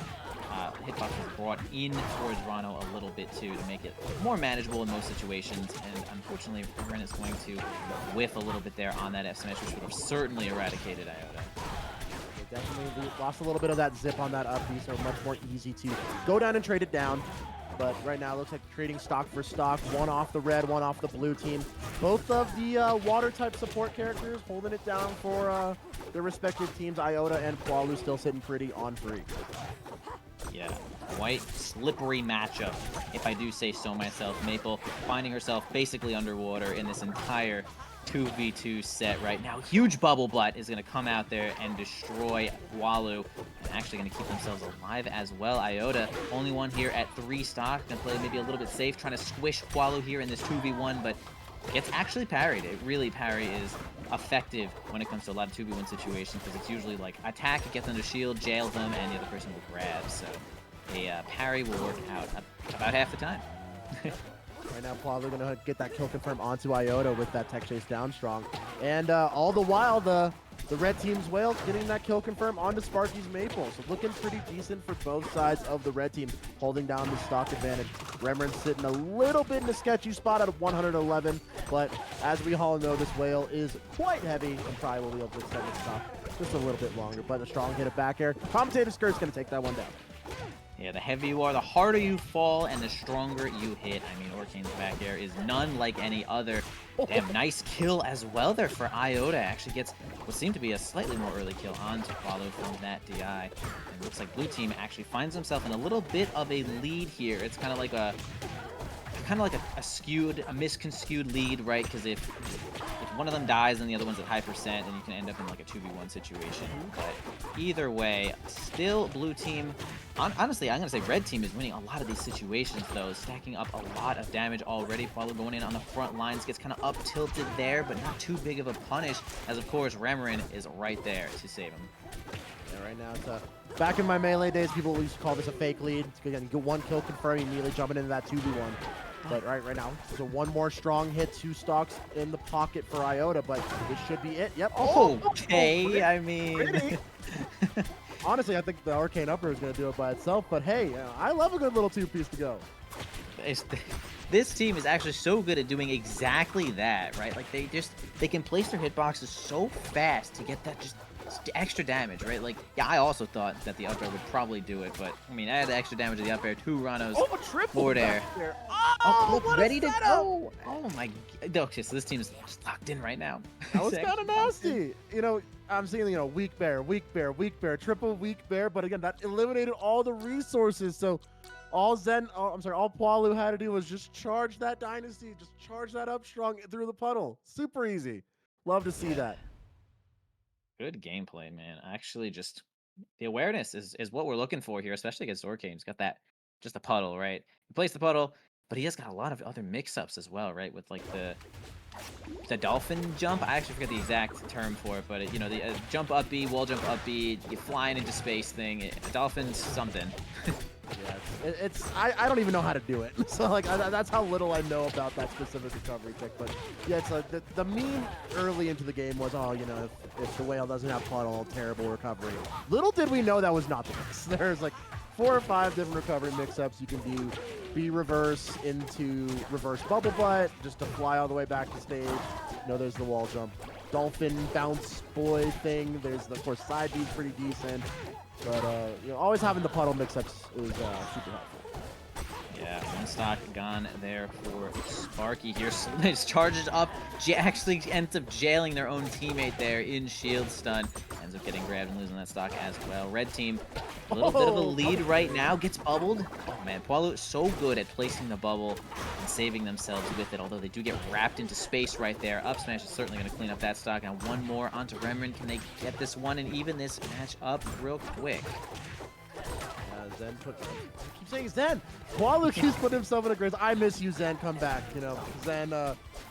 Hitbox was brought in towards Rano a little bit too to make it more manageable in most situations, and unfortunately Remrin is going to whiff a little bit there on that F smash, which would have certainly eradicated Iota. They definitely lost a little bit of that zip on that up B, so much more easy to go down and trade it down. But right now it looks like trading stock for stock, one off the red, one off the blue team. Both of the water type support characters holding it down for their respective teams. Iota and Poilu still sitting pretty on free. Yeah, quite slippery matchup, if I do say so myself. Maple finding herself basically underwater in this entire 2v2 set right now. Huge Bubble Butt is going to come out there and destroy Poilu, and actually going to keep themselves alive as well. Iota, only one here at 3 stock, going to play maybe a little bit safe, trying to squish Poilu here in this 2v1, but gets actually parried. It really, parry is effective when it comes to a lot of 2v1 situations, because it's usually like attack, get them to shield, jail them, and the other person will grab. So a parry will work out about half the time. Right now, Poilu gonna get that kill confirm onto Iota with that tech chase down strong. And all the while, the red team's Whale getting that kill confirm onto Sparky's Maple. So looking pretty decent for both sides of the red team, holding down the stock advantage. Remrin sitting a little bit in a sketchy spot at 111, but as we all know, this Whale is quite heavy and probably will be able to extend the stock just a little bit longer. But a strong hit of back air. Commentator Skirt's gonna take that one down. Yeah, the heavier you are, the harder you fall, and the stronger you hit. I mean, Orcane's back air is none like any other. Damn, nice kill as well there for Iota. Actually gets what seemed to be a slightly more early kill onto Poilu from that DI. And it looks like blue team actually finds himself in a little bit of a lead here. It's kind of like a misconstrued lead, right? Because if one of them dies and the other one's at high percent, then you can end up in like a 2v1 situation. But either way, still blue team. Honestly, I'm gonna say red team is winning a lot of these situations though, stacking up a lot of damage already. Poilu going in on the front lines, gets kind of up tilted there, but not too big of a punish, as of course Remrin is right there to save him. Yeah, right now it's back in my melee days, people used to call this a fake lead. Again, you get one kill confirm, immediately jumping into that 2v1. But right now, so one more strong hit, 2 stocks in the pocket for Iota, but this should be it. Yep. Okay, I mean... Honestly, I think the Arcane Upper is going to do it by itself, but hey, I love a good little 2-piece to go. This team is actually so good at doing exactly that, right? Like, they can place their hitboxes so fast to get that just extra damage, right? Like, yeah, I also thought that the up air would probably do it, but, I mean, I had the extra damage of the up air, 2 Ranos, forward air. Look, ready to go! Oh my... Okay, so this team is just locked in right now. That was kind of nasty. You know, I'm seeing, you know, weak bear, triple weak bear, but again, that eliminated all the resources, so all Poilu had to do was just charge that Dynasty, just charge that up strong through the puddle. Super easy. Love to see that. Good gameplay, man. Actually, just the awareness is what we're looking for here, especially against Orcane. He's got that, just a puddle, right? He plays the puddle, but he has got a lot of other mix-ups as well, right? With like the dolphin jump. I actually forget the exact term for it, but you know, the jump up B, wall jump up B, you flying into space thing. Dolphin's something. Yeah, I don't even know how to do it. So like that's how little I know about that specific recovery trick. But yeah, it's like the meme early into the game was, oh, you know, if the whale doesn't have puddle, terrible recovery. Little did we know that was not the case. There's like 4 or 5 different recovery mix-ups. You can do B reverse into reverse bubble butt just to fly all the way back to stage. You know, there's the wall jump, dolphin bounce boy thing. There's of course side B's pretty decent. But you know, always having the puddle mix-ups is super helpful. Yeah, 1 stock gone there for Sparky here. Just charges up, actually ends up jailing their own teammate there in shield stun. Ends up getting grabbed and losing that stock as well. Red team, a little bit of a lead right now, gets bubbled. Oh man, Poilu is so good at placing the bubble and saving themselves with it, although they do get wrapped into space right there. Up smash is certainly going to clean up that stock. And one more onto Remrin. Can they get this one and even this match up real quick? Zen keep saying Zen. Poilu keeps putting himself in a great. I miss you, Zen. Come back. You know, Zen,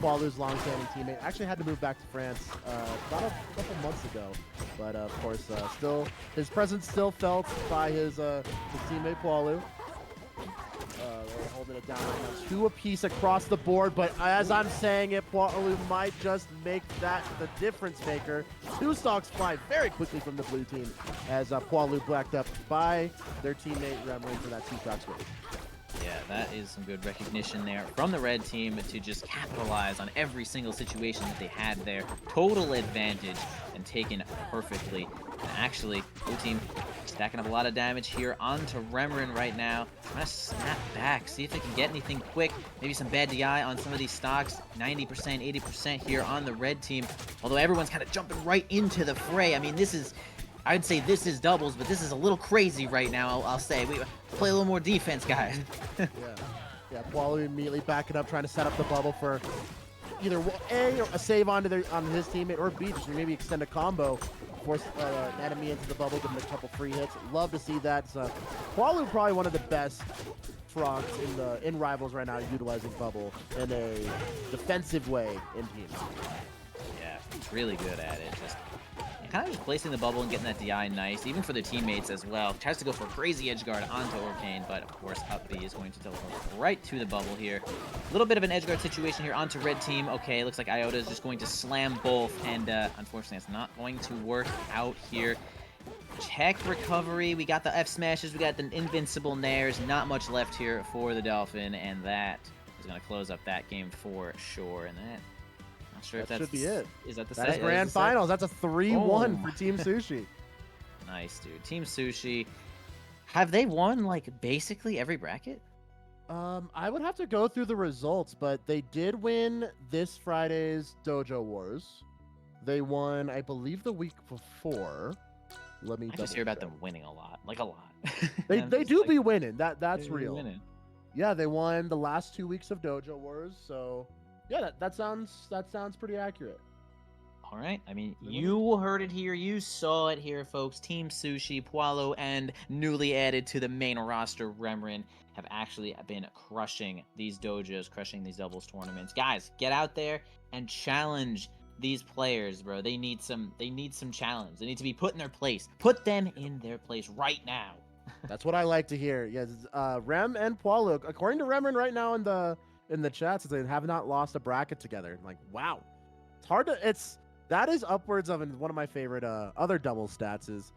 Poilu's longstanding teammate, actually had to move back to France about a couple months ago. But of course, still his presence still felt by his teammate Poilu. They're holding it down right now. 2 apiece across the board, but as I'm saying it, Poilu might just make that the difference maker. 2 stocks fly very quickly from the blue team as Poilu blacked up by their teammate Remrin for that 2 stocks win. Yeah, that is some good recognition there from the red team to just capitalize on every single situation that they had there. Total advantage and taken perfectly. And actually, blue team stacking up a lot of damage here onto Remrin right now. Trying to snap back, see if they can get anything quick. Maybe some bad DI on some of these stocks. 90%, 80% here on the red team. Although everyone's kind of jumping right into the fray. I mean, this is... I'd say this is doubles, but this is a little crazy right now, I'll say. We play a little more defense, guys. Yeah, Poilu immediately backing up, trying to set up the bubble for either A, or a save onto his teammate, or B, just maybe extend a combo, force an enemy into the bubble, give him a couple free hits. Love to see that. So, Poilu probably one of the best frogs in Rivals right now, utilizing bubble in a defensive way in teams. Yeah, he's really good at it. Just kind of just placing the bubble and getting that DI nice, even for the teammates as well. Tries to go for a crazy edge guard onto Orcane, but of course up B is going to teleport right to the bubble here. A little bit of an edge guard situation here onto red team. Okay, looks like Iota is just going to slam both, and unfortunately it's not going to work out here. Check recovery. We got the F smashes. We got the invincible nairs. Not much left here for the Dolphin, and that is going to close up that game for sure. And that, not sure if that should be it. Is that the That set? is grand finals. That's a 3-1 for Team Sushi. Nice, dude. Team Sushi. Have they won like basically every bracket? I would have to go through the results, but they did win this Friday's Dojo Wars. They won, I believe, the week before. Let me. I just hear about them winning a lot, like a lot. They do be winning. That's real. Winning. Yeah, they won the last 2 weeks of Dojo Wars. So yeah, that sounds pretty accurate. All right. I mean, you heard it here. You saw it here, folks. Team Sushi, Poilu, and newly added to the main roster, Remrin, have actually been crushing these dojos, crushing these doubles tournaments. Guys, get out there and challenge these players, bro. They need some challenge. They need to be put in their place. Put them in their place right now. That's what I like to hear. Yes, Rem and Poilu, according to Remrin right now in the chats, they have not lost a bracket together. Like, wow. It's hard to that is upwards of, and one of my favorite other double stats is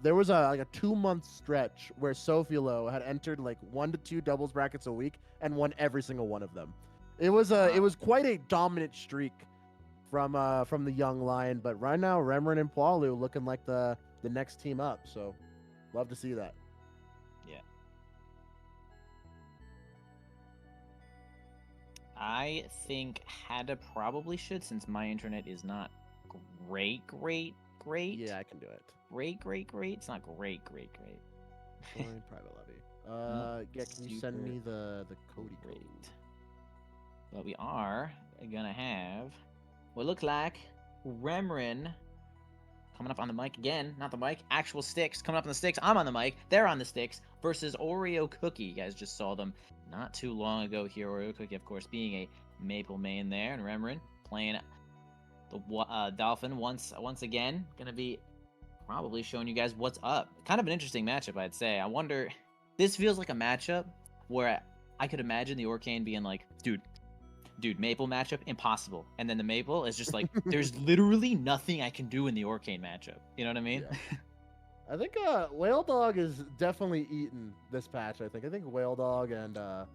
there was a 2-month stretch where Sophielo had entered like 1 to 2 doubles brackets a week and won every single one of them. It was quite a dominant streak from the young lion, but right now Remrin and Poilu looking like the next team up. So love to see that. Yeah. I think Hada probably should, since my internet is not great. Yeah, I can do it. Great. It's not great. Join private lobby. Yeah, can you send me the Cody code? But we are gonna have what look like Remrin coming up on the mic again. Not the mic, actual sticks coming up on the sticks. I'm on the mic. They're on the sticks versus Oreo Cookie. You guys just saw them not too long ago here. Oreo Cookie, of course, being a Maple main there, and Remrin playing the Dolphin once again. Gonna be probably showing you guys what's up. Kind of an interesting matchup, I'd say. I wonder, this feels like a matchup where I could imagine the Orcane being like, dude, Maple matchup, impossible. And then the Maple is just like, there's literally nothing I can do in the Orcane matchup. You know what I mean? Yeah. I think Whale Dog is definitely eaten this patch. I think Whale Dog and I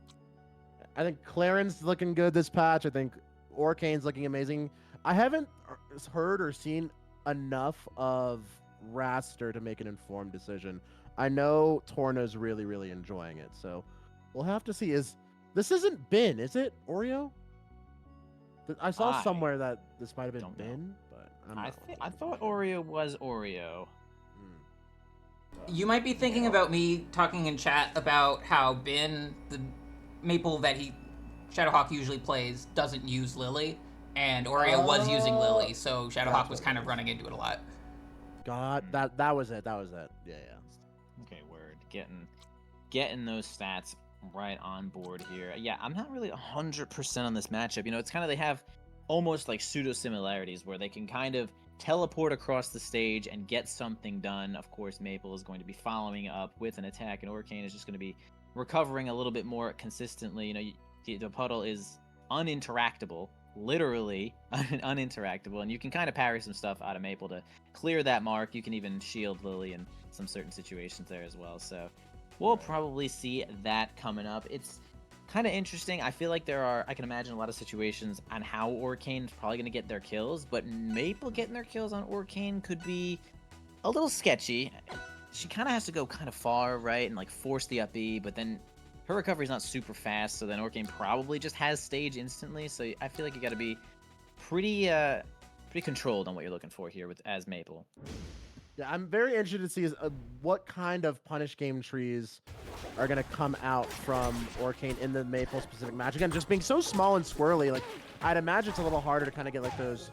think Clarence looking good this patch. I think Orcane's looking amazing. I haven't heard or seen enough of Raster to make an informed decision. I know Torna's really, really enjoying it, so we'll have to see. This isn't Bin, is it, Oreo? I saw somewhere that this might have been Bin, but I thought Oreo was Oreo. You might be thinking about me talking in chat about how Bin, the Maple that Shadowhawk usually plays, doesn't use Lily, and Oreo was using Lily, so Shadowhawk was kind of running into it a lot. God, that was it. Yeah. Okay, word. Getting those stats right on board here. Yeah, I'm not really 100% on this matchup. You know, it's kind of, they have almost like pseudo similarities where they can kind of teleport across the stage and get something done. Of course, Maple is going to be following up with an attack, and Orcane is just going to be recovering a little bit more consistently. You know, the puddle is uninteractable, literally uninteractable, and you can kind of parry some stuff out of Maple to clear that mark. You can even shield Lily in some certain situations there as well. So we'll probably see that coming up. It's kind of interesting. I feel like I can imagine a lot of situations on how Orcane is probably going to get their kills, but Maple getting their kills on Orcane could be a little sketchy. She kind of has to go kind of far, right, and like force the up E, but then her recovery is not super fast, so then Orcane probably just has stage instantly. So I feel like you got to be pretty controlled on what you're looking for here as Maple. Yeah, I'm very interested to see what kind of punish game trees are going to come out from Orcane in the Maple specific match. Again, just being so small and squirrely, like I'd imagine it's a little harder to kind of get like those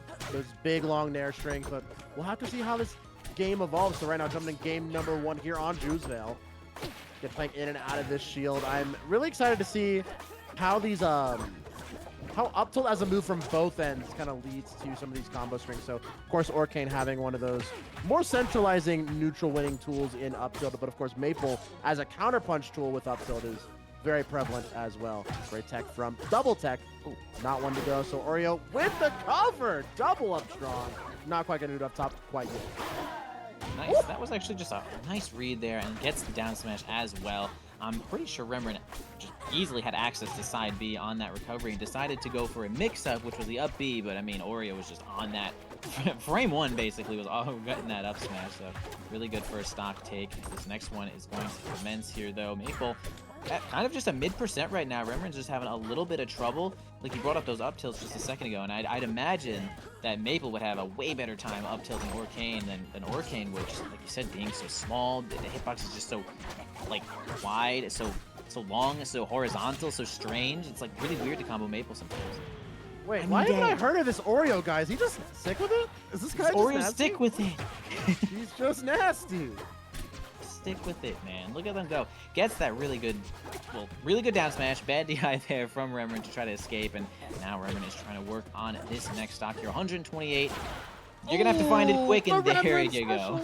big long nair strings, but we'll have to see how this game evolves. So right now, jumping in game number 1 here on Juicevale. Get playing in and out of this shield. I'm really excited to see how these how up tilt as a move from both ends kind of leads to some of these combo strings. So, of course, Orcane having one of those more centralizing neutral winning tools in up tilt, but of course, Maple as a counterpunch tool with up tilt is very prevalent as well. Great tech from Double Tech. Ooh, not one to go. So Oreo with the cover, double up strong. Not quite gonna do it up top quite yet. Nice. That was actually just a nice read there, and gets the down smash as well. I'm pretty sure Remrin just easily had access to side B on that recovery and decided to go for a mix-up, which was the up B, but I mean, Oreo was just on that. Frame 1 basically was all getting that up smash, so really good first stock take. This next one is going to commence here, though. Maple, kind of just a mid% right now. Remrin's just having a little bit of trouble. Like, he brought up those up tilts just a second ago, and I'd imagine that Maple would have a way better time up tilting Orcane than Orcane would, just like you said, being so small. The hitbox is just so, like, wide, so long, so horizontal, so strange. It's, like, really weird to combo Maple sometimes. Wait, why haven't I heard of this Oreo guy? Is he just sick with it? Is this guy just Oreo nasty? stick with it. He's just nasty. Stick with it, man. Look at them go. Gets that really good down smash. Bad DI there from Remrin to try to escape, and now Remrin is trying to work on this next stock here. 128. You're gonna have to find it quick, and there you go.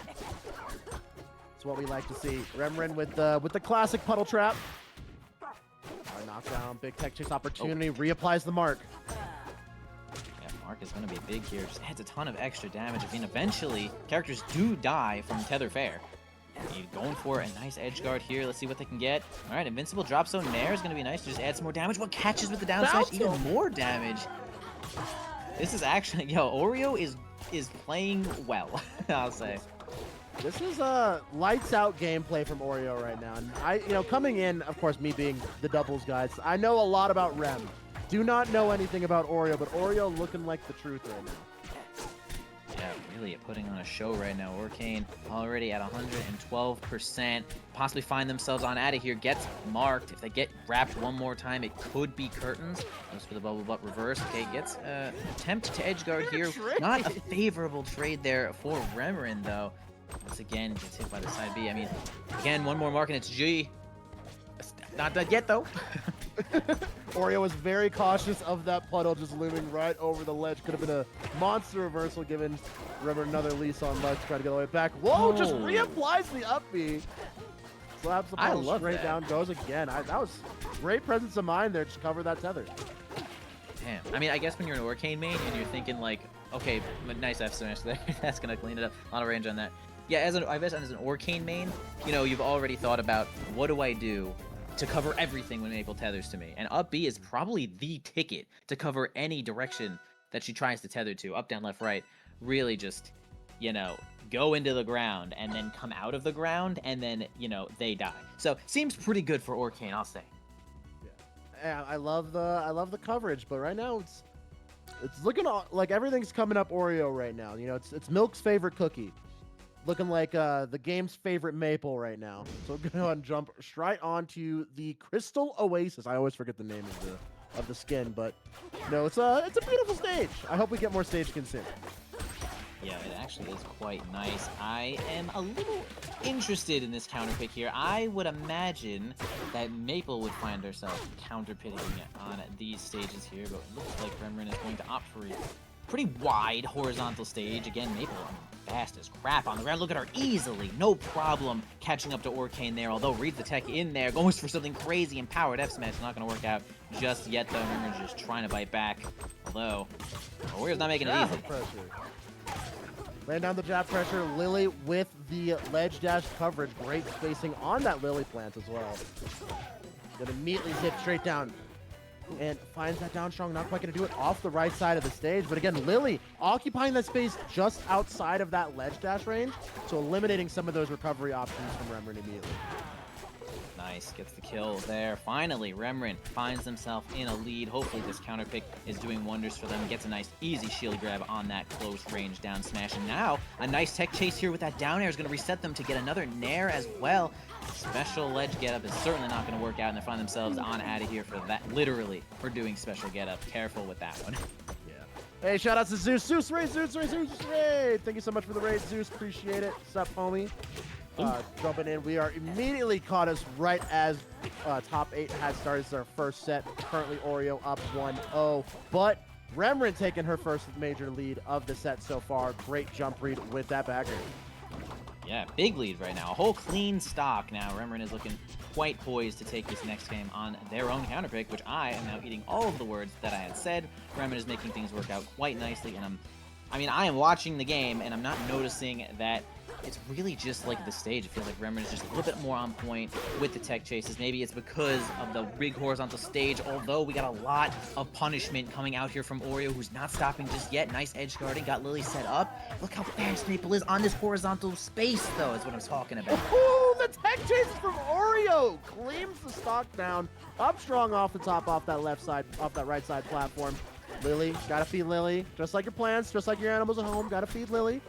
That's what we like to see. Remrin with the classic puddle trap. Knockdown, big tech chase opportunity, reapplies the mark. Yeah, mark is going to be big here. Just adds a ton of extra damage. I mean, eventually, characters do die from Tether Fair. You're going for a nice edge guard here. Let's see what they can get. All right, Invincible Drop Zone Nair is going to be nice to just add some more damage. What catches with the down smash? Even more damage. This is actually, Oreo is playing well, I'll say. This is a lights out gameplay from Oreo right now. And coming in, of course, me being the doubles guy, I know a lot about Rem. Do not know anything about Oreo, but Oreo looking like the truth right now. Yeah, really putting on a show right now. Orcane already at 112%. Possibly find themselves on out of here. Gets marked. If they get wrapped one more time, it could be curtains. Goes for the bubble butt reverse. Okay, gets attempt to edge guard here. Not a favorable trade there for Remrin, though. Once again, gets hit by the side B. I mean, again, one more mark and it's G. Not done yet, though. Oreo was very cautious of that puddle just looming right over the ledge. Could have been a monster reversal, giving Remrin another lease on ledge, trying to get all the way back. Whoa, just reapplies the up B. Slaps the puddle straight down, goes again. That was great presence of mind there, just cover that tether. Damn. I mean, I guess when you're an Orcane main and you're thinking like, okay, nice F smash there. That's going to clean it up. A lot of range on that. Yeah, as an Orcane main, you've already thought about, what do I do to cover everything when Maple tethers to me? And up B is probably the ticket to cover any direction that she tries to tether to. Up, down, left, right. Really just, go into the ground and then come out of the ground and then, they die. So, seems pretty good for Orcane, I'll say. Yeah, I love the coverage, but right now it's looking like everything's coming up Oreo right now. It's Milk's favorite cookie. Looking like the game's favorite Maple right now. So we're gonna go ahead and jump straight onto the Crystal Oasis. I always forget the name of the skin, but it's a beautiful stage. I hope we get more stage skins soon. Yeah, it actually is quite nice. I am a little interested in this counter pick here. I would imagine that Maple would find herself counter pitting on these stages here, but it looks like Remrin is going to opt for a pretty wide horizontal stage. Again, Maple fast as crap on the ground. Look at her easily, no problem catching up to Orcane there, although reads the tech in there, goes for something crazy and powered F smash. Not going to work out just yet, though. Remrin's just trying to bite back, although Warrior's not making it easy. Laying down the jab pressure. Lily with the ledge dash coverage. Great spacing on that Lily plant as well. Gonna immediately zip straight down. And finds that down strong. Not quite gonna do it off the right side of the stage. But again, Lily occupying that space just outside of that ledge dash range. So eliminating some of those recovery options from Remrin immediately. Nice, gets the kill there. Finally, Remrin finds himself in a lead. Hopefully this counter pick is doing wonders for them. Gets a nice, easy shield grab on that close range down smash. And now, a nice tech chase here with that down air is going to reset them to get another nair as well. Special ledge get up is certainly not going to work out, and they find themselves on out of here for that, literally, for doing special get up. Careful with that one. Hey, shout out to Zeus. Zeus raid, Zeus raid, Zeus raid. Thank you so much for the raid, Zeus. Appreciate it. What's up, homie? Jumping in. We are immediately caught us right as top 8 had started. It's our first set. Currently, Oreo up 1-0. But Remrin taking her first major lead of the set so far. Great jump read with that backer. Yeah, big lead right now. A whole clean stock now. Remrin is looking quite poised to take this next game on their own counterpick, which I am now eating all of the words that I had said. Remrin is making things work out quite nicely, and I am watching the game, and I'm not noticing that it's really just like the stage. It feels like Remrin is just a little bit more on point with the tech chases. Maybe it's because of the big horizontal stage, although we got a lot of punishment coming out here from Oreo, who's not stopping just yet. Nice edge guarding, got Lily set up. Look how fast Maple is on this horizontal space, though, is what I'm talking about. Oh, the tech chases from Oreo. Claims the stock down. Up strong off the top, off that left side, off that right side platform. Lily, gotta feed Lily. Just like your plants, just like your animals at home, gotta feed Lily.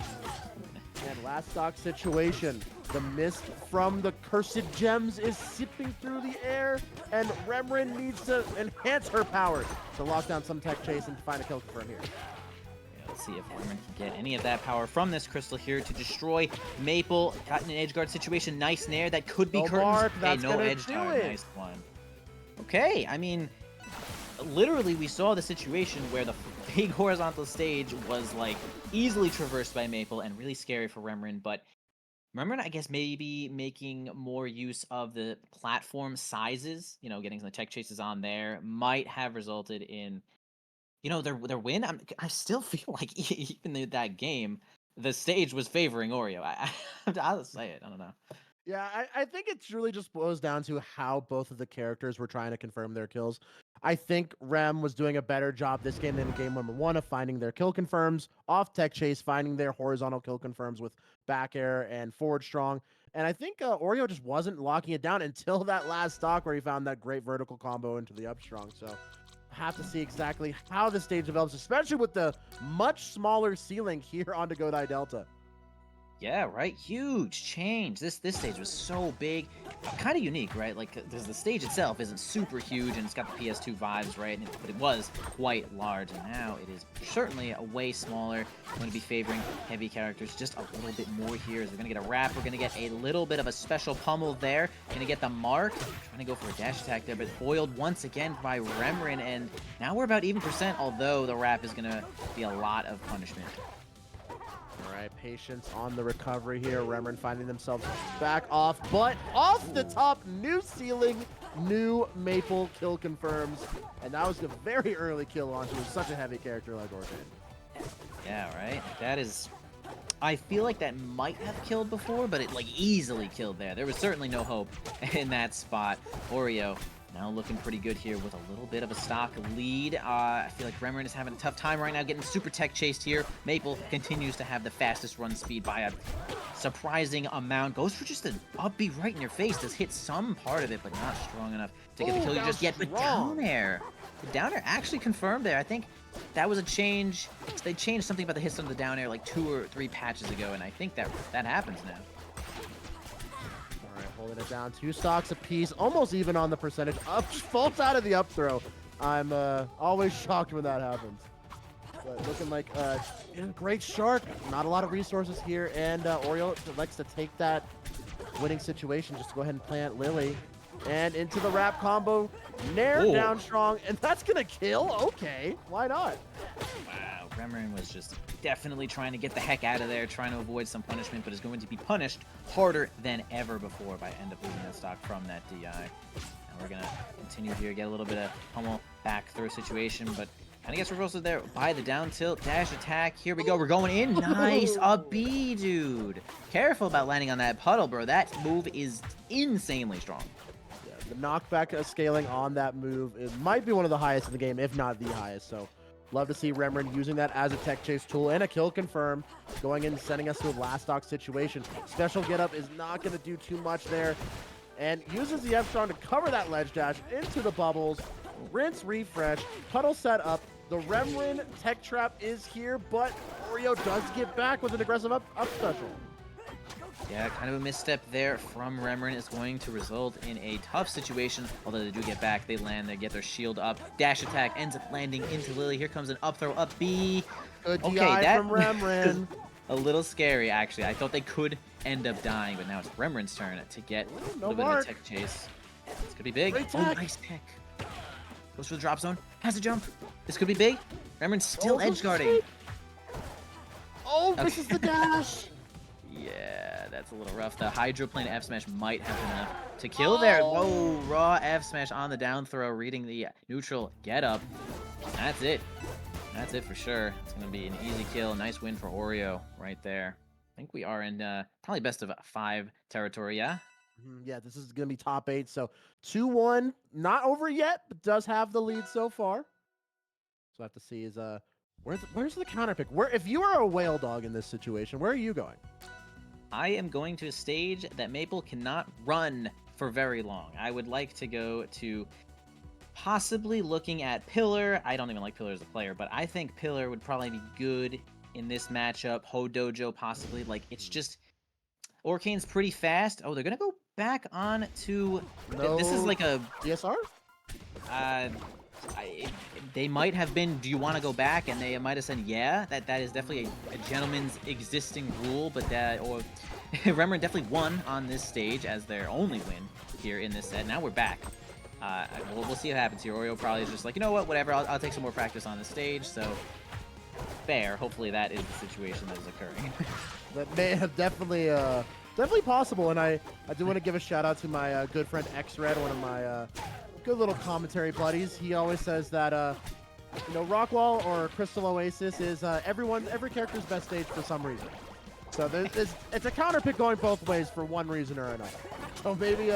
And last stock situation. The mist from the cursed gems is sipping through the air, and Remrin needs to enhance her power to lock down some tech chase and find a kill confirm here. Yeah, let's see if Remrin can get any of that power from this crystal here to destroy Maple. Got in an edge guard situation. Nice nair. That could be No curtains. mark, Okay, that's no gonna edge do guard. it. Nice one. Okay, I mean, literally we saw the situation where the big horizontal stage was like easily traversed by Maple and really scary for Remrin, but Remrin, I guess, maybe making more use of the platform sizes, getting some tech chases on there might have resulted in, their win. I still feel like even in that game, the stage was favoring Oreo. I'll say it. I don't know. Yeah, I think it really just boils down to how both of the characters were trying to confirm their kills. I think Rem was doing a better job this game than in game number 1 of finding their kill confirms, off tech chase, finding their horizontal kill confirms with back air and forward strong. And I think Oreo just wasn't locking it down until that last stock where he found that great vertical combo into the up strong. So have to see exactly how the stage develops, especially with the much smaller ceiling here on To Go Thy Delta. Yeah, right. Huge change. This stage was so big, kind of unique, right? Like, the stage itself isn't super huge, and it's got the PS2 vibes, right? But it was quite large, and now it is certainly a way smaller. We're going to be favoring heavy characters just a little bit more here. As we're going to get a wrap. We're going to get a little bit of a special pummel there. Going to get the mark. Trying to go for a dash attack there, but foiled once again by Remrin, and now we're about even percent, although the wrap is going to be a lot of punishment. All right, patience on the recovery here. Remrin finding themselves back off, but off the top, new ceiling, new Maple kill confirms. And that was a very early kill onto such a heavy character like Orchid. Yeah, right? That is... I feel like that might have killed before, but it, easily killed there. There was certainly no hope in that spot. Oreo now looking pretty good here with a little bit of a stock lead. I feel like Remrin is having a tough time right now getting super tech chased here. Maple continues to have the fastest run speed by a surprising amount. Goes for just an up B right in your face. Does hit some part of it, but not strong enough to get the kill you just yet. But down air. The down air actually confirmed there. I think that was a change. They changed something about the hits on the down air like 2 or 3 patches ago, and I think that happens now. Holding it down, 2 stocks apiece, almost even on the percentage. Up, faults out of the up throw. I'm always shocked when that happens. But looking like great shark. Not a lot of resources here, and Oreo likes to take that winning situation just to go ahead and plant Lily. And into the wrap combo, Nair down strong, and that's gonna kill? Okay, why not? Wow, Remrin was just definitely trying to get the heck out of there, trying to avoid some punishment, but is going to be punished harder than ever before by end up losing that stock from that DI. And we're gonna continue here, get a little bit of pummel back through situation, but kind of gets reversed there by the down tilt, dash attack. Here we go, we're going in. Nice, a B, dude. Careful about landing on that puddle, bro. That move is insanely strong. The knockback scaling on that move, it might be one of the highest in the game, if not the highest. So love to see Remrin using that as a tech chase tool and a kill confirm, going in and sending us to a last stock situation. Special get up is not going to do too much there. and uses the F-Strong to cover that ledge dash into the bubbles. Rinse, refresh, puddle set up. The Remrin tech trap is here, but Oreo does get back with an aggressive up special. Yeah, kind of a misstep there from Remrin is going to result in a tough situation. Although they do get back, they land, they get their shield up. Dash attack ends up landing into Lily. Here comes an up throw, up B. Good DI from Remrin. A little scary, actually. I thought they could end up dying, but now it's Remrin's turn to get a little bit of a tech chase. It's gonna be big. Oh, nice tech. Goes for the drop zone. Has to jump. This could be big. Remrin's still edge guarding. Oh, this is the dash. Yeah, that's a little rough. The hydroplane F smash might have been enough to kill there. Whoa, raw F smash on the down throw, reading the neutral get up. That's it. That's it for sure. It's going to be an easy kill. Nice win for Oreo right there. I think we are in probably best of 5 territory, yeah? Yeah, this is going to be top 8. So 2-1, not over yet, but does have the lead so far. So I have to see is where's the counter pick? If you are a whale dog in this situation, where are you going? I am going to a stage that Maple cannot run for very long. I would like to go to possibly looking at Pillar. I don't even like Pillar as a player, but I think Pillar would probably be good in this matchup. Ho Dojo possibly. Like, it's just... Orcane's pretty fast. Oh, they're going to go back on to... No. This is like a... DSR? They might have been, do you want to go back? And they might have said, yeah. That is definitely a gentleman's existing rule, but Remrin definitely won on this stage as their only win here in this set. Now we're back. We'll see what happens here. Oreo probably is just like, you know what, whatever, I'll take some more practice on the stage, so fair. Hopefully that is the situation that is occurring. That may have definitely possible, and I do want to give a shout out to my good friend X-Red, one of my good little commentary buddies. He always says that Rockwall or Crystal Oasis is every character's best stage for some reason. So it's a counter pick going both ways for one reason or another. So maybe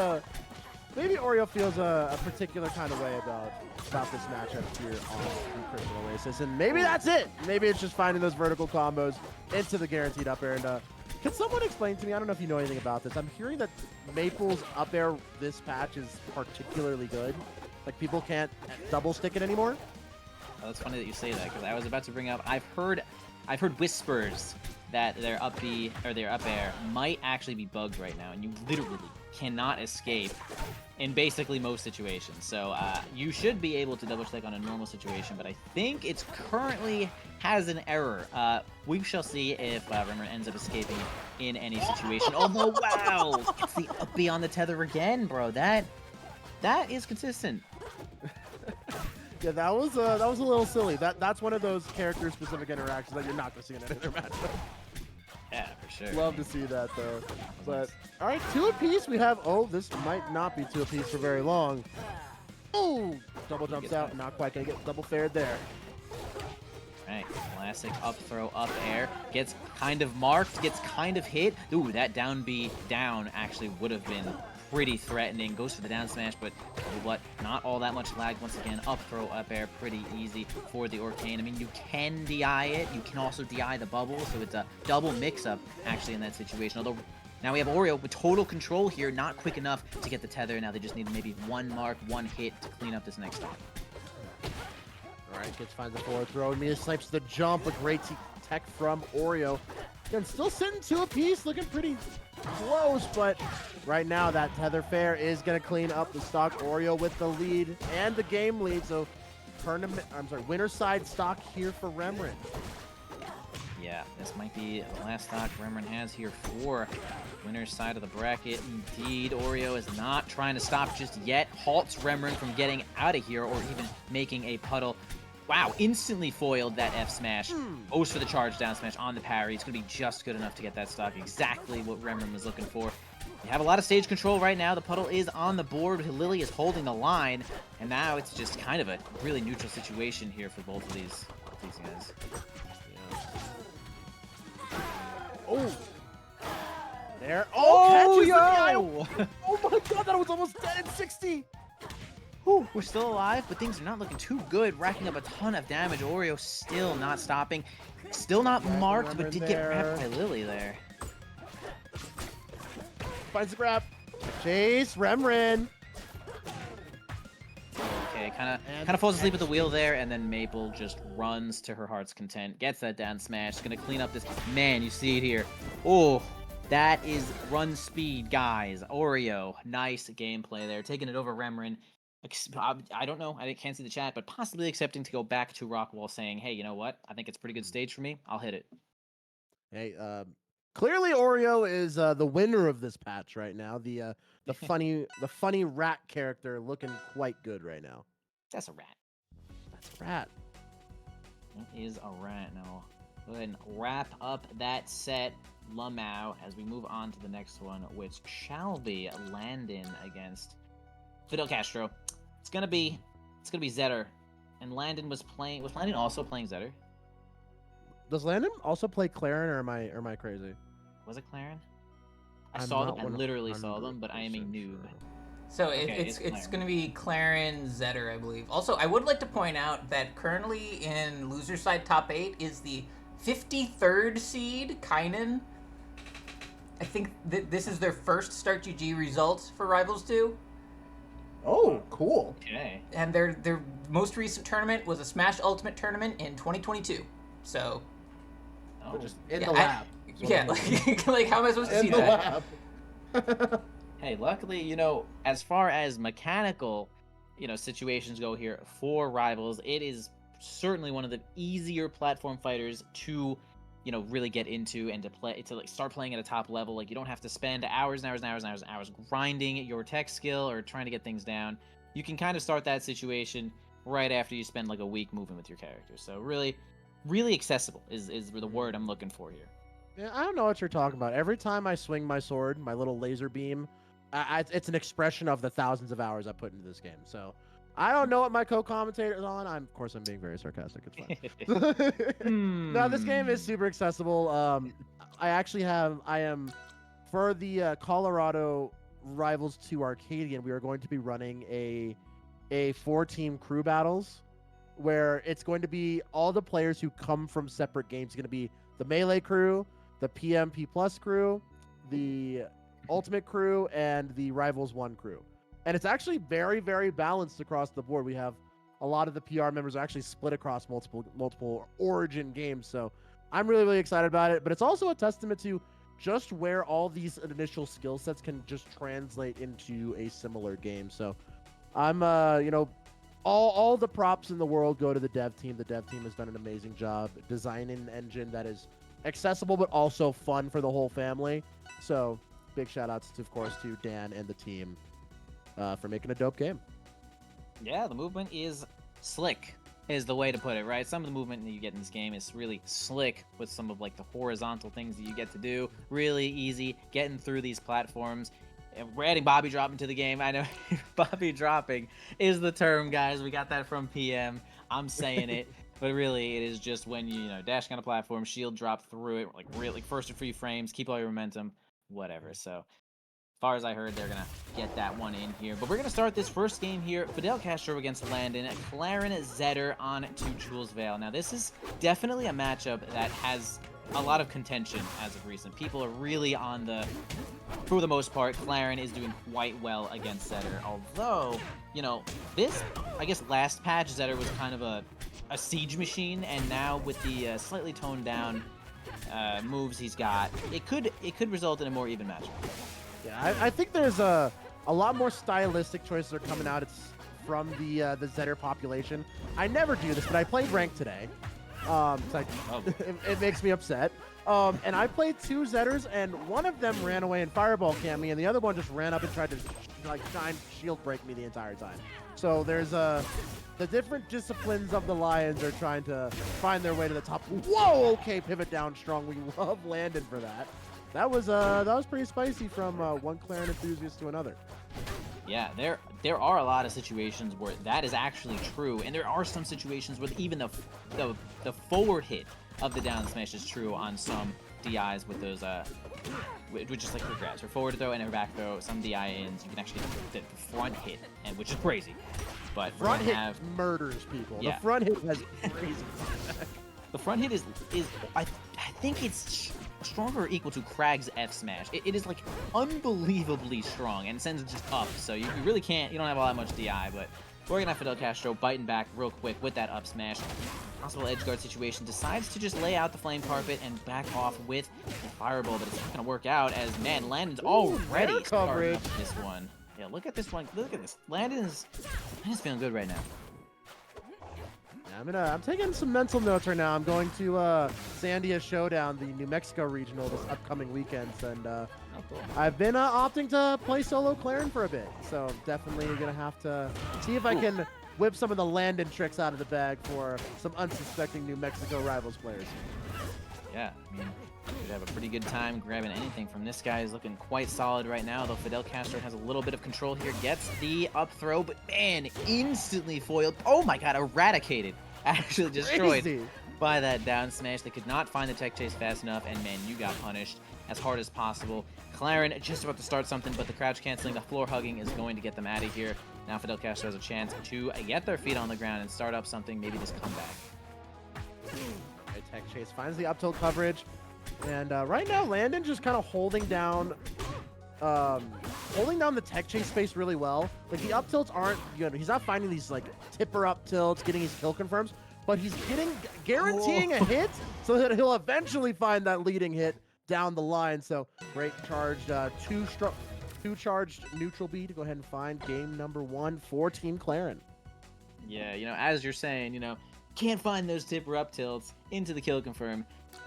Oreo feels a particular kind of way about this matchup here on Crystal Oasis, and maybe that's it. Maybe it's just finding those vertical combos into the guaranteed up air. And can someone explain to me? I don't know if you know anything about this. I'm hearing that Maple's up air this patch is particularly good. Like, people can't double stick it anymore. Well, it's funny that you say that, because I was about to bring up. I've heard whispers that their up B or their up air might actually be bugged right now, and you literally cannot escape in basically most situations. So you should be able to double stick on a normal situation, but I think it's currently has an error. We shall see if Remrin ends up escaping in any situation. Although, wow, it's the up B on the tether again, bro. That is consistent. Yeah, that was a little silly. That's one of those character-specific interactions that you're not going to see in any other matchup. Yeah, for sure. Love to see that, though. But, all right, 2 apiece. We have, this might not be 2 apiece for very long. Oh, double jumps out. Not quite going to get double fared there. All right, classic up throw, up air. Gets kind of marked, gets kind of hit. Ooh, that down B down actually would have been pretty threatening. Goes for the down smash, but what? Not all that much lag. Once again, up throw, up air, pretty easy for the Orcane. I mean, you can DI it. You can also DI the bubble, so it's a double mix-up actually in that situation. Although now we have Oreo with total control here, not quick enough to get the tether. Now they just need maybe one mark, one hit to clean up this next stock. All right, gets finds the forward throw. Mia snipes the jump. A great tech from Oreo. Again, still sitting 2 apiece, looking pretty close, but right now that tether fair is going to clean up the stock. Oreo with the lead and the game lead, so winner side stock here for Remrin. Yeah, this might be the last stock Remrin has here for winner's side of the bracket. Indeed, Oreo is not trying to stop just yet. Halts Remrin from getting out of here or even making a puddle. Wow, instantly foiled that F smash. Goes for the charge down smash on the parry. It's going to be just good enough to get that stock. Exactly what Remrin was looking for. You have a lot of stage control right now. The puddle is on the board. Lily is holding the line. And now it's just kind of a really neutral situation here for both of these guys. Oh! There. Oh, yo! Oh my god, that was almost dead at 60! Whew, we're still alive, but things are not looking too good. Racking up a ton of damage. Oreo still not stopping. Still not marked, but did get wrapped by Lily there. Finds the grab. Chase, Remrin. Okay, kind of falls asleep at the wheel there, and then Maple just runs to her heart's content, gets that down smash, gonna clean up this. Man, you see it here. Oh, that is run speed, guys. Oreo, nice gameplay there, taking it over Remrin. I don't know, I can't see the chat, but possibly accepting to go back to Rockwall, saying, hey, you know what? I think it's a pretty good stage for me. I'll hit it. Hey, clearly Oreo is the winner of this patch right now. The funny rat character looking quite good right now. That's a rat. That's a rat. That is a rat. Now, go ahead and wrap up that set, Lamau, as we move on to the next one, which shall be Landon against Fidel Castro. It's gonna be Zetter, and Landon was Landon also playing Zetter? Does Landon also play Clarin, or am I crazy? Was it Clarin? I saw them. I literally saw them, but I am a noob. So Okay, it's going to be Clarin, Zetter, I believe. Also, I would like to point out that currently in loser side top 8 is the 53rd seed, Kynan. I think this is their first Start GG results for Rivals 2. Oh, cool. Okay. And their most recent tournament was a Smash Ultimate tournament in 2022. So... Oh. Just in the lab. Like how am I supposed to see that? Lab. Hey, luckily, you know, as far as mechanical, you know, situations go here for Rivals, it is certainly one of the easier platform fighters to, you know, really get into and to like start playing at a top level. Like, you don't have to spend hours and hours and hours and hours and hours grinding your tech skill or trying to get things down. You can kind of start that situation right after you spend like a week moving with your character. So really accessible is the word I'm looking for here. Yeah, I don't know what you're talking about. Every time I swing my sword, my little laser beam, it's an expression of the thousands of hours I put into this game. So I don't know what my co-commentator is on. Of course, I'm being very sarcastic. It's fine. No, this game is super accessible. I am for the Colorado Rivals 2 Arcadian. We are going to be running a 4-team crew battles, where it's going to be all the players who come from separate games. It's going to be the Melee crew, the PMP Plus crew, the Ultimate crew, and the Rivals 1 crew. And it's actually very, very balanced across the board. We have a lot of the PR members are actually split across multiple Origin games. So I'm really, really excited about it. But it's also a testament to just where all these initial skill sets can just translate into a similar game. So I'm, all the props in the world go to the dev team. The dev team has done an amazing job designing an engine that is accessible but also fun for the whole family. So big shout outs to, of course, to Dan and the team for making a dope game. Yeah, the movement is slick, is the way to put it, right? Some of the movement that you get in this game is really slick with some of like the horizontal things that you get to do. Really easy getting through these platforms. We're adding Bobby dropping to the game. I know Bobby dropping is the term, guys. We got that from PM. I'm saying it. But really, it is just when you dash on a platform, shield drop through it, like really first or few frames, keep all your momentum, whatever. So, as far as I heard, they're going to get that one in here. But we're going to start this first game here. Fidel Castro against Landon. Clarin Zetter on to Jules Vale. Now, this is definitely a matchup that has a lot of contention as of recent. People are really on the... For the most part, Clarin is doing quite well against Zetter. Although, this, I guess, last patch, Zetter was kind of a siege machine, and now with the slightly toned down moves he's got, it could result in a more even matchup. Yeah, I think there's a lot more stylistic choices are coming out. It's from the Zetter population. I never do this, but I played ranked today. It makes me upset. And I played 2 Zetters, and one of them ran away and fireball camped me, and the other one just ran up and tried to giant shield break me the entire time. So there's the different disciplines of the Lions are trying to find their way to the top. Whoa! Okay, pivot down strong. We love Landon for that. That was pretty spicy from one Clarin enthusiast to another. Yeah, there are a lot of situations where that is actually true, and there are some situations where even the forward hit of the down smash is true on some DIs with those which is like her grabs, her forward throw and her back throw. Some DI ins you can actually get the front hit, and which is crazy. But front hit murders people. Yeah. The front hit has crazy. The front hit is I think it's stronger or equal to Krag's F smash. It is like unbelievably strong and sends it just up. So you really can't, you don't have all that much DI, but we're gonna have Fidel Castro biting back real quick with that up smash. Possible edge guard situation, decides to just lay out the flame carpet and back off with the fireball, but it's not gonna work out as, man, Landon's already starting up this one. Yeah, look at this one. Look at this. Landon's feeling good right now. I'm taking some mental notes right now. I'm going to Sandia Showdown, the New Mexico regional, this upcoming weekends, and I've been opting to play solo Clarin for a bit. So definitely gonna have to see if I can whip some of the Landon tricks out of the bag for some unsuspecting New Mexico rivals players. Yeah, I mean, could have a pretty good time grabbing anything from this guy. Is looking quite solid right now, though Fidel Castro has a little bit of control here. Gets the up throw, but man, instantly foiled. Oh my god, eradicated. Actually destroyed by that down smash. They could not find the tech chase fast enough, and man, you got punished as hard as possible. Clarin just about to start something, but the crouch canceling, the floor hugging is going to get them out of here. Now Fidel Castro has a chance to get their feet on the ground and start up something, maybe this comeback. Right, tech chase finds the up tilt coverage, and right now Landon just kind of holding down the tech chase space really well. Like the up tilts aren't, he's not finding these like tipper up tilts, getting his kill confirms, but he's guaranteeing a hit so that he'll eventually find that leading hit down the line. So great charged, two charged neutral B to go ahead and find game number 1 for Team Clarin. Yeah, as you're saying, can't find those tipper up tilts into the kill confirm.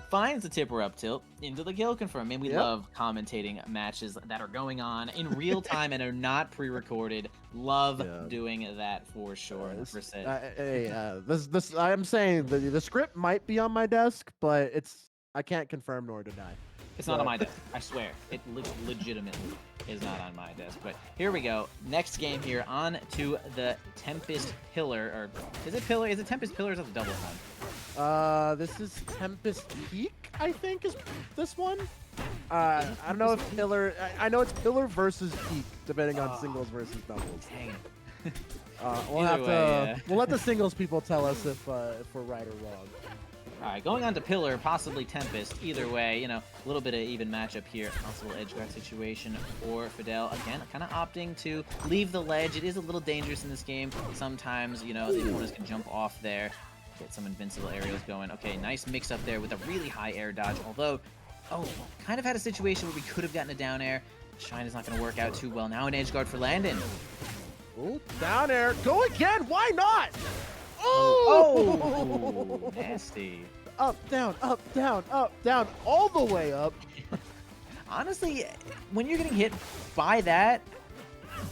Finds the tipper up tilt into the kill confirm. And we love commentating matches that are going on in real time and are not pre-recorded. Love doing that for sure. I'm saying the script might be on my desk, but I can't confirm nor deny. It's not on my desk. I swear. It legitimately is not on my desk. But here we go. Next game here on to the Tempest Pillar. Or is it Pillar? Is it Tempest Pillar or is it the double one? This is Tempest Peak, I think, is this one. I don't know if Pillar. I know it's Pillar versus Peak, depending on singles versus doubles. Dang it. We'll let the singles people tell us if we're right or wrong. All right, going on to Pillar, possibly Tempest. Either way, a little bit of even matchup here. Possible edge guard situation for Fidel. Again, kind of opting to leave the ledge. It is a little dangerous in this game. Sometimes, the opponents can jump off there, get some invincible aerials going. Okay, nice mix up there with a really high air dodge. Although, kind of had a situation where we could have gotten a down air. Shine is not going to work out too well. Now an edge guard for Landon. Ooh, down air. Go again. Why not? Oh, nasty. Up, down, all the way up. Honestly, when you're getting hit by that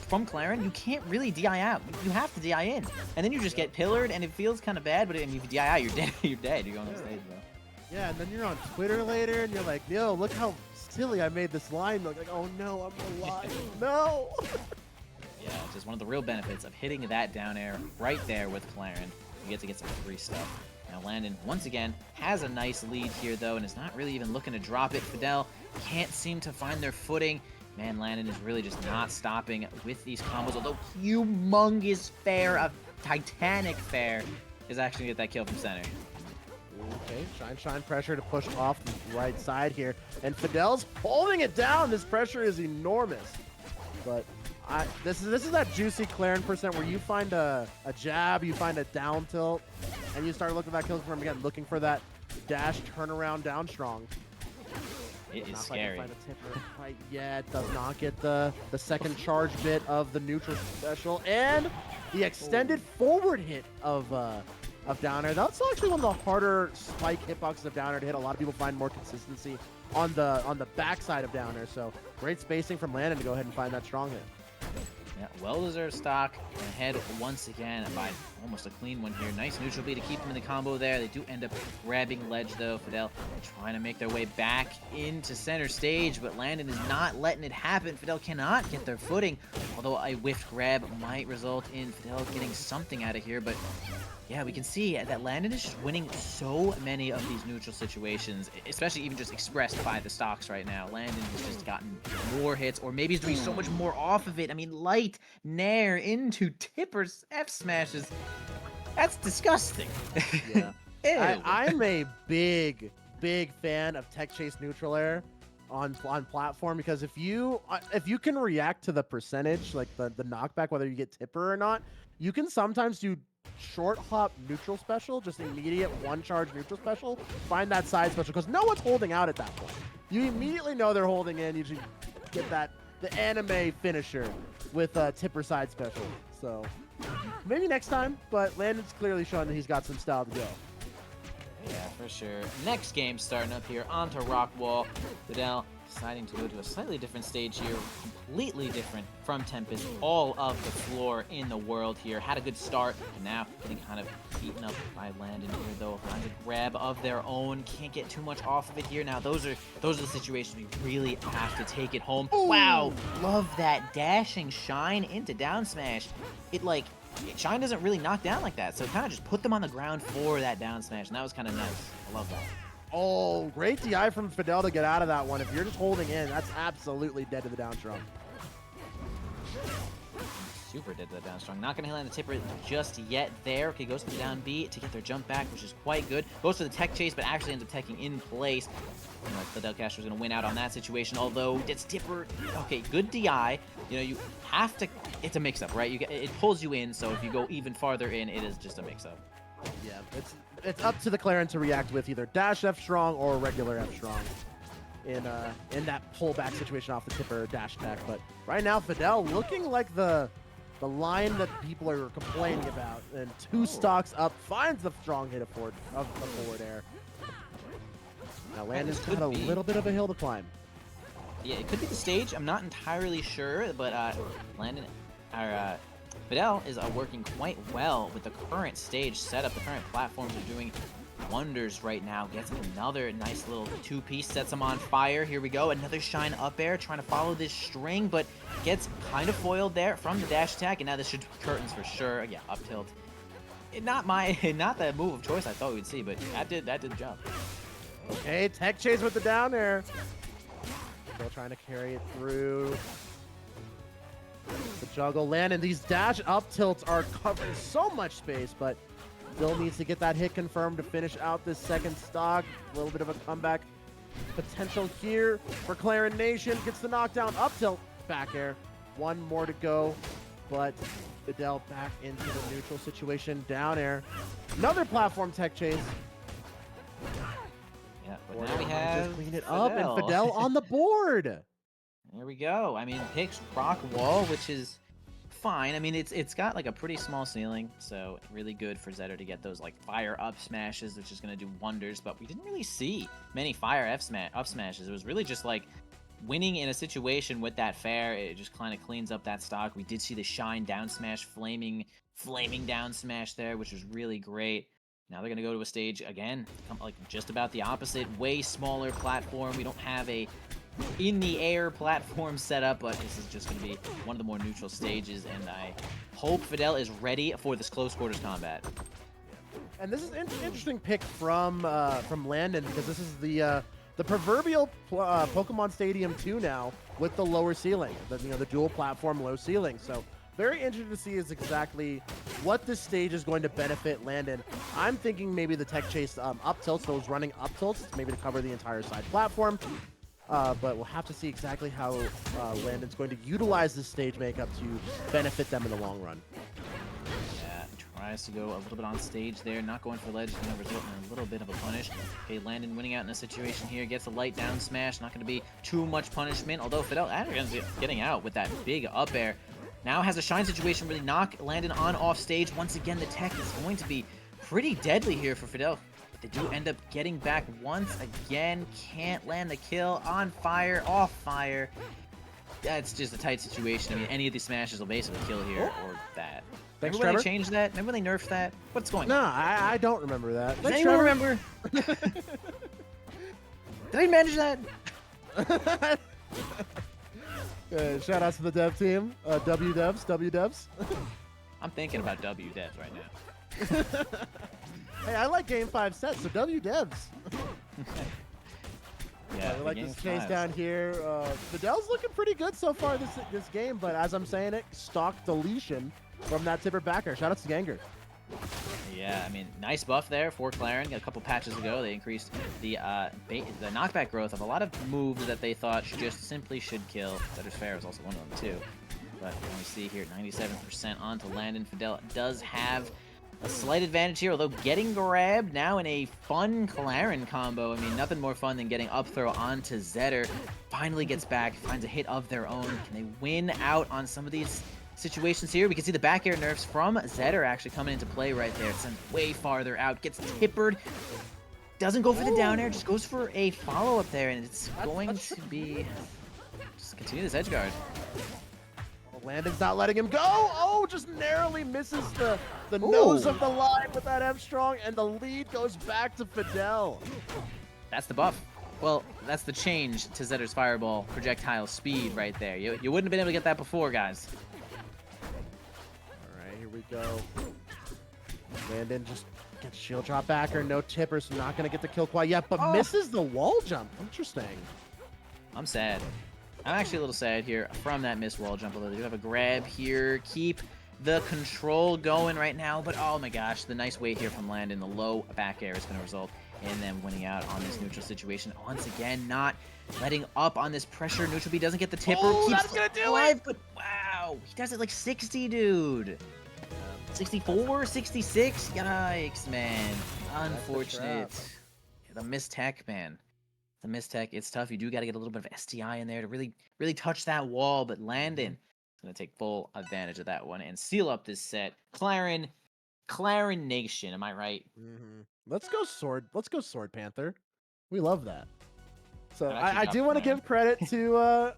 from Clarin, you can't really DI out. You have to DI in. And then you just get pillared, and it feels kind of bad, but if you DI out, you're dead. You're dead. You're going on stage, bro. Yeah, and then you're on Twitter later, and you're like, yo, look how silly I made this line look. Like, oh no, I'm alive. No. Yeah, it's just one of the real benefits of hitting that down air right there with Clarin. You get to get some free stuff. Now Landon, once again, has a nice lead here, though, and is not really even looking to drop it. Fidel can't seem to find their footing. Man, Landon is really just not stopping with these combos, although humongous fair, a titanic fair, is actually going to get that kill from center. Okay, shine pressure to push off the right side here. And Fidel's holding it down. This pressure is enormous. But this is that juicy Clarin percent where you find a jab, you find a down tilt, and you start looking at that kill from again, looking for that dash turnaround down strong. It is scary. Quite yet. Does not get the second charge bit of the neutral special, and the extended forward hit of down air. That's actually one of the harder spike hitboxes of down air to hit. A lot of people find more consistency on the backside of down air. So great spacing from Landon to go ahead and find that strong hit. Yeah, well-deserved stock. Ahead once again by almost a clean one here. Nice neutral B to keep them in the combo there. They do end up grabbing ledge, though. Fidel trying to make their way back into center stage, but Landon is not letting it happen. Fidel cannot get their footing, although a whiffed grab might result in Fidel getting something out of here. But yeah, we can see that Landon is just winning so many of these neutral situations, especially even just expressed by the stocks right now. Landon has just gotten more hits, or maybe he's doing so much more off of it. I mean, light nair into tippers, F smashes. That's disgusting. Yeah. I'm a big big fan of tech chase neutral air on platform, because if you can react to the percentage, like the knockback, whether you get tipper or not, you can sometimes do short hop neutral special, just immediate one charge neutral special, find that side special, because no one's holding out at that point. You immediately know they're holding in. You just get the anime finisher with tipper side special. So maybe next time, but Landon's clearly showing that he's got some style to go. Yeah, for sure. Next game starting up here onto Rockwall. Fidel deciding to go to a slightly different stage here, completely different from Tempest. All of the floor in the world here. Had a good start, and now getting kind of beaten up by Landon here, though. Finds a grab of their own. Can't get too much off of it here. Now, those are the situations we really have to take it home. Ooh. Wow, love that dashing shine into down smash. Shine doesn't really knock down like that, so it kind of just put them on the ground for that down smash, and that was kind of nice. I love that. Oh, great DI from Fidel to get out of that one. If you're just holding in, that's absolutely dead to the down strong. Super dead to the down strong. Not going to land the tipper just yet there. Okay, goes to the down B to get their jump back, which is quite good. Goes for the tech chase, but actually ends up teching in place. The DonCascone is going to win out on that situation, although it's tipper. Okay, good DI. You have to... It's a mix-up, right? It pulls you in, so if you go even farther in, it is just a mix-up. Yeah, it's up to the Claren to react with either dash F strong or regular F strong in that pullback situation off the tipper dash tech. But right now, Fidel looking like the line that people are complaining about, and two stocks up, finds the strong hit of forward air. Now Landon's got a little bit of a hill to climb. Yeah, it could be the stage. I'm not entirely sure, but Fidel is working quite well with the current stage setup. The current platforms are doing wonders right now. Gets another nice little two-piece, sets him on fire. Here we go, another shine up air, trying to follow this string, but gets kind of foiled there from the dash attack, and now this should curtains for sure. Yeah, up tilt. Not the move of choice I thought we'd see, but that did the job. Okay, tech chase with the down air. Still trying to carry it through. The juggle land, and these dash up tilts are covering so much space, but still needs to get that hit confirmed to finish out this second stock. A little bit of a comeback potential here for Claren Nation. Gets the knockdown, up tilt, back air. One more to go, but Fidel back into the neutral situation. Down air. Another platform tech chase. Yeah, but now we have just clean it up, and Fidel on the board. There we go. I mean, picks rock wall, which is fine. I mean, it's got like a pretty small ceiling, so really good for Zetter to get those like fire up smashes, which is going to do wonders. But we didn't really see many fire up smashes. It was really just like winning in a situation with that fair. It just kind of cleans up that stock. We did see the shine down smash, flaming down smash there, which was really great. Now they're going to go to a stage again, like just about the opposite, way smaller platform. We don't have a in the air platform setup, but this is just going to be one of the more neutral stages, and I hope Fidel is ready for this close quarters combat. And this is an interesting pick from Landon, because this is the proverbial Pokemon Stadium 2 now with the lower ceiling, the dual platform low ceiling. So very interesting to see is exactly what this stage is going to benefit Landon. I'm thinking maybe the tech chase up tilts, those running up tilts, maybe to cover the entire side platform. But we'll have to see exactly how Landon's going to utilize this stage makeup to benefit them in the long run. Yeah, tries to go a little bit on stage there, not going for ledge, is going to result in a little bit of a punish. Okay, Landon winning out in a situation here, gets a light down smash, not going to be too much punishment, although Fidel ends up getting out with that big up air. Now has a shine situation, really knock Landon on off stage. Once again, the tech is going to be pretty deadly here for Fidel. They do end up getting back once again. Can't land the kill. On fire, off fire. That's just a tight situation. I mean, any of these smashes will basically kill here or that. Thanks, remember when they changed that? Remember when they nerfed that? What's going on? No, I don't remember that. Does anyone remember? Did I manage that? Shout out to the dev team. W-Devs. I'm thinking about W-Devs right now. Hey, I like Game 5 sets, so W-Devs. Yeah, I like this case down here. Fidel's looking pretty good so far this game, but as I'm saying it, stock deletion from that tipper backer. Shout out to Ganger. Yeah, I mean, nice buff there for Claren. A couple patches ago, they increased the knockback growth of a lot of moves that they thought just simply should kill. Setter's Fair is also one of them, too. But when we see here, 97% onto Landon. Fidel does have a slight advantage here, although getting grabbed now in a fun Claren combo. I mean, nothing more fun than getting up throw onto Zetter. Finally gets back, finds a hit of their own. Can they win out on some of these situations here? We can see the back air nerfs from Zetter actually coming into play right there. It's way farther out, gets tippered. Doesn't go for the down air, just goes for a follow-up there, and it's going to be... Just continue this edge guard. Landon's not letting him go. Oh, just narrowly misses the nose of the line with that M strong, and the lead goes back to Fidel. That's the buff. Well, that's the change to Zetter's Fireball projectile speed right there. You wouldn't have been able to get that before, guys. All right, here we go. Landon just gets shield drop backer, no tipper, so not going to get the kill quite yet, but misses the wall jump. Interesting. I'm sad. I'm actually a little sad here from that missed wall jump, although they do have a grab here. Keep the control going right now, but oh my gosh, the nice weight here from Landon, the low back air is going to result in them winning out on this neutral situation. Once again, not letting up on this pressure. Neutral B doesn't get the tipper. That's going to do it! But wow, he does it like 60, dude. 64, 66? Yikes, man. Unfortunate. The missed tech, man. The missed tech, it's tough. You do got to get a little bit of STI in there to really touch that wall, but Landon is going to take full advantage of that one and seal up this set. Claren Nation, am I right? Let's go Sword Panther. We love that. So That I actually do want to got give credit to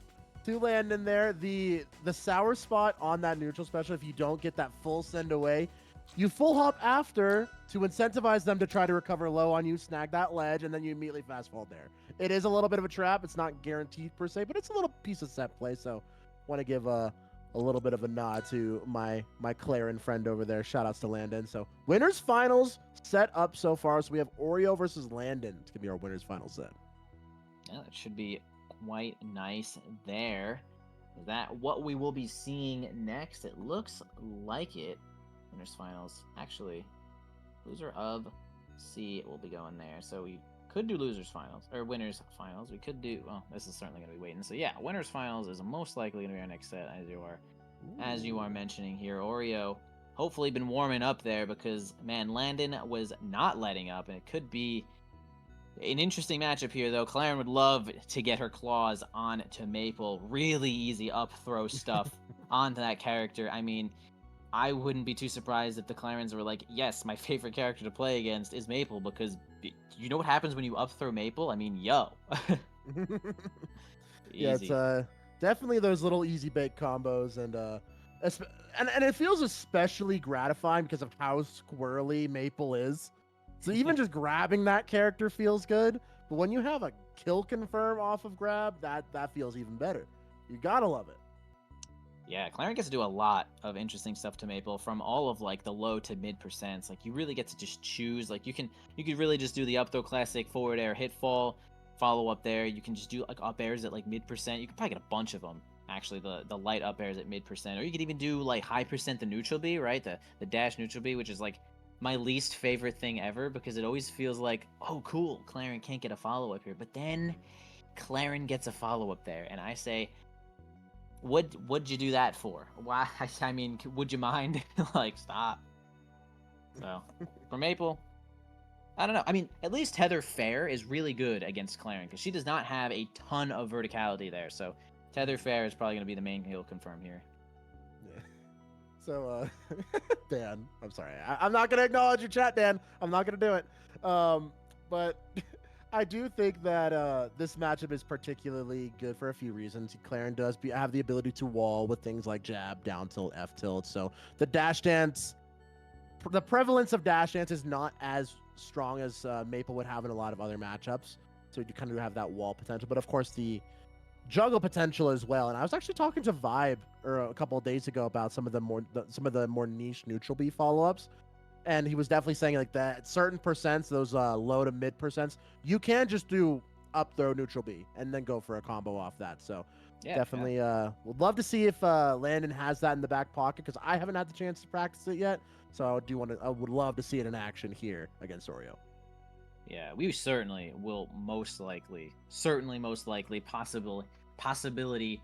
Landon there. The sour spot on that neutral special, if you don't get that full send away, you full hop after to incentivize them to try to recover low on you, snag that ledge, and then you immediately fast forward there. It is a little bit of a trap. It's not guaranteed per se, but it's a little piece of set play. So want to give a little bit of a nod to my Claren friend over there. Shout outs to Landon. So winners finals set up so far. So we have Oreo versus Landon. It's going to be our winners final set. Yeah, that should be quite nice there. Is that what we will be seeing next? It looks like it. Winners finals. Actually, loser of C will be going there. So we could do losers finals or winners finals. We could do, well, this is certainly going to be waiting. So yeah, winners finals is most likely going to be our next set, as you are mentioning here. Oreo hopefully been warming up there because man, Landon was not letting up, and it could be an interesting matchup here though. Claren would love to get her claws onto Maple. Really easy up throw stuff onto that character. I mean, I wouldn't be too surprised if the Clarens were like, yes, my favorite character to play against is Maple, because you know what happens when you up throw Maple? I mean, yo. Yeah, it's definitely those little easy bake combos, and it feels especially gratifying because of how squirrely Maple is. So even just grabbing that character feels good, but when you have a kill confirm off of grab, that feels even better. You gotta love it. Yeah, Claren gets to do a lot of interesting stuff to Maple from all of like the low to mid percents. Like you really get to just choose. Like you could really just do the up throw classic forward air hit fall, follow up there. You can just do like up airs at like mid percent. You could probably get a bunch of them. Actually, the light up airs at mid percent, or you could even do like high percent the neutral B, right? The dash neutral B, which is like my least favorite thing ever because it always feels like, oh cool, Claren can't get a follow up here, but then Claren gets a follow up there, and I say, what'd you do that for? Why? I mean, would you mind? Like, stop. So, for Maple, I don't know. I mean, at least Heather Fair is really good against Claren because she does not have a ton of verticality there. So, Tether Fair is probably going to be the main he'll confirm here. Yeah. So, Dan, I'm sorry. I'm not going to acknowledge your chat, Dan. I'm not going to do it. But I do think that this matchup is particularly good for a few reasons. Claren does have the ability to wall with things like jab, down tilt, F tilt. So the dash dance, the prevalence of dash dance is not as strong as Maple would have in a lot of other matchups. So you kind of have that wall potential. But of course, the juggle potential as well. And I was actually talking to Vibe a couple of days ago about some of the more niche neutral B follow-ups. And he was definitely saying like that certain percents, those low to mid percents, you can just do up throw neutral B and then go for a combo off that. So yeah, definitely would love to see if Landon has that in the back pocket because I haven't had the chance to practice it yet. So I would love to see it in action here against Oreo. Yeah, we certainly will most likely, possibility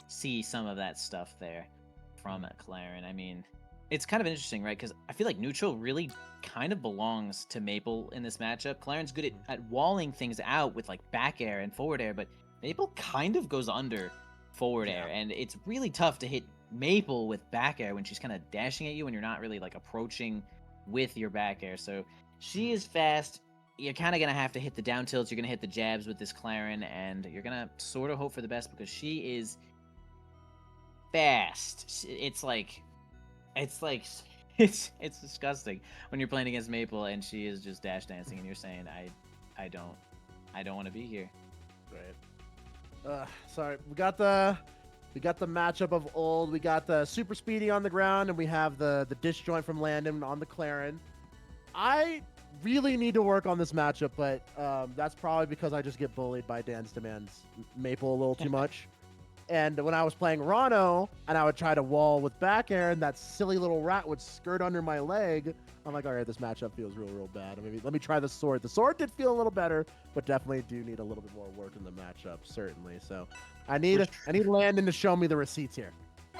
see some of that stuff there from Claren. I mean, it's kind of interesting, right? Because I feel like neutral really kind of belongs to Maple in this matchup. Claren's good at walling things out with like back air and forward air, but Maple kind of goes under forward air, and it's really tough to hit Maple with back air when she's kind of dashing at you and you're not really like approaching with your back air. So she is fast. You're kind of going to have to hit the down tilts. You're going to hit the jabs with this Claren, and you're going to sort of hope for the best because she is fast. It's disgusting when you're playing against Maple and she is just dash dancing and you're saying, I don't want to be here. Right. Sorry, we got the matchup of old. We got the super speedy on the ground, and we have the disjoint from Landon on the Claren. I really need to work on this matchup, but that's probably because I just get bullied by Dance Demands Maple a little too much. And when I was playing Rano, and I would try to wall with back air, and that silly little rat would skirt under my leg, I'm like, all right, this matchup feels real bad. Maybe let me try the sword. The sword did feel a little better, but definitely do need a little bit more work in the matchup, certainly. So I need Landon to show me the receipts here.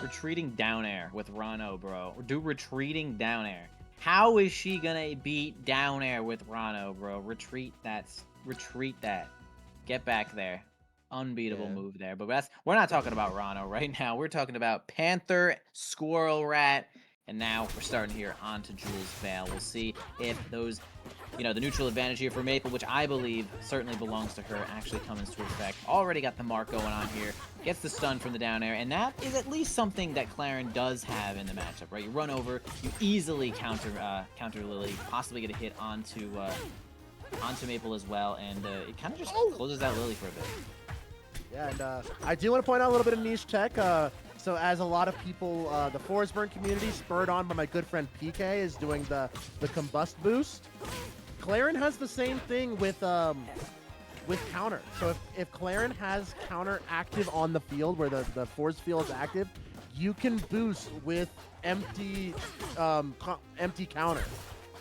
Retreating down air with Rano, bro. Do retreating down air. How is she gonna beat down air with Rano, bro? Retreat that. Get back there. Unbeatable move there. But we're not talking about Rano right now. We're talking about Panther, Squirrel Rat, and now we're starting here onto Jules Vale. We'll see if those, the neutral advantage here for Maple, which I believe certainly belongs to her, actually comes into effect. Already got the mark going on here. Gets the stun from the down air, and that is at least something that Claren does have in the matchup, right? You run over, you easily counter Lily, possibly get a hit onto Maple as well, and it kind of just closes out Lily for a bit. Yeah, and I do want to point out a little bit of niche tech. So as a lot of people, the Forsburn community, spurred on by my good friend PK, is doing the combust boost. Claren has the same thing with counter. So if Claren has counter active on the field where the force field is active, you can boost with empty counter.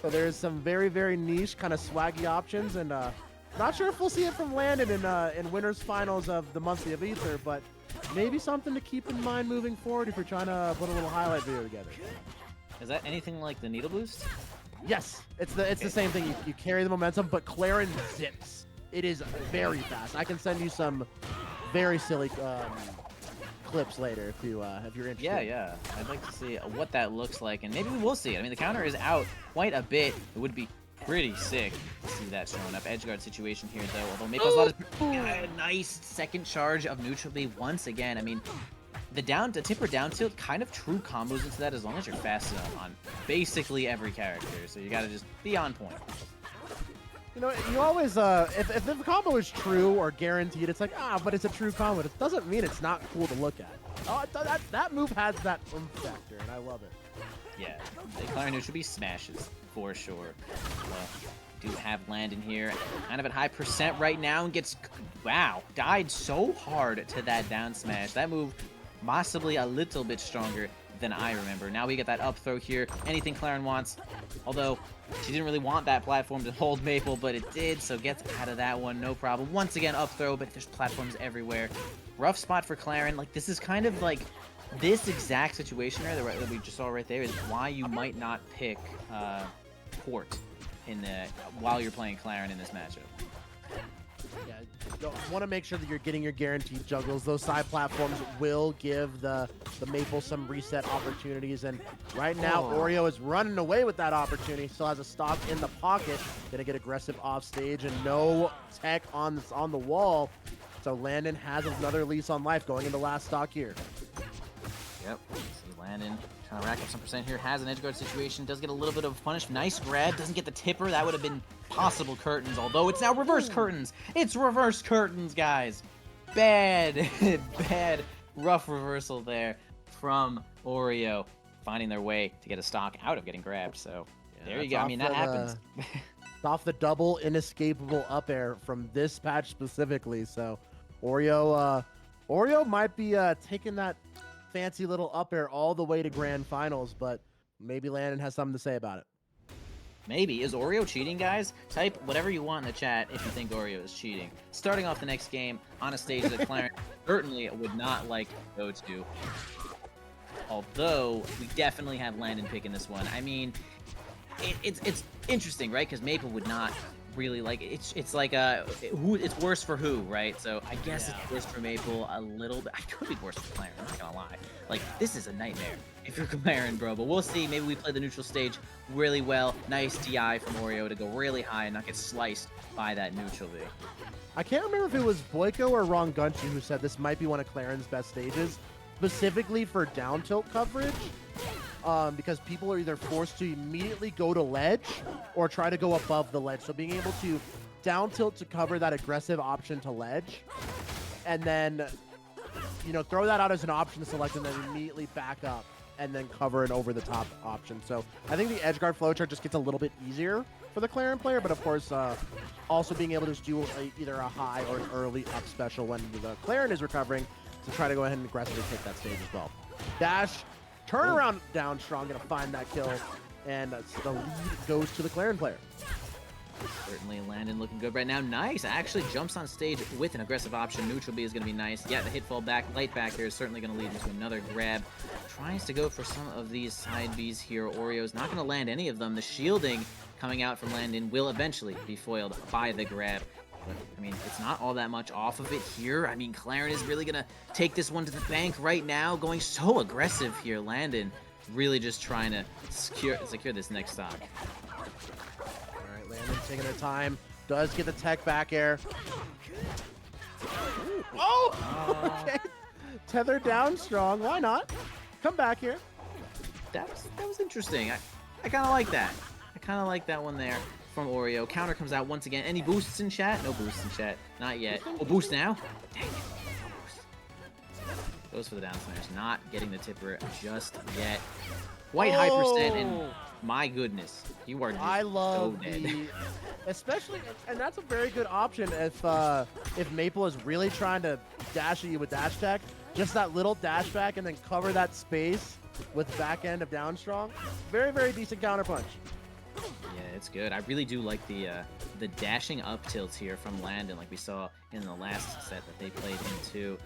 So there's some very, very niche kind of swaggy options, and not sure if we'll see it from Landon in winners finals of the monthly of Aether, but maybe something to keep in mind moving forward if you're trying to put a little highlight video together. Is that anything like the needle boost? Yes, it's the same thing. You carry the momentum, but Claren zips. It is very fast. I can send you some very silly clips later if you're interested. Yeah. I'd like to see what that looks like, and maybe we will see it. I mean, the counter is out quite a bit. It would be pretty sick to see that showing up. Edgeguard situation here, though. Although Maple's lot is a nice second charge of neutral B once again. I mean, the tip or down tilt kind of true combos into that as long as you're fast enough on basically every character. So you gotta just be on point. You always, if the combo is true or guaranteed, it's like, but it's a true combo. It doesn't mean it's not cool to look at. That move has that oomph factor, and I love it. Yeah, the Claren should be smashes for sure. Do have Landon here, kind of at high percent right now, and gets, died so hard to that down smash. That move possibly a little bit stronger than I remember. Now we get that up throw here. Anything Claren wants, although she didn't really want that platform to hold Maple, but it did, so gets out of that one, no problem. Once again, up throw, but there's platforms everywhere. Rough spot for Claren. Like, this is kind of like this exact situation right that we just saw right there is why you might not pick Port while you're playing Claren in this matchup. Yeah, you want to make sure that you're getting your guaranteed juggles. Those side platforms will give the Maple some reset opportunities, and right now Oreo is running away with that opportunity. Still has a stock in the pocket, gonna get aggressive off stage, and no tech on the wall. So Landon has another lease on life going into last stock here. Yep. See Landon trying to rack up some percent here. Has an edgeguard situation. Does get a little bit of punish. Nice grab. Doesn't get the tipper. That would have been possible curtains, although it's now reverse curtains. It's reverse curtains, guys. Bad rough reversal there from Oreo, finding their way to get a stock out of getting grabbed. So there you go. I mean, that happens. It's off the double inescapable up air from this patch specifically. So Oreo might be taking that fancy little up air all the way to grand finals, but maybe Landon has something to say about it. Maybe. Is Oreo cheating, guys? Type whatever you want in the chat if you think Oreo is cheating. Starting off the next game on a stage that Clarence certainly would not like to go to. Although, we definitely have Landon picking this one. I mean, it's interesting, right? Because Maple would not really like it's like who it's worse for who, right? So I guess it's worse for Maple a little bit. I could be worse for Clarence, I'm not gonna lie. Like, this is a nightmare if you're Clarence, bro. But we'll see. Maybe we play the neutral stage really well. Nice DI from Oreo to go really high and not get sliced by that neutral V. I can't remember if it was Boyko or Ron Gunchi who said this might be one of Clarence's best stages, specifically for down tilt coverage. Because people are either forced to immediately go to ledge or try to go above the ledge. So being able to down tilt to cover that aggressive option to ledge, and then, you know, throw that out as an option to select and then immediately back up and then cover an over the top option. So I think the edge guard flowchart just gets a little bit easier for the Clarence player, but of course, also being able to just do either a high or an early up special when the Clarence is recovering to try to go ahead and aggressively take that stage as well. Dash. Turn around down strong, gonna find that kill, and the lead goes to the Clarence player. Certainly Landon looking good right now. Nice, actually jumps on stage with an aggressive option. Neutral B is gonna be nice. Yeah, the hit fall back, light back here is certainly gonna lead into another grab. Tries to go for some of these side Bs here. Oreo's not gonna land any of them. The shielding coming out from Landon will eventually be foiled by the grab. But, I mean, it's not all that much off of it here. I mean, Clarence is really going to take this one to the bank right now, going so aggressive here. Landon really just trying to secure this next stock. All right, Landon taking their time. Does get the tech back air. Oh! Okay. Tether down strong. Why not? Come back here. That was interesting. I kind of like that. I kind of like that one there. From Oreo. Counter comes out once again. Any boosts in chat? No boosts in chat. Not yet. Oh, boost now? Dang it. No boost. Goes for the down smash. Not getting the tipper just yet. Quite high percent, and my goodness, you are just I love so dead. Especially, and that's a very good option if Maple is really trying to dash at you with dash tech. Just that little dash back and then cover that space with back end of down strong. Very, very decent counter punch. Yeah, it's good. I really do like the dashing up tilts here from Landon, like we saw in the last set that they played into.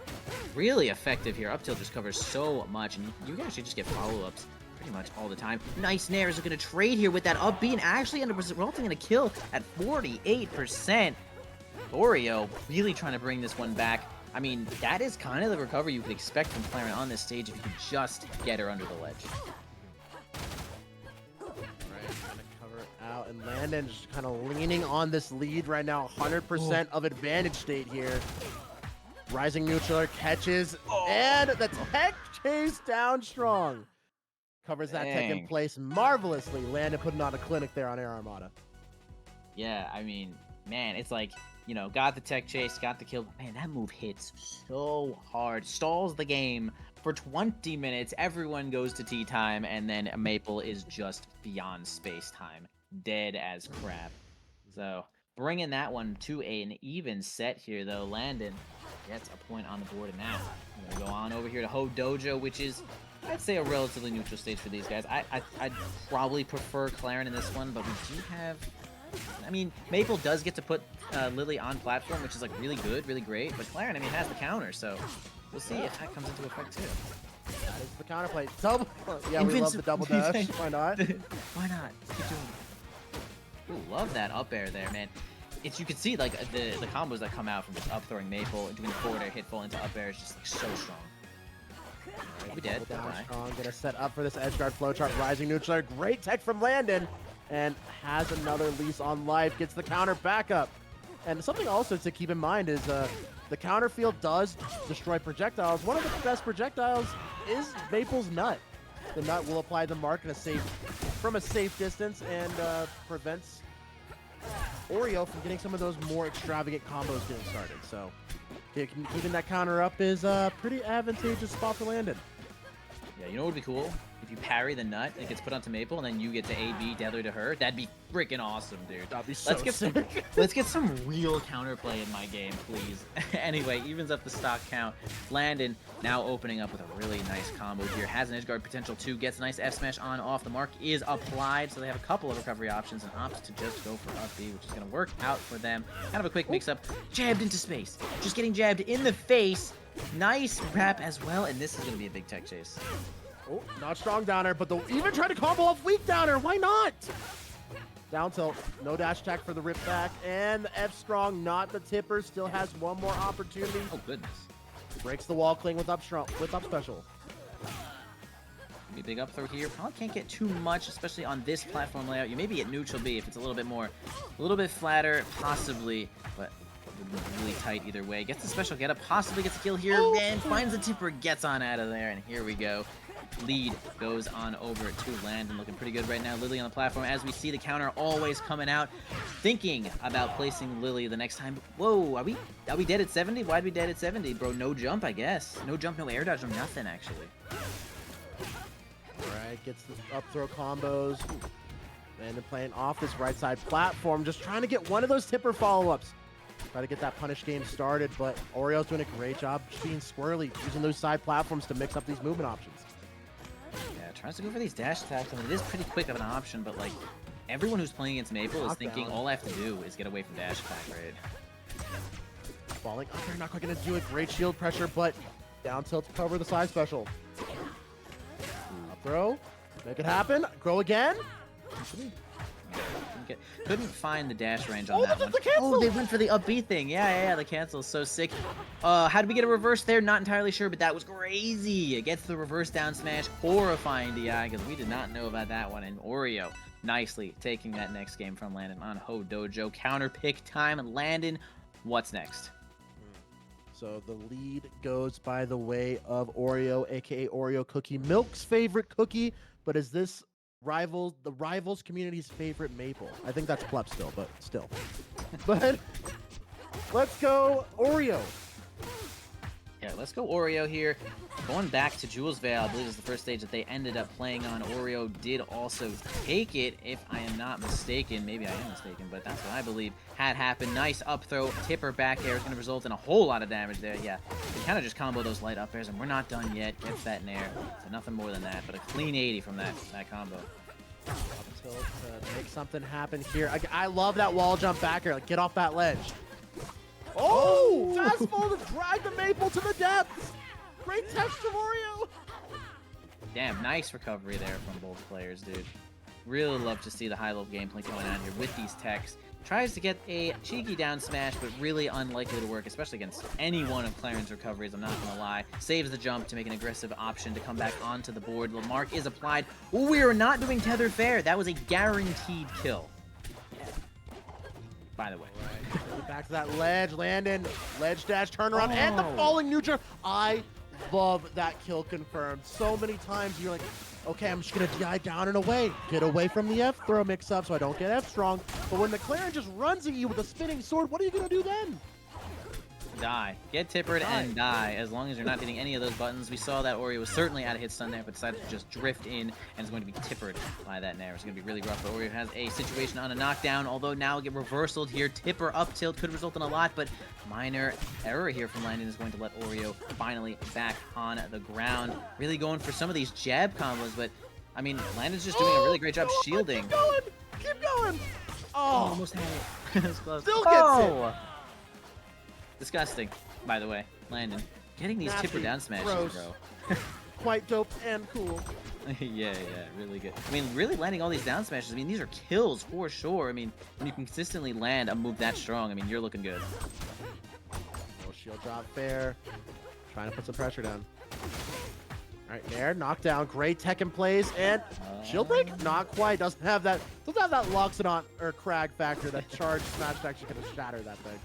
Really effective here. Up tilt just covers so much, and you can actually just get follow-ups pretty much all the time. Nice Nair is looking to trade here with that up B and actually end up resulting in a kill at 48%. Oreo really trying to bring this one back. I mean, that is kind of the recovery you could expect from Clarence on this stage if you could just get her under the ledge. Out, and Landon just kind of leaning on this lead right now. 100% of advantage state here. Rising neutral catches, and the tech chase down strong. Covers that tech in place marvelously. Landon putting on a clinic there on Air Armada. Yeah, I mean, man, it's like, you know, got the tech chase, got the kill. Man, that move hits so hard. Stalls the game for 20 minutes. Everyone goes to tea time, and then Maple is just beyond space time. Dead as crap. So bringing that one to an even set here, though. Landon gets a point on the board, and now we're gonna go on over here to Ho Dojo, which is, I'd say, a relatively neutral stage for these guys. I'd probably prefer Clarence in this one, but we do have, I mean, Maple does get to put Lily on platform, which is like really good, really great, but Clarence, I mean, has the counter, so we'll see if that comes into effect too. That is the counterplay. Double. Yeah, we love the double dash. Why not? Why not? Keep doing it. Ooh, love that up air there, man. You can see like the combos that come out from just up throwing Maple and doing forward air, hit fall into up air is just like so strong. Alright, we dead. Down strong, gonna set up for this edge guard flowchart. Rising neutral, great tech from Landon, and has another lease on life. Gets the counter back up. And something also to keep in mind is the counter field does destroy projectiles. One of the best projectiles is Maple's nut. The nut will apply the mark from a safe distance and prevents Oreo from getting some of those more extravagant combos getting started. So keeping that counter up is a pretty advantageous spot for Landon. Yeah, you know what would be cool? if you parry the nut, it gets put onto Maple, and then you get to AB deadly to her. That'd be freaking awesome, dude. That'd be so sick. Let's get some real counterplay in my game, please. Anyway, evens up the stock count. Landon now opening up with a really nice combo here. Has an edge guard potential too. Gets a nice F smash on off. The mark is applied, so they have a couple of recovery options and opts to just go for up B, which is going to work out for them. Kind of a quick mix-up. Jabbed into space. Just getting jabbed in the face. Nice wrap as well, and this is going to be a big tech chase. Oh, not strong downer, but they'll even try to combo off weak downer. Why not? Down tilt, no dash attack for the rip back, and the F strong, not the tipper, still has one more opportunity. Oh goodness. Breaks the wall cling with up strong, with up special. Be a big up throw here. Probably can't get too much, especially on this platform layout. You maybe get neutral B if it's a little bit flatter, possibly, but it would be really tight either way. Gets the special get up, possibly gets a kill here, and finds the tipper, gets on out of there, and here we go. Lead goes on over to Landon, looking pretty good right now. Lily on the platform as we see the counter always coming out. Thinking about placing Lily the next time. Whoa, are we dead at 70? Why'd we dead at 70, bro? No jump, I guess. No jump, no air dodge, no nothing actually. Alright, gets the up throw combos. Landon playing off this right side platform, just trying to get one of those tipper follow-ups. Try to get that punish game started, but Oreo's doing a great job just being squirrely, using those side platforms to mix up these movement options. Yeah, tries to go for these dash attacks. I mean, it is pretty quick of an option, but like everyone who's playing against Maple is thinking all I have to do is get away from dash attack, right? Falling under, not quite gonna do it. Great shield pressure, but down tilt to cover the side special. Up throw, make it happen. Grow again. Couldn't find the dash range on that one. The cancel. Oh, they went for the up B thing. Yeah, the cancel is so sick. How did we get a reverse there? Not entirely sure, but that was crazy. It gets the reverse down smash. Horrifying DI, because we did not know about that one. And Oreo nicely taking that next game from Landon on Ho Dojo. Counter pick time. Landon, what's next? So the lead goes by the way of Oreo, aka Oreo Cookie, Milk's favorite cookie. But is this the rivals community's favorite Maple? I think that's Pleb still, but still. But let's go Oreo. Yeah, let's go Oreo here. Going back to Jules Vale, I believe is the first stage that they ended up playing on. Oreo did also take it, if I am not mistaken. Maybe I am mistaken, but that's what I believe had happened. Nice up throw, tipper back air is going to result in a whole lot of damage there. Yeah, we kind of just combo those light up airs, and we're not done yet. Gets that nair, so nothing more than that, but a clean 80 from that combo. Up tilt to make something happen here. I love that wall jump back air. Like, get off that ledge. Oh! Fast fall to drag the Maple to the depths. Great texture, Oreo. Damn, nice recovery there from both players, dude. Really love to see the high-level gameplay going on here with these techs. Tries to get a cheeky down smash, but really unlikely to work, especially against any one of Claren's recoveries, I'm not going to lie. Saves the jump to make an aggressive option to come back onto the board. The mark is applied. We are not doing tether fair. That was a guaranteed kill. By the way. Right. Back to that ledge, Landon. Ledge dash turnaround, and the falling neutral. I love that kill confirmed. So many times you're like, okay, I'm just gonna die down and away. Get away from the F throw mix up so I don't get F strong. But when the Claren just runs at you with a spinning sword, what are you gonna do then? Die. Get tippered and die, as long as you're not hitting any of those buttons. We saw that Oreo was certainly out of hit stun there, but decided to just drift in and is going to be tippered by that nair. It's going to be really rough, but Oreo has a situation on a knockdown, although now get reversaled here. Tipper up tilt could result in a lot, but minor error here from Landon is going to let Oreo finally back on the ground. Really going for some of these jab combos, but I mean, Landon's just doing a really great job shielding. Keep going! Keep going! Oh, almost had it. It was close. Still gets it! Disgusting, by the way. Landon, getting these tipper down smashes, gross. bro. Quite dope and cool. yeah, really good. I mean, really landing all these down smashes, I mean, these are kills for sure. I mean, when you consistently land a move that strong, I mean, you're looking good. Little shield drop fair. Trying to put some pressure down. All right, there, knockdown, great tech in place, and shield break? Not quite. Doesn't have that Loxodon or Crag factor. That charge smash is actually gonna shatter that thing.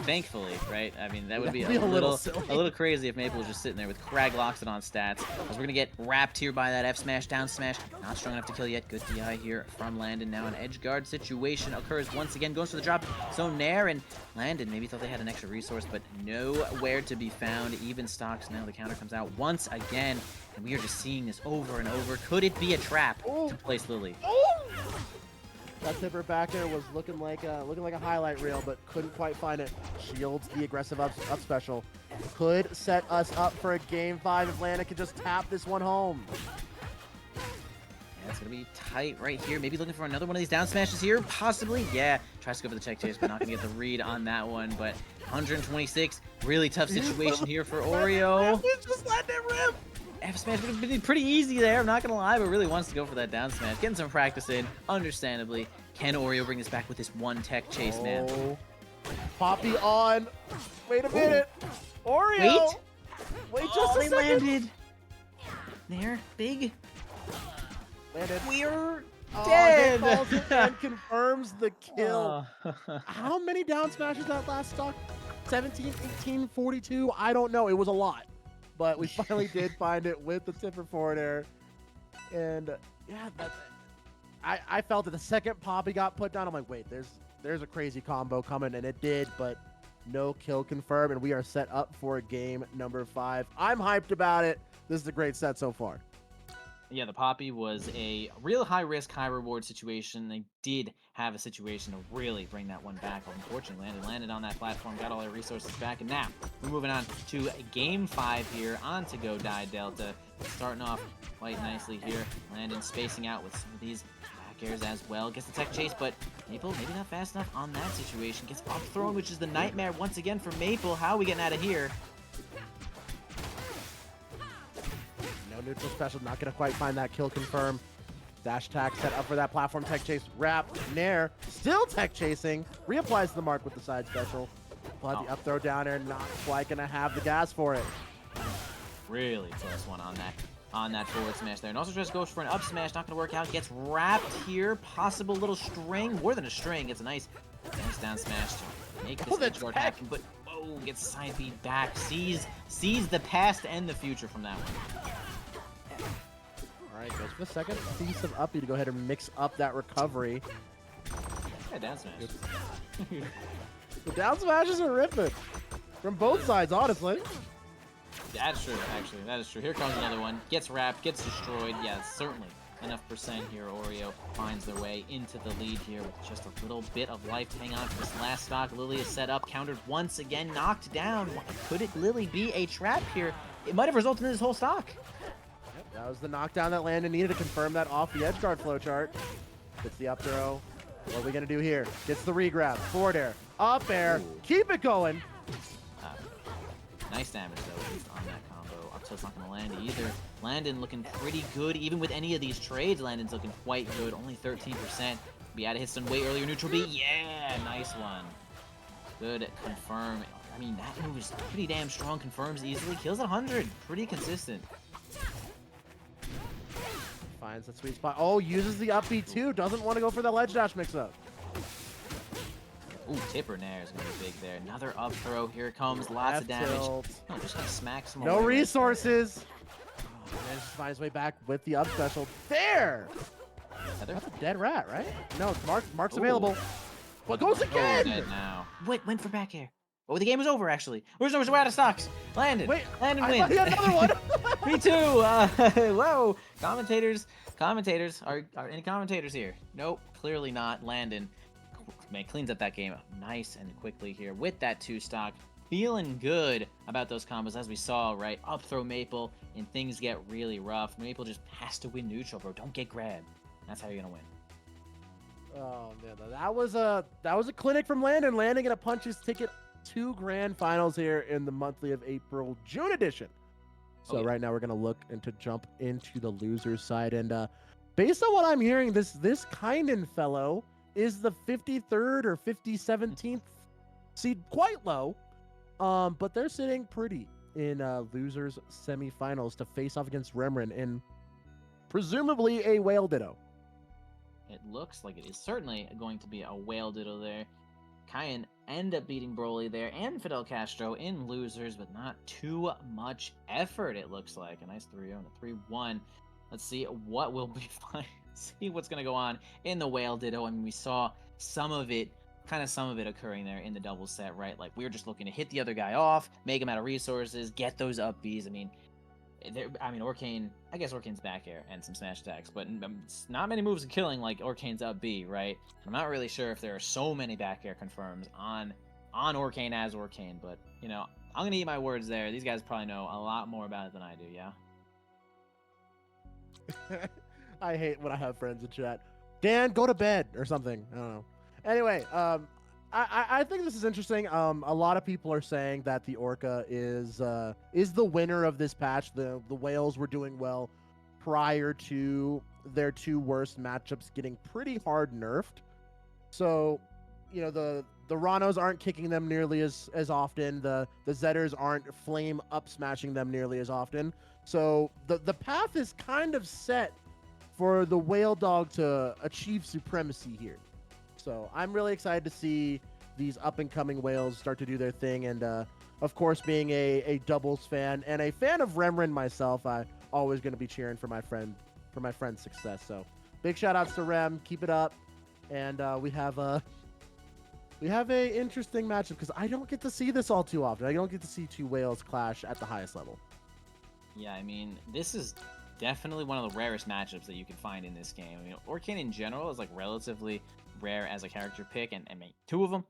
Thankfully, right? I mean, that would be That'd a little silly. crazy if Maple was just sitting there with Crag Loxodon stats. As we're gonna get wrapped here by that F smash, down smash. Not strong enough to kill yet. Good DI here from Landon. Now an edge guard situation occurs once again. Goes for the drop. So Nair and Landon maybe thought they had an extra resource, but nowhere to be found. Even stocks. Now the counter comes out once again, and we are just seeing this over and over. Could it be a trap to place Lily? That tipper back there was looking like a highlight reel, but couldn't quite find it. Shields the aggressive up special. Could set us up for a game 5 if Landon could just tap this one home. Yeah, it's gonna be tight right here. Maybe looking for another one of these down smashes here, possibly. Yeah, tries to go for the check chase, but not gonna get the read on that one. But 126, really tough situation here for Oreo. Just let it rip. F smash would have been pretty easy there, I'm not gonna lie, but really wants to go for that down smash. Getting some practice in, understandably. Can Oreo bring this back with this one tech chase, man? Poppy on. Wait a minute. Oreo. Wait just a they second. landed. There, big. Landed. We're Oh, dead. he calls it and confirms the kill. Oh. How many down smashes that last stock? 17, 18, 42? I don't know. It was a lot. But we finally did find it with the tipper forward air. And yeah, I felt that the second Poppy got put down, I'm like, wait, there's a crazy combo coming, and it did, but no kill confirmed, and we are set up for game number 5. I'm hyped about it. This is a great set so far. Yeah, the Poppy was a real high-risk, high-reward situation. They did have a situation to really bring that one back. Unfortunately, landed on that platform, got all their resources back, and now we're moving on to Game 5 here on To Go Die Delta. Starting off quite nicely here. Landon spacing out with some of these back airs as well. Gets the tech chase, but Maple maybe not fast enough on that situation. Gets up thrown, which is the nightmare once again for Maple. How are we getting out of here? No neutral special, not going to quite find that kill confirm. Dash attack set up for that platform tech chase. Wrap, Nair, still tech chasing. Reapplies the mark with the side special. But the up throw down air, not quite going to have the gas for it. Really close one on that forward smash there. And also just goes for an up smash, not gonna work out. Gets wrapped here, possible little string, more than a string. Gets a nice down smash to make this edge guard happen, but oh, gets side beat back. Sees the past and the future from that one. All right, goes for the second piece of uppy to go ahead and mix up that recovery. Yeah, down smash. The down smashes are ripping from both sides, honestly. That's true, actually. That is true. Here comes another one. Gets wrapped, gets destroyed. Yeah, certainly enough percent here. Oreo finds their way into the lead here with just a little bit of life to hang on for this last stock. Lily is set up, countered once again, knocked down. Could it Lily be a trap here? It might have resulted in this whole stock. Yep, that was the knockdown that Landon needed to confirm that off the edge guard flowchart. Gets the up throw. What are we gonna do here? Gets the regrab, forward air, up air, keep it going. Nice damage though, at least on that combo. Up tilt's not gonna land either. Landon looking pretty good, even with any of these trades. Landon's looking quite good, only 13%. Be out of hit some way earlier. Neutral B, yeah, nice one. Good confirm. I mean, that move is pretty damn strong. Confirms easily, kills at 100. Pretty consistent. Finds the sweet spot. Oh, uses the up B too. Doesn't want to go for the ledge dash mix up. Ooh, tipper nair is gonna be big there. Another up throw. Here it comes. Lots of damage. Tilt. Oh, just gonna smack some. No more. resources. Oh, man, just finds his way back with the up special. There. Heather? That's a dead rat, right? No, Mark's Ooh. available. What goes Oh, again? dead now. Went for back air. Oh, the game is over actually. We're out of stocks. Landon. Wait, Landon I wins. thought he had another one. Me too. Whoa. Commentators. Are any commentators here? Nope. Clearly not. Landon. Man, cleans up that game nice and quickly here with that 2 stock. Feeling good about those combos as we saw, right? Up throw Maple and things get really rough. Maple just has to win neutral, bro. Don't get grabbed. That's how you're gonna win. Oh man, that was a clinic from Landon. Landon gonna punch his ticket to grand finals here in the monthly of April June edition. So right now we're gonna look and to jump into the losers side, and based on what I'm hearing, this Kynan fellow is the 53rd or 57th seed, quite low. But they're sitting pretty in losers semifinals to face off against Remrin in presumably a whale ditto. It looks like it is certainly going to be a whale ditto there. Kyan end up beating Broly there and Fidel Castro in losers, but not too much effort, it looks like. A nice 3-0 and a 3-1. Let's see what will be fine. See what's going to go on in the Whale Ditto. I mean, we saw some of it occurring there in the double set, right? Like, we were just looking to hit the other guy off, make him out of resources, get those up Bs. Orcane, I guess Orcane's back air and some smash attacks, but not many moves of killing like Orcane's up B, right? I'm not really sure if there are so many back air confirms on Orcane as Orcane, but, you know, I'm going to eat my words there. These guys probably know a lot more about it than I do, yeah? I hate when I have friends in chat. Dan, go to bed or something. I don't know. Anyway, I think this is interesting. A lot of people are saying that the Orca is the winner of this patch. The Whales were doing well prior to their two worst matchups getting pretty hard nerfed. So, you know, the Ranos aren't kicking them nearly as often. The Zetters aren't flame up smashing them nearly as often. So the path is kind of set for the Whale Dog to achieve supremacy here. So I'm really excited to see these up-and-coming Whales start to do their thing. And, of course, being a doubles fan and a fan of Remrin myself, I'm always going to be cheering for my friend's success. So big shout-outs to Rem. Keep it up. And we have a interesting matchup because I don't get to see this all too often. I don't get to see two Whales clash at the highest level. Yeah, I mean, this is definitely one of the rarest matchups that you can find in this game. I mean, Orcane in general is like relatively rare as a character pick, and I mean, two of them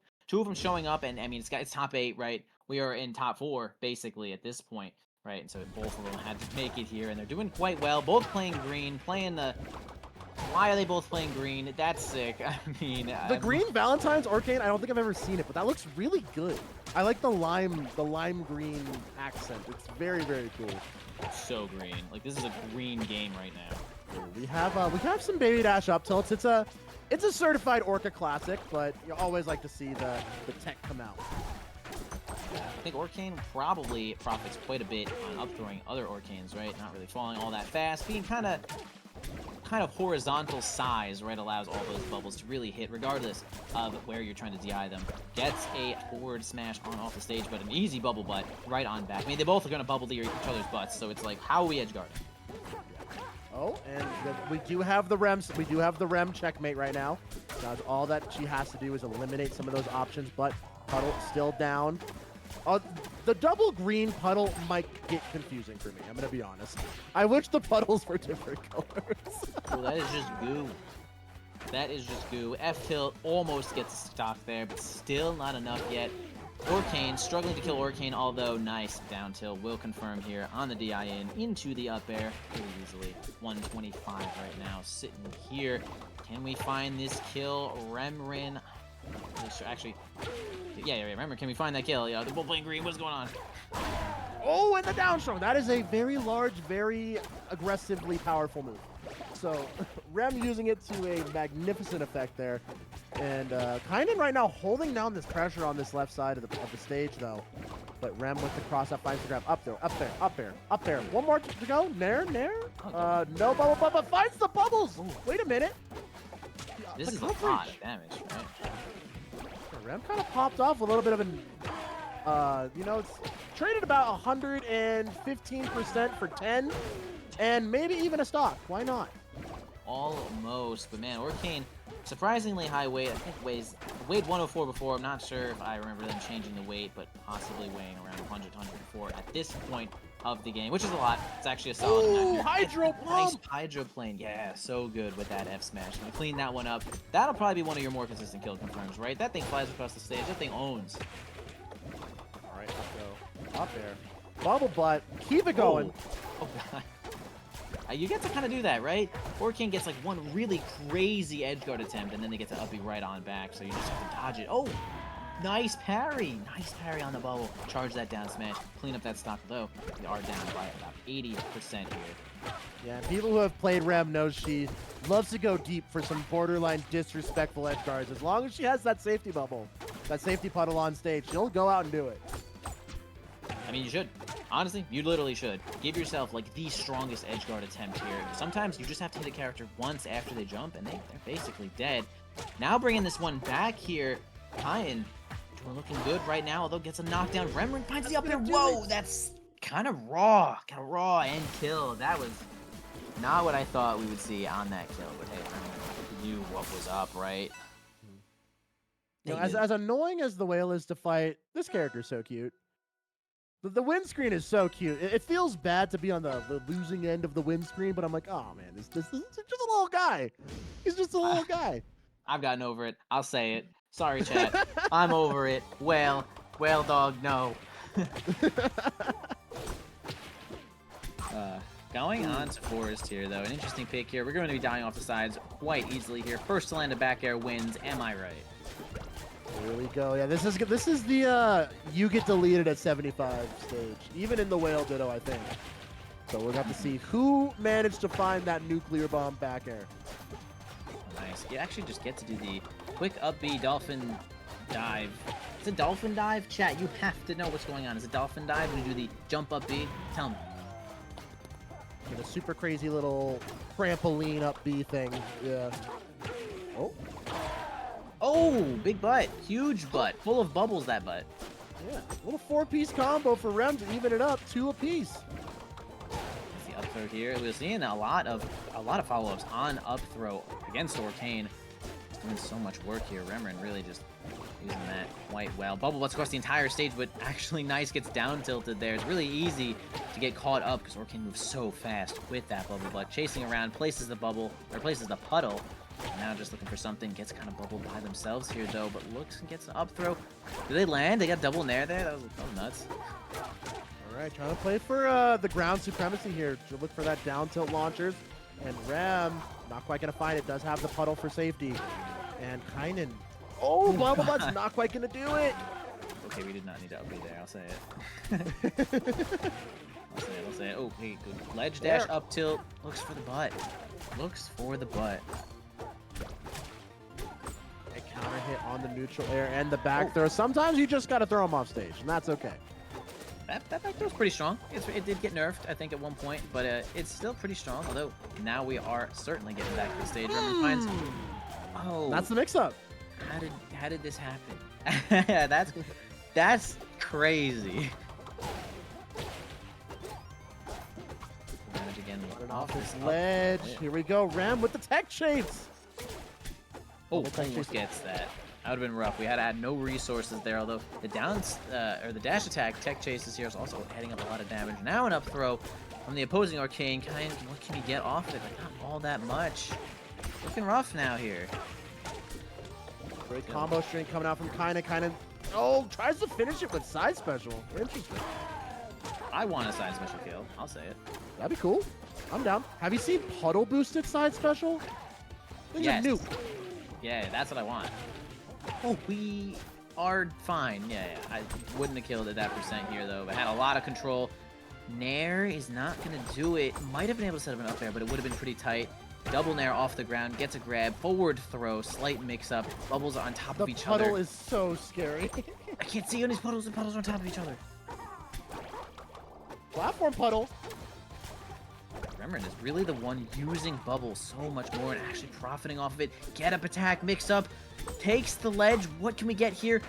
showing up, and I mean, it's top 8, right? We are in top 4 basically at this point, right? And so both of them had to make it here, and they're doing quite well. Both playing green, Why are they both playing green? That's sick. I mean, the green Valentine's Orcane, I don't think I've ever seen it, but that looks really good. I like the lime green accent. It's very, very cool. So green. Like, this is a green game right now. We have some Baby Dash up tilts. It's a certified Orca classic, but you always like to see the tech come out. I think Orcane probably profits quite a bit on up-throwing other Orcanes, right? Not really falling all that fast, being kind of horizontal size, right, allows all those bubbles to really hit regardless of where you're trying to DI them. Gets a forward smash on off the stage, but an easy bubble butt right on back. I mean, they both are going to bubble to each other's butts, so it's like, how are we edge guarding? Oh, and we do have the Rem checkmate right now. Now all that she has to do is eliminate some of those options, but Puddle still down. The double green Puddle might get confusing for me, I'm going to be honest. I wish the Puddles were different colors. Well, that is just goo. That is just goo. F-tilt almost gets stock there, but still not enough yet. Orcane struggling to kill Orcane, although nice down tilt will confirm here on the DI into the up air pretty easily. 125 right now, sitting here. Can we find this kill? Remrin. Actually, yeah, remember, can we find that kill? Yeah, the bull playing green, what's going on? Oh, and the down throw. That is a very large, very aggressively powerful move. So, Rem using it to a magnificent effect there. And Kynan right now holding down this pressure on this left side of the stage, though. But Rem with the cross-up finds the grab. Up there, up there, up there, up there. One more to go. Nair. No bubble, but finds the bubbles. Ooh, wait a minute. This is a lot of damage, right? Rem kind of popped off a little bit of an, it's traded about 115% for 10, and maybe even a stock. Why not? Almost, but man, Orcane, surprisingly high weight. I think weighed 104 before. I'm not sure if I remember them changing the weight, but possibly weighing around 100, 104 at this point of the game, which is a lot. It's actually a solid amount. Hydro pump! Nice hydroplane. Yeah, so good with that F smash. Gonna clean that one up. That'll probably be one of your more consistent kill confirms, right? That thing flies across the stage. That thing owns. All right, let's go. Up there. Bubble butt. Keep it going. Oh God. You get to kind of do that, right? Orcane gets like one really crazy edge guard attempt, and then they get to uppy right on back, so you just have to dodge it. Oh, nice parry. Nice parry on the bubble. Charge that down smash. Clean up that stock, though. We are down by about 80% here. Yeah, people who have played Rem know she loves to go deep for some borderline disrespectful edge guards. As long as she has that safety bubble, that safety puddle on stage, she'll go out and do it. I mean, you should. Honestly, you literally should. Give yourself, like, the strongest edge guard attempt here. Sometimes you just have to hit a character once after they jump, and they're basically dead. Now bringing this one back here, Kyan We're looking good right now, although gets a knockdown. Remrin finds the up there. Whoa, that's kind of raw. Kind of raw and kill. That was not what I thought we would see on that kill. But hey, Remrin knew what was up, right? You know, as annoying as the whale is to fight, this character's so cute. The windscreen is so cute. It feels bad to be on the losing end of the windscreen, but I'm like, oh man, this is just a little guy. He's just a little guy. I've gotten over it. I'll say it. Sorry, chat. I'm over it. Whale dog, no. Going on to Forest here, though. An interesting pick here. We're going to be dying off the sides quite easily here. First to land a back air wins. Am I right? Here we go. Yeah, this is the you get deleted at 75 stage. Even in the whale ditto, I think. So we're going to have to see who managed to find that nuclear bomb back air. Nice. You actually just get to do the quick up B dolphin dive. It's a dolphin dive? Chat, you have to know what's going on. Is it dolphin dive when you do the jump up B? Tell me. Get a super crazy little trampoline up B thing. Yeah. Oh. Oh, big butt. Huge butt. Full of bubbles, that butt. Yeah. Little 4-piece combo for Rem to even it up. 2 apiece. That's the up throw here. We're seeing a lot of follow-ups on up throw against Orcane. Doing so much work here. Remrin really just using that quite well. Bubble butts across the entire stage, but actually Nice gets down tilted there. It's really easy to get caught up because Orcane moves so fast with that bubble butt. Chasing around, places the bubble, or places the puddle. Now just looking for something. Gets kind of bubbled by themselves here though, but looks and gets an up throw. Do they land? They got double nair there? That was nuts. Alright, trying to play for the ground supremacy here. To look for that down tilt launchers. And Rem, not quite going to find it. Does have the puddle for safety. And Kynan. Oh, bubble butt's not quite going to do it. Okay, we did not need to up B there. I'll say it. I'll say it. Oh, hey, good ledge dash up tilt. Looks for the butt. Looks for the butt. A counter hit on the neutral air and the back throw. Sometimes you just got to throw them off stage, and that's okay. That back throw's pretty strong. It did get nerfed, I think, at one point, but it's still pretty strong. Although now we are certainly getting back to the stage. Remrin finds. Oh, that's the mix-up. How did this happen? that's crazy. Damage again. Off this ledge. Here we go. Rem with the tech shapes. Oh, almost gets that. That would have been rough. We had to add no resources there, although the the dash attack tech chases here is also adding up a lot of damage. Now an up throw from the opposing Arcane. What can he get off it? Like, not all that much. Looking rough now here. Great combo string coming out from Kynan. Oh, tries to finish it with side special. Interesting. I want a side special kill. I'll say it. That'd be cool. I'm down. Have you seen puddle boosted side special? Yes. New. Yeah, that's what I want. Oh, we are fine. Yeah, I wouldn't have killed at that percent here, though. But had a lot of control. Nair is not going to do it. Might have been able to set up an up air, but it would have been pretty tight. Double Nair off the ground. Gets a grab. Forward throw. Slight mix-up. Bubbles are on top of each other. The puddle is so scary. I can't see any puddles. The puddles are on top of each other. Platform puddle. Remrin is really the one using bubbles so much more and actually profiting off of it. Get up attack, mix up, takes the ledge. What can we get here?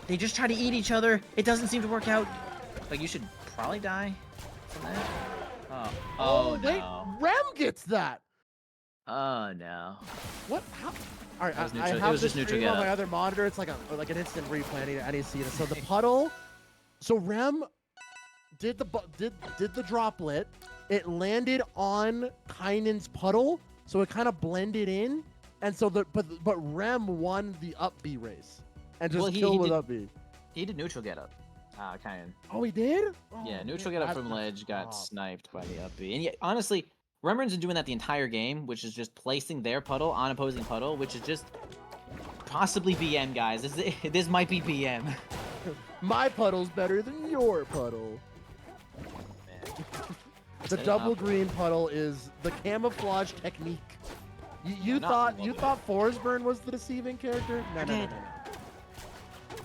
They just try to eat each other. It doesn't seem to work out. Like, you should probably die from that. Oh wait, no. Rem gets that. Oh no. What? How? All right, I it have was this just neutral stream on get my up. other monitor. It's like an instant replay. I need to see it. So the puddle. So Rem did the droplet. It landed on Kynan's puddle, so it kind of blended in, and so but Rem won the up B race and just killed with up B. He did neutral get up. Kynan. Oh, he did? Oh, Yeah, neutral get up from ledge got sniped by the up B. And yet, honestly, Remrin's been doing that the entire game, which is just placing their puddle on opposing puddle, which is just possibly BM, guys. This might be BM. My puddle's better than your puddle. Man. The double green puddle is the camouflage technique. You thought Forsburn was the deceiving character? No.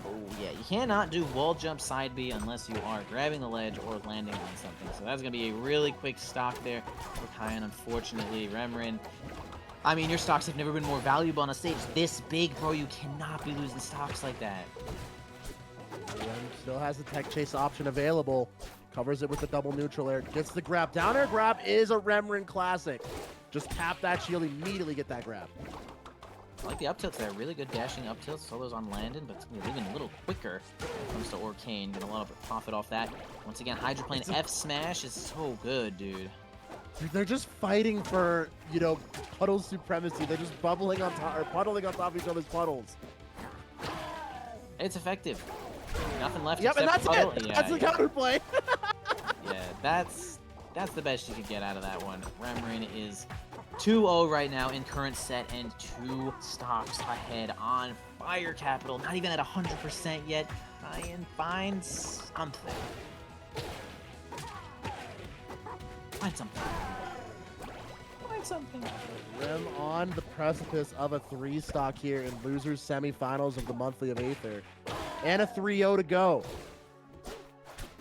Oh yeah, you cannot do wall jump side B unless you are grabbing the ledge or landing on something. So that's gonna be a really quick stock there for Kyan. Unfortunately, Remrin. I mean, your stocks have never been more valuable on a stage this big, bro. You cannot be losing stocks like that. Still has the tech chase option available. Covers it with the double neutral air. Gets the grab. Down air grab is a Remrin classic. Just tap that shield, immediately get that grab. I like the up tilts there. Really good dashing up tilts. Saw those on Landon, but even a little quicker when it comes to Orcane. Getting a lot of profit off that. Once again, Hydroplane F smash is so good, dude. They're just fighting for, you know, puddle supremacy. They're just bubbling on top, or puddling on top of each other's puddles. It's effective. Nothing left. Yep, and that's puddle. it. Yeah, That's the counterplay. yeah, that's the best you could get out of that one. Remrin is 2-0 right now in current set and 2 stocks ahead on Fire Capital. Not even at 100% yet. Try and find something. Find something. Find something. Rem on the precipice of a 3 stock here in losers semifinals of the monthly of Aether. And a 3-0 to go.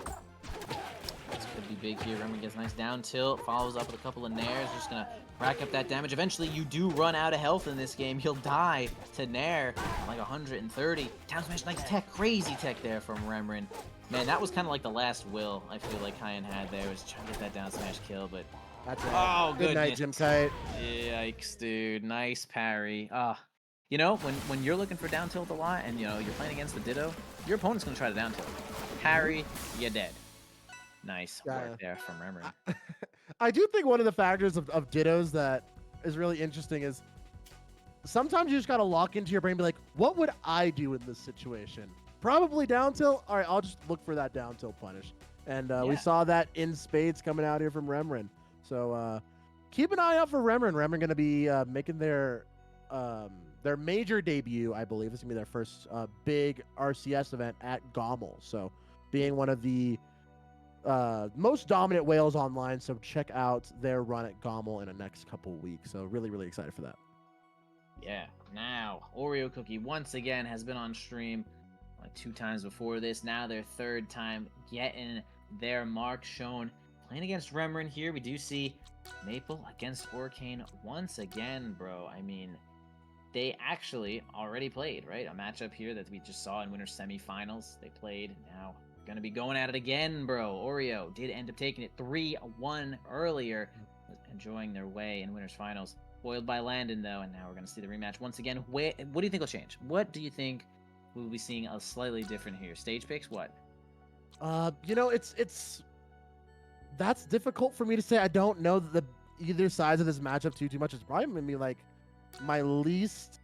This could be big here. Remrin gets a nice down tilt, follows up with a couple of nairs, just gonna rack up that damage. Eventually, you do run out of health in this game. He'll die to nair, like 130. Down smash, nice tech, crazy tech there from Remrin. Man, that was kind of like the last will I feel like Kyan had there, was trying to get that down smash kill, but That's it. oh, Good night, Jim Kite. Yikes, dude. Nice parry. You know, when you're looking for down tilt a lot and, you know, you're playing against the Ditto, your opponent's going to try to down tilt. Parry, you're dead. Nice work there from Remrin. I do think one of the factors of Dittos that is really interesting is sometimes you just got to lock into your brain and be like, what would I do in this situation? Probably down tilt. All right, I'll just look for that down tilt punish. And we saw that in spades coming out here from Remrin. So keep an eye out for Remrin. Remrin going to be making their major debut, I believe. This is going to be their first big RCS event at Gommel. So being one of the most dominant whales online. So check out their run at Gommel in the next couple weeks. So really, really excited for that. Yeah. Now, Oreo Cookie once again has been on stream like 2 times before this. Now their 3rd time getting their mark shown. Playing against Remrin here, we do see Maple against Orcane once again, bro. I mean, they actually already played, right? A matchup here that we just saw in winter semifinals. They played. Now going to be going at it again, bro. Oreo did end up taking it 3-1 earlier, enjoying their way in winter's finals. Foiled by Landon, though, and now we're going to see the rematch once again. What do you think will change? What do you think we'll be seeing a slightly different here? Stage picks, what? You know, it's that's difficult for me to say. I don't know either sides of this matchup too much. It's probably gonna be like my least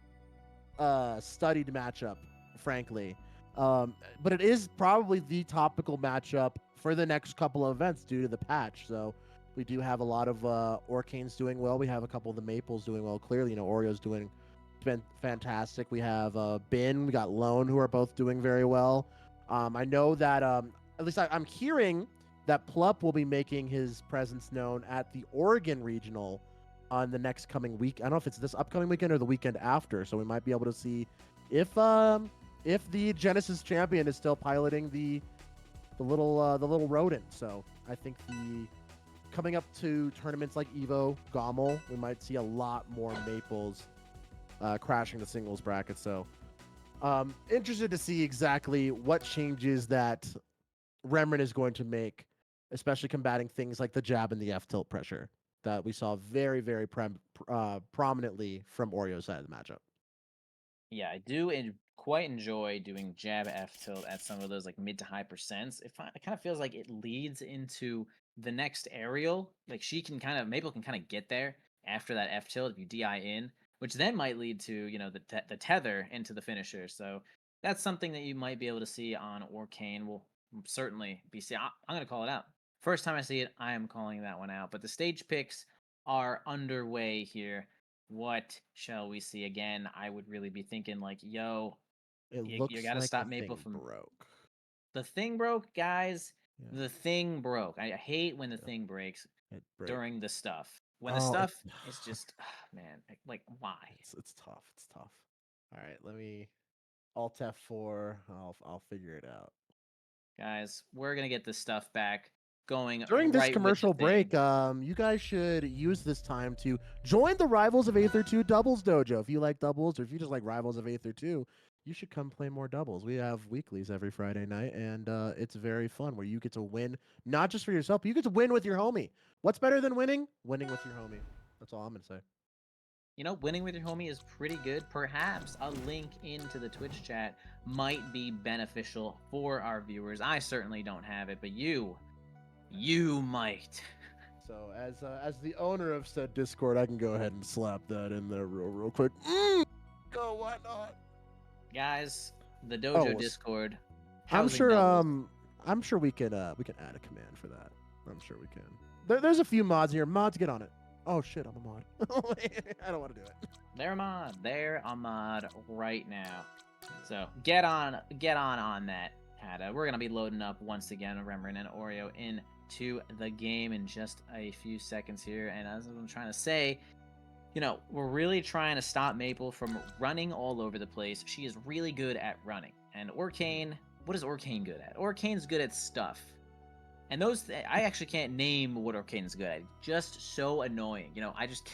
studied matchup, frankly. But it is probably the topical matchup for the next couple of events due to the patch. So we do have a lot of Orcanes doing well. We have a couple of the Maples doing well. Clearly, you know, Oreo's doing fantastic. We have Bin, we got Lone, who are both doing very well. I know that at least I'm hearing that Plup will be making his presence known at the Oregon Regional on the next coming week. I don't know if it's this upcoming weekend or the weekend after. So we might be able to see if the Genesis champion is still piloting the little rodent. So I think coming up to tournaments like Evo, Gommel, we might see a lot more Maples crashing the singles bracket. So interested to see exactly what changes that Remrin is going to make, especially combating things like the jab and the F tilt pressure that we saw very, very prominently from Oreo's side of the matchup. Yeah, I do quite enjoy doing jab F tilt at some of those like mid to high percents. It kind of feels like it leads into the next aerial. Like Maple can kind of get there after that F tilt if you DI in, which then might lead to, you know, the tether into the finisher. So that's something that you might be able to see on Orcane. We'll certainly be seeing. I'm going to call it out. First time I see it, I am calling that one out. But the stage picks are underway here. What shall we see again? I would really be thinking like, yo, you got to stop Maple from broke. The thing broke, guys. Yeah. The thing broke. I hate when the thing breaks during the stuff. When the stuff is just, man, like why? It's tough. It's tough. All right, let me Alt F4. I'll figure it out. Guys, we're gonna get this stuff back going during this commercial break. You guys should use this time to join the Rivals of Aether 2 doubles dojo. If you like doubles, or if you just like Rivals of Aether 2, you should come play more doubles. We have weeklies every Friday night, and it's very fun where you get to win, not just for yourself, but you get to win with your homie. What's better than winning? Winning with your homie. That's all I'm going to say. You know, winning with your homie is pretty good. Perhaps a link into the Twitch chat might be beneficial for our viewers. I certainly don't have it, but you might. So as the owner of said Discord, I can go ahead and slap that in there real quick. Go, why not? Guys, the Dojo Discord. I'm sure doubles. I'm sure we can add a command for that. I'm sure we can. There's a few mods here. Mods, get on it. Oh shit, I'm a mod. I don't want to do it. They're a mod right now. So get on that. We're gonna be loading up once again Remrin and Oreo into the game in just a few seconds here. And as I'm trying to say, you know, we're really trying to stop Maple from running all over the place. She is really good at running. And Orcane, what is Orcane good at? Orcane's good at stuff. And I actually can't name what Orcane's good at. Just so annoying. You know, I just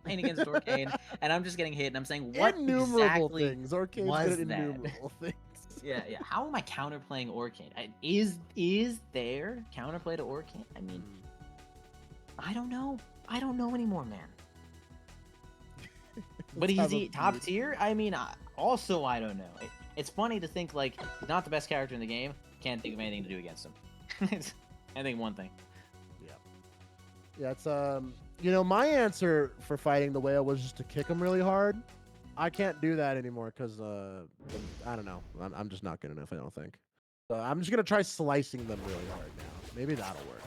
playing against Orcane, and I'm just getting hit, and I'm saying, what innumerable exactly things. Orcane's was good at that? innumerable things. Yeah. How am I counterplaying Orcane? Is there counterplay to Orcane? I mean, I don't know. I don't know anymore, man. But is he top tier? I mean, also I don't know. It's funny to think, like, he's not the best character in the game. Can't think of anything to do against him. I think one thing. Yeah, it's you know, my answer for fighting the whale was just to kick him really hard. I can't do that anymore because I don't know. I'm just not good enough, I don't think. So I'm just gonna try slicing them really hard now. Maybe that'll work.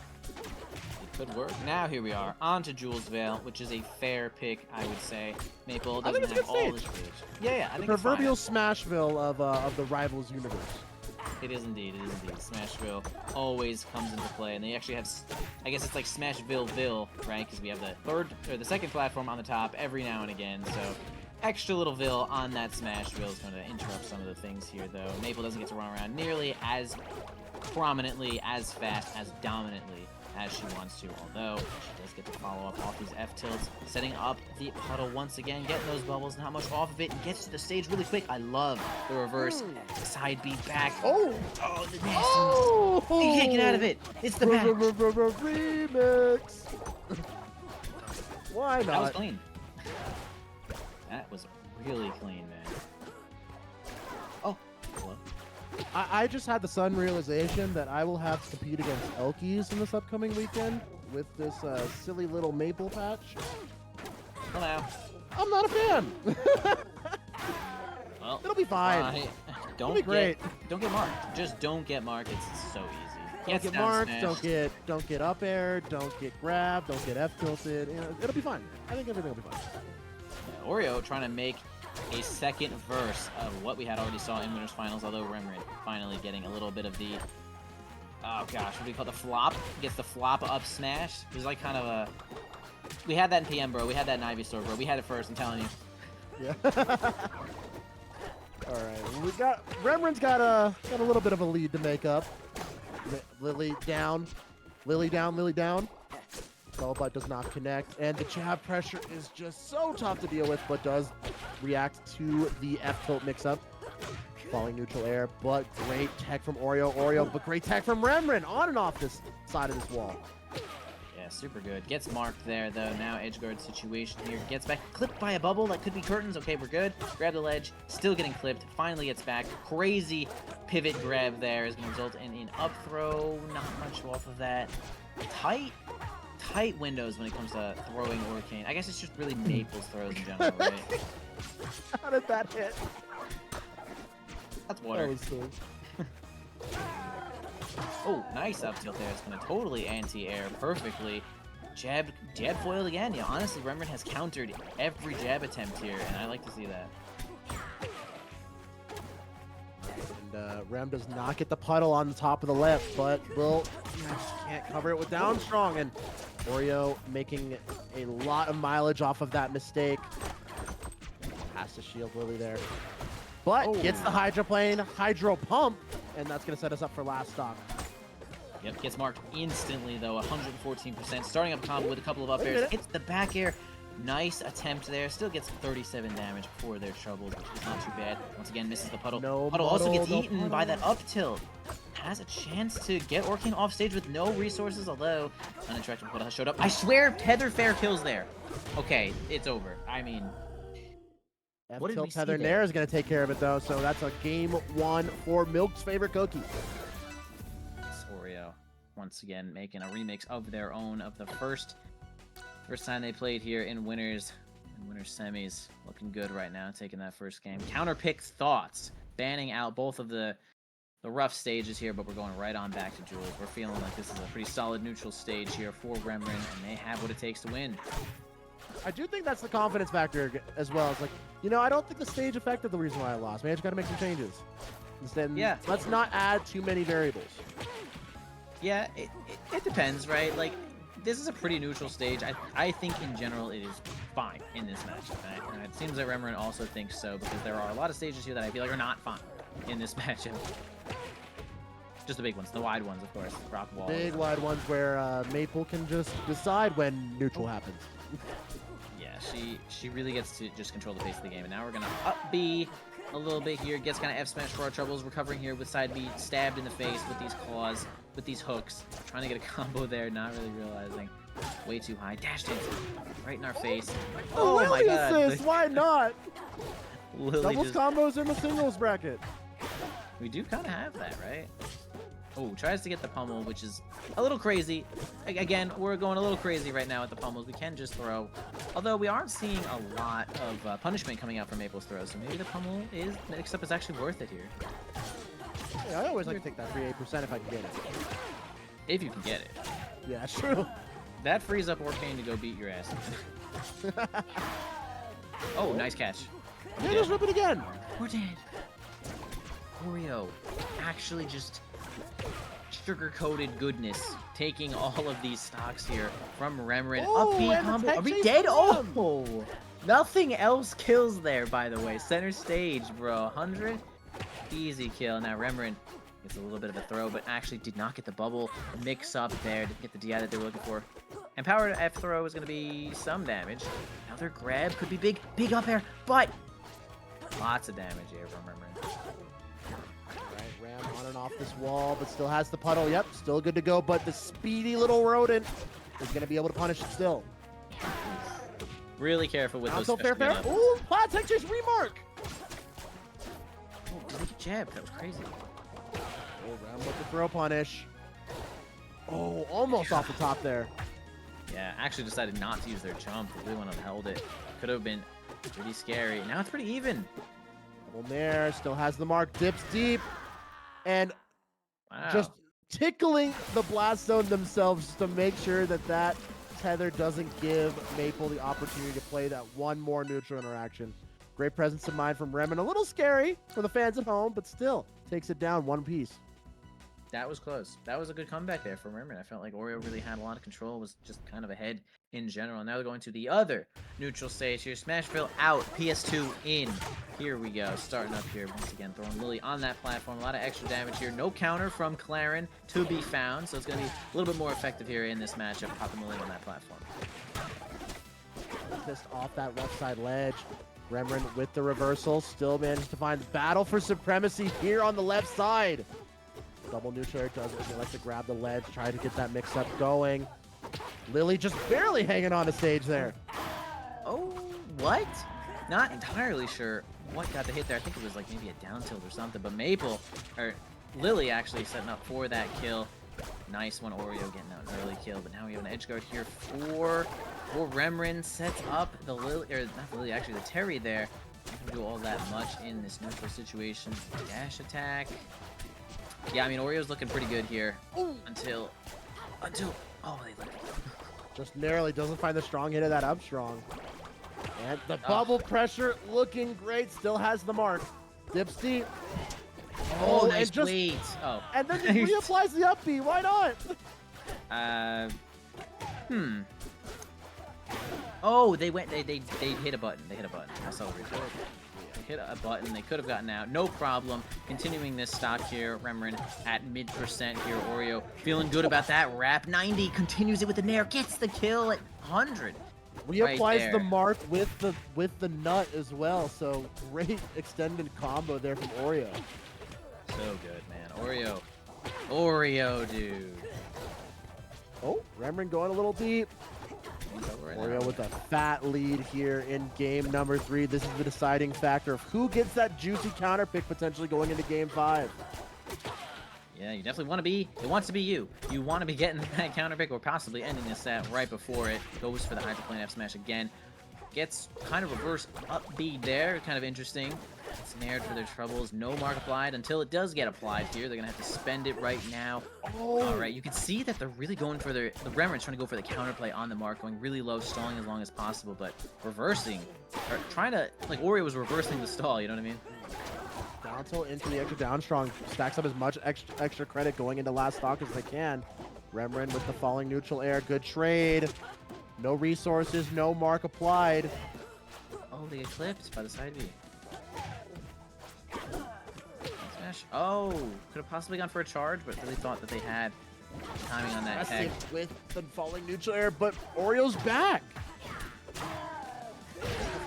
It could work. Now here we are on to Jules Vale, which is a fair pick, I would say. Maple I think doesn't it's a good have all the stage. stage. Yeah, I think The it's fine. proverbial Smashville of the Rivals universe. It is indeed. Smashville always comes into play, and they actually have, I guess it's like Smashville, right? Because we have the second platform on the top every now and again. So extra little Ville on that Smashville is going to interrupt some of the things here, though. Maple doesn't get to run around nearly as prominently, as fast, as dominantly as she wants to, although she does get to follow up off these F-tilts, setting up the puddle once again, getting those bubbles, not much off of it, and gets to the stage really quick. I love the reverse side beat back. Oh, the nasty. Oh! You can't get out of it. It's the back. Remix. Why not? That was clean. That was really clean, man. Oh, hello. I just had the sudden realization that I will have to compete against Elkies in this upcoming weekend with this silly little Maple patch. Hello. I'm not a fan. Well, It'll be fine. Don't be great. Don't get marked. Just don't get marked. It's so easy. Don't get marked. Don't get up air. Don't get grabbed. Don't get F tilted. You know, it'll be fine. I think everything will be fine. Yeah, Oreo trying to make a second verse of what we had already saw in Winners Finals, although Remrin finally getting a little bit of the, oh gosh, what do we call the flop? Gets the flop up smash. It was like kind of a, we had that in PM, bro. We had that in Ivysaur, bro. We had it first, I'm telling you. Yeah. All right, we got Remrin's got a little bit of a lead to make up. Lily down. But does not connect, and the jab pressure is just so tough to deal with, but does react to the F-tilt mix-up. Falling neutral air, but great tech from Oreo, but great tech from Remrin on and off this side of this wall. Yeah, super good. Gets marked there, though. Now edge guard situation here. Gets back, clipped by a bubble. That could be curtains. Okay, we're good. Grab the ledge. Still getting clipped. Finally gets back. Crazy pivot grab there is going to result in an up throw. Not much off of that. Tight windows when it comes to throwing Orcane. I guess it's just really Maple's throws in general, right? How did that hit? That's water. That was so... Oh, nice up tilt there. It's going to totally anti-air perfectly. Jab foiled again. Yeah, honestly, Remrin has countered every jab attempt here, and I like to see that. And Rem does not get the puddle on the top of the left, but just can't cover it with down strong. And Oreo making a lot of mileage off of that mistake. Has to shield Lily there. But gets the Hydro Pump, and that's going to set us up for last stock. Yep, gets marked instantly, though, 114%. Starting up combo with a couple of up airs. Hits the back air. Nice attempt there. Still gets 37 damage before they're troubled, which is not too bad. Once again, misses the puddle. No Puddle also gets no eaten by that up tilt. Has a chance to get Orkin off stage with no resources, although uninteractive puddle has showed up. I swear, Tether fair kills there. Okay, it's over. I mean, what did we see Tether there? Nair is going to take care of it, though, so that's a game 1 for Milk's favorite cookie. It's Oreo, once again, making a remix of their own of the first time they played here in winners semis. Looking good right now, taking that first game. Counterpick thoughts, banning out both of the rough stages here, but we're going right on back to Jules. We're feeling like this is a pretty solid neutral stage here for Remrin, and they have what it takes to win. I do think that's the confidence factor as well. It's like, you know, I don't think the stage affected the reason why I lost. Maybe I just got to make some changes. Instead, yeah. Let's not add too many variables. Yeah, it depends, right? Like, this is a pretty neutral stage. I think in general it is fine in this matchup. And it seems that Remrin also thinks so, because there are a lot of stages here that I feel like are not fine in this matchup. Just the big ones, the wide ones, of course. Rock wall. Big wide ones where Maple can just decide when neutral happens. Yeah, she really gets to just control the pace of the game. And now we're gonna up B a little bit here. Gets kind of F smash for our troubles. Recovering here with side B, stabbed in the face with these claws, with these hooks. Trying to get a combo there, not really realizing. Way too high. Dashed in right in our face. Oh my Lily god. assist, why not? Lily Doubles just... combos in the singles bracket. We do kind of have that, right? Oh, tries to get the pummel, which is a little crazy. Again, we're going a little crazy right now at the pummels. We can just throw. Although we aren't seeing a lot of punishment coming out from Maple's throws, so maybe the pummel mix-up is actually worth it here. Yeah, I always like to take that free 8% if I can get it. If you can get it. Yeah, true. That frees up Orcane to go beat your ass. Oh, nice catch. Yeah, just rip it again. We're dead. Oreo actually just sugar-coated goodness, taking all of these stocks here from Remrin. Oh, Up B and the combo. tech Are we chase dead? from Oh, nothing else kills there, by the way. Center stage, bro. 100, easy kill. Now Remrin gets a little bit of a throw, but actually did not get the bubble mix up there. Didn't get the DI that they were looking for. And power F throw is going to be some damage. Another grab could be big, big up air, but lots of damage here from Remrin. Right, Ram on and off this wall, but still has the puddle. Yep, still good to go, but the speedy little rodent is going to be able to punish it still. Really careful with those So fair. special get-ups. Ooh, Plat Tech Chase remark. Oh, did he jab? That was crazy. Oh, Ram with the throw punish. Oh, almost off the top there. Yeah, actually decided not to use their jump. They really went and held it. Could have been pretty scary. Now it's pretty even. Double Nair, still has the mark, dips deep, and Wow. just tickling the Blast Zone themselves to make sure that that tether doesn't give Maple the opportunity to play that one more neutral interaction. Great presence of mind from Remrin. A little scary for the fans at home, but still takes it down one piece. That was close. That was a good comeback there from Remrin. I felt like Oreo really had a lot of control, was just kind of ahead in general. Now they're going to the other neutral stage here. Smashville out, PS2 in. Here we go, starting up here once again, throwing Lily on that platform. A lot of extra damage here. No counter from Claren to be found, so it's going to be a little bit more effective here in this matchup, popping Lily on that platform. Just off that left side ledge. Remrin with the reversal, still manages to find battle for supremacy here on the left side. Double neutral does it. They like to grab the ledge, try to get that mix-up going. Lily just barely hanging on the stage there. Oh, what? Not entirely sure what got the hit there. I think it was like maybe a down tilt or something, but Lily actually setting up for that kill. Nice one, Oreo getting out an early kill, but now we have an edge guard here for Remrin. Sets up the Lily, or not the Lily, actually the Terry there. Not gonna do all that much in this neutral situation. Dash attack. Yeah, I mean, Oreo's looking pretty good here. Until, oh, they look. Just narrowly doesn't find the strong hit of that up strong. And the bubble pressure looking great, still has the mark. Dips deep. Oh, nice and just, weight. Oh. And then he reapplies the up B, why not? Oh, they hit a button. They hit a button. I saw the replay. They hit a button. They could have gotten out. No problem. Continuing this stock here. Remrin at mid% here. Oreo feeling good about that wrap. 90 continues it with the nair. Gets the kill at 100. Reapplies there. the mark with the nut as well. So great extended combo there from Oreo. So good, man. Oreo, dude. Oh, Remrin going a little deep. Oreo with a fat lead here in game number 3. This is the deciding factor of who gets that juicy counter pick potentially going into game 5. Yeah, you definitely want to be. It wants to be you. You want to be getting that counter pick or possibly ending this set right before it. Goes for the hydroplane F smash again. Gets kind of reverse up B there. Kind of interesting. Snared for their troubles. No mark applied until it does get applied here. They're going to have to spend it right now. Oh. All right, you can see that they're really going for the Remrin's trying to go for the counterplay on the mark, going really low, stalling as long as possible, but reversing, or trying to, like Oreo was reversing the stall, you know what I mean? Down tilt into the extra down strong, stacks up as much extra credit going into last stock as they can. Remrin with the falling neutral air, good trade. No resources, no mark applied. Oh, they get clipped by the side B. Smash. Oh, could have possibly gone for a charge, but really thought that they had timing on that tech. With the falling neutral air, but Oreo's back.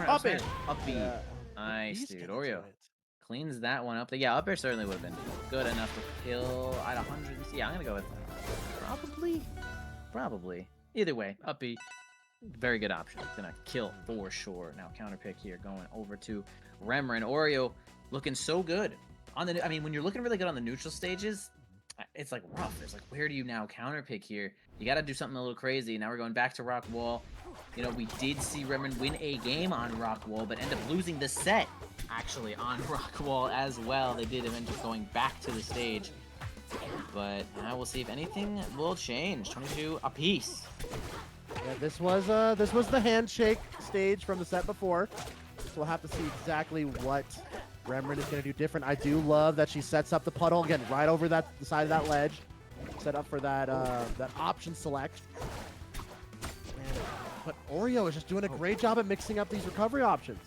Up air. Up B. Yeah. Nice, He's dude. getting Oreo to it. cleans that one up. Yeah, up air certainly would have been good enough to kill at 100. Yeah, I'm gonna go with probably. Either way, up B, very good option. Gonna kill for sure. Now counter pick here, going over to Remrin. Oreo looking so good on the. I mean, when you're looking really good on the neutral stages, it's like rough. It's like, where do you now counter pick here? You got to do something a little crazy. Now we're going back to Rock Wall. You know, we did see Remrin win a game on Rock Wall, but end up losing the set actually on Rock Wall as well. They did end up going back to the stage. But now we'll see if anything will change. 22 apiece. Yeah, this was the handshake stage from the set before. So we'll have to see exactly what Remrin is going to do different. I do love that she sets up the puddle again right over the side of that ledge. Set up for that that option select. But Oreo is just doing a great job at mixing up these recovery options.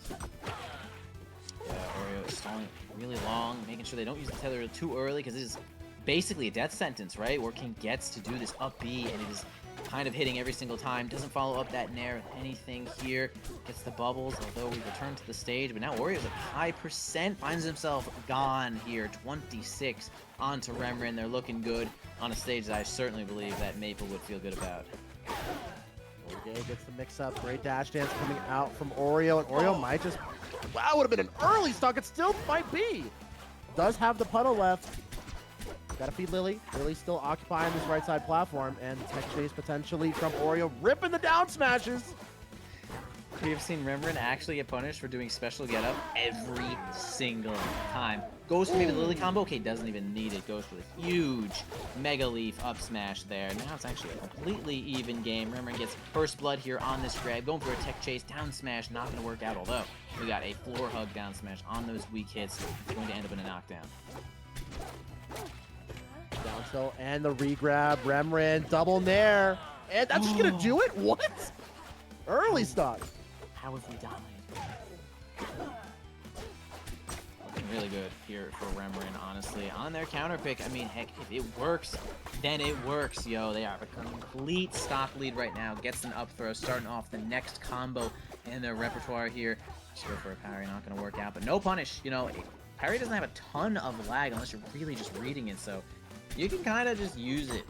Yeah, Oreo is stalling really long, making sure they don't use the tether too early because it is basically a death sentence, right? Where King gets to do this up B and it is kind of hitting every single time. Doesn't follow up that nair with anything here. Gets the bubbles, although we return to the stage. But now Oreo's at high percent. Finds himself gone here. 26 onto Remrin. They're looking good on a stage that I certainly believe that Maple would feel good about. Oreo gets the mix up. Great dash dance coming out from Oreo. And Oreo might just... Wow, would have been an early stock. It still might be. Does have the puddle left. Gotta feed Lily. Lily's still occupying this right side platform, and tech chase potentially from Oreo, ripping the down smashes. We have seen Remrin actually get punished for doing special get up every single time. Goes for maybe the Lily combo. Okay, doesn't even need it. Goes for the huge Mega Leaf up smash there. Now it's actually a completely even game. Remrin gets first blood here on this grab. Going for a tech chase. Down smash. Not going to work out, although we got a floor hug down smash on those weak hits. It's going to end up in a knockdown. Down tilt and the re-grab. Remrin, double nair. And that's just gonna do it? What? Early stock. How have we died? Looking really good here for Remrin, honestly. On their counter pick, I mean, heck, if it works, then it works, yo. They are a complete stock lead right now. Gets an up throw, starting off the next combo in their repertoire here. Just go for a parry, not gonna work out, but no punish. You know, parry doesn't have a ton of lag unless you're really just reading it, so you can kind of just use it.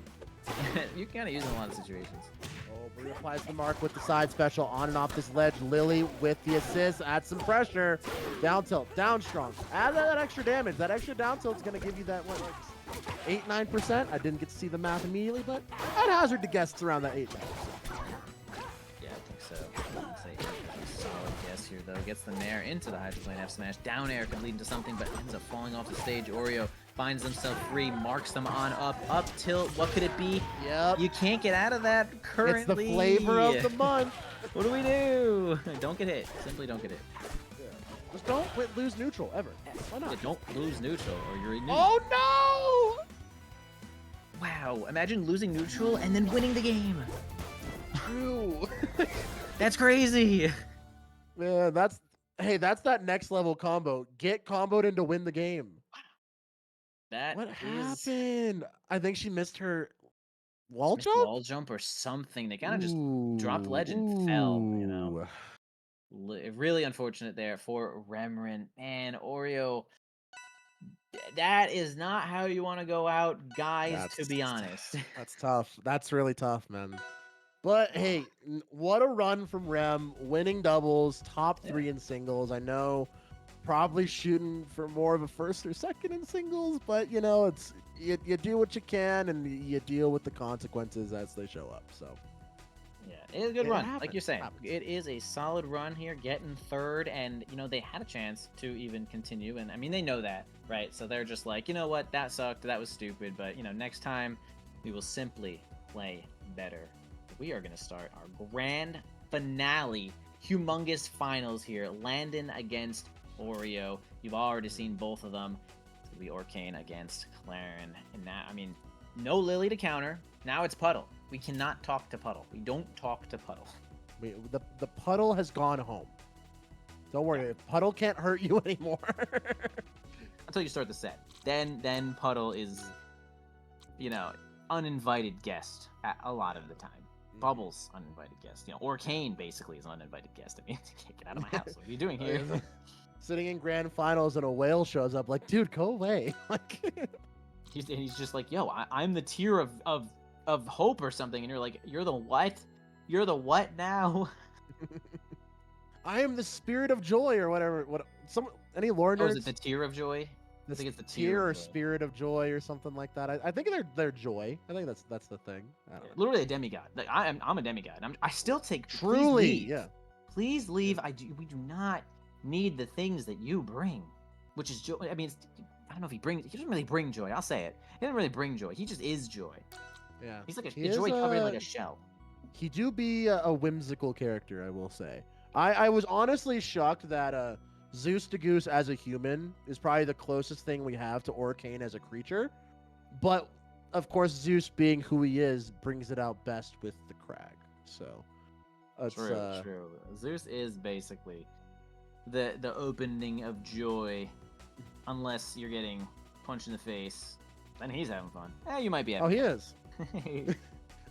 You can kind of use it in a lot of situations. Oh, reapplies the mark with the side special on and off this ledge. Lily with the assist, adds some pressure. Down tilt, down strong. Add that extra damage. That extra down tilt is going to give you that, what, like 8-9%? I didn't get to see the math immediately, but I'd hazard to guess it's around that 8-9%. Yeah, I think so. I'd say solid guess here, though. Gets the nair into the hydroplane F smash. Down air could lead into something, but ends up falling off the stage. Oreo finds himself free, marks them on up tilt. What could it be? Yep. You can't get out of that currently. It's the flavor of the month. What do we do? Don't get hit. Simply don't get hit. Yeah. Just don't lose neutral, ever. Why not? Yeah, don't lose neutral or you're in Oh, no! Wow, imagine losing neutral and then winning the game. True. That's crazy. Yeah, that's that next level combo. Get comboed in to win the game. That What is... happened? I think she missed her Wall Missed jump? wall jump or something. They kind of just dropped ledge and fell, you know. Really unfortunate there for Remrin. Man, Oreo, that is not how you want to go out, guys, to be honest. That's tough. That's really tough, man. But hey, what a run from Rem, winning doubles, top Yeah. 3 in singles. I know, probably shooting for more of a first or second in singles, but you know, it's you do what you can and you deal with the consequences as they show up. So Yeah, it's a good it run. happens, Like you're saying, happens. it is a solid run here, getting third, and you know they had a chance to even continue, and I mean they know that, right? So they're just like, you know what, that sucked, that was stupid, but you know next time we will simply play better. We are gonna start our grand finale, humongous finals here. Landon against Oreo. You've already seen both of them. It's gonna be Orcane against Claren, and now I mean, no Lily to counter. Now it's Puddle. We cannot talk to Puddle. We don't talk to Puddle. The puddle has gone home. Don't worry, Puddle can't hurt you anymore. Until you start the set. Then Puddle is, you know, uninvited guest a lot of the time. Bubbles, uninvited guest. You know, Orcane basically is uninvited guest. I mean, get out of my house. What are you doing here? Sitting in grand finals and a whale shows up like, dude, go away. Like he's just like, yo, I'm the tier of hope or something, and you're like, you're the what? You're the what now? I am the spirit of joy or whatever. Any lore nerds? Oh, is it the tier of joy? I think it's the tier or of joy. spirit of joy or something like that. I think they're joy. I think that's the thing. I don't know. Literally a demigod. Like I'm a demigod. I still take Truly, please leave. yeah. Please leave. We do not need the things that you bring, which is joy. I mean, I don't know if he doesn't really bring joy. I'll say it. He doesn't really bring joy. He just is joy. Yeah. He's like He a joy is, covered in like a shell. He do be a whimsical character, I will say. I was honestly shocked that Zeus to Goose as a human is probably the closest thing we have to Orcane as a creature. But of course, Zeus being who he is brings it out best with the crag. So it's, True. Zeus is basically the opening of joy, unless you're getting punched in the face, and he's having fun. You might be having he fun. is.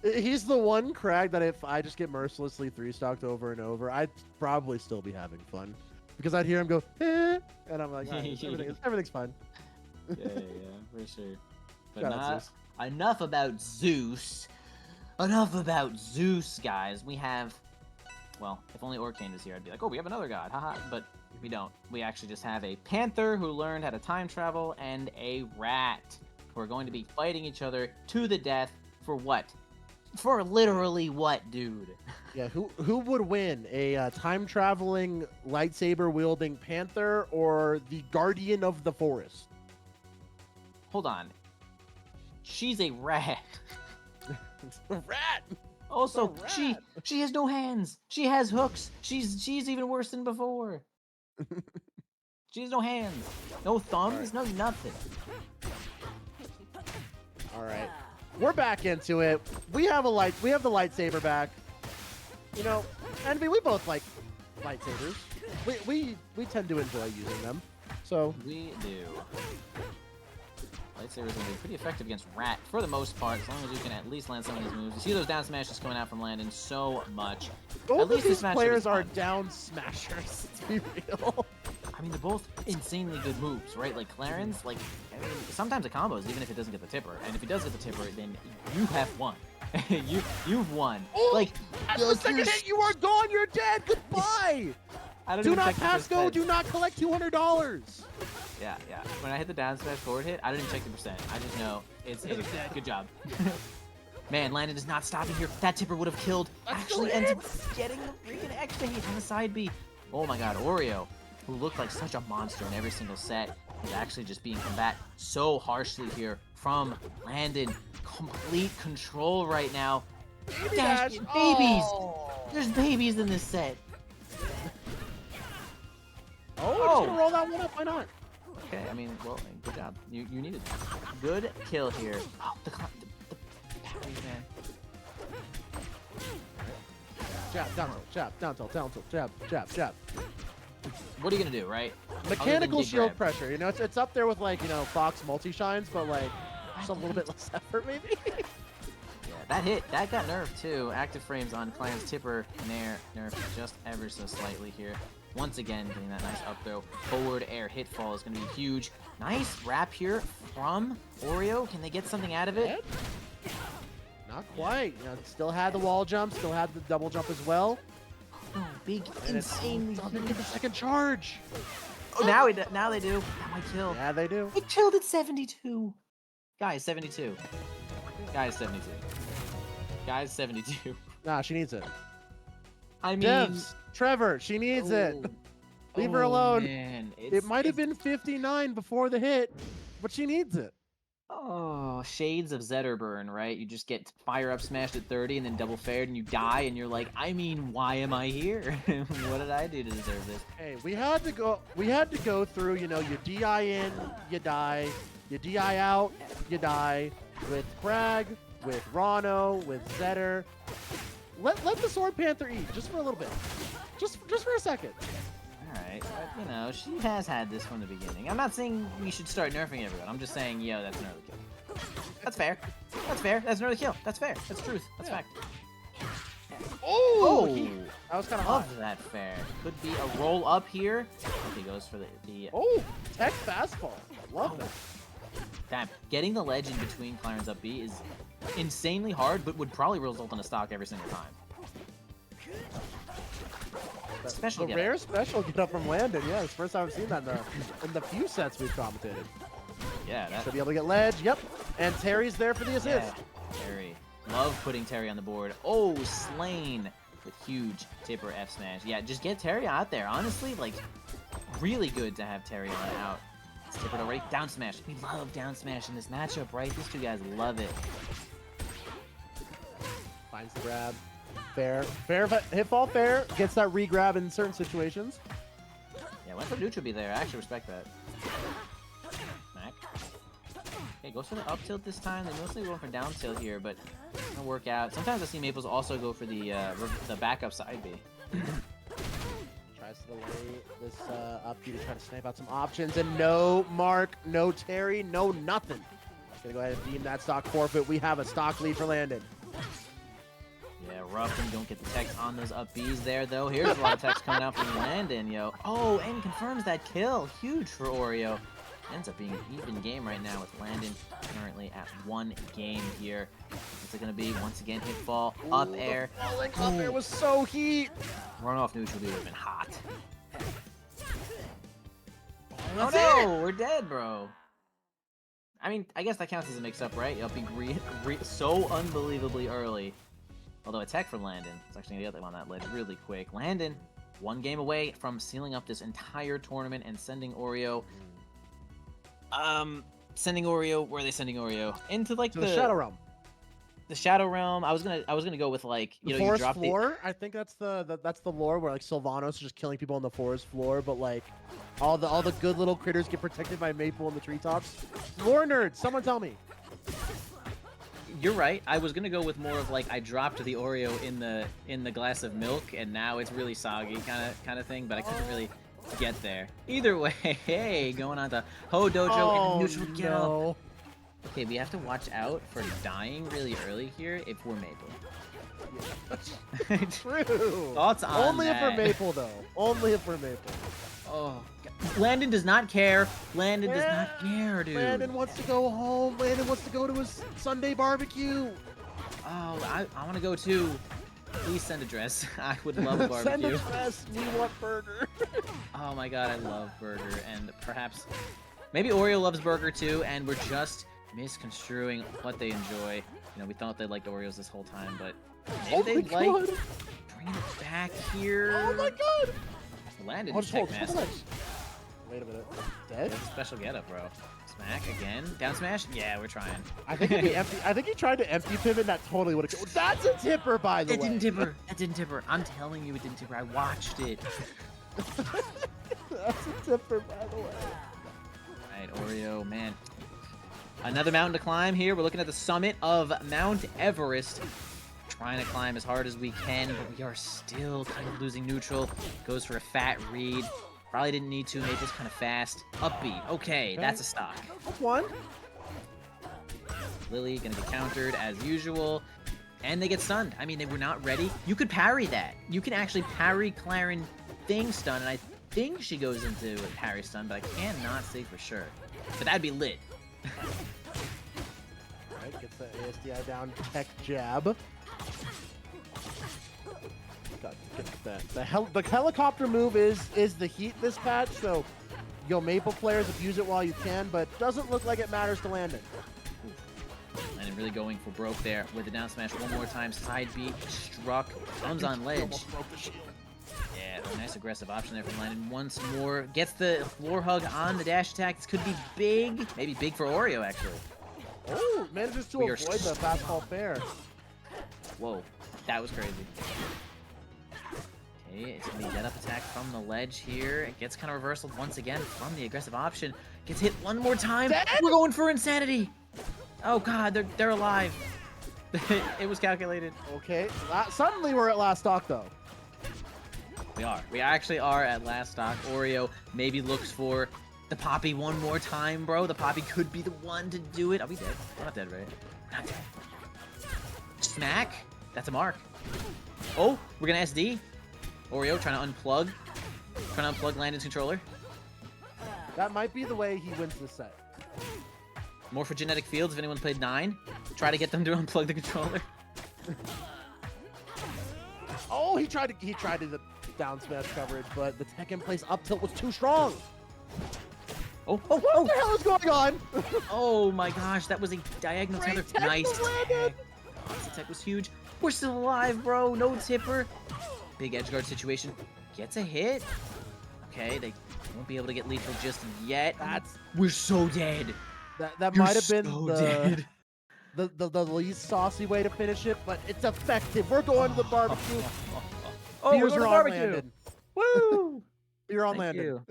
He's the one crag that if I just get mercilessly 3-stocked over and over, I'd probably still be having fun. Because I'd hear him go, eh, and I'm like, all right, everything's fine. yeah, for sure. But Shout out Zeus. Enough about Zeus. Enough about Zeus, guys. We have, well, if only Orcane was here, I'd be like, oh, we have another god, haha. But we don't. We actually just have a panther who learned how to time travel and a rat who are going to be fighting each other to the death for what? For literally what, dude? Yeah, who would win? A time-traveling, lightsaber-wielding panther or the guardian of the forest? Hold on. She's a rat. A rat! Also, A rat. she has no hands. She has hooks. She's even worse than before. She has no hands, no thumbs, no nothing. All right, we're back into it. We have the lightsaber back. You know, Envy, we both like lightsabers. We tend to enjoy using them. So We do. Lightsabers are going to be pretty effective against Rat for the most part, as long as you can at least land some of these moves. You see those down smashes coming out from Landon so much. both At least of these this matchup players is are fun. down smashers. To be real. I mean, they're both insanely good moves, right? Like Clarence, like I mean, sometimes it combos even if it doesn't get the tipper, and if he does get the tipper, then you have won. You've won. Oh, like after the second hit, you are gone. You're dead. Goodbye. I don't Do even not check the pass go. percent. Do not collect $200. Yeah. When I hit the down smash forward hit, I didn't check the percent. I just know it's dead. Good job. Man, Landon is not stopping here. That tipper would have killed. Actually ends up getting the freaking extra hit on the side B. Oh my god, Oreo, who looked like such a monster in every single set, is actually just being combated so harshly here from Landon. Complete control right now. Baby Dash, dash. babies! Oh, There's babies in this set. I'm just gonna roll that one up. Why not? Okay, I mean, well, good job. You needed that. Good kill here. Oh, the batteries, man. Jab, down tilt, jab, down tilt, down tilt, jab, jab, jab. What are you gonna do, right? Mechanical get shield grabbed. pressure. You know, it's up there with like Fox multi shines, but like just a little bit less effort maybe. Yeah, That hit, that got nerfed too. Active frames on Clarence Tipper, nerfed just ever so slightly here. Once again, getting that nice up throw. Forward air hit fall is going to be huge. Nice wrap here from Oreo. Can they get something out of it? Not quite. You know, still had the wall jump, still had the double jump as well. Oh, big, And insanely doesn't get the second charge. Oh, now they do. That might kill. Yeah, they do. It killed at 72. Guys, 72. Guys, 72. Guys, 72. Nah, she needs it. I mean... Devs, Trevor, she needs it. Leave her alone. Man. It might have been 59 before the hit, but she needs it. Oh, shades of Zetterburn, right? You just get fire up smashed at 30 and then double fared and you die and you're like, I mean, why am I here? What did I do to deserve this? Hey, we had to go through, you know, you DI in, you die. You DI out, you die. With Crag, with Rano, with Zetter. Let the Sword Panther eat, just for a little bit. Just for a second. Alright, but you know, she has had this from the beginning. I'm not saying we should start nerfing everyone. I'm just saying, yo, that's an early kill. That's fair. That's fair. That's an early kill. That's fair. That's truth. That's fact. Oh! That was kind of hot. Love that fair. Could be a roll up here. He goes for the Oh, tech fastball. Love that. Damn, getting the ledge in between Clarence up B is insanely hard, but would probably result in a stock every single time. Special The get rare special get up from Landon. Yeah, it's the first time I've seen that in the few sets we've commentated. Yeah, that. Should be able to get ledge. Yep. And Terry's there for the assist. Yeah, Terry. Love putting Terry on the board. Oh, slain with huge tipper F smash. Yeah, just get Terry out there. Honestly, like, really good to have Terry on out. It's tippered already. Down smash. We love down smash in this matchup, right? These two guys love it. Finds the grab. Fair. Hit fall fair. Gets that re-grab in certain situations. Yeah, went for neutral B there. I actually respect that. Smack. Okay, goes for the up tilt this time. They mostly going for down tilt here, but it's gonna work out. Sometimes I see Maples also go for the backup side B. Tries to delay this up B to try to snipe out some options. And no Mark, no Terry, no nothing. Gonna go ahead and deem that stock forfeit. We have a stock lead for Landon. Yeah, rough and don't get the text on those up Bs there, though. Here's a lot of text coming out from Landon, yo. Oh, and confirms that kill. Huge for Oreo. Ends up being an even game right now with Landon currently at 1 game here. What's it going to be? Once again, hit fall, up air. Falling up air was so heat. Run off neutral B would have been hot. Oh no, we're dead, bro. I mean, I guess that counts as a mix-up, right? Up being so unbelievably early. Although attack for Landon. It's actually going to get them on that ledge really quick. Landon, 1 game away from sealing up this entire tournament and sending Oreo... sending Oreo... Where are they sending Oreo? Into, like, the Shadow Realm. The Shadow Realm. I was gonna go with, like, you the know, forest you drop floor. I think that's the lore where, like, Sylvanos is just killing people on the forest floor, but, like, all the good little critters get protected by Maple in the treetops. Lore nerds, someone tell me. You're right. I was gonna go with more of like I dropped the Oreo in the glass of milk, and now it's really soggy kind of thing. But I couldn't really get there. Either way, hey, going on to Ho Dojo and neutral kill. No. Okay, we have to watch out for dying really early here if we're Maple. True. Thoughts on Only that? if we're Maple, though. Only if we're Maple. Oh, God. Landon does not care. Landon does not care, dude. Landon wants to go home. Landon wants to go to his Sunday barbecue. Oh, I want to go too. Please send a dress. I would love a barbecue. Send a dress. We want burger. Oh my god, I love burger, and perhaps maybe Oreo loves burger too, and we're just misconstruing what they enjoy. You know, we thought they liked Oreos this whole time, but maybe they like bringing it back here. Oh my god! Landon Oh, is tech master. Wait a minute. Dead? Special getup, bro. Smack again. Down smash? Yeah, we're trying. I think if he I think he tried to empty pivot. That totally would have. That's a tipper, by the way. It didn't tipper. That didn't tipper. I'm telling you, it didn't tipper. I watched it. That's a tipper, by the way. Alright, Oreo, man. Another mountain to climb here. We're looking at the summit of Mount Everest. Trying to climb as hard as we can, but we are still kind of losing neutral. Goes for a fat read. Probably didn't need to. Made this kind of fast. Up B. Okay, that's a stock. That's one. Lily gonna get countered as usual. and they get stunned. I mean, they were not ready. You could parry that. You can actually parry Clarin Thing stun, and I think she goes into parry stun, but I cannot say for sure. But that'd be lit. Alright, gets the ASDI down, tech jab. Get that. The helicopter move is the heat this patch, so Maple players abuse it while you can, but doesn't look like it matters to Landon. Landon really going for broke there with the down smash one more time. Side B struck, comes on ledge. Yeah, a nice aggressive option there from Landon. Once more, gets the floor hug on the dash attack. This could be big, maybe big for Oreo actually. Oh, manages to avoid the fastball fair. Whoa, that was crazy. Okay, it's gonna be dead up attack from the ledge here. It gets kind of reversal once again from the aggressive option. Gets hit one more time. Dead? We're going for insanity. Oh god, they're alive. It was calculated. Okay, suddenly we're at last stock though. We are. We actually are at last stock. Oreo maybe looks for the Poppy one more time, bro. The Poppy could be the one to do it. Are we dead? We're not dead, right? Not dead. Smack. That's a mark. Oh, we're gonna SD. Oreo trying to unplug. Trying to unplug Landon's controller. That might be the way he wins this set. More for Genetic Fields if anyone's played 9. Try to get them to unplug the controller. Oh, he tried to the down smash coverage, but the tech in place up tilt was too strong. Oh, What the hell is going on? Oh my gosh, that was a diagonal Great tether. tech Nice from Landon. tech. Oh, this tech was huge. We're still alive, bro. No tipper. Big edge guard situation. Gets a hit. Okay, they won't be able to get lethal just yet. We're so dead. That You're might have been so the, dead. the least saucy way to finish it, but it's effective. We're going to the barbecue. Oh, we're Beers going to are on barbecue. Landon. Woo! Beer on Thank Landon. you.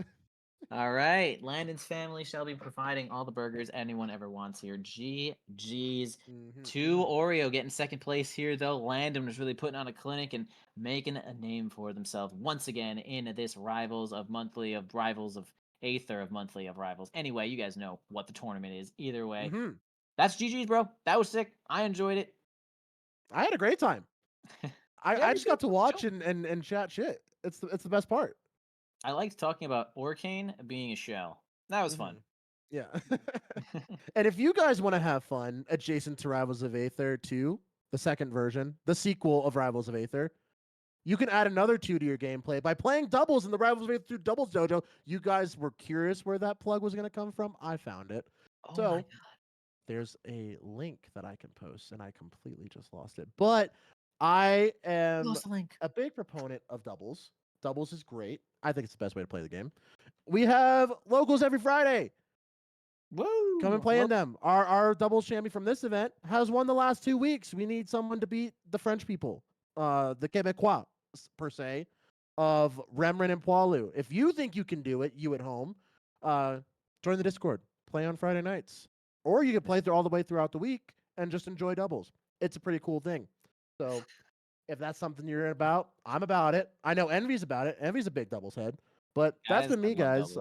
All right, Landon's family shall be providing all the burgers anyone ever wants here. GG's to Oreo getting second place here, though. Landon was really putting on a clinic and making a name for themselves once again in this Rivals of Monthly of Rivals of Aether of Monthly of Rivals. Anyway, you guys know what the tournament is. Either way, that's GG's, bro. That was sick. I enjoyed it. I had a great time. I just got to watch Chill. and chat shit. It's the best part. I liked talking about Orcane being a shell. That was fun. Yeah. And if you guys want to have fun adjacent to Rivals of Aether 2, the second version, the sequel of Rivals of Aether, you can add another 2 to your gameplay by playing doubles in the Rivals of Aether 2 doubles dojo. You guys were curious where that plug was going to come from. I found it. Oh So my god. there's a link that I can post, and I completely just lost it. But I am Lost the link. a big proponent of doubles. Doubles is great. I think it's the best way to play the game. We have locals every Friday. Woo! Come and play in them. Our doubles champion from this event has won the last 2 weeks. We need someone to beat the French people, the Quebecois, per se, of Remrin and Poilu. If you think you can do it, you at home, join the Discord. Play on Friday nights. Or you can play all the way throughout the week and just enjoy doubles. It's a pretty cool thing. So if that's something you're about, I'm about it. I know Envy's about it. Envy's a big doubles head. But that's been me, guys.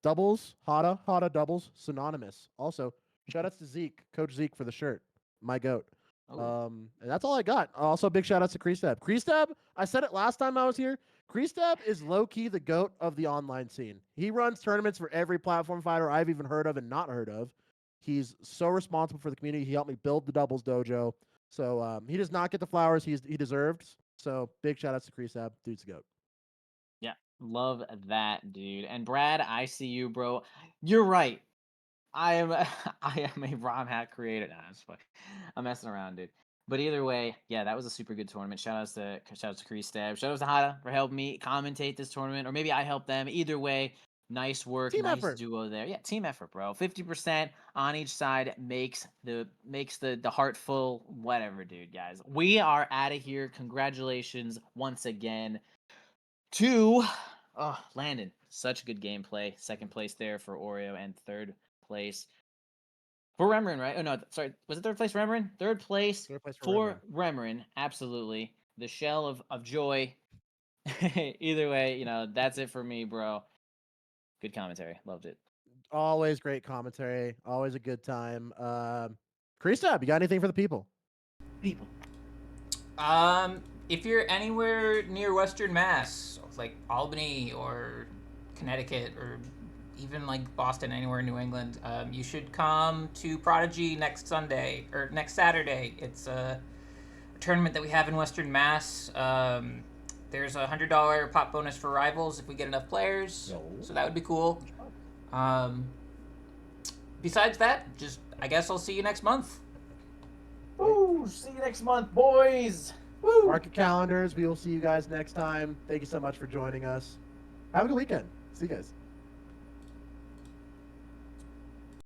Doubles, Hada doubles, synonymous. Also, shout outs to Zeke, Coach Zeke for the shirt. My goat. And that's all I got. Also, big shout outs to Kreestab. Kreestab, I said it last time I was here. Kreestab is low-key the goat of the online scene. He runs tournaments for every platform fighter I've even heard of and not heard of. He's so responsible for the community. He helped me build the doubles dojo. So he does not get the flowers he deserved. So big shout outs to Kreestab. Dude's the goat. Yeah, love that, dude. And Brad, I see you, bro. You're right. I am I am a ROM hack creator. Nah, I'm messing around, dude. But either way, yeah, that was a super good tournament. Shout outs to Kreestab. Shout outs to Hada for helping me commentate this tournament, or maybe I helped them. Either way, nice work, Team nice effort. duo there. Yeah, team effort, bro. 50% on each side makes the heart full. Whatever, dude, guys. We are out of here. Congratulations once again to Landon. Such good gameplay. Second place there for Oreo, and third place for Remrin, right? Oh no, sorry. Was it third place for Remrin? Third place for Remrin. Absolutely. The shell of joy. Either way, that's it for me, bro. Good commentary. Loved it. Always great commentary. Always a good time. Kreestab, you got anything for the people? people? If you're anywhere near Western Mass, like Albany or Connecticut or even like Boston, anywhere in New England, you should come to Prodigy next Sunday or next Saturday. It's a tournament that we have in Western Mass. There's a $100 pop bonus for rivals if we get enough players, so that would be cool. Besides that, I guess I'll see you next month. Woo! See you next month, boys. Woo! Mark your calendars. We will see you guys next time. Thank you so much for joining us. Have a good weekend. See you guys.